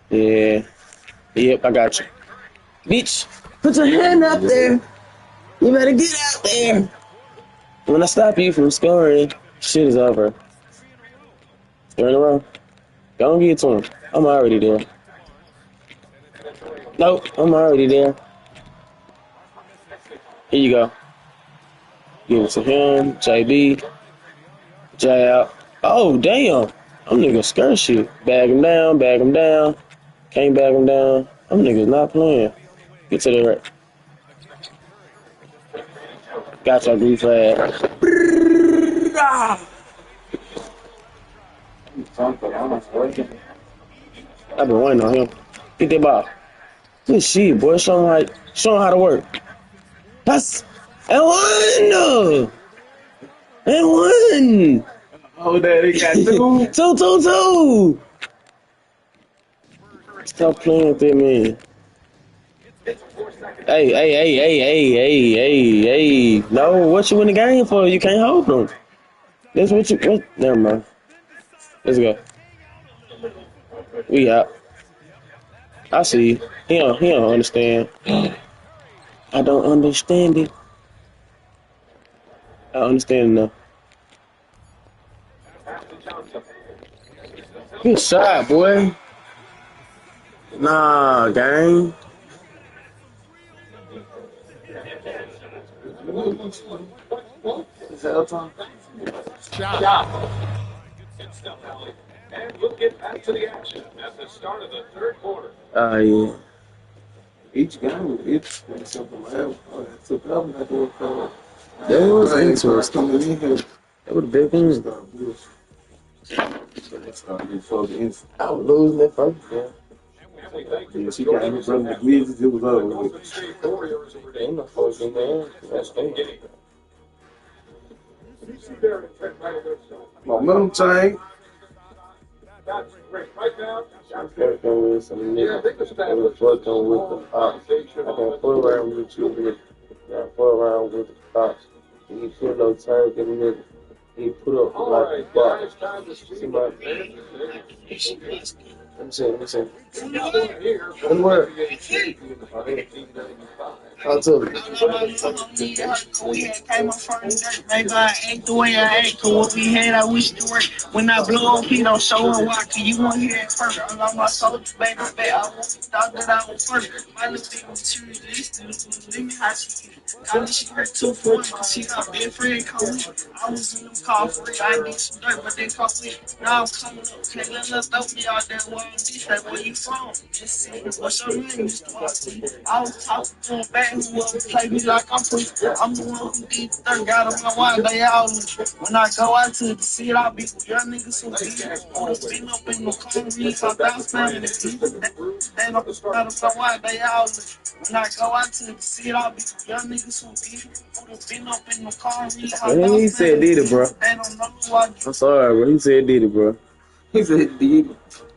Yeah. Yep, I got you. Bitch, put your hand up there. You better get out there. When I stop you from scoring, shit is over. You're in a row. Don't get to him. I'm already there. Nope, I'm already there. Here you go. Give it to him, JB, jab. Oh, damn. Them niggas skirt shit. Bag him down. Can't bag him down. Them niggas not playing. Get to the right. Got your blue flag. I've been waiting on him. Get that ball. Good shit, boy. Show him how to work. That's and one. Oh, that he got 2. 2. Stop playing with that man. Hey. No, what you in the game for? You can't hold them. That's what you. Never mind. Let's go. We out. I see. He don't understand. I don't understand it. I understand now. Good shot, boy. Nah, gang. Shot. And we'll get back to the action at the start of the third quarter. Yeah. Each game, it's something else. That was interesting. That would have been things. I was losing that first game. Yeah, she got him from the Grizzlies. It was over. Ain't no first game, man. That's fine. Momentum change. Right now, working with some niggas. I was working with the cops. I can fool around with you, nigga. I fool around with the cops. He put no target, nigga. He put up like a box. See my. Let me see. Good work. I'll tell you. We had came up from the dirt, maybe I act the way I act, cause what we had, I wish to work. When I blow up, he don't show and why, cause you won't hear it first. I love my soldier, baby, I want to thought that I was first. My little thing was serious, leave me how she get. I mean, she hurt 2 for 1, cause she got big friend coming. I was in them car for it, I need some dirt, but they caught me. Now I'm coming up, can't let us throw me out there, long distance, where you from? Just see, what's your name, Mr. Watson? I was talking to him back, who play me like I'm pussy. I'm the one who did the third, got on my wife, they all loose. When I go out to the city, I be with young niggas who be been up in the concrete, so that's family. They don't got on my wife, they all loose. When I go out to the city, I be with young niggas who been up in the concrete, so Man, he said did it, bro. they don't know who I I'm sorry, bro. He said did it, bro. He said, did it.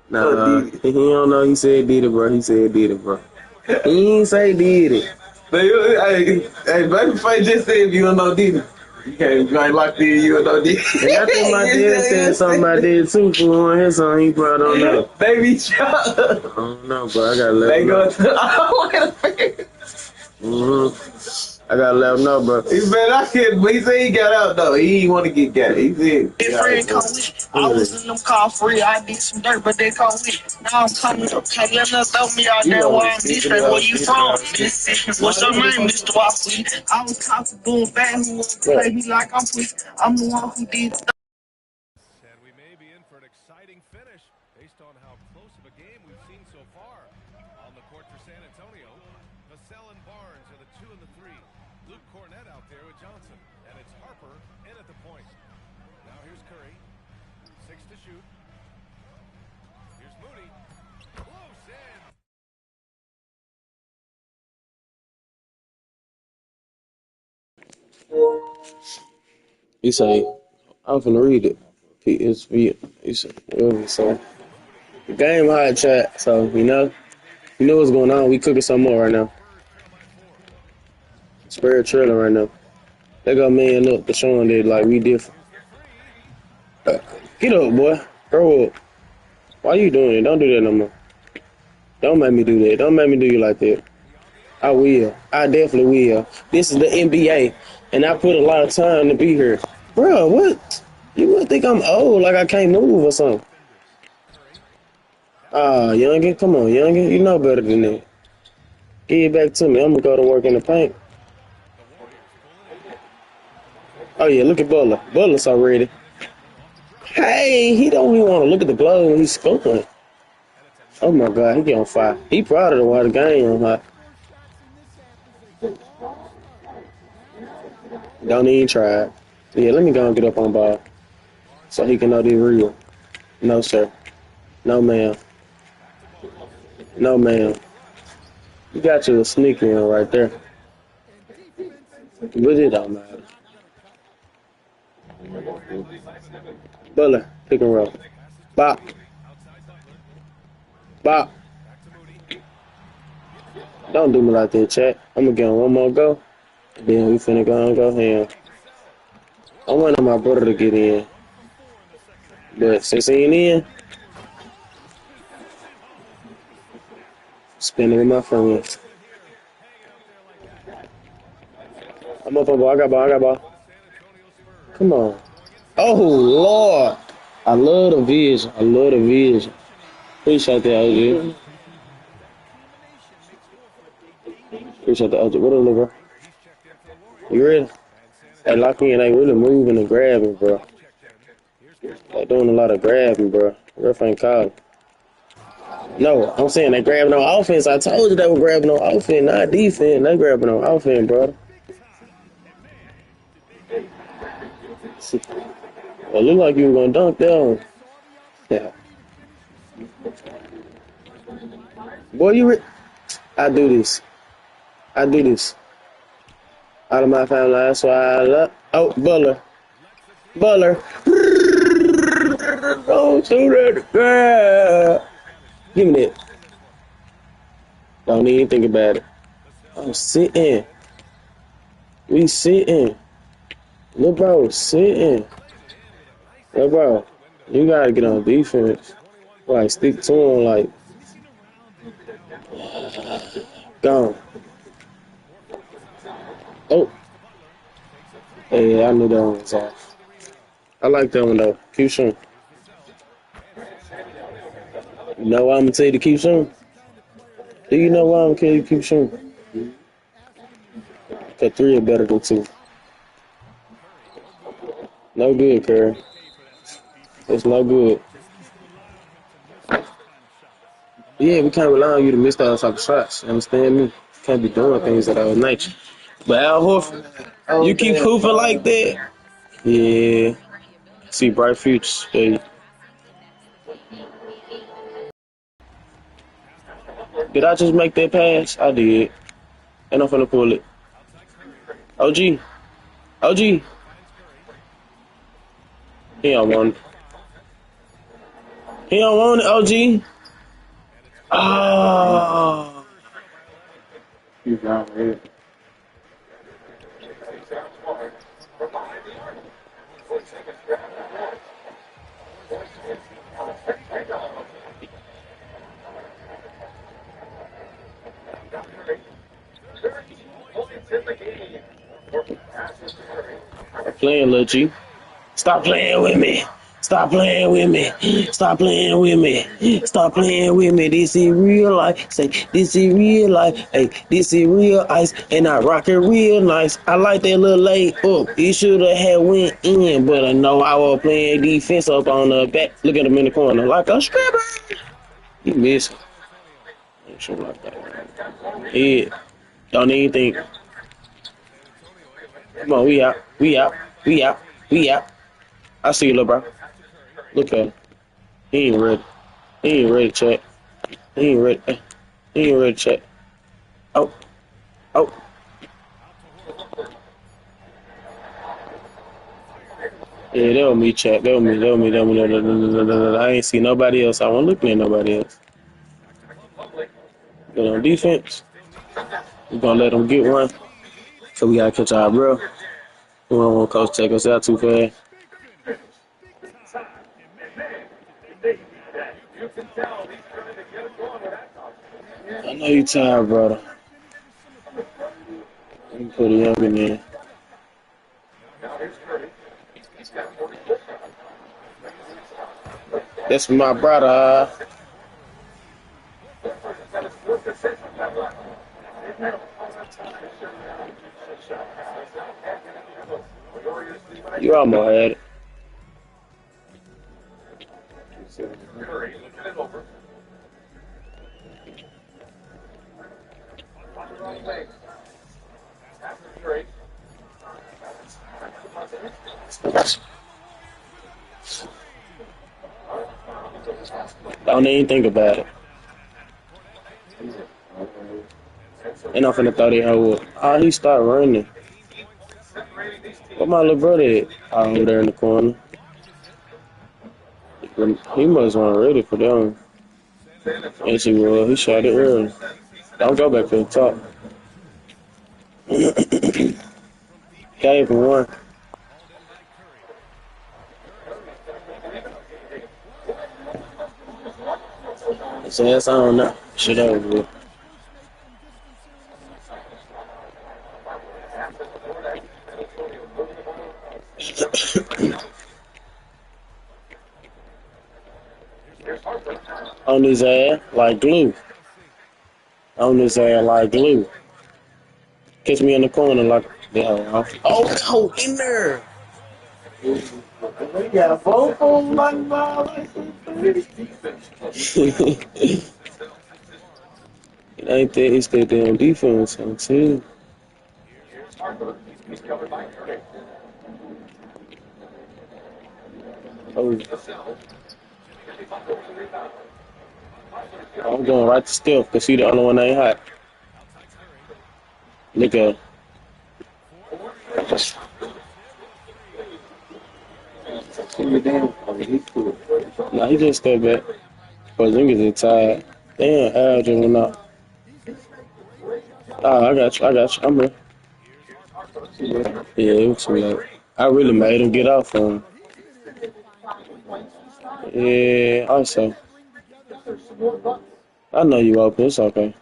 Nah, he don't know. He said did it, bro. He said did it, bro. He ain't say did it. But hey, Babyface just said if you don't know did it. You ain't locked in, you don't know did it. And I think my dad said something I did too for on his song. He probably don't know. Baby Chuck. I don't know, bro. I gotta let him know. I gotta let him know, bro. He said he got out though. He didn't want to get got. He said. friend come with. I was in them car free. I did some dirt, but they come with. Now I'm coming up. Can't let them throw me out there while I'm this way. Where you from? What's your name, Mr. Watson? I was talking boom bad who play me like I'm pussy. I'm the one who did the And we may be in for an exciting finish based on how close of a game we've seen so far. On the court for San Antonio, Vassell and Barnes are the 2 and the 3. Luke Cornett out there with Johnson. And it's Harper in at the point. Now here's Curry. 6 to shoot. Here's Moody. Close in. He say, I'm finna read it. PSV. He said, whatever he say. The game hot chat, so you know what's going on. We cooking some more right now. Spirit trailing right now. They got man up to showing that like we different. Get up, boy. Grow up. Why you doing it? Don't do that no more. Don't make me do that. Don't make me do you like that. I will. I definitely will. This is the NBA, and I put a lot of time to be here. Bro, what? You would think I'm old, like I can't move or something. Youngin, come on, Youngin. You know better than that. Give it back to me. I'm going to go to work in the paint. Oh, yeah, look at Butler. Butler's already. Hey, he don't even want to look at the globe when he's scoring. Oh, my God, he get on fire. He proud of the water game on hot. Don't even try it. Yeah, let me go and get up on ball so he can know they're real. No, sir. No, ma'am. No, ma'am. You got you a sneaker in right there. But it don't matter. Butler, pick and roll. Bop. Bop. Don't do me like that, chat. I'm going to get on one more go. Then we finna go ham. I wanted my brother to get in. But since he ain't in, spending with my friends. I'm up on ball. I got ball. Come on. Oh, Lord. I love the vision. Appreciate that, OG. Appreciate the OG. What up, bro? You ready? They lock me and they really moving and grabbing, bro. They doing a lot of grabbing, bro. Ref ain't calling. No, I'm saying they grabbing on offense. I told you they were grabbing on offense, not defense. They grabbing on offense, bro. Well, look like you were gonna dunk down. Yeah. Boy, I do this. Out of my family, that's why I love. Oh, Butler. Don't shoot at the crowd. Give me that. Don't even think about it. I'm sitting. We sitting. Look, bro, sitting. Look, bro, you gotta get on defense. Like, stick to him, like. Gone. Oh. Hey, I knew that one was off. I like that one, though. Keep shooting. You know why I'm going to tell you to keep shooting? Do you know why I'm going to tell you to keep shooting? Because 3 is better than 2. No good, Curry. It's no good. Yeah, we can't rely on you to miss those type of shots. Understand me? Can't be doing things of that nature. But Al Horford, you keep hooping like that. Yeah. See bright futures. Yeah. Did I just make that pass? I did. And I'm finna pull it. OG. OG. He don't want it. He don't want it, OG. Oh. He's down here. Stop playing, Lil G. Stop playing with me. Stop playing with me. Stop playing with me. Stop playing with me. This is real life. Say, this is real life. Hey, this is real ice. And I rock it real nice. I like that little lay up. He should have had went in. But I know I was playing defense up on the back. Look at him in the corner like a stripper. He missed. Something like that. Yeah. Don't even think. Come on, we out. We out. We out. We out. I see you, little bro. Look at him. He ain't ready. He ain't ready to check. He ain't ready. He ain't ready to check. Oh. Oh. Yeah, that was me, chat. That was me. I ain't see nobody else. I wasn't looking at nobody else. But on defense, we're going to let them get one. So we got to catch our bro. We don't want Coach to take us out too fast. I know you tired, brother. Let me put a young in there. That's for my brother. You almost had it. Don't even think about it. And I'm finna throw that hoe up. Oh, he started running. Where my little brother at? Oh, over there in the corner. He must want ready for them. Yes, he was. He shot it early. Don't go back to the top. Gave him one. His ass on now. Shit over with. On his ass like glue. On his ass like glue. Catch me in the corner like that. Oh, in there. We got both of them like ball. It ain't that, it's that damn defense on too. Oh. I'm going right to Steph because he's the only one that ain't hot. Look at him. Nah, he just stepped back. But niggas is tired. Damn, Al just went out. Oh, I got you. I'm here. Yeah, it was too late. I really made him get off on him. Yeah, also. I know you open. It's okay.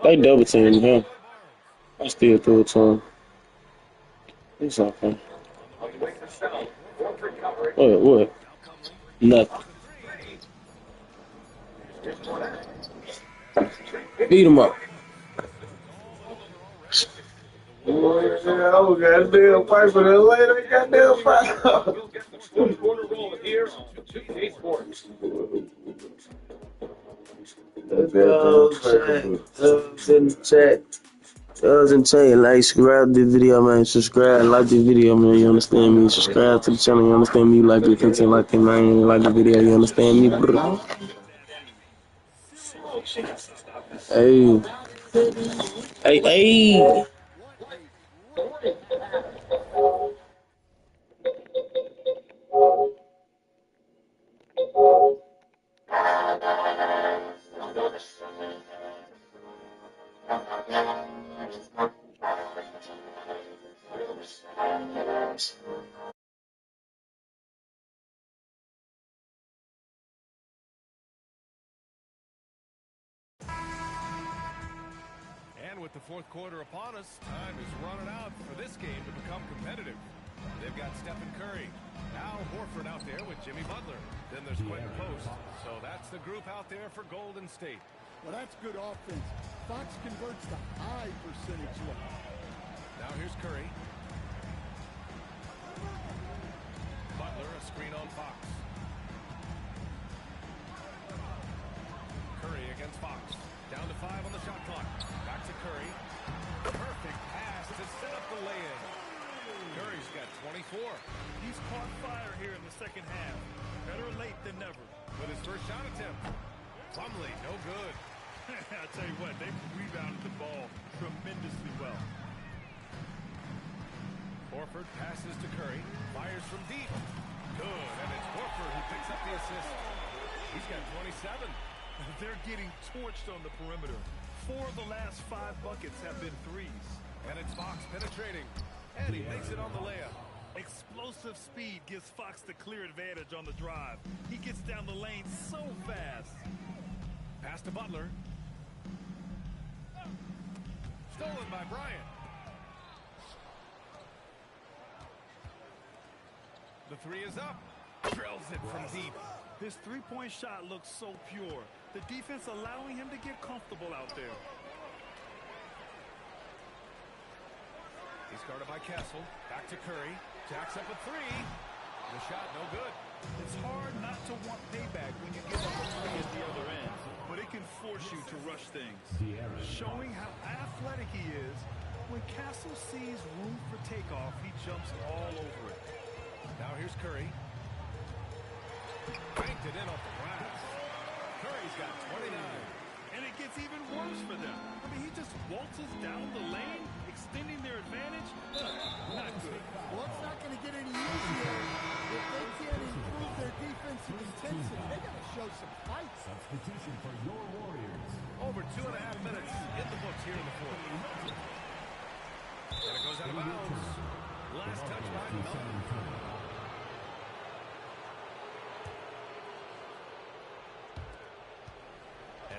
They double teamed him. I still threw it to him. It's okay. What? Nothing. Beat him up. Boy, I was goddamn fight for that lady. Goddamn fight. Thugs in the chat. Thugs in the chat. Like, subscribe to the video, man. Subscribe, like the video, man. You understand me? Subscribe to the channel. You understand me? You like the content, like it, man. You like the video. You understand me, bro? Hey. Hey, hey. And with the fourth quarter upon us, time is running out for this game to become competitive. They've got Stephen Curry. Al Horford out there with Jimmy Butler. Then there's Quentin Post. So that's the group out there for Golden State. Well, that's good offense. Fox converts the high percentage look. Now here's Curry. Butler, a screen on Fox. Curry against Fox. Down to 5 on the shot clock. Back to Curry. Perfect pass to set up the lay-in. Curry's got 24. He's caught fire here in the second half. Better late than never. With his first shot attempt. Plumlee, no good. I tell you what, they rebounded the ball tremendously well. Horford passes to Curry. Fires from deep. Good. And it's Horford who picks up the assist. He's got 27. They're getting torched on the perimeter. 4 of the last 5 buckets have been threes. And it's Fox penetrating. And he makes it on the layup. Explosive speed gives Fox the clear advantage on the drive. He gets down the lane so fast. Pass to Butler. Stolen by Bryant. The three is up. Drills it from deep. His three-point shot looks so pure. The defense allowing him to get comfortable out there. He's guarded by Castle. Back to Curry. Jacks up a three. The shot no good. It's hard not to want payback when you give up a three at the other end, but it can force you to rush things. Showing how athletic he is, when Castle sees room for takeoff, he jumps all over it. Now here's Curry. Banked it in off the glass. Curry's got 29. And it gets even worse for them. I mean, he just waltzes down the lane, extending their advantage. Not good. Well, it's not going to get any easier. If they can't improve their defensive intensity, they got to show some fight. Substitution for your Warriors. Over 2.5 minutes in the books here in the fourth. And it goes out of bounds. Last touch by Melton.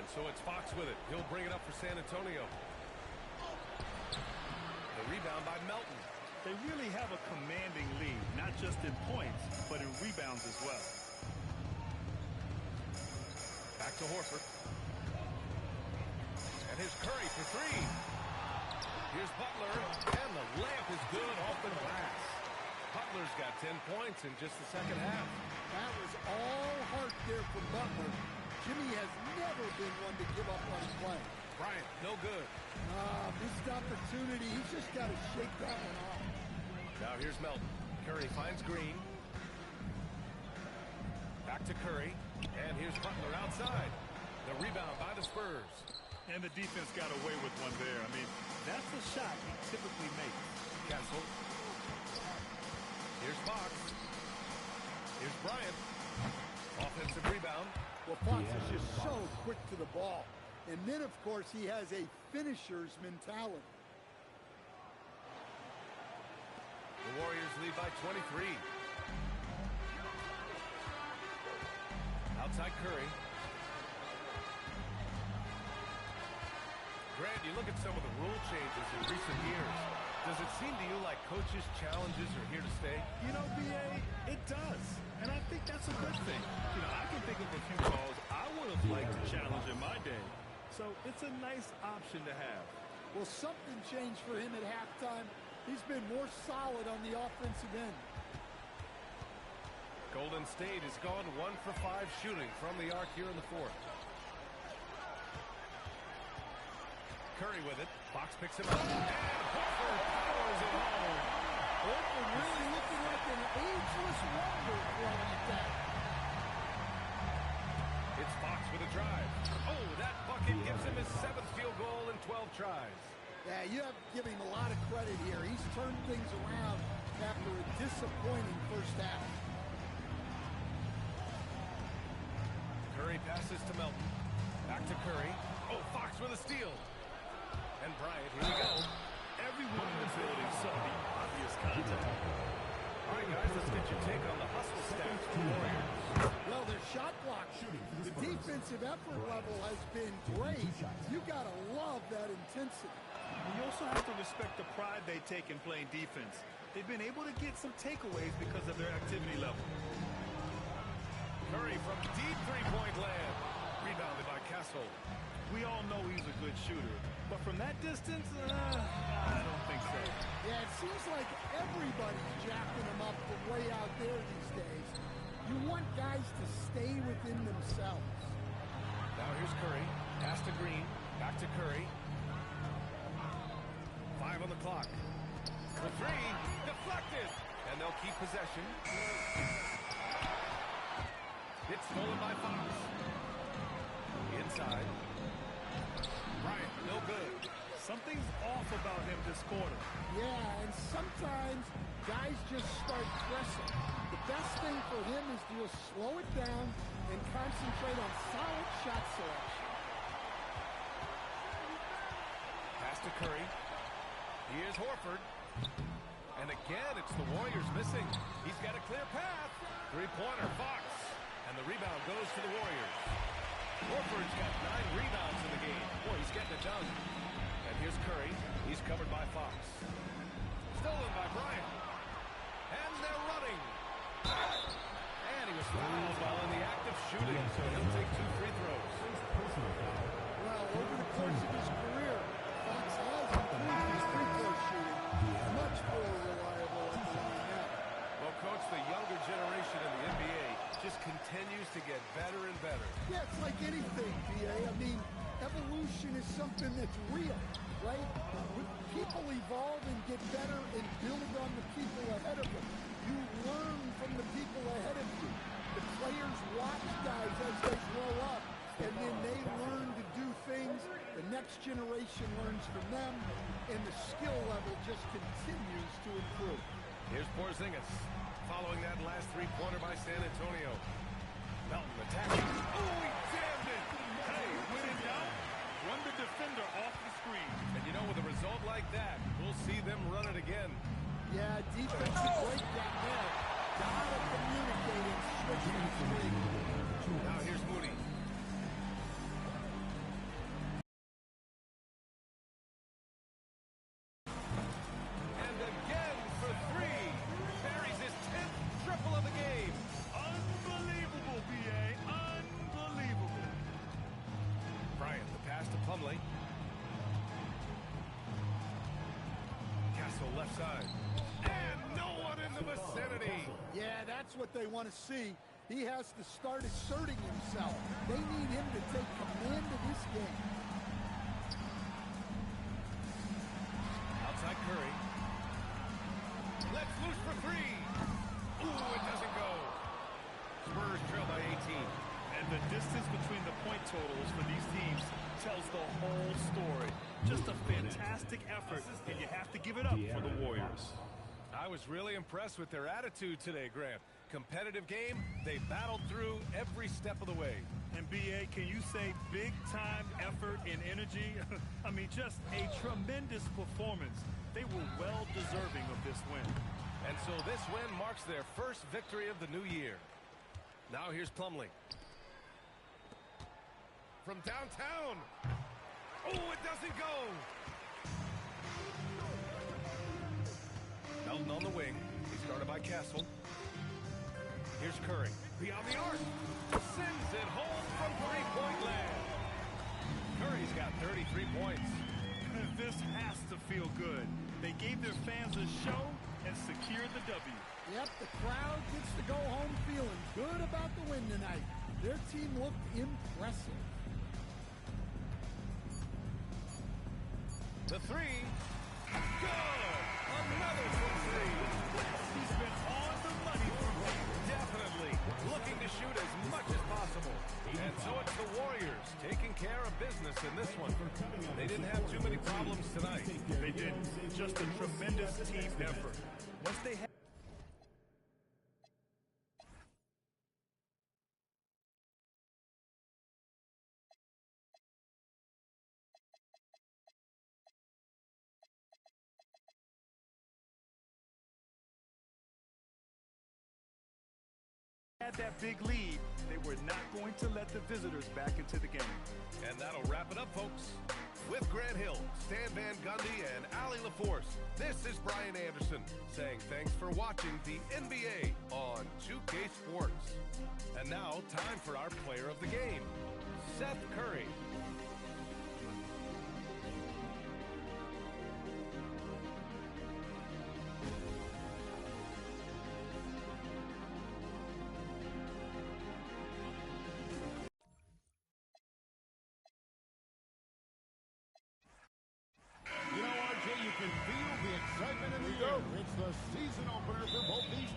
So it's Fox with it. He'll bring it up for San Antonio. The rebound by Melton. They really have a commanding lead, not just in points, but in rebounds as well. Back to Horford. And here's Curry for three. Here's Butler, and the layup is good off the glass. Butler's got 10 points in just the second half. That was all heart there from Butler. Jimmy has never been one to give up on his play. Bryant, no good. Missed opportunity. He's just got to shake that one off. Now here's Melton. Curry finds Green. Back to Curry. And here's Butler outside. The rebound by the Spurs. And the defense got away with one there. I mean, that's a shot he typically makes. Castle. Here's Fox. Here's Bryant. Offensive rebound. Well, Fox is just so quick to the ball. And then, of course, he has a finisher's mentality. The Warriors lead by 23. Outside Curry. Grant, you look at some of the rule changes in recent years. Does it seem to you like coaches' challenges are here to stay? You know, B.A., it does. And I think that's a good thing. You know, I can think of a few calls I would have liked to challenge in my day. So it's a nice option to have. Well, something changed for him at halftime. He's been more solid on the offensive end. Golden State has gone 1 for 5 shooting from the arc here in the fourth. Curry with it. Fox picks him up. And Horford powers it home. Horford really looking like an ageless wonder throwing it down. It's Fox with a drive. Oh, that bucket gives him his 7th field goal in 12 tries. Yeah, you have to give him a lot of credit here. He's turned things around after a disappointing first half. Curry passes to Melton. Back to Curry. Oh, Fox with a steal. And Bryant, here we go. Everyone in the building saw the obvious contact. All right, guys, let's get your take on the hustle stats for the Warriors. Well, their shot block, the defensive effort level has been great. You got to love that intensity. You also have to respect the pride they take in playing defense. They've been able to get some takeaways because of their activity level. Curry from deep three-point land. Rebounded by Castle. We all know he's a good shooter, but from that distance, I don't think so. Yeah, it seems like everybody's jacking him up from way out there these days. You want guys to stay within themselves. Now here's Curry. Pass to Green. Back to Curry. 5 on the clock. For 3. Deflected. And they'll keep possession. It's stolen by Fox. Inside. Bryant, no good. Something's off about him this quarter. Yeah, and sometimes guys just start pressing. The best thing for him is to just slow it down and concentrate on solid shot selection. Pass to Curry. Here's Horford. And again, it's the Warriors missing. He's got a clear path. Three-pointer, Fox. And the rebound goes to the Warriors. Horford's got 9 rebounds in the game. Boy, he's getting it done. And here's Curry. He's covered by Fox. Stolen by Bryant. And they're running. And he was fouled while in the act of shooting. So he'll take 2 free throws. Well, over the course of his career, Fox has improved his free throw shooting. Much more reliable at the line now. Well, Coach, the younger generation in the NBA just continues to get better and better. Yeah, it's like anything, B.A. I mean, evolution is something that's real, right? People evolve and get better and build on the people ahead of them. You learn from the people ahead of you. The players watch guys as they grow up, and then they learn to do things. The next generation learns from them, and the skill level just continues to improve. Here's Porzingis. Following that last three-pointer by San Antonio. Melton attacking. Oh, he jammed it! Hey, when in doubt, run the defender off the screen. And you know, with a result like that, we'll see them run it again. Yeah, defensive breakdown there. Gotta communicate and switch to the screen. Now here's Moody. And again for 3. Buries his 10th triple of the game. Unbelievable, B.A. Unbelievable. Bryant, the pass to Plumlee. Castle left side. And no one in the vicinity. Yeah, that's what they want to see. He has to start asserting himself. They need him to take command of this game. Outside Curry. Let's loose for 3. Ooh, it doesn't go. Spurs trail by 18. And the distance between the point totals for these teams tells the whole story. Just a fantastic effort, and you have to give it up for the Warriors. I was really impressed with their attitude today, Grant. Competitive game, they battled through every step of the way. And B.A., can you say big-time effort and energy? I mean, just a tremendous performance. They were well deserving of this win. And so this win marks their first victory of the new year. Now here's Plumlee. From downtown. Oh, it doesn't go. Melton on the wing. He's guarded by Castle. Here's Curry. Beyond the arc. Sends it home from three-point land. Curry's got 33 points. This has to feel good. They gave their fans a show and secured the W. Yep, the crowd gets to go home feeling good about the win tonight. Their team looked impressive. The three. Good. Another from three. He's been on the money from deep. Definitely looking to shoot as much as possible. And so it's the Warriors taking care of business in this one. They didn't have too many problems tonight. They didn't. Just a tremendous team effort. Once they had that big lead, they were not going to let the visitors back into the game. And that'll wrap it up, folks. With Grant Hill, Stan Van Gundy, and Allie LaForce, this is Brian Anderson saying thanks for watching the NBA on 2K Sports. And now, time for our player of the game, Seth Curry. You know, RJ, you can feel the excitement in the air. It's the season opener for both these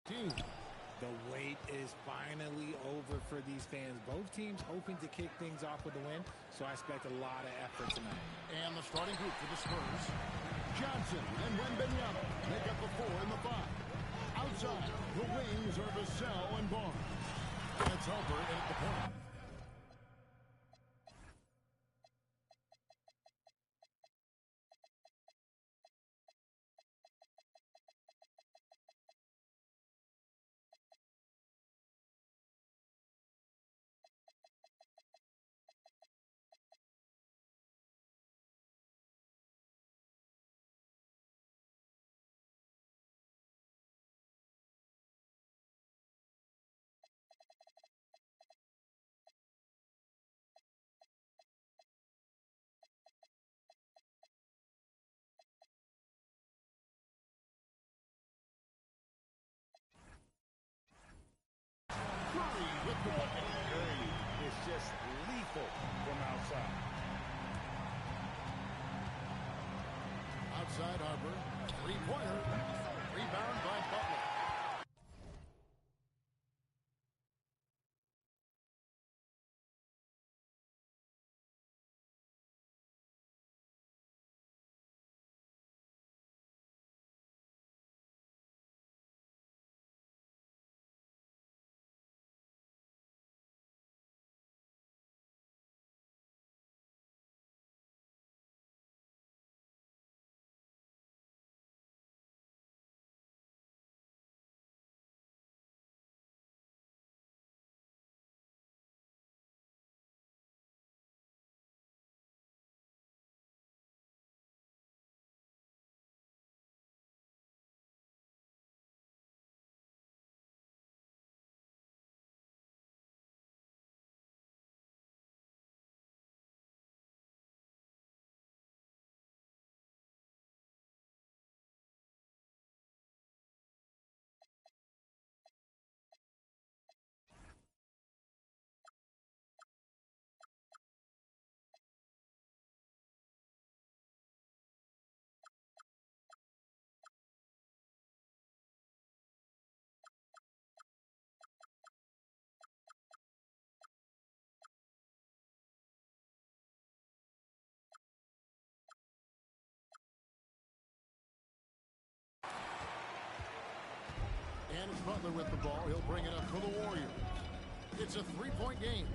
The wait is finally over for these fans. Both teams hoping to kick things off with a win, so I expect a lot of effort tonight. And the starting group for the Spurs. Johnson and Wembanyama make up the 4 and the 5. Outside, the wings are Vassell and Barnes. And it's Harper in at the point. Curry is just lethal from outside. Outside Harper. Three-pointer. Rebound by Butler. And it's Butler with the ball. He'll bring it up for the Warriors. It's a three-point game.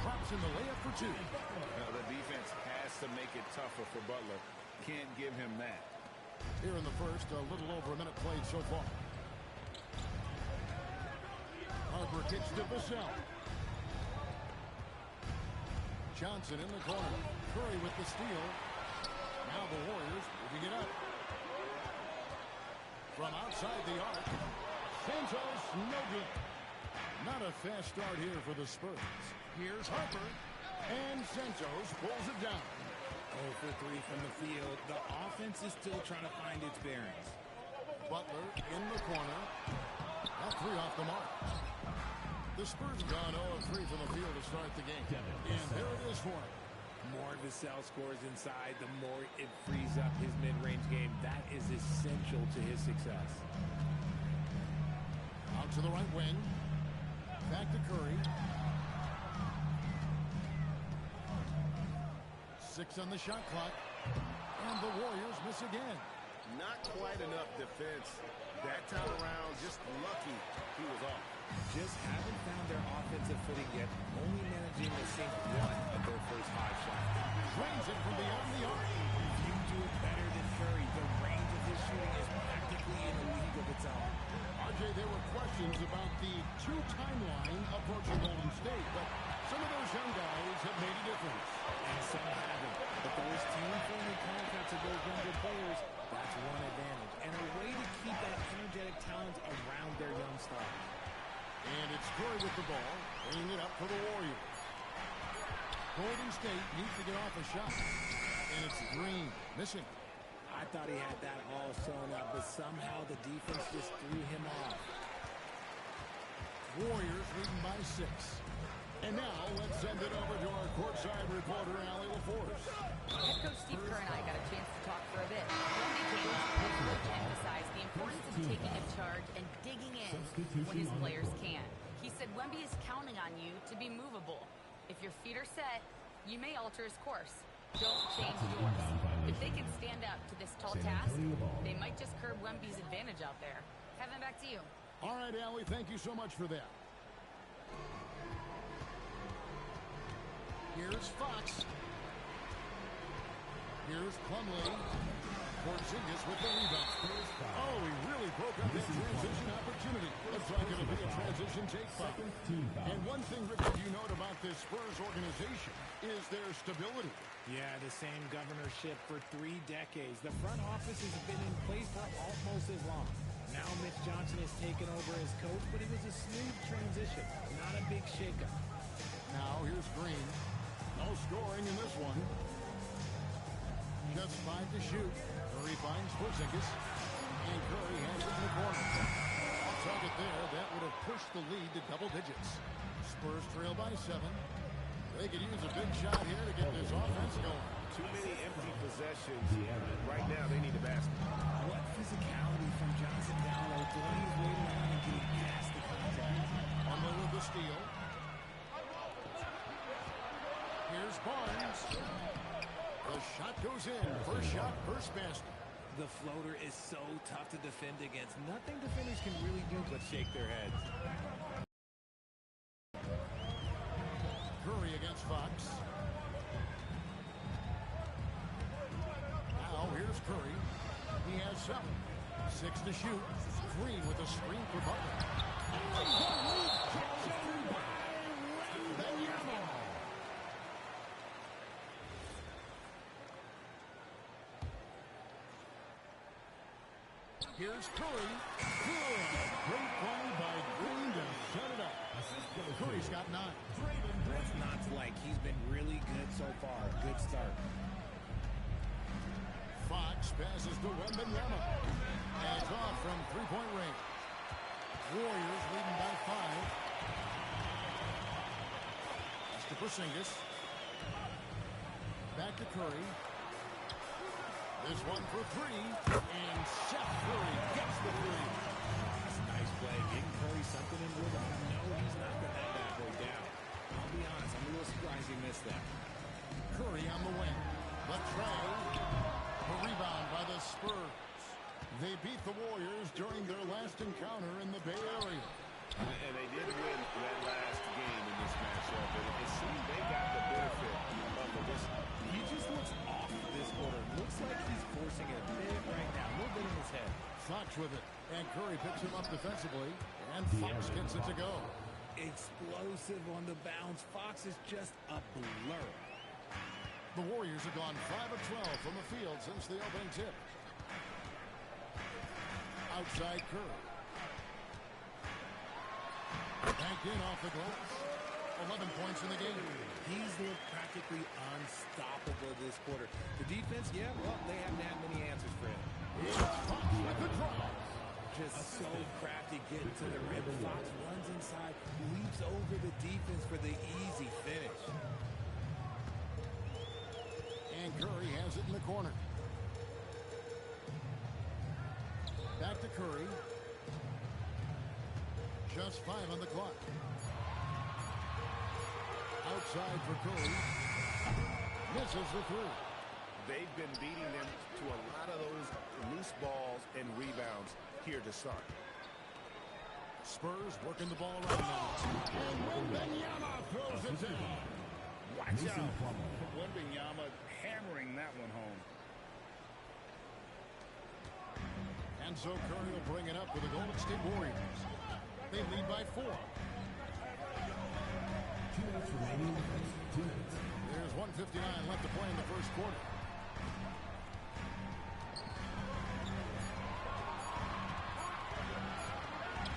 Drops in the layup for two. The defense has to make it tougher for Butler. Can't give him that. Here in the first, a little over a minute played so far. Harper kicks to Vassell. Johnson in the corner. Curry with the steal. Now the Warriors moving it up. From outside the arc, Santos, no good. Not a fast start here for the Spurs. Here's Harper, and Santos pulls it down. 0 for 3 from the field. The offense is still trying to find its bearings. Butler in the corner. That three off the mark. The Spurs have gone 0 of 3 from the field to start the game. And there it is for him. More Vassell scores inside, the more it frees up his mid-range game. That is essential to his success. Out to the right wing. Back to Curry. 6 on the shot clock. And the Warriors miss again. Not quite enough defense. That time around, just lucky he was off. Just haven't found their offensive footing yet, only managing to sink 1 of their first 5 shots. Drains it from beyond the arc. If you do it better than Curry, the range of his shooting is practically in a league of its own. RJ, there were questions about the 2 timeline approaching Golden State, but some of those young guys have made a difference. And some haven't. But those team-friendly contracts of those younger players, that's one advantage. And a way to keep that energetic talent around their young stars. And it's Curry with the ball, bringing it up for the Warriors. Golden State needs to get off a shot. And it's Green, missing. I thought he had that all sewn up, but somehow the defense just threw him off. Warriors leading by 6. And now let's send it over to our courtside reporter, Allie LaForce. Head coach Steve Kerr and I got a chance to talk for a bit. Wemby came out and coach emphasized the importance of taking a charge and digging in when his players can. He said Wemby is counting on you to be movable. If your feet are set, you may alter his course. Don't change yours. If they can stand up to this tall task, they might just curb Wemby's advantage out there. Kevin, back to you. All right, Allie, thank you so much for that. Here's Fox. Here's Plumlee. Porzingis with the rebound. Oh, he really broke up that transition opportunity. Looks like it'll be a transition take foul. And one thing, Rick, that you note about this Spurs organization is their stability. Yeah, the same governorship for 3 decades. The front office has been in place for almost as long. Now Mitch Johnson has taken over as coach, but it was a smooth transition, not a big shakeup. Now here's Green. No scoring in this one. Just 5 to shoot. Curry finds Porzingis. And Curry has it in the corner. Off target there. That would have pushed the lead to double digits. Spurs trail by 7. They could use a big shot here to get this offense going. Too many empty possessions. Right now, they need a basket. What physicality from Johnson down low, throwing his weight around and getting past the contact. Plumlee with the steal. Here's Barnes. The shot goes in. First shot, first basket. The floater is so tough to defend against. Nothing defenders can really do but shake their heads. Curry against Fox. Now here's Curry. He has 7. 6 to shoot. Green with a screen for Butler. Here's Curry. Good. Great play by Green to set it up. Curry's got 9. What's not to like? He's been really good so far. Good start. Fox passes to Wembanyama. And it's off from three-point range. Warriors leading by 5. That's to Porzingis. Back to Curry. This one for 3. And Seth Curry gets the 3. That's a nice play. Getting Curry something in rhythm. No, he's not going to have that way down. I'll be honest, I'm a little surprised he missed that. Curry on the wing. Latrell. The rebound by the Spurs. They beat the Warriors during their last encounter in the Bay Area. And they did win that last game in this matchup. And it seems they got the benefit of the whistle. He just looks off this quarter. Looks like he's forcing it a bit right now. A little bit in his head. Fox with it. And Curry picks him up defensively. And Fox gets it to go. Explosive on the bounce. Fox is just a blur. The Warriors have gone 5 of 12 from the field since the opening tip. Outside Curry. Banked in off the glass. 11 points in the game. He's looked practically unstoppable this quarter. The defense, yeah, well, they haven't had many answers for him. Fox with the draw. Just so crafty getting to the rim. Fox runs inside, leaps over the defense for the easy finish. And Curry has it in the corner. Back to Curry. Just 5 on the clock. Outside for Curry. Misses the 3. They've been beating them to a lot of those loose balls and rebounds here to start. Spurs working the ball around now. And Wembanyama throws it down. Watch out. Wembanyama hammering that one home. And so Curry will bring it up for the Golden State Warriors. They lead by 4. 2 minutes remaining. 2 minutes. There's 1:59 left to play in the first quarter.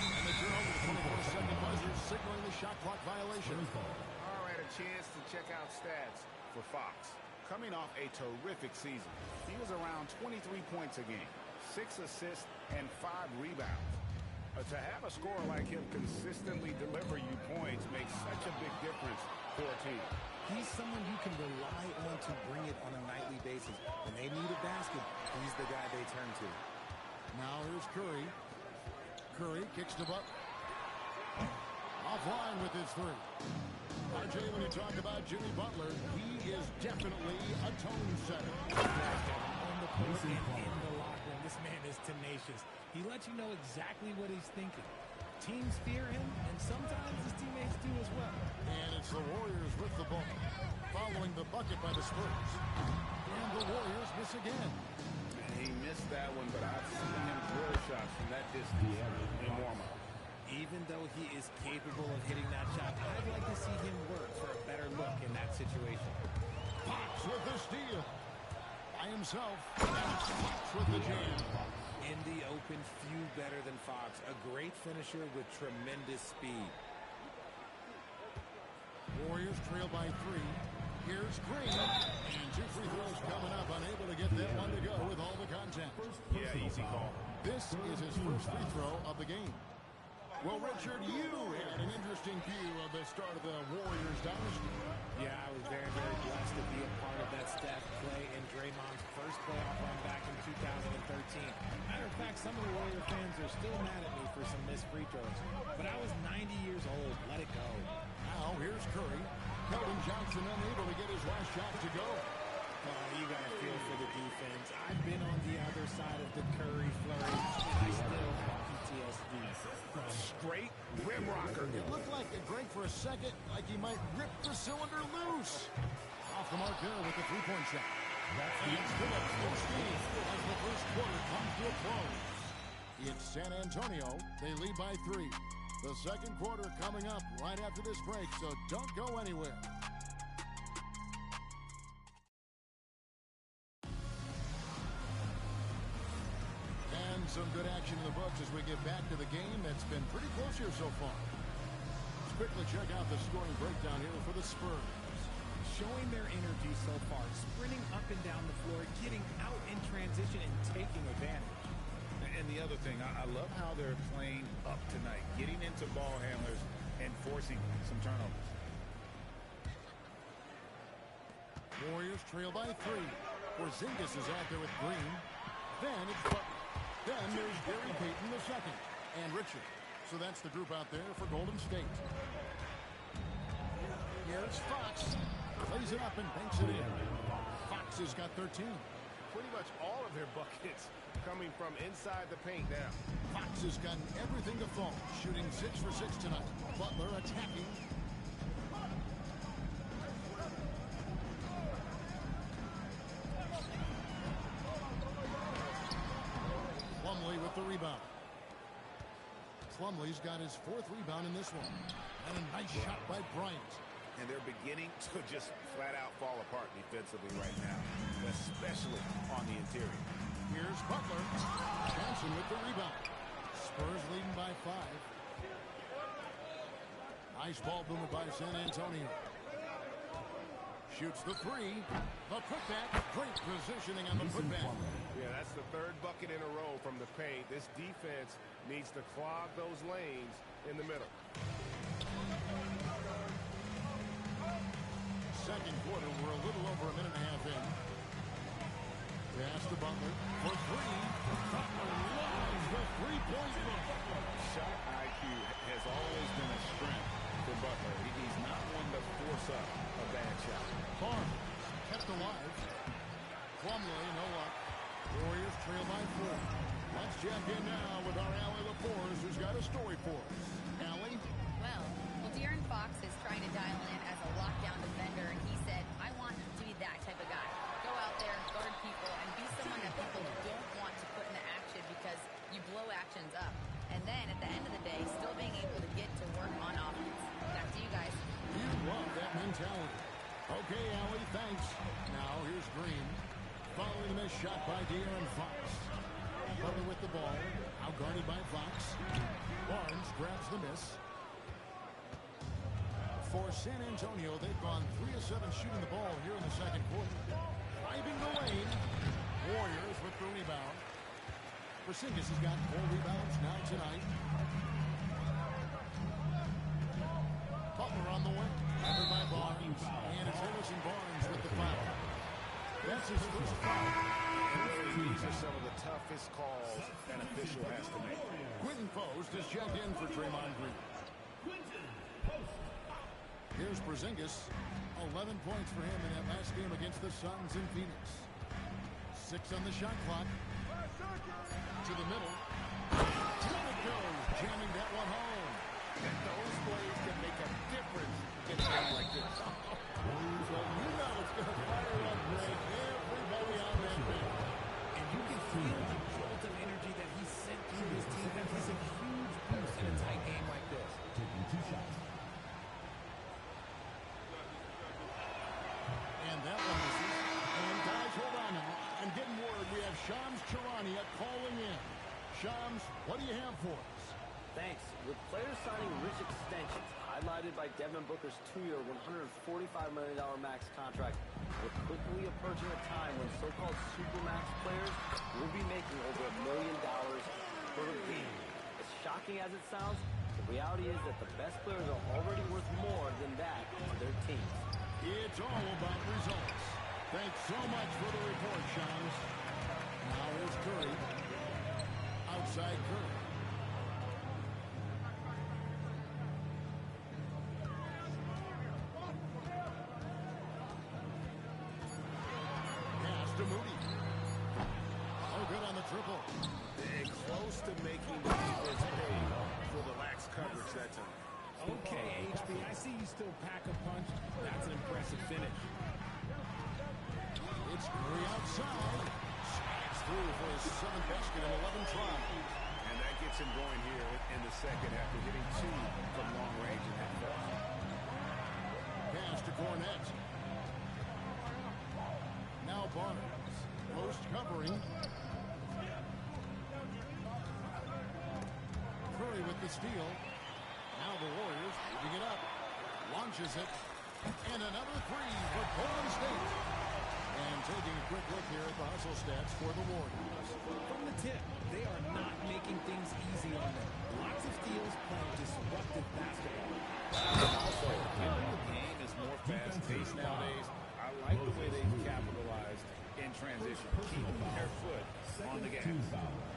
And the drill with the 24-second buzzer signaling the shot clock violation. All right, a chance to check out stats for Fox. Coming off a terrific season, he was around 23 points a game, 6 assists, and 5 rebounds. To have a scorer like him consistently deliver you points makes such a big difference for a team. He's someone you can rely on to bring it on a nightly basis. When they need a basket, he's the guy they turn to. Now here's Curry. Curry kicks the butt. Offline with his three. RJ, when you talk about Jimmy Butler, he is definitely a tone setter. On the court and in the locker room, this man is tenacious. He lets you know exactly what he's thinking. Teams fear him, and sometimes his teammates do as well. And it's the Warriors with the ball, following the bucket by the Spurs. And the Warriors miss again. And he missed that one, but I've seen him drill shots from that distance in warm-up. Even though he is capable of hitting that shot, I'd like to see him work for a better look in that situation. Fox with the steal. By himself. And it's Fox with the jam. In the open, few better than Fox. A great finisher with tremendous speed. Warriors trail by 3. Here's Green. And 2 free throws coming up. Unable to get that one to go with all the contact. Yeah, easy call. This is his first free throw of the game. Well, Richard, you had an interesting view of the start of the Warriors dynasty. Yeah, I was very, very blessed to be a part of that Steph, Clay, and Draymond's first playoff run back in 2013. Matter of fact, some of the Warrior fans are still mad at me for some missed free throws. But I was 90 years old. Let it go. Now, here's Curry. Keldon Johnson unable to get his last shot to go. You got to feel for the defense. I've been on the other side of the Curry flurry, and I still have PTSD. Straight rim rocker. It looked like Greg for a second, like he might rip the cylinder loose. Off the mark there with the three-point shot. That's the Phillips. No steam as the first quarter comes to a close. It's San Antonio. They lead by 3. The second quarter coming up right after this break, so don't go anywhere. Some good action in the books as we get back to the game that's been pretty close here so far. Let's quickly check out the scoring breakdown here for the Spurs. Showing their energy so far, sprinting up and down the floor, getting out in transition and taking advantage. And the other thing, I love how they're playing up tonight, getting into ball handlers and forcing some turnovers. Warriors trail by 3. Porzingis is out there with Green. Then it's Butler. Then there's Gary Payton II and Richard. So that's the group out there for Golden State. Here's Fox. Plays it up and banks it in. Fox has got 13. Pretty much all of their buckets coming from inside the paint now. Fox has gotten everything to fall. Shooting 6 for 6 tonight. Butler attacking. Plumlee with the rebound. Plumlee's got his 4th rebound in this one. And a nice shot by Bryant. And they're beginning to just flat out fall apart defensively right now, especially on the interior. Here's Butler. Johnson with the rebound. Spurs leading by 5. Nice ball movement by San Antonio. Shoots the 3. The putback. Great positioning on the putback. Yeah, that's the 3rd bucket in a row from the paint. This defense needs to clog those lanes in the middle. Second quarter, we're a little over a minute and a half in. Pass to Butler for 3. Butler loves the three-point look. Shot IQ has always been a strength for Butler. He's not one to force up a bad shot. Barnes kept alive. Plumlee, no luck. Warriors trail by 4. Let's check in now with our Allie LaForce, who's got a story for us. Allie? Well, De'Aaron Fox is trying to dial in as a lockdown defender, and he said, I want to be that type of guy. Go out there, guard people, and be someone that people don't want to put into action because you blow actions up. And then at the end of the day, still being able to get to work on offense. Back to you guys. You love that mentality. Okay, Allie, thanks. Now here's Green. Following the missed shot by De'Aaron Fox. Butler with the ball. Outguarded by Fox. Barnes grabs the miss. For San Antonio, they've gone 3 of 7 shooting the ball here in the second quarter. Driving the lane. Warriors with the rebound. Porzingis has got 4 rebounds now tonight. Butler on the wing. Covered by Barnes. And it's Harrison Barnes with the foul. That's his first foul. These are some of the toughest calls an official has to make. Quentin Post is checked in for Draymond Green. Here's Porzingis. 11 points for him in that last game against the Suns in Phoenix. 6 on the shot clock. To the middle. Down it goes. Jamming that one home. And those plays can make a difference in a game like this. So you know it's going to fire up Greg. Everybody on that bench. And you can feel the jolt of energy that he sent through his team. That is a huge boost in a tight game like this. Taking 2 shots. And that one misses. And guys, hold on now. I'm getting word we have Shams Charania calling in. Shams, what do you have for us? Thanks. With players signing rich extensions, highlighted by Devin Booker's 2-year, $145 million max contract, we're quickly approaching a time when so-called supermax players will be making over $1 million per game. As shocking as it sounds, the reality is that the best players are already worth more than that to their teams. It's all about results. Thanks so much for the report, Shams. Now here's Curry. Outside Curry. Pass to Moody. Oh, good on the triple. They're close to making the defense pay for the lax coverage that time. Okay, HB, I see you still pack a punch. That's an impressive finish. It's Curry outside. Slides through for his 7th basket in 11 tries. And that gets him going here in the second after hitting 2 from long range in that first. Pass to Cornette. Now Barnes. Post covering. Curry with the steal. Now the Warriors moving it up. Launches it. And another 3 for Golden State. And taking a quick look here at the hustle stats for the Warriors. From the tip, they are not making things easy on them. Lots of steals, playing disruptive basketball. Also, the game is more fast-paced nowadays. I like the way they've capitalized in transition, keeping their foot on the gas.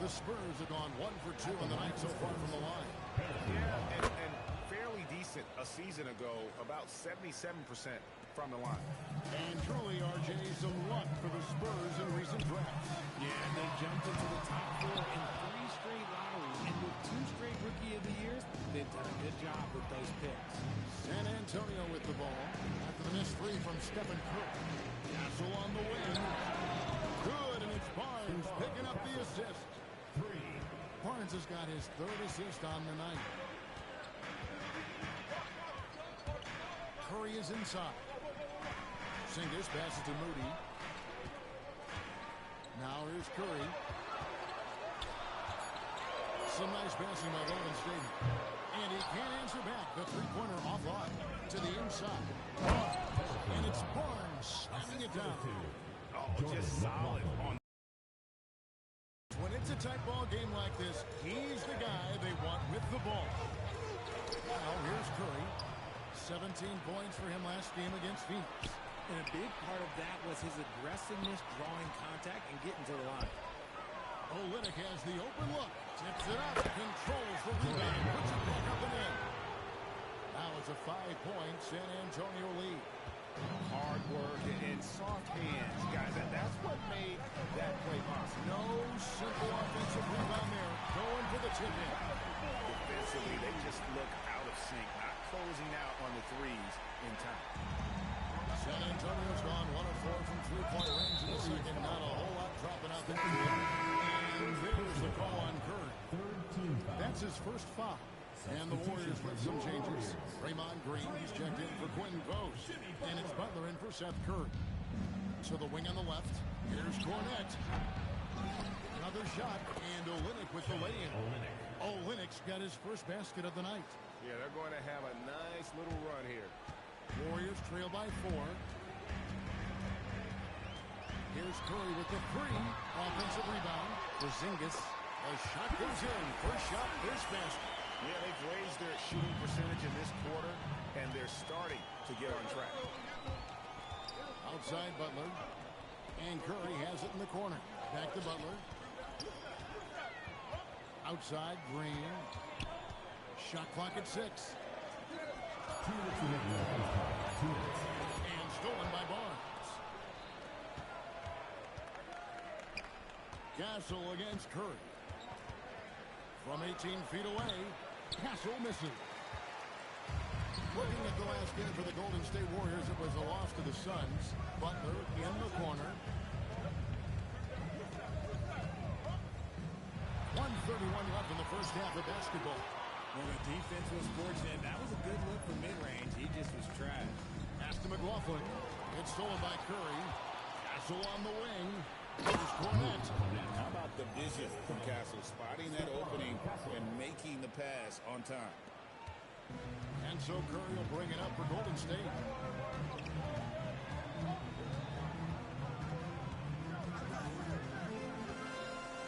The Spurs have gone 1 for 2 on the night so far from the line. Yeah, and fairly decent a season ago, about 77% from the line. And truly, RJ, some luck for the Spurs in recent drafts. Yeah, they jumped into the top 4 in 3 straight lotteries, and with 2 straight Rookie of the Years, they've done a good job with those picks. San Antonio with the ball after the missed 3 from Stephen Curry. Castle on the wing. Good, and it's Barnes picking up the assist. Barnes has got his 3rd assist on the night. Curry is inside. Porzingis passes to Moody. Now here's Curry. Some nice passing by Golden State. And he can't answer back. The 3-pointer offline to the inside. And it's Barnes slamming it down. Oh, just solid on. When it's a tight ball game like this, he's the guy they want with the ball. Now here's Curry. 17 points for him last game against Phoenix. And a big part of that was his aggressiveness, drawing contact, and getting to the line. Olynyk has the open look. Tips it up. Controls the rebound. Puts it back up and in. Now it's a 5-point San Antonio lead. Hard work and soft hands, guys. That's what made that play possible. No simple offensive rebound there. Going for the tip-in. Defensively, they just look out of sync. Not closing out on the threes in time. San Antonio's gone 1 of 4 from 3-point range in the second. Not a whole lot dropping out there. And there's the call on Curry. That's his first foul. And the Warriors with some changes. Draymond Green, he's checked in for Quentin Post. And it's Butler in for Seth Curry. To the wing on the left. Here's Cornette. Another shot. And Olynyk with the lay-in. Olynyk's got his first basket of the night. Yeah, they're going to have a nice little run here. Warriors trail by 4. Here's Curry with the 3. Offensive rebound. Porzingis The shot goes in. First shot is missed. Yeah, they've raised their shooting percentage in this quarter, and they're starting to get on track. Outside Butler. And Curry has it in the corner. Back to Butler. Outside Green. Shot clock at 6. And stolen by Barnes. Castle against Curry. From 18 feet away, Castle misses. Looking at the last game for the Golden State Warriors, it was a loss to the Suns. Butler in the corner. 1:31 left in the first half of basketball. Well, the defense was fortunate. That was a good look from mid-range. He just was trash. Pass to McLaughlin. It's stolen by Curry. Castle on the wing. Here's Cornette. How about the vision from Castle, spotting that opening and making the pass on time. And so Curry will bring it up for Golden State.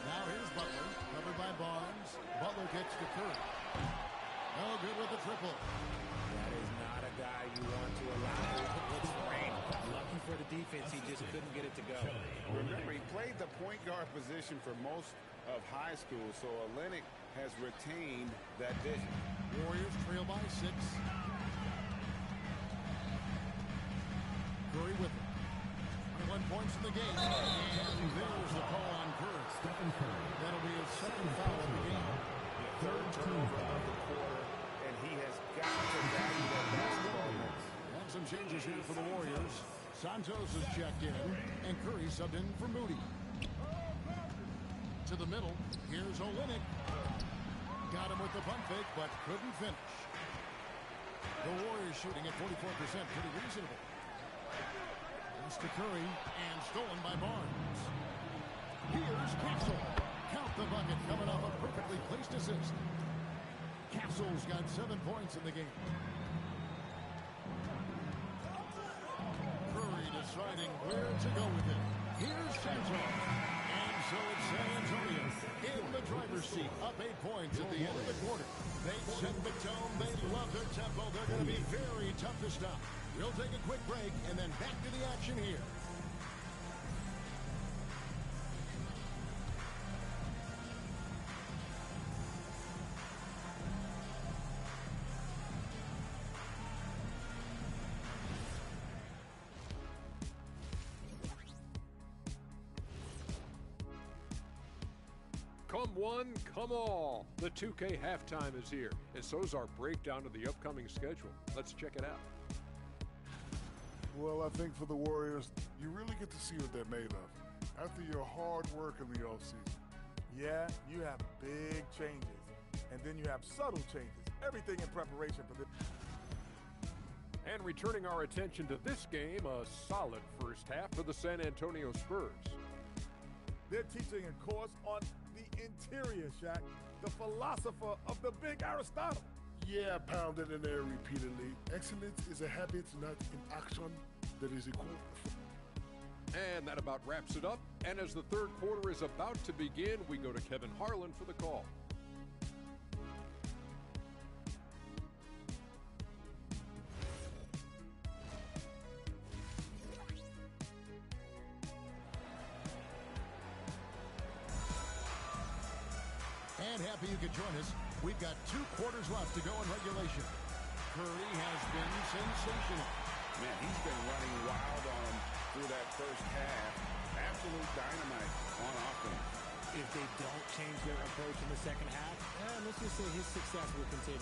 Now here's Butler, covered by Barnes. Butler gets to Curry. No good with the triple. That is not a guy you want to allow. It's rain. Lucky for the defense, he just couldn't get it to go. Remember, he played the point guard position for most of high school, so Olynyk has retained that vision. Warriors trail by 6. Curry with it. 21 points in the game. And there's the call on Curry. Stephen Curry. That'll be his second foul of the game. Third turnover of the quarter, and he has got to value that basketball minutes. And some changes here for the Warriors. Santos is checked in, and Curry subbed in for Moody. To the middle, here's Olynyk. Got him with the pump fake, but couldn't finish. The Warriors shooting at 44%, pretty reasonable. Pass to Curry, and stolen by Barnes. Here's Castle. Count the bucket, coming off a perfectly placed assist. Castle's got 7 points in the game. Curry deciding where to go with it. Here's Santos. And so it's San Antonio in the driver's seat, up 8 points at the end of the quarter. They set the tone. They love their tempo. They're going to be very tough to stop. We'll take a quick break and then back to the action here. Come one, come all. The 2K halftime is here, and so is our breakdown of the upcoming schedule. Let's check it out. Well, I think for the Warriors, you really get to see what they're made of after your hard work in the offseason. Yeah, you have big changes, and then you have subtle changes. Everything in preparation for this. And returning our attention to this game, a solid first half for the San Antonio Spurs. They're teaching a course on the interior, Shaq, the philosopher of the big Aristotle. Yeah, pounded in there repeatedly. Excellence is a habit, not an action that is equal. And that about wraps it up. And as the third quarter is about to begin, we go to Kevin Harlan for the call. And happy you could join us. We've got 2 quarters left to go in regulation. Curry has been sensational. Man, he's been running wild on them through that first half. Absolute dynamite on offense. If they don't change their approach in the second half, let's just say his success will continue.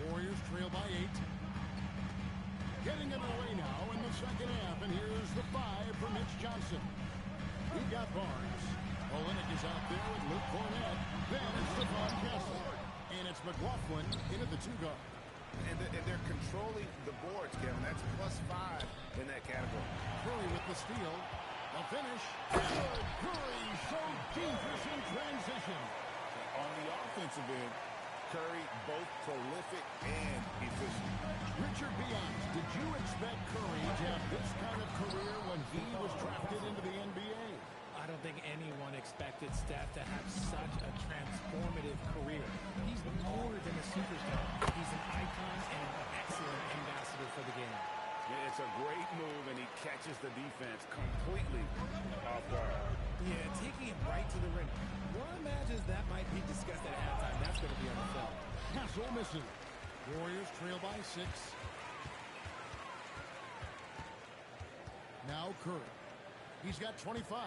Warriors trail by 8. Getting it away now in the second half, and here's the 5 for Mitch Johnson. We've got Barnes. Olynyk is out there with Luke Cornette. Then it's Stephon Castle. And it's McLaughlin into the 2 guard. And they're controlling the boards, Kevin. That's +5 in that category. Curry with the steal. The finish. Good. Curry so dangerous in transition. On the offensive end, Curry, both prolific and efficient. Richard Beyond, did you expect Curry to have this kind of career when he was drafted into the NBA? I don't think anyone expected Steph to have such a transformative career. He's more than a superstar. He's an icon and an excellent ambassador for the game. Yeah, it's a great move, and he catches the defense completely off guard. Yeah, taking it right to the rim. One imagines that might be discussed at halftime. That's going to be on the film. Castle misses. Warriors trail by 6. Now Curry. He's got 25.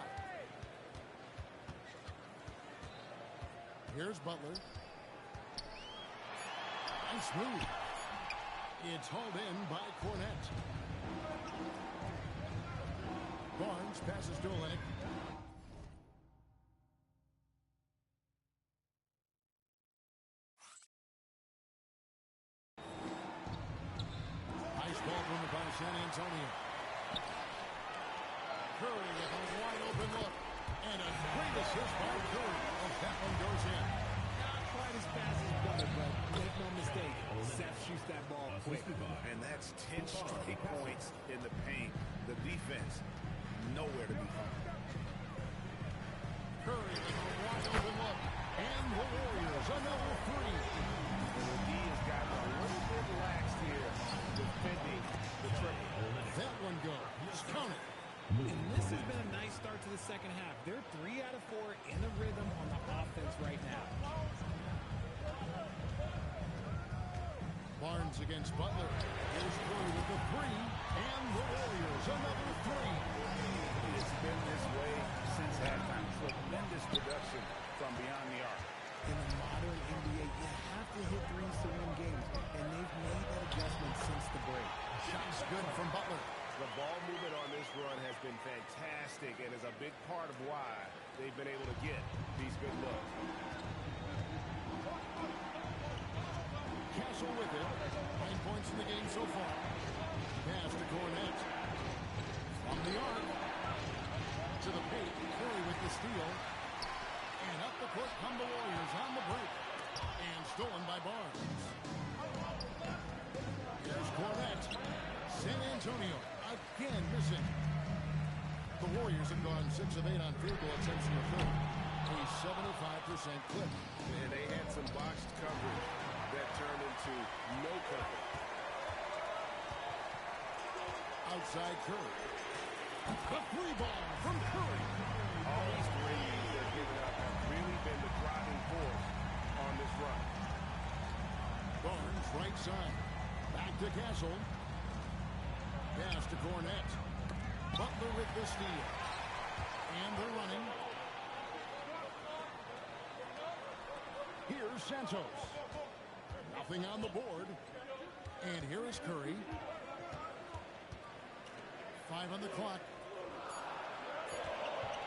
Here's Butler. Nice move. It's hauled in by Cornette. Barnes passes to Olynyk. Nice ball movement by San Antonio. Curry with a wide open look. And a great assist by Curry. Oh, that one goes in. Not quite as fast as Butler, but make no mistake, Steph shoots that ball quick. And that's 10 straight points in the paint. The defense, nowhere to be found. Curry with a wide open look. And the Warriors, another 3. The D has gotten a little bit relaxed here, defending the triple. That one goes. Count it. And this has been a nice start to the second half. They're 3 out of 4 in the rhythm on the offense right now. Barnes against Butler. Here's Curry with the 3. And the Warriors, another 3. It's been this way since halftime. Tremendous production from beyond the arc. In the modern NBA, you have to hit threes to win games, and they've made that adjustment since the break. Shots good from Butler. The ball movement on this run has been fantastic and is a big part of why they've been able to get these good looks. Castle with it. 9 points in the game so far. Pass to Cornette. From the arc. To the paint. Curry with the steal. And up the court come the Warriors on the break. And stolen by Barnes. Here's Cornette. San Antonio again missing. The Warriors have gone 6 of 8 on field goal attempts in the third. A 75% clip. And they had some botched coverage that turned into no coverage. Outside Curry. The 3 ball from Curry. All these threes they're giving up have really been the driving force on this run. Barnes right side. Back to Castle. Pass to Cornette. Butler with the steal. And they're running. Here's Santos. Nothing on the board. And here is Curry. 5 on the clock.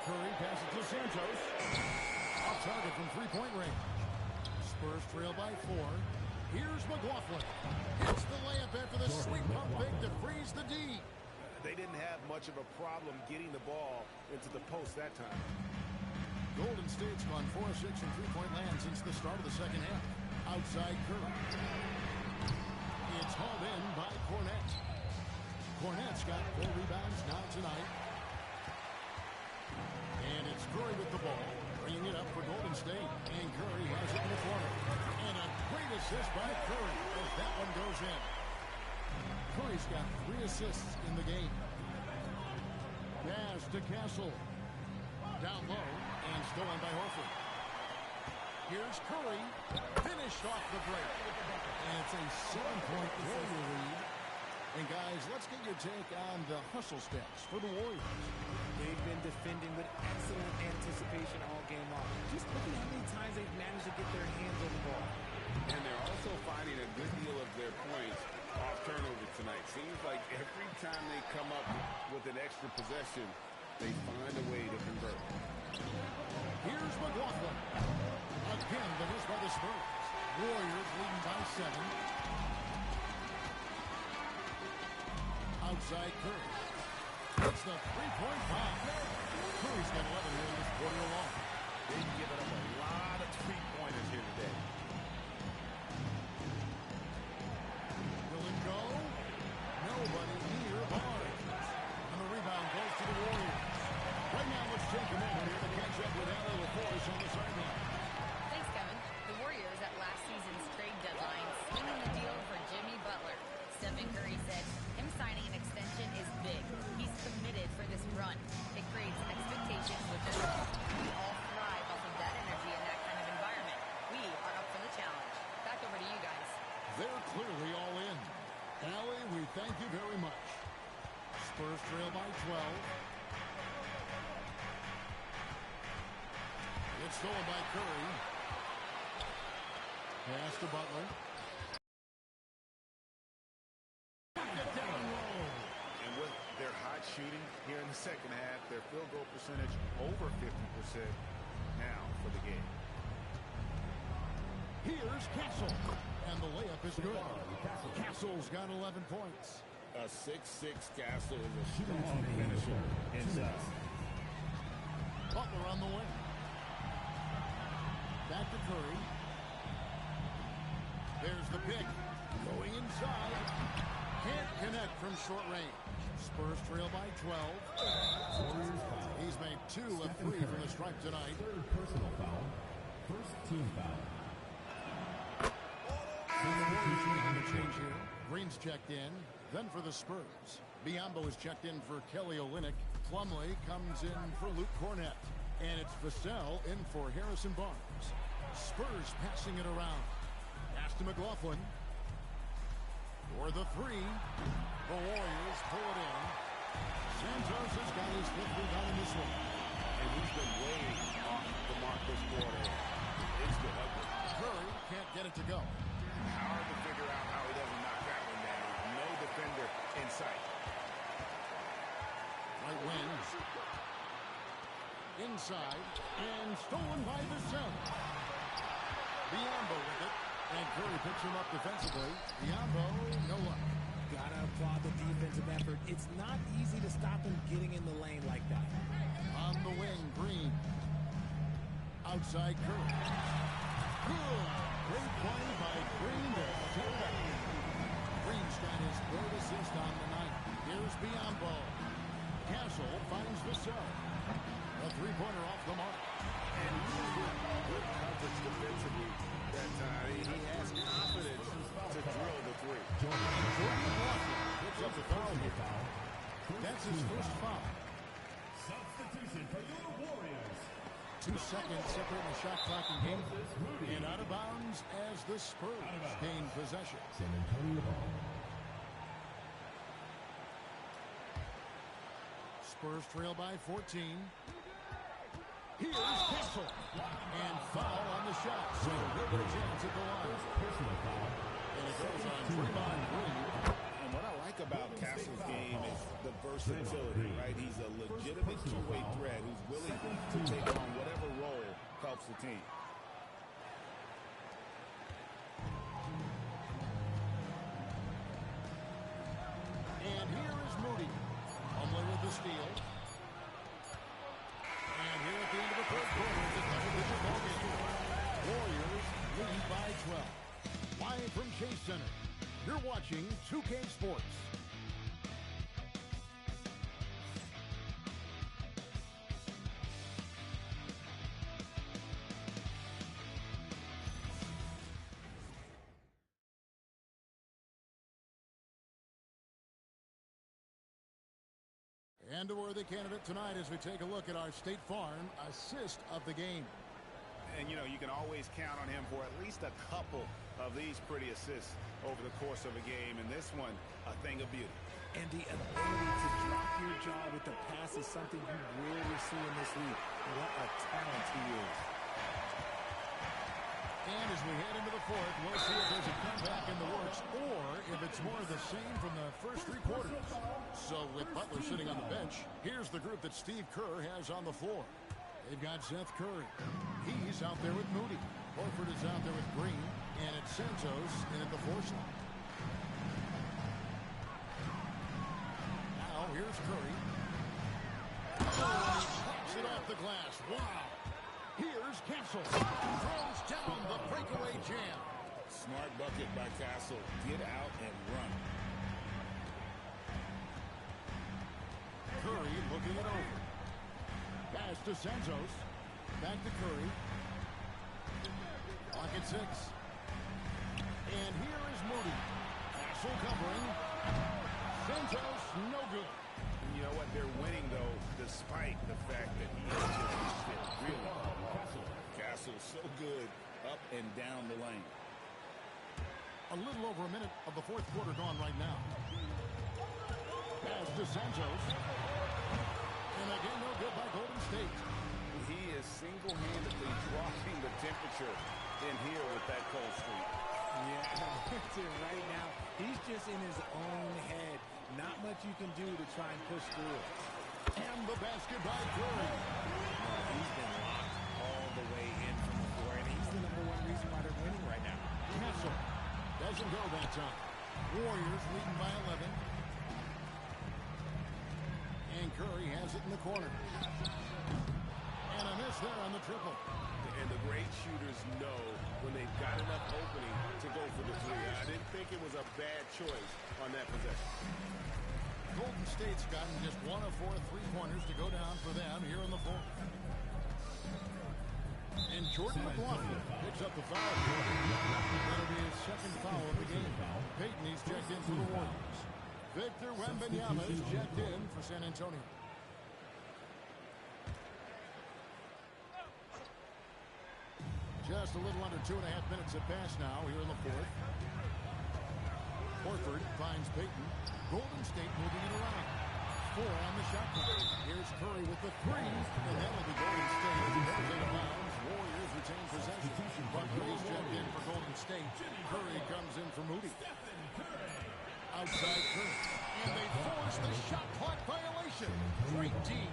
Curry passes to Santos. Off target from 3-point range. Spurs trail by 4. Here's McLaughlin. Hits the layup after the sweep pump fake to freeze the D. They didn't have much of a problem getting the ball into the post that time. Golden State's gone 4 of 6 from 3-point land since the start of the second half. Outside Curry. It's hauled in by Cornette. Cornette's got 4 rebounds now tonight. And it's Curry with the ball. Bringing it up for Golden State. And Curry has it in the corner. And a great assist by Curry as that one goes in. Curry's got 3 assists in the game. Pass to Castle. Down low and stolen by Horford. Here's Curry. Finished off the break. And it's a 7-point Warrior lead. And guys, let's get your take on the hustle stats for the Warriors. They've been defending with excellent anticipation all game long. Just look at how many times they've managed to get their hands on the ball. And they're also finding a good deal of their points off turnovers tonight. Seems like every time they come up with an extra possession, they find a way to convert. Here's McLaughlin. Again, the miss by the Spurs. Warriors leading by 7. Outside Curry. It's the 3-point bomb. Curry's got 11 here in this quarter alone. They've given up a lot of 3-pointers here today. clearly all in. Allie, we thank you very much. Spurs trail by 12. It's stolen by Curry. Pass to Butler. And with their hot shooting here in the second half, their field goal percentage over 50% now for the game. Here's Castle. And the layup is good. Castle's got 11 points. A 6'6" Castle is a strong finisher inside. Butler on the wing. Back to Curry. There's the pick. Going inside. Can't connect from short range. Spurs trail by 12. He's made 2 of 3 from the stripe tonight. Third personal foul. First team foul. On the change here. Green's checked in. Then for the Spurs, Biyombo is checked in for Kelly Olynyk. Plumlee comes in for Luke Cornett. And it's Vassell in for Harrison Barnes. Spurs passing it around. Pass to McLaughlin. For the 3. The Warriors pull it in. Santos has got his 5th rebound in this one. And he's been way off the mark this quarter. It's been ugly. Curry can't get it to go. Hard to figure out how he doesn't knock that one down. No defender in sight. Right wings. Inside. And stolen by Vassell. Biyombo with it. And Curry picks him up defensively. Biyombo, no luck. Gotta applaud the defensive effort. It's not easy to stop him getting in the lane like that. On the wing, Green. Outside Curry. Good. Great play by Green to turn it. Green's got his 3rd assist on the night. Here's Biyombo. Castle finds Vassell. A 3-pointer off the mark. And good coverage defensively that time. He has confidence to drill the 3. Picks up the foul here. That's his first foul. Substitution for your Warriors. 2 seconds separating the shot clock and game. And out of bounds as the Spurs gain possession. San Antonio ball. Spurs trail by 14. Here's Castle. And foul on the shot. So good chance at the line. Personal foul. And it goes on Draymond Green. And what I like about Castle's game is the versatility, right? He's a legitimate two-way threat who's willing to take on whatever role helps the team. And here is Moody. Plumlee with the steal. And here at the end of the 3rd quarter, the double-digit ball game. Warriors lead by 12. Live from Chase Center, you're watching 2K Sports. And a worthy candidate tonight as we take a look at our State Farm assist of the game. And, you know, you can always count on him for at least a couple of these pretty assists over the course of a game. And this one, a thing of beauty. And the ability to drop your jaw with the pass is something you rarely see in this league. What a talent he is. And as we head into the 4th, we'll see if there's a comeback in the works or if it's more of the same from the first 3 quarters. So with Butler sitting on the bench, here's the group that Steve Kerr has on the floor. They've got Seth Curry. He's out there with Moody. Horford is out there with Green. And it's Santos in at the 4 slot. Now here's Curry. Pops it off the glass. Wow. Here's Castle. Throws down the breakaway jam. Smart bucket by Castle. Get out and run. Curry looking it over. Pass to Santos. Back to Curry. Clock at 6. And here is Moody. Castle covering. Santos, no good. And you know what? They're winning, though, despite the fact that he is just really Castle so good up and down the lane. A little over a minute of the fourth quarter gone right now. Pass to Santos. And again, no good by Golden State. He is single-handedly dropping the temperature in here with that cold streak. Yeah, that's it right now. He's just in his own head. Not much you can do to try and push through it. And the basket by Curry. He's been locked all the way in from the floor, and he's the number one reason why they're winning right now. Kessler doesn't go that time. Warriors leading by 11. And Curry has it in the corner. And a miss there on the triple. And the great shooters know when they've got enough opening to go for the three. I didn't think it was a bad choice on that possession. Golden State's gotten just 1 of 4 3-pointers to go down for them here in the fourth. And Jordan McLaughlin picks up the foul. That'll be his second foul of the game. Payton, he's checked in for the Warriors. Victor Wembanyama is checked in for San Antonio. Just a little under 2.5 minutes have passed now here in the fourth. Horford finds Payton. Golden State moving it around. 4 on the shot clock. Here's Curry with the 3, and that'll be Golden State. Goes out of bounds. Warriors retain possession. Buckley's checked in for Golden State. Curry comes in for Moody. Outside Curry. And they force the shot clock violation. Great D.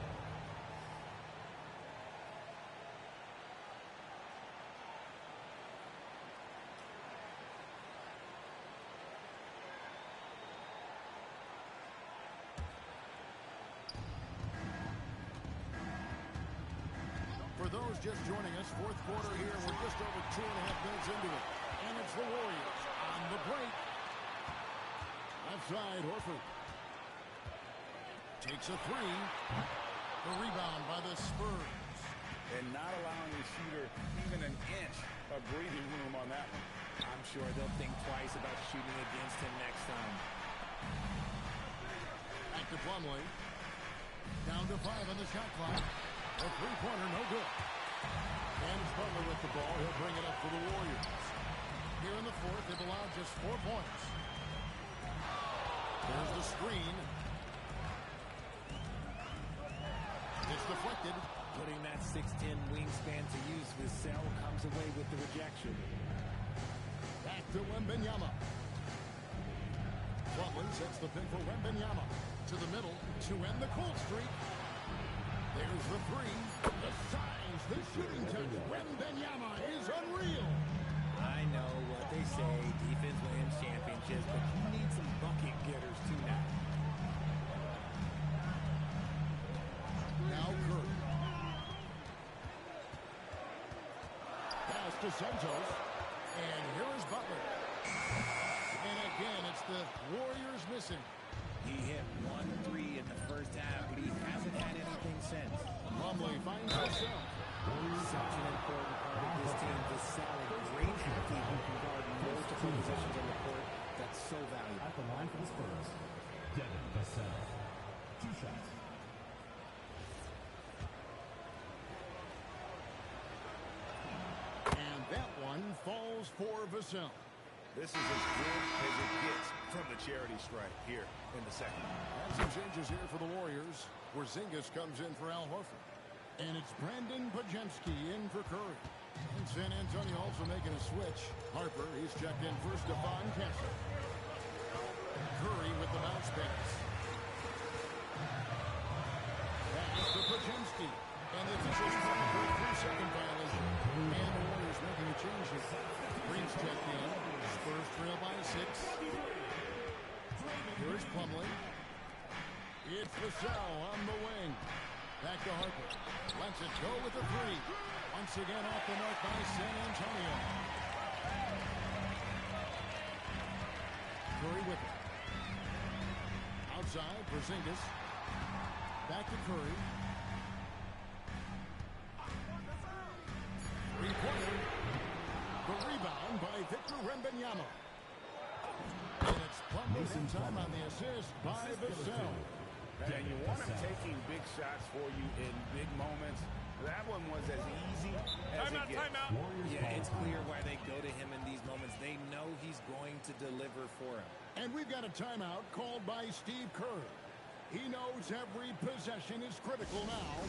For those just joining us, fourth quarter here. We're just over 2.5 minutes into it. And it's the Warriors on the break. Outside, Horford. Takes a 3. The rebound by the Spurs. And not allowing the shooter even an inch of breathing room on that one. I'm sure they'll think twice about shooting against him next time. Back to Plumlee. Down to 5 on the shot clock. A 3-pointer, no good. And Butler with the ball. He'll bring it up for the Warriors. Here in the fourth, they've allowed just 4 points. There's the screen. It's deflected. Putting that 6'10 wingspan to use, Vassell comes away with the rejection. Back to Wembanyama. Plumlee sets the pick for Wembanyama. To the middle to end the cold streak. There's the 3. The size, the shooting touch. Wembanyama is unreal. I know what they say, defense wins championships, but you need some bucket getters too now. Now Curry. Pass to Santos. And here is Butler. And again, it's the Warriors missing. He hit 1 3 in the first half, but he hasn't had anything since. Plumlee finds himself. Such an important part of this team. Vassell, a great athlete who can guard multiple positions on the court. That's so valuable. At the line for the Spurs, Devin Vassell. 2 shots. And that one falls for Vassell. This is as good as it gets from the charity stripe here in the second. And some changes here for the Warriors. Porzingis comes in for Al Horford. And it's Brandon Podziemski in for Curry. And San Antonio also making a switch. Harper, he's checked in for Stephon Kessler. Curry with the bounce pass. Pass to Podziemski. And the officials calling for a 3-second violation. And the Warriors making a change here. Green's checked in. Spurs trail by 6. Here's Plumlee. It's Vassell on the wing. Back to Harper. Lets it go with the 3. Once again off the mark by San Antonio. Curry with it. Outside, Porzingis. Back to Curry. 3-pointer. The rebound by Victor Wembanyama. And it's Plumlee in time on the assist by Vassell. And you want him taking big shots for you in big moments. That one was as easy as it gets. Timeout. Yeah, it's clear why they go to him in these moments. They know he's going to deliver for him. And we've got a timeout called by Steve Kerr. He knows every possession is critical now.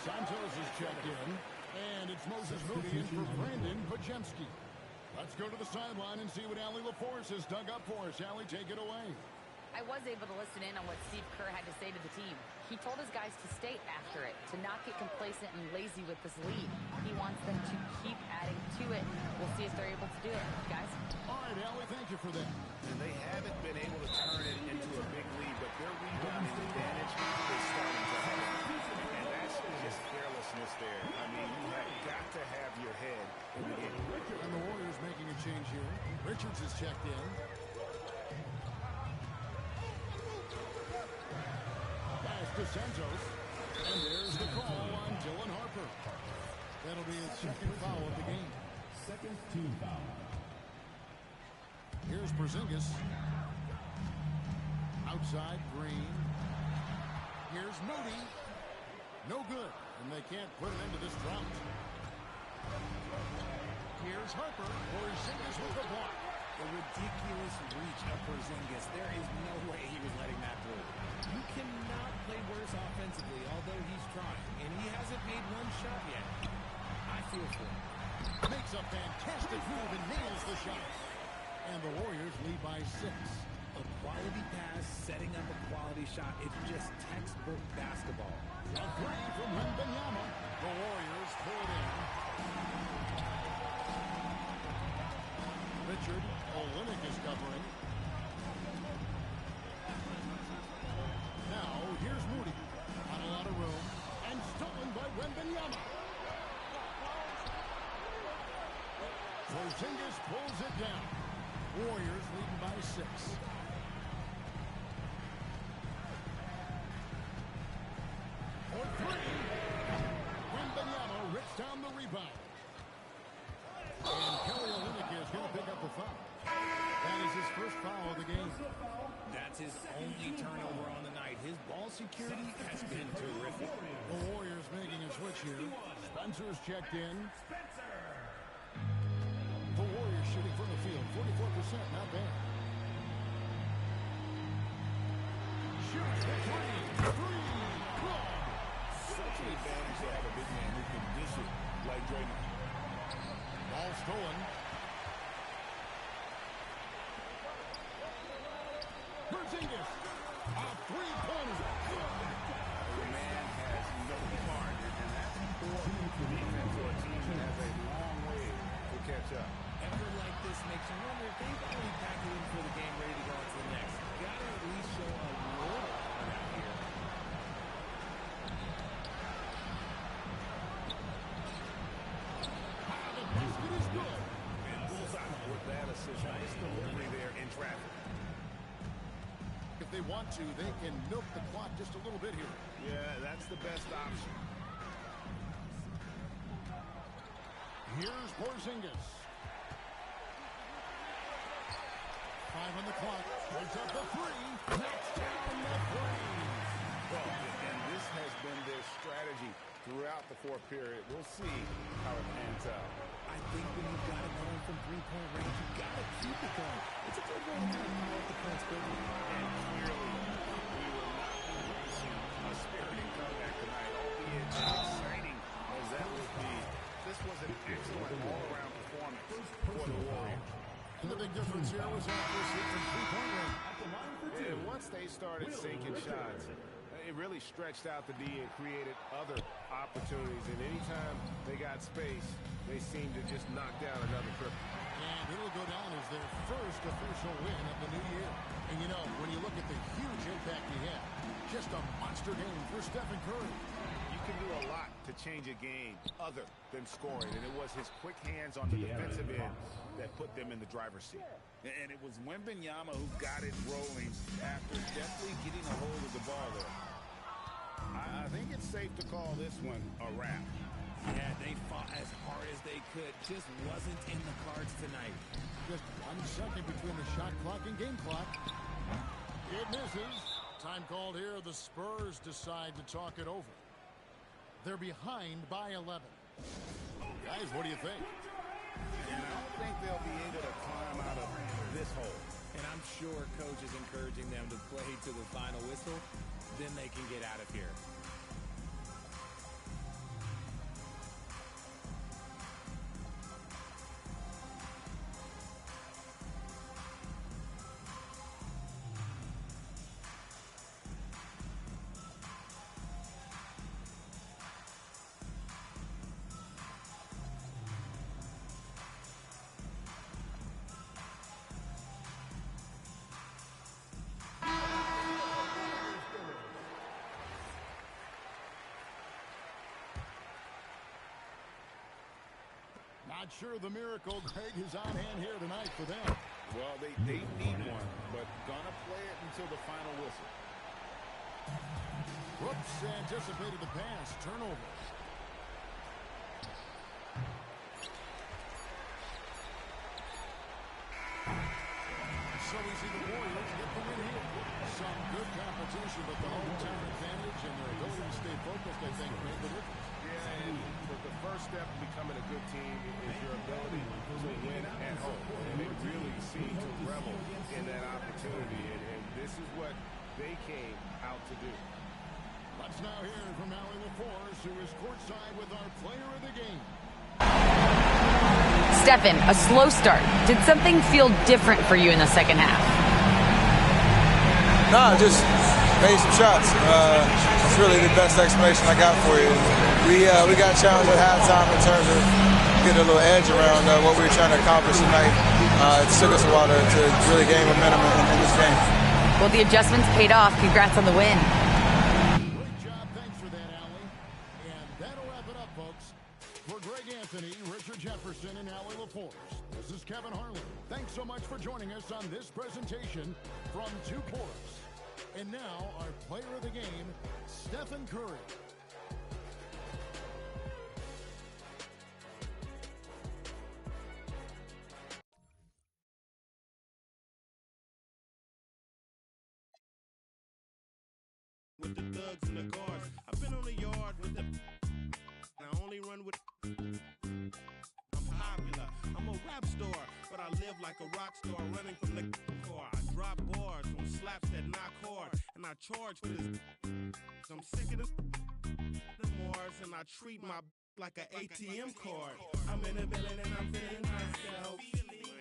Santos is checked in, and it's Moses Moody in for Brandon Podziemski. Let's go to the sideline and see what Allie LaForce has dug up for us. Allie, take it away. I was able to listen in on what Steve Kerr had to say to the team. He told his guys to stay after it, to not get complacent and lazy with this lead. He wants them to keep adding to it. We'll see if they're able to do it, guys. All right, Allie, thank you for that. And they haven't been able to turn it into a big lead, but their rebounding advantage is starting to happen. And that's just carelessness there. I mean, you have got to have your head in the game. And the Warriors making a change here. Richards is checked in. Pass to Santos. And there's the call on Dylan Harper. That'll be his second foul of the game. Second team foul. Here's Porzingis. Outside, Green. Here's Moody. No good, and they can't put an end to this drought. Here's Harper. Porzingis with the block. The ridiculous reach of Porzingis. There is no way he was letting that through. You cannot play worse offensively, although he's trying, and he hasn't made one shot yet. I feel for him. Makes a fantastic move and nails the shot. And the Warriors lead by 6. A quality pass, setting up a quality shot. It's just textbook basketball. A three from Wembanyama. The Warriors pull it in. Richard Olynyk is covering. Now, here's Moody. Not a lot of room. And stolen by Wembanyama. Porzingis pulls it down. Warriors leading by 6. For 3. Wembanyama rips down the rebound. And Kelly Olynyk is going to pick up the foul. That is his first foul of the game. That's his only turnover on the night. His ball security has been terrific. The Warriors making a switch here. Spencer's checked in. The Warriors shooting from the field. 44%, not bad. Shoots for 3. Good. Such an advantage to have a big man who can dish it like Draymond. Ball stolen. Porzingis. A three-pointer. The man has no mark, and that's important defense to a team that has a long way to catch up. Effort like this makes you wonder if they've already packed it in for the game, ready to go on to the next. Gotta at least show a little around here. The basket is good. And bullseye with that assist. Nice delivery there in traffic. If they want to, they can milk the clock just a little bit here. Yeah, that's the best option. Here's Porzingis. 5 on the clock. Puts up the 3. Knocks down the 3. Well, and this has been their strategy throughout the fourth period. We'll see how it pans out. I think when you've got it going from three-point range, you've got to keep it going. It's a good way to power up the Prince building. And clearly, we will not be racing a spirited comeback tonight, albeit exciting as that would be. This was an excellent all-around performance for the Warriors. The big difference here was accuracy from three-point range. And once they started sinking shots, it really stretched out the D and created other opportunities. And anytime they got space, they seemed to just knock down another triple. And it'll go down as their first official win of the new year. And you know, when you look at the huge impact he had, just a monster game for Stephen Curry. You can do a lot to change a game other than scoring, and it was his quick hands on the defensive end that put them in the driver's seat. And it was Wembanyama who got it rolling after definitely getting a hold of the ball there. I think it's safe to call this one a wrap. Yeah, they fought as hard as they could. Just wasn't in the cards tonight. Just 1 second between the shot clock and game clock. It misses. Time called here. The Spurs decide to talk it over. They're behind by 11. Guys, what do you think? And I don't think they'll be able to climb out of this hole. And I'm sure coach is encouraging them to play to the final whistle. Then they can get out of here. Not sure the miracle, Greg, is on hand here tonight for them. Well, they need one, but gonna play it until the final whistle. Whoops, anticipated the pass. Turnover. So we see the Warriors get the win here. Some good competition, but the hometown advantage and their ability to stay focused, I think, made the difference. Yeah, and the first step in becoming a good team is your ability to win at home. And they really seem to revel in that opportunity. And this is what they came out to do. Let's now hear from Allie LaForce, who is courtside with our player of the game. Stephen, a slow start. Did something feel different for you in the second half? No, just made some shots. It's really the best explanation I got for you. We got challenged at halftime in terms of getting a little edge around what we were trying to accomplish tonight. It took us a while to really gain momentum in this game. Well, the adjustments paid off. Congrats on the win. Great job. Thanks for that, Allie. And that'll wrap it up, folks. For Greg Anthony, Richard Jefferson, and Allie LaForce, this is Kevin Harlan. Thanks so much for joining us on this presentation from Two Ports. And now, our player of the game, Stephen Curry. With the thugs and the guards, I've been on the yard with the. I only run with. I'm popular. I'm a rap star, but I live like a rock star, running from the car. I drop bars on slaps that knock hard, and I charge for this. I'm sick of the Mars, and I treat my like an ATM card. I'm in the building and I'm feeling myself.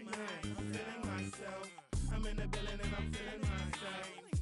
Man, I'm feeling myself. I'm in the building and I'm feeling myself.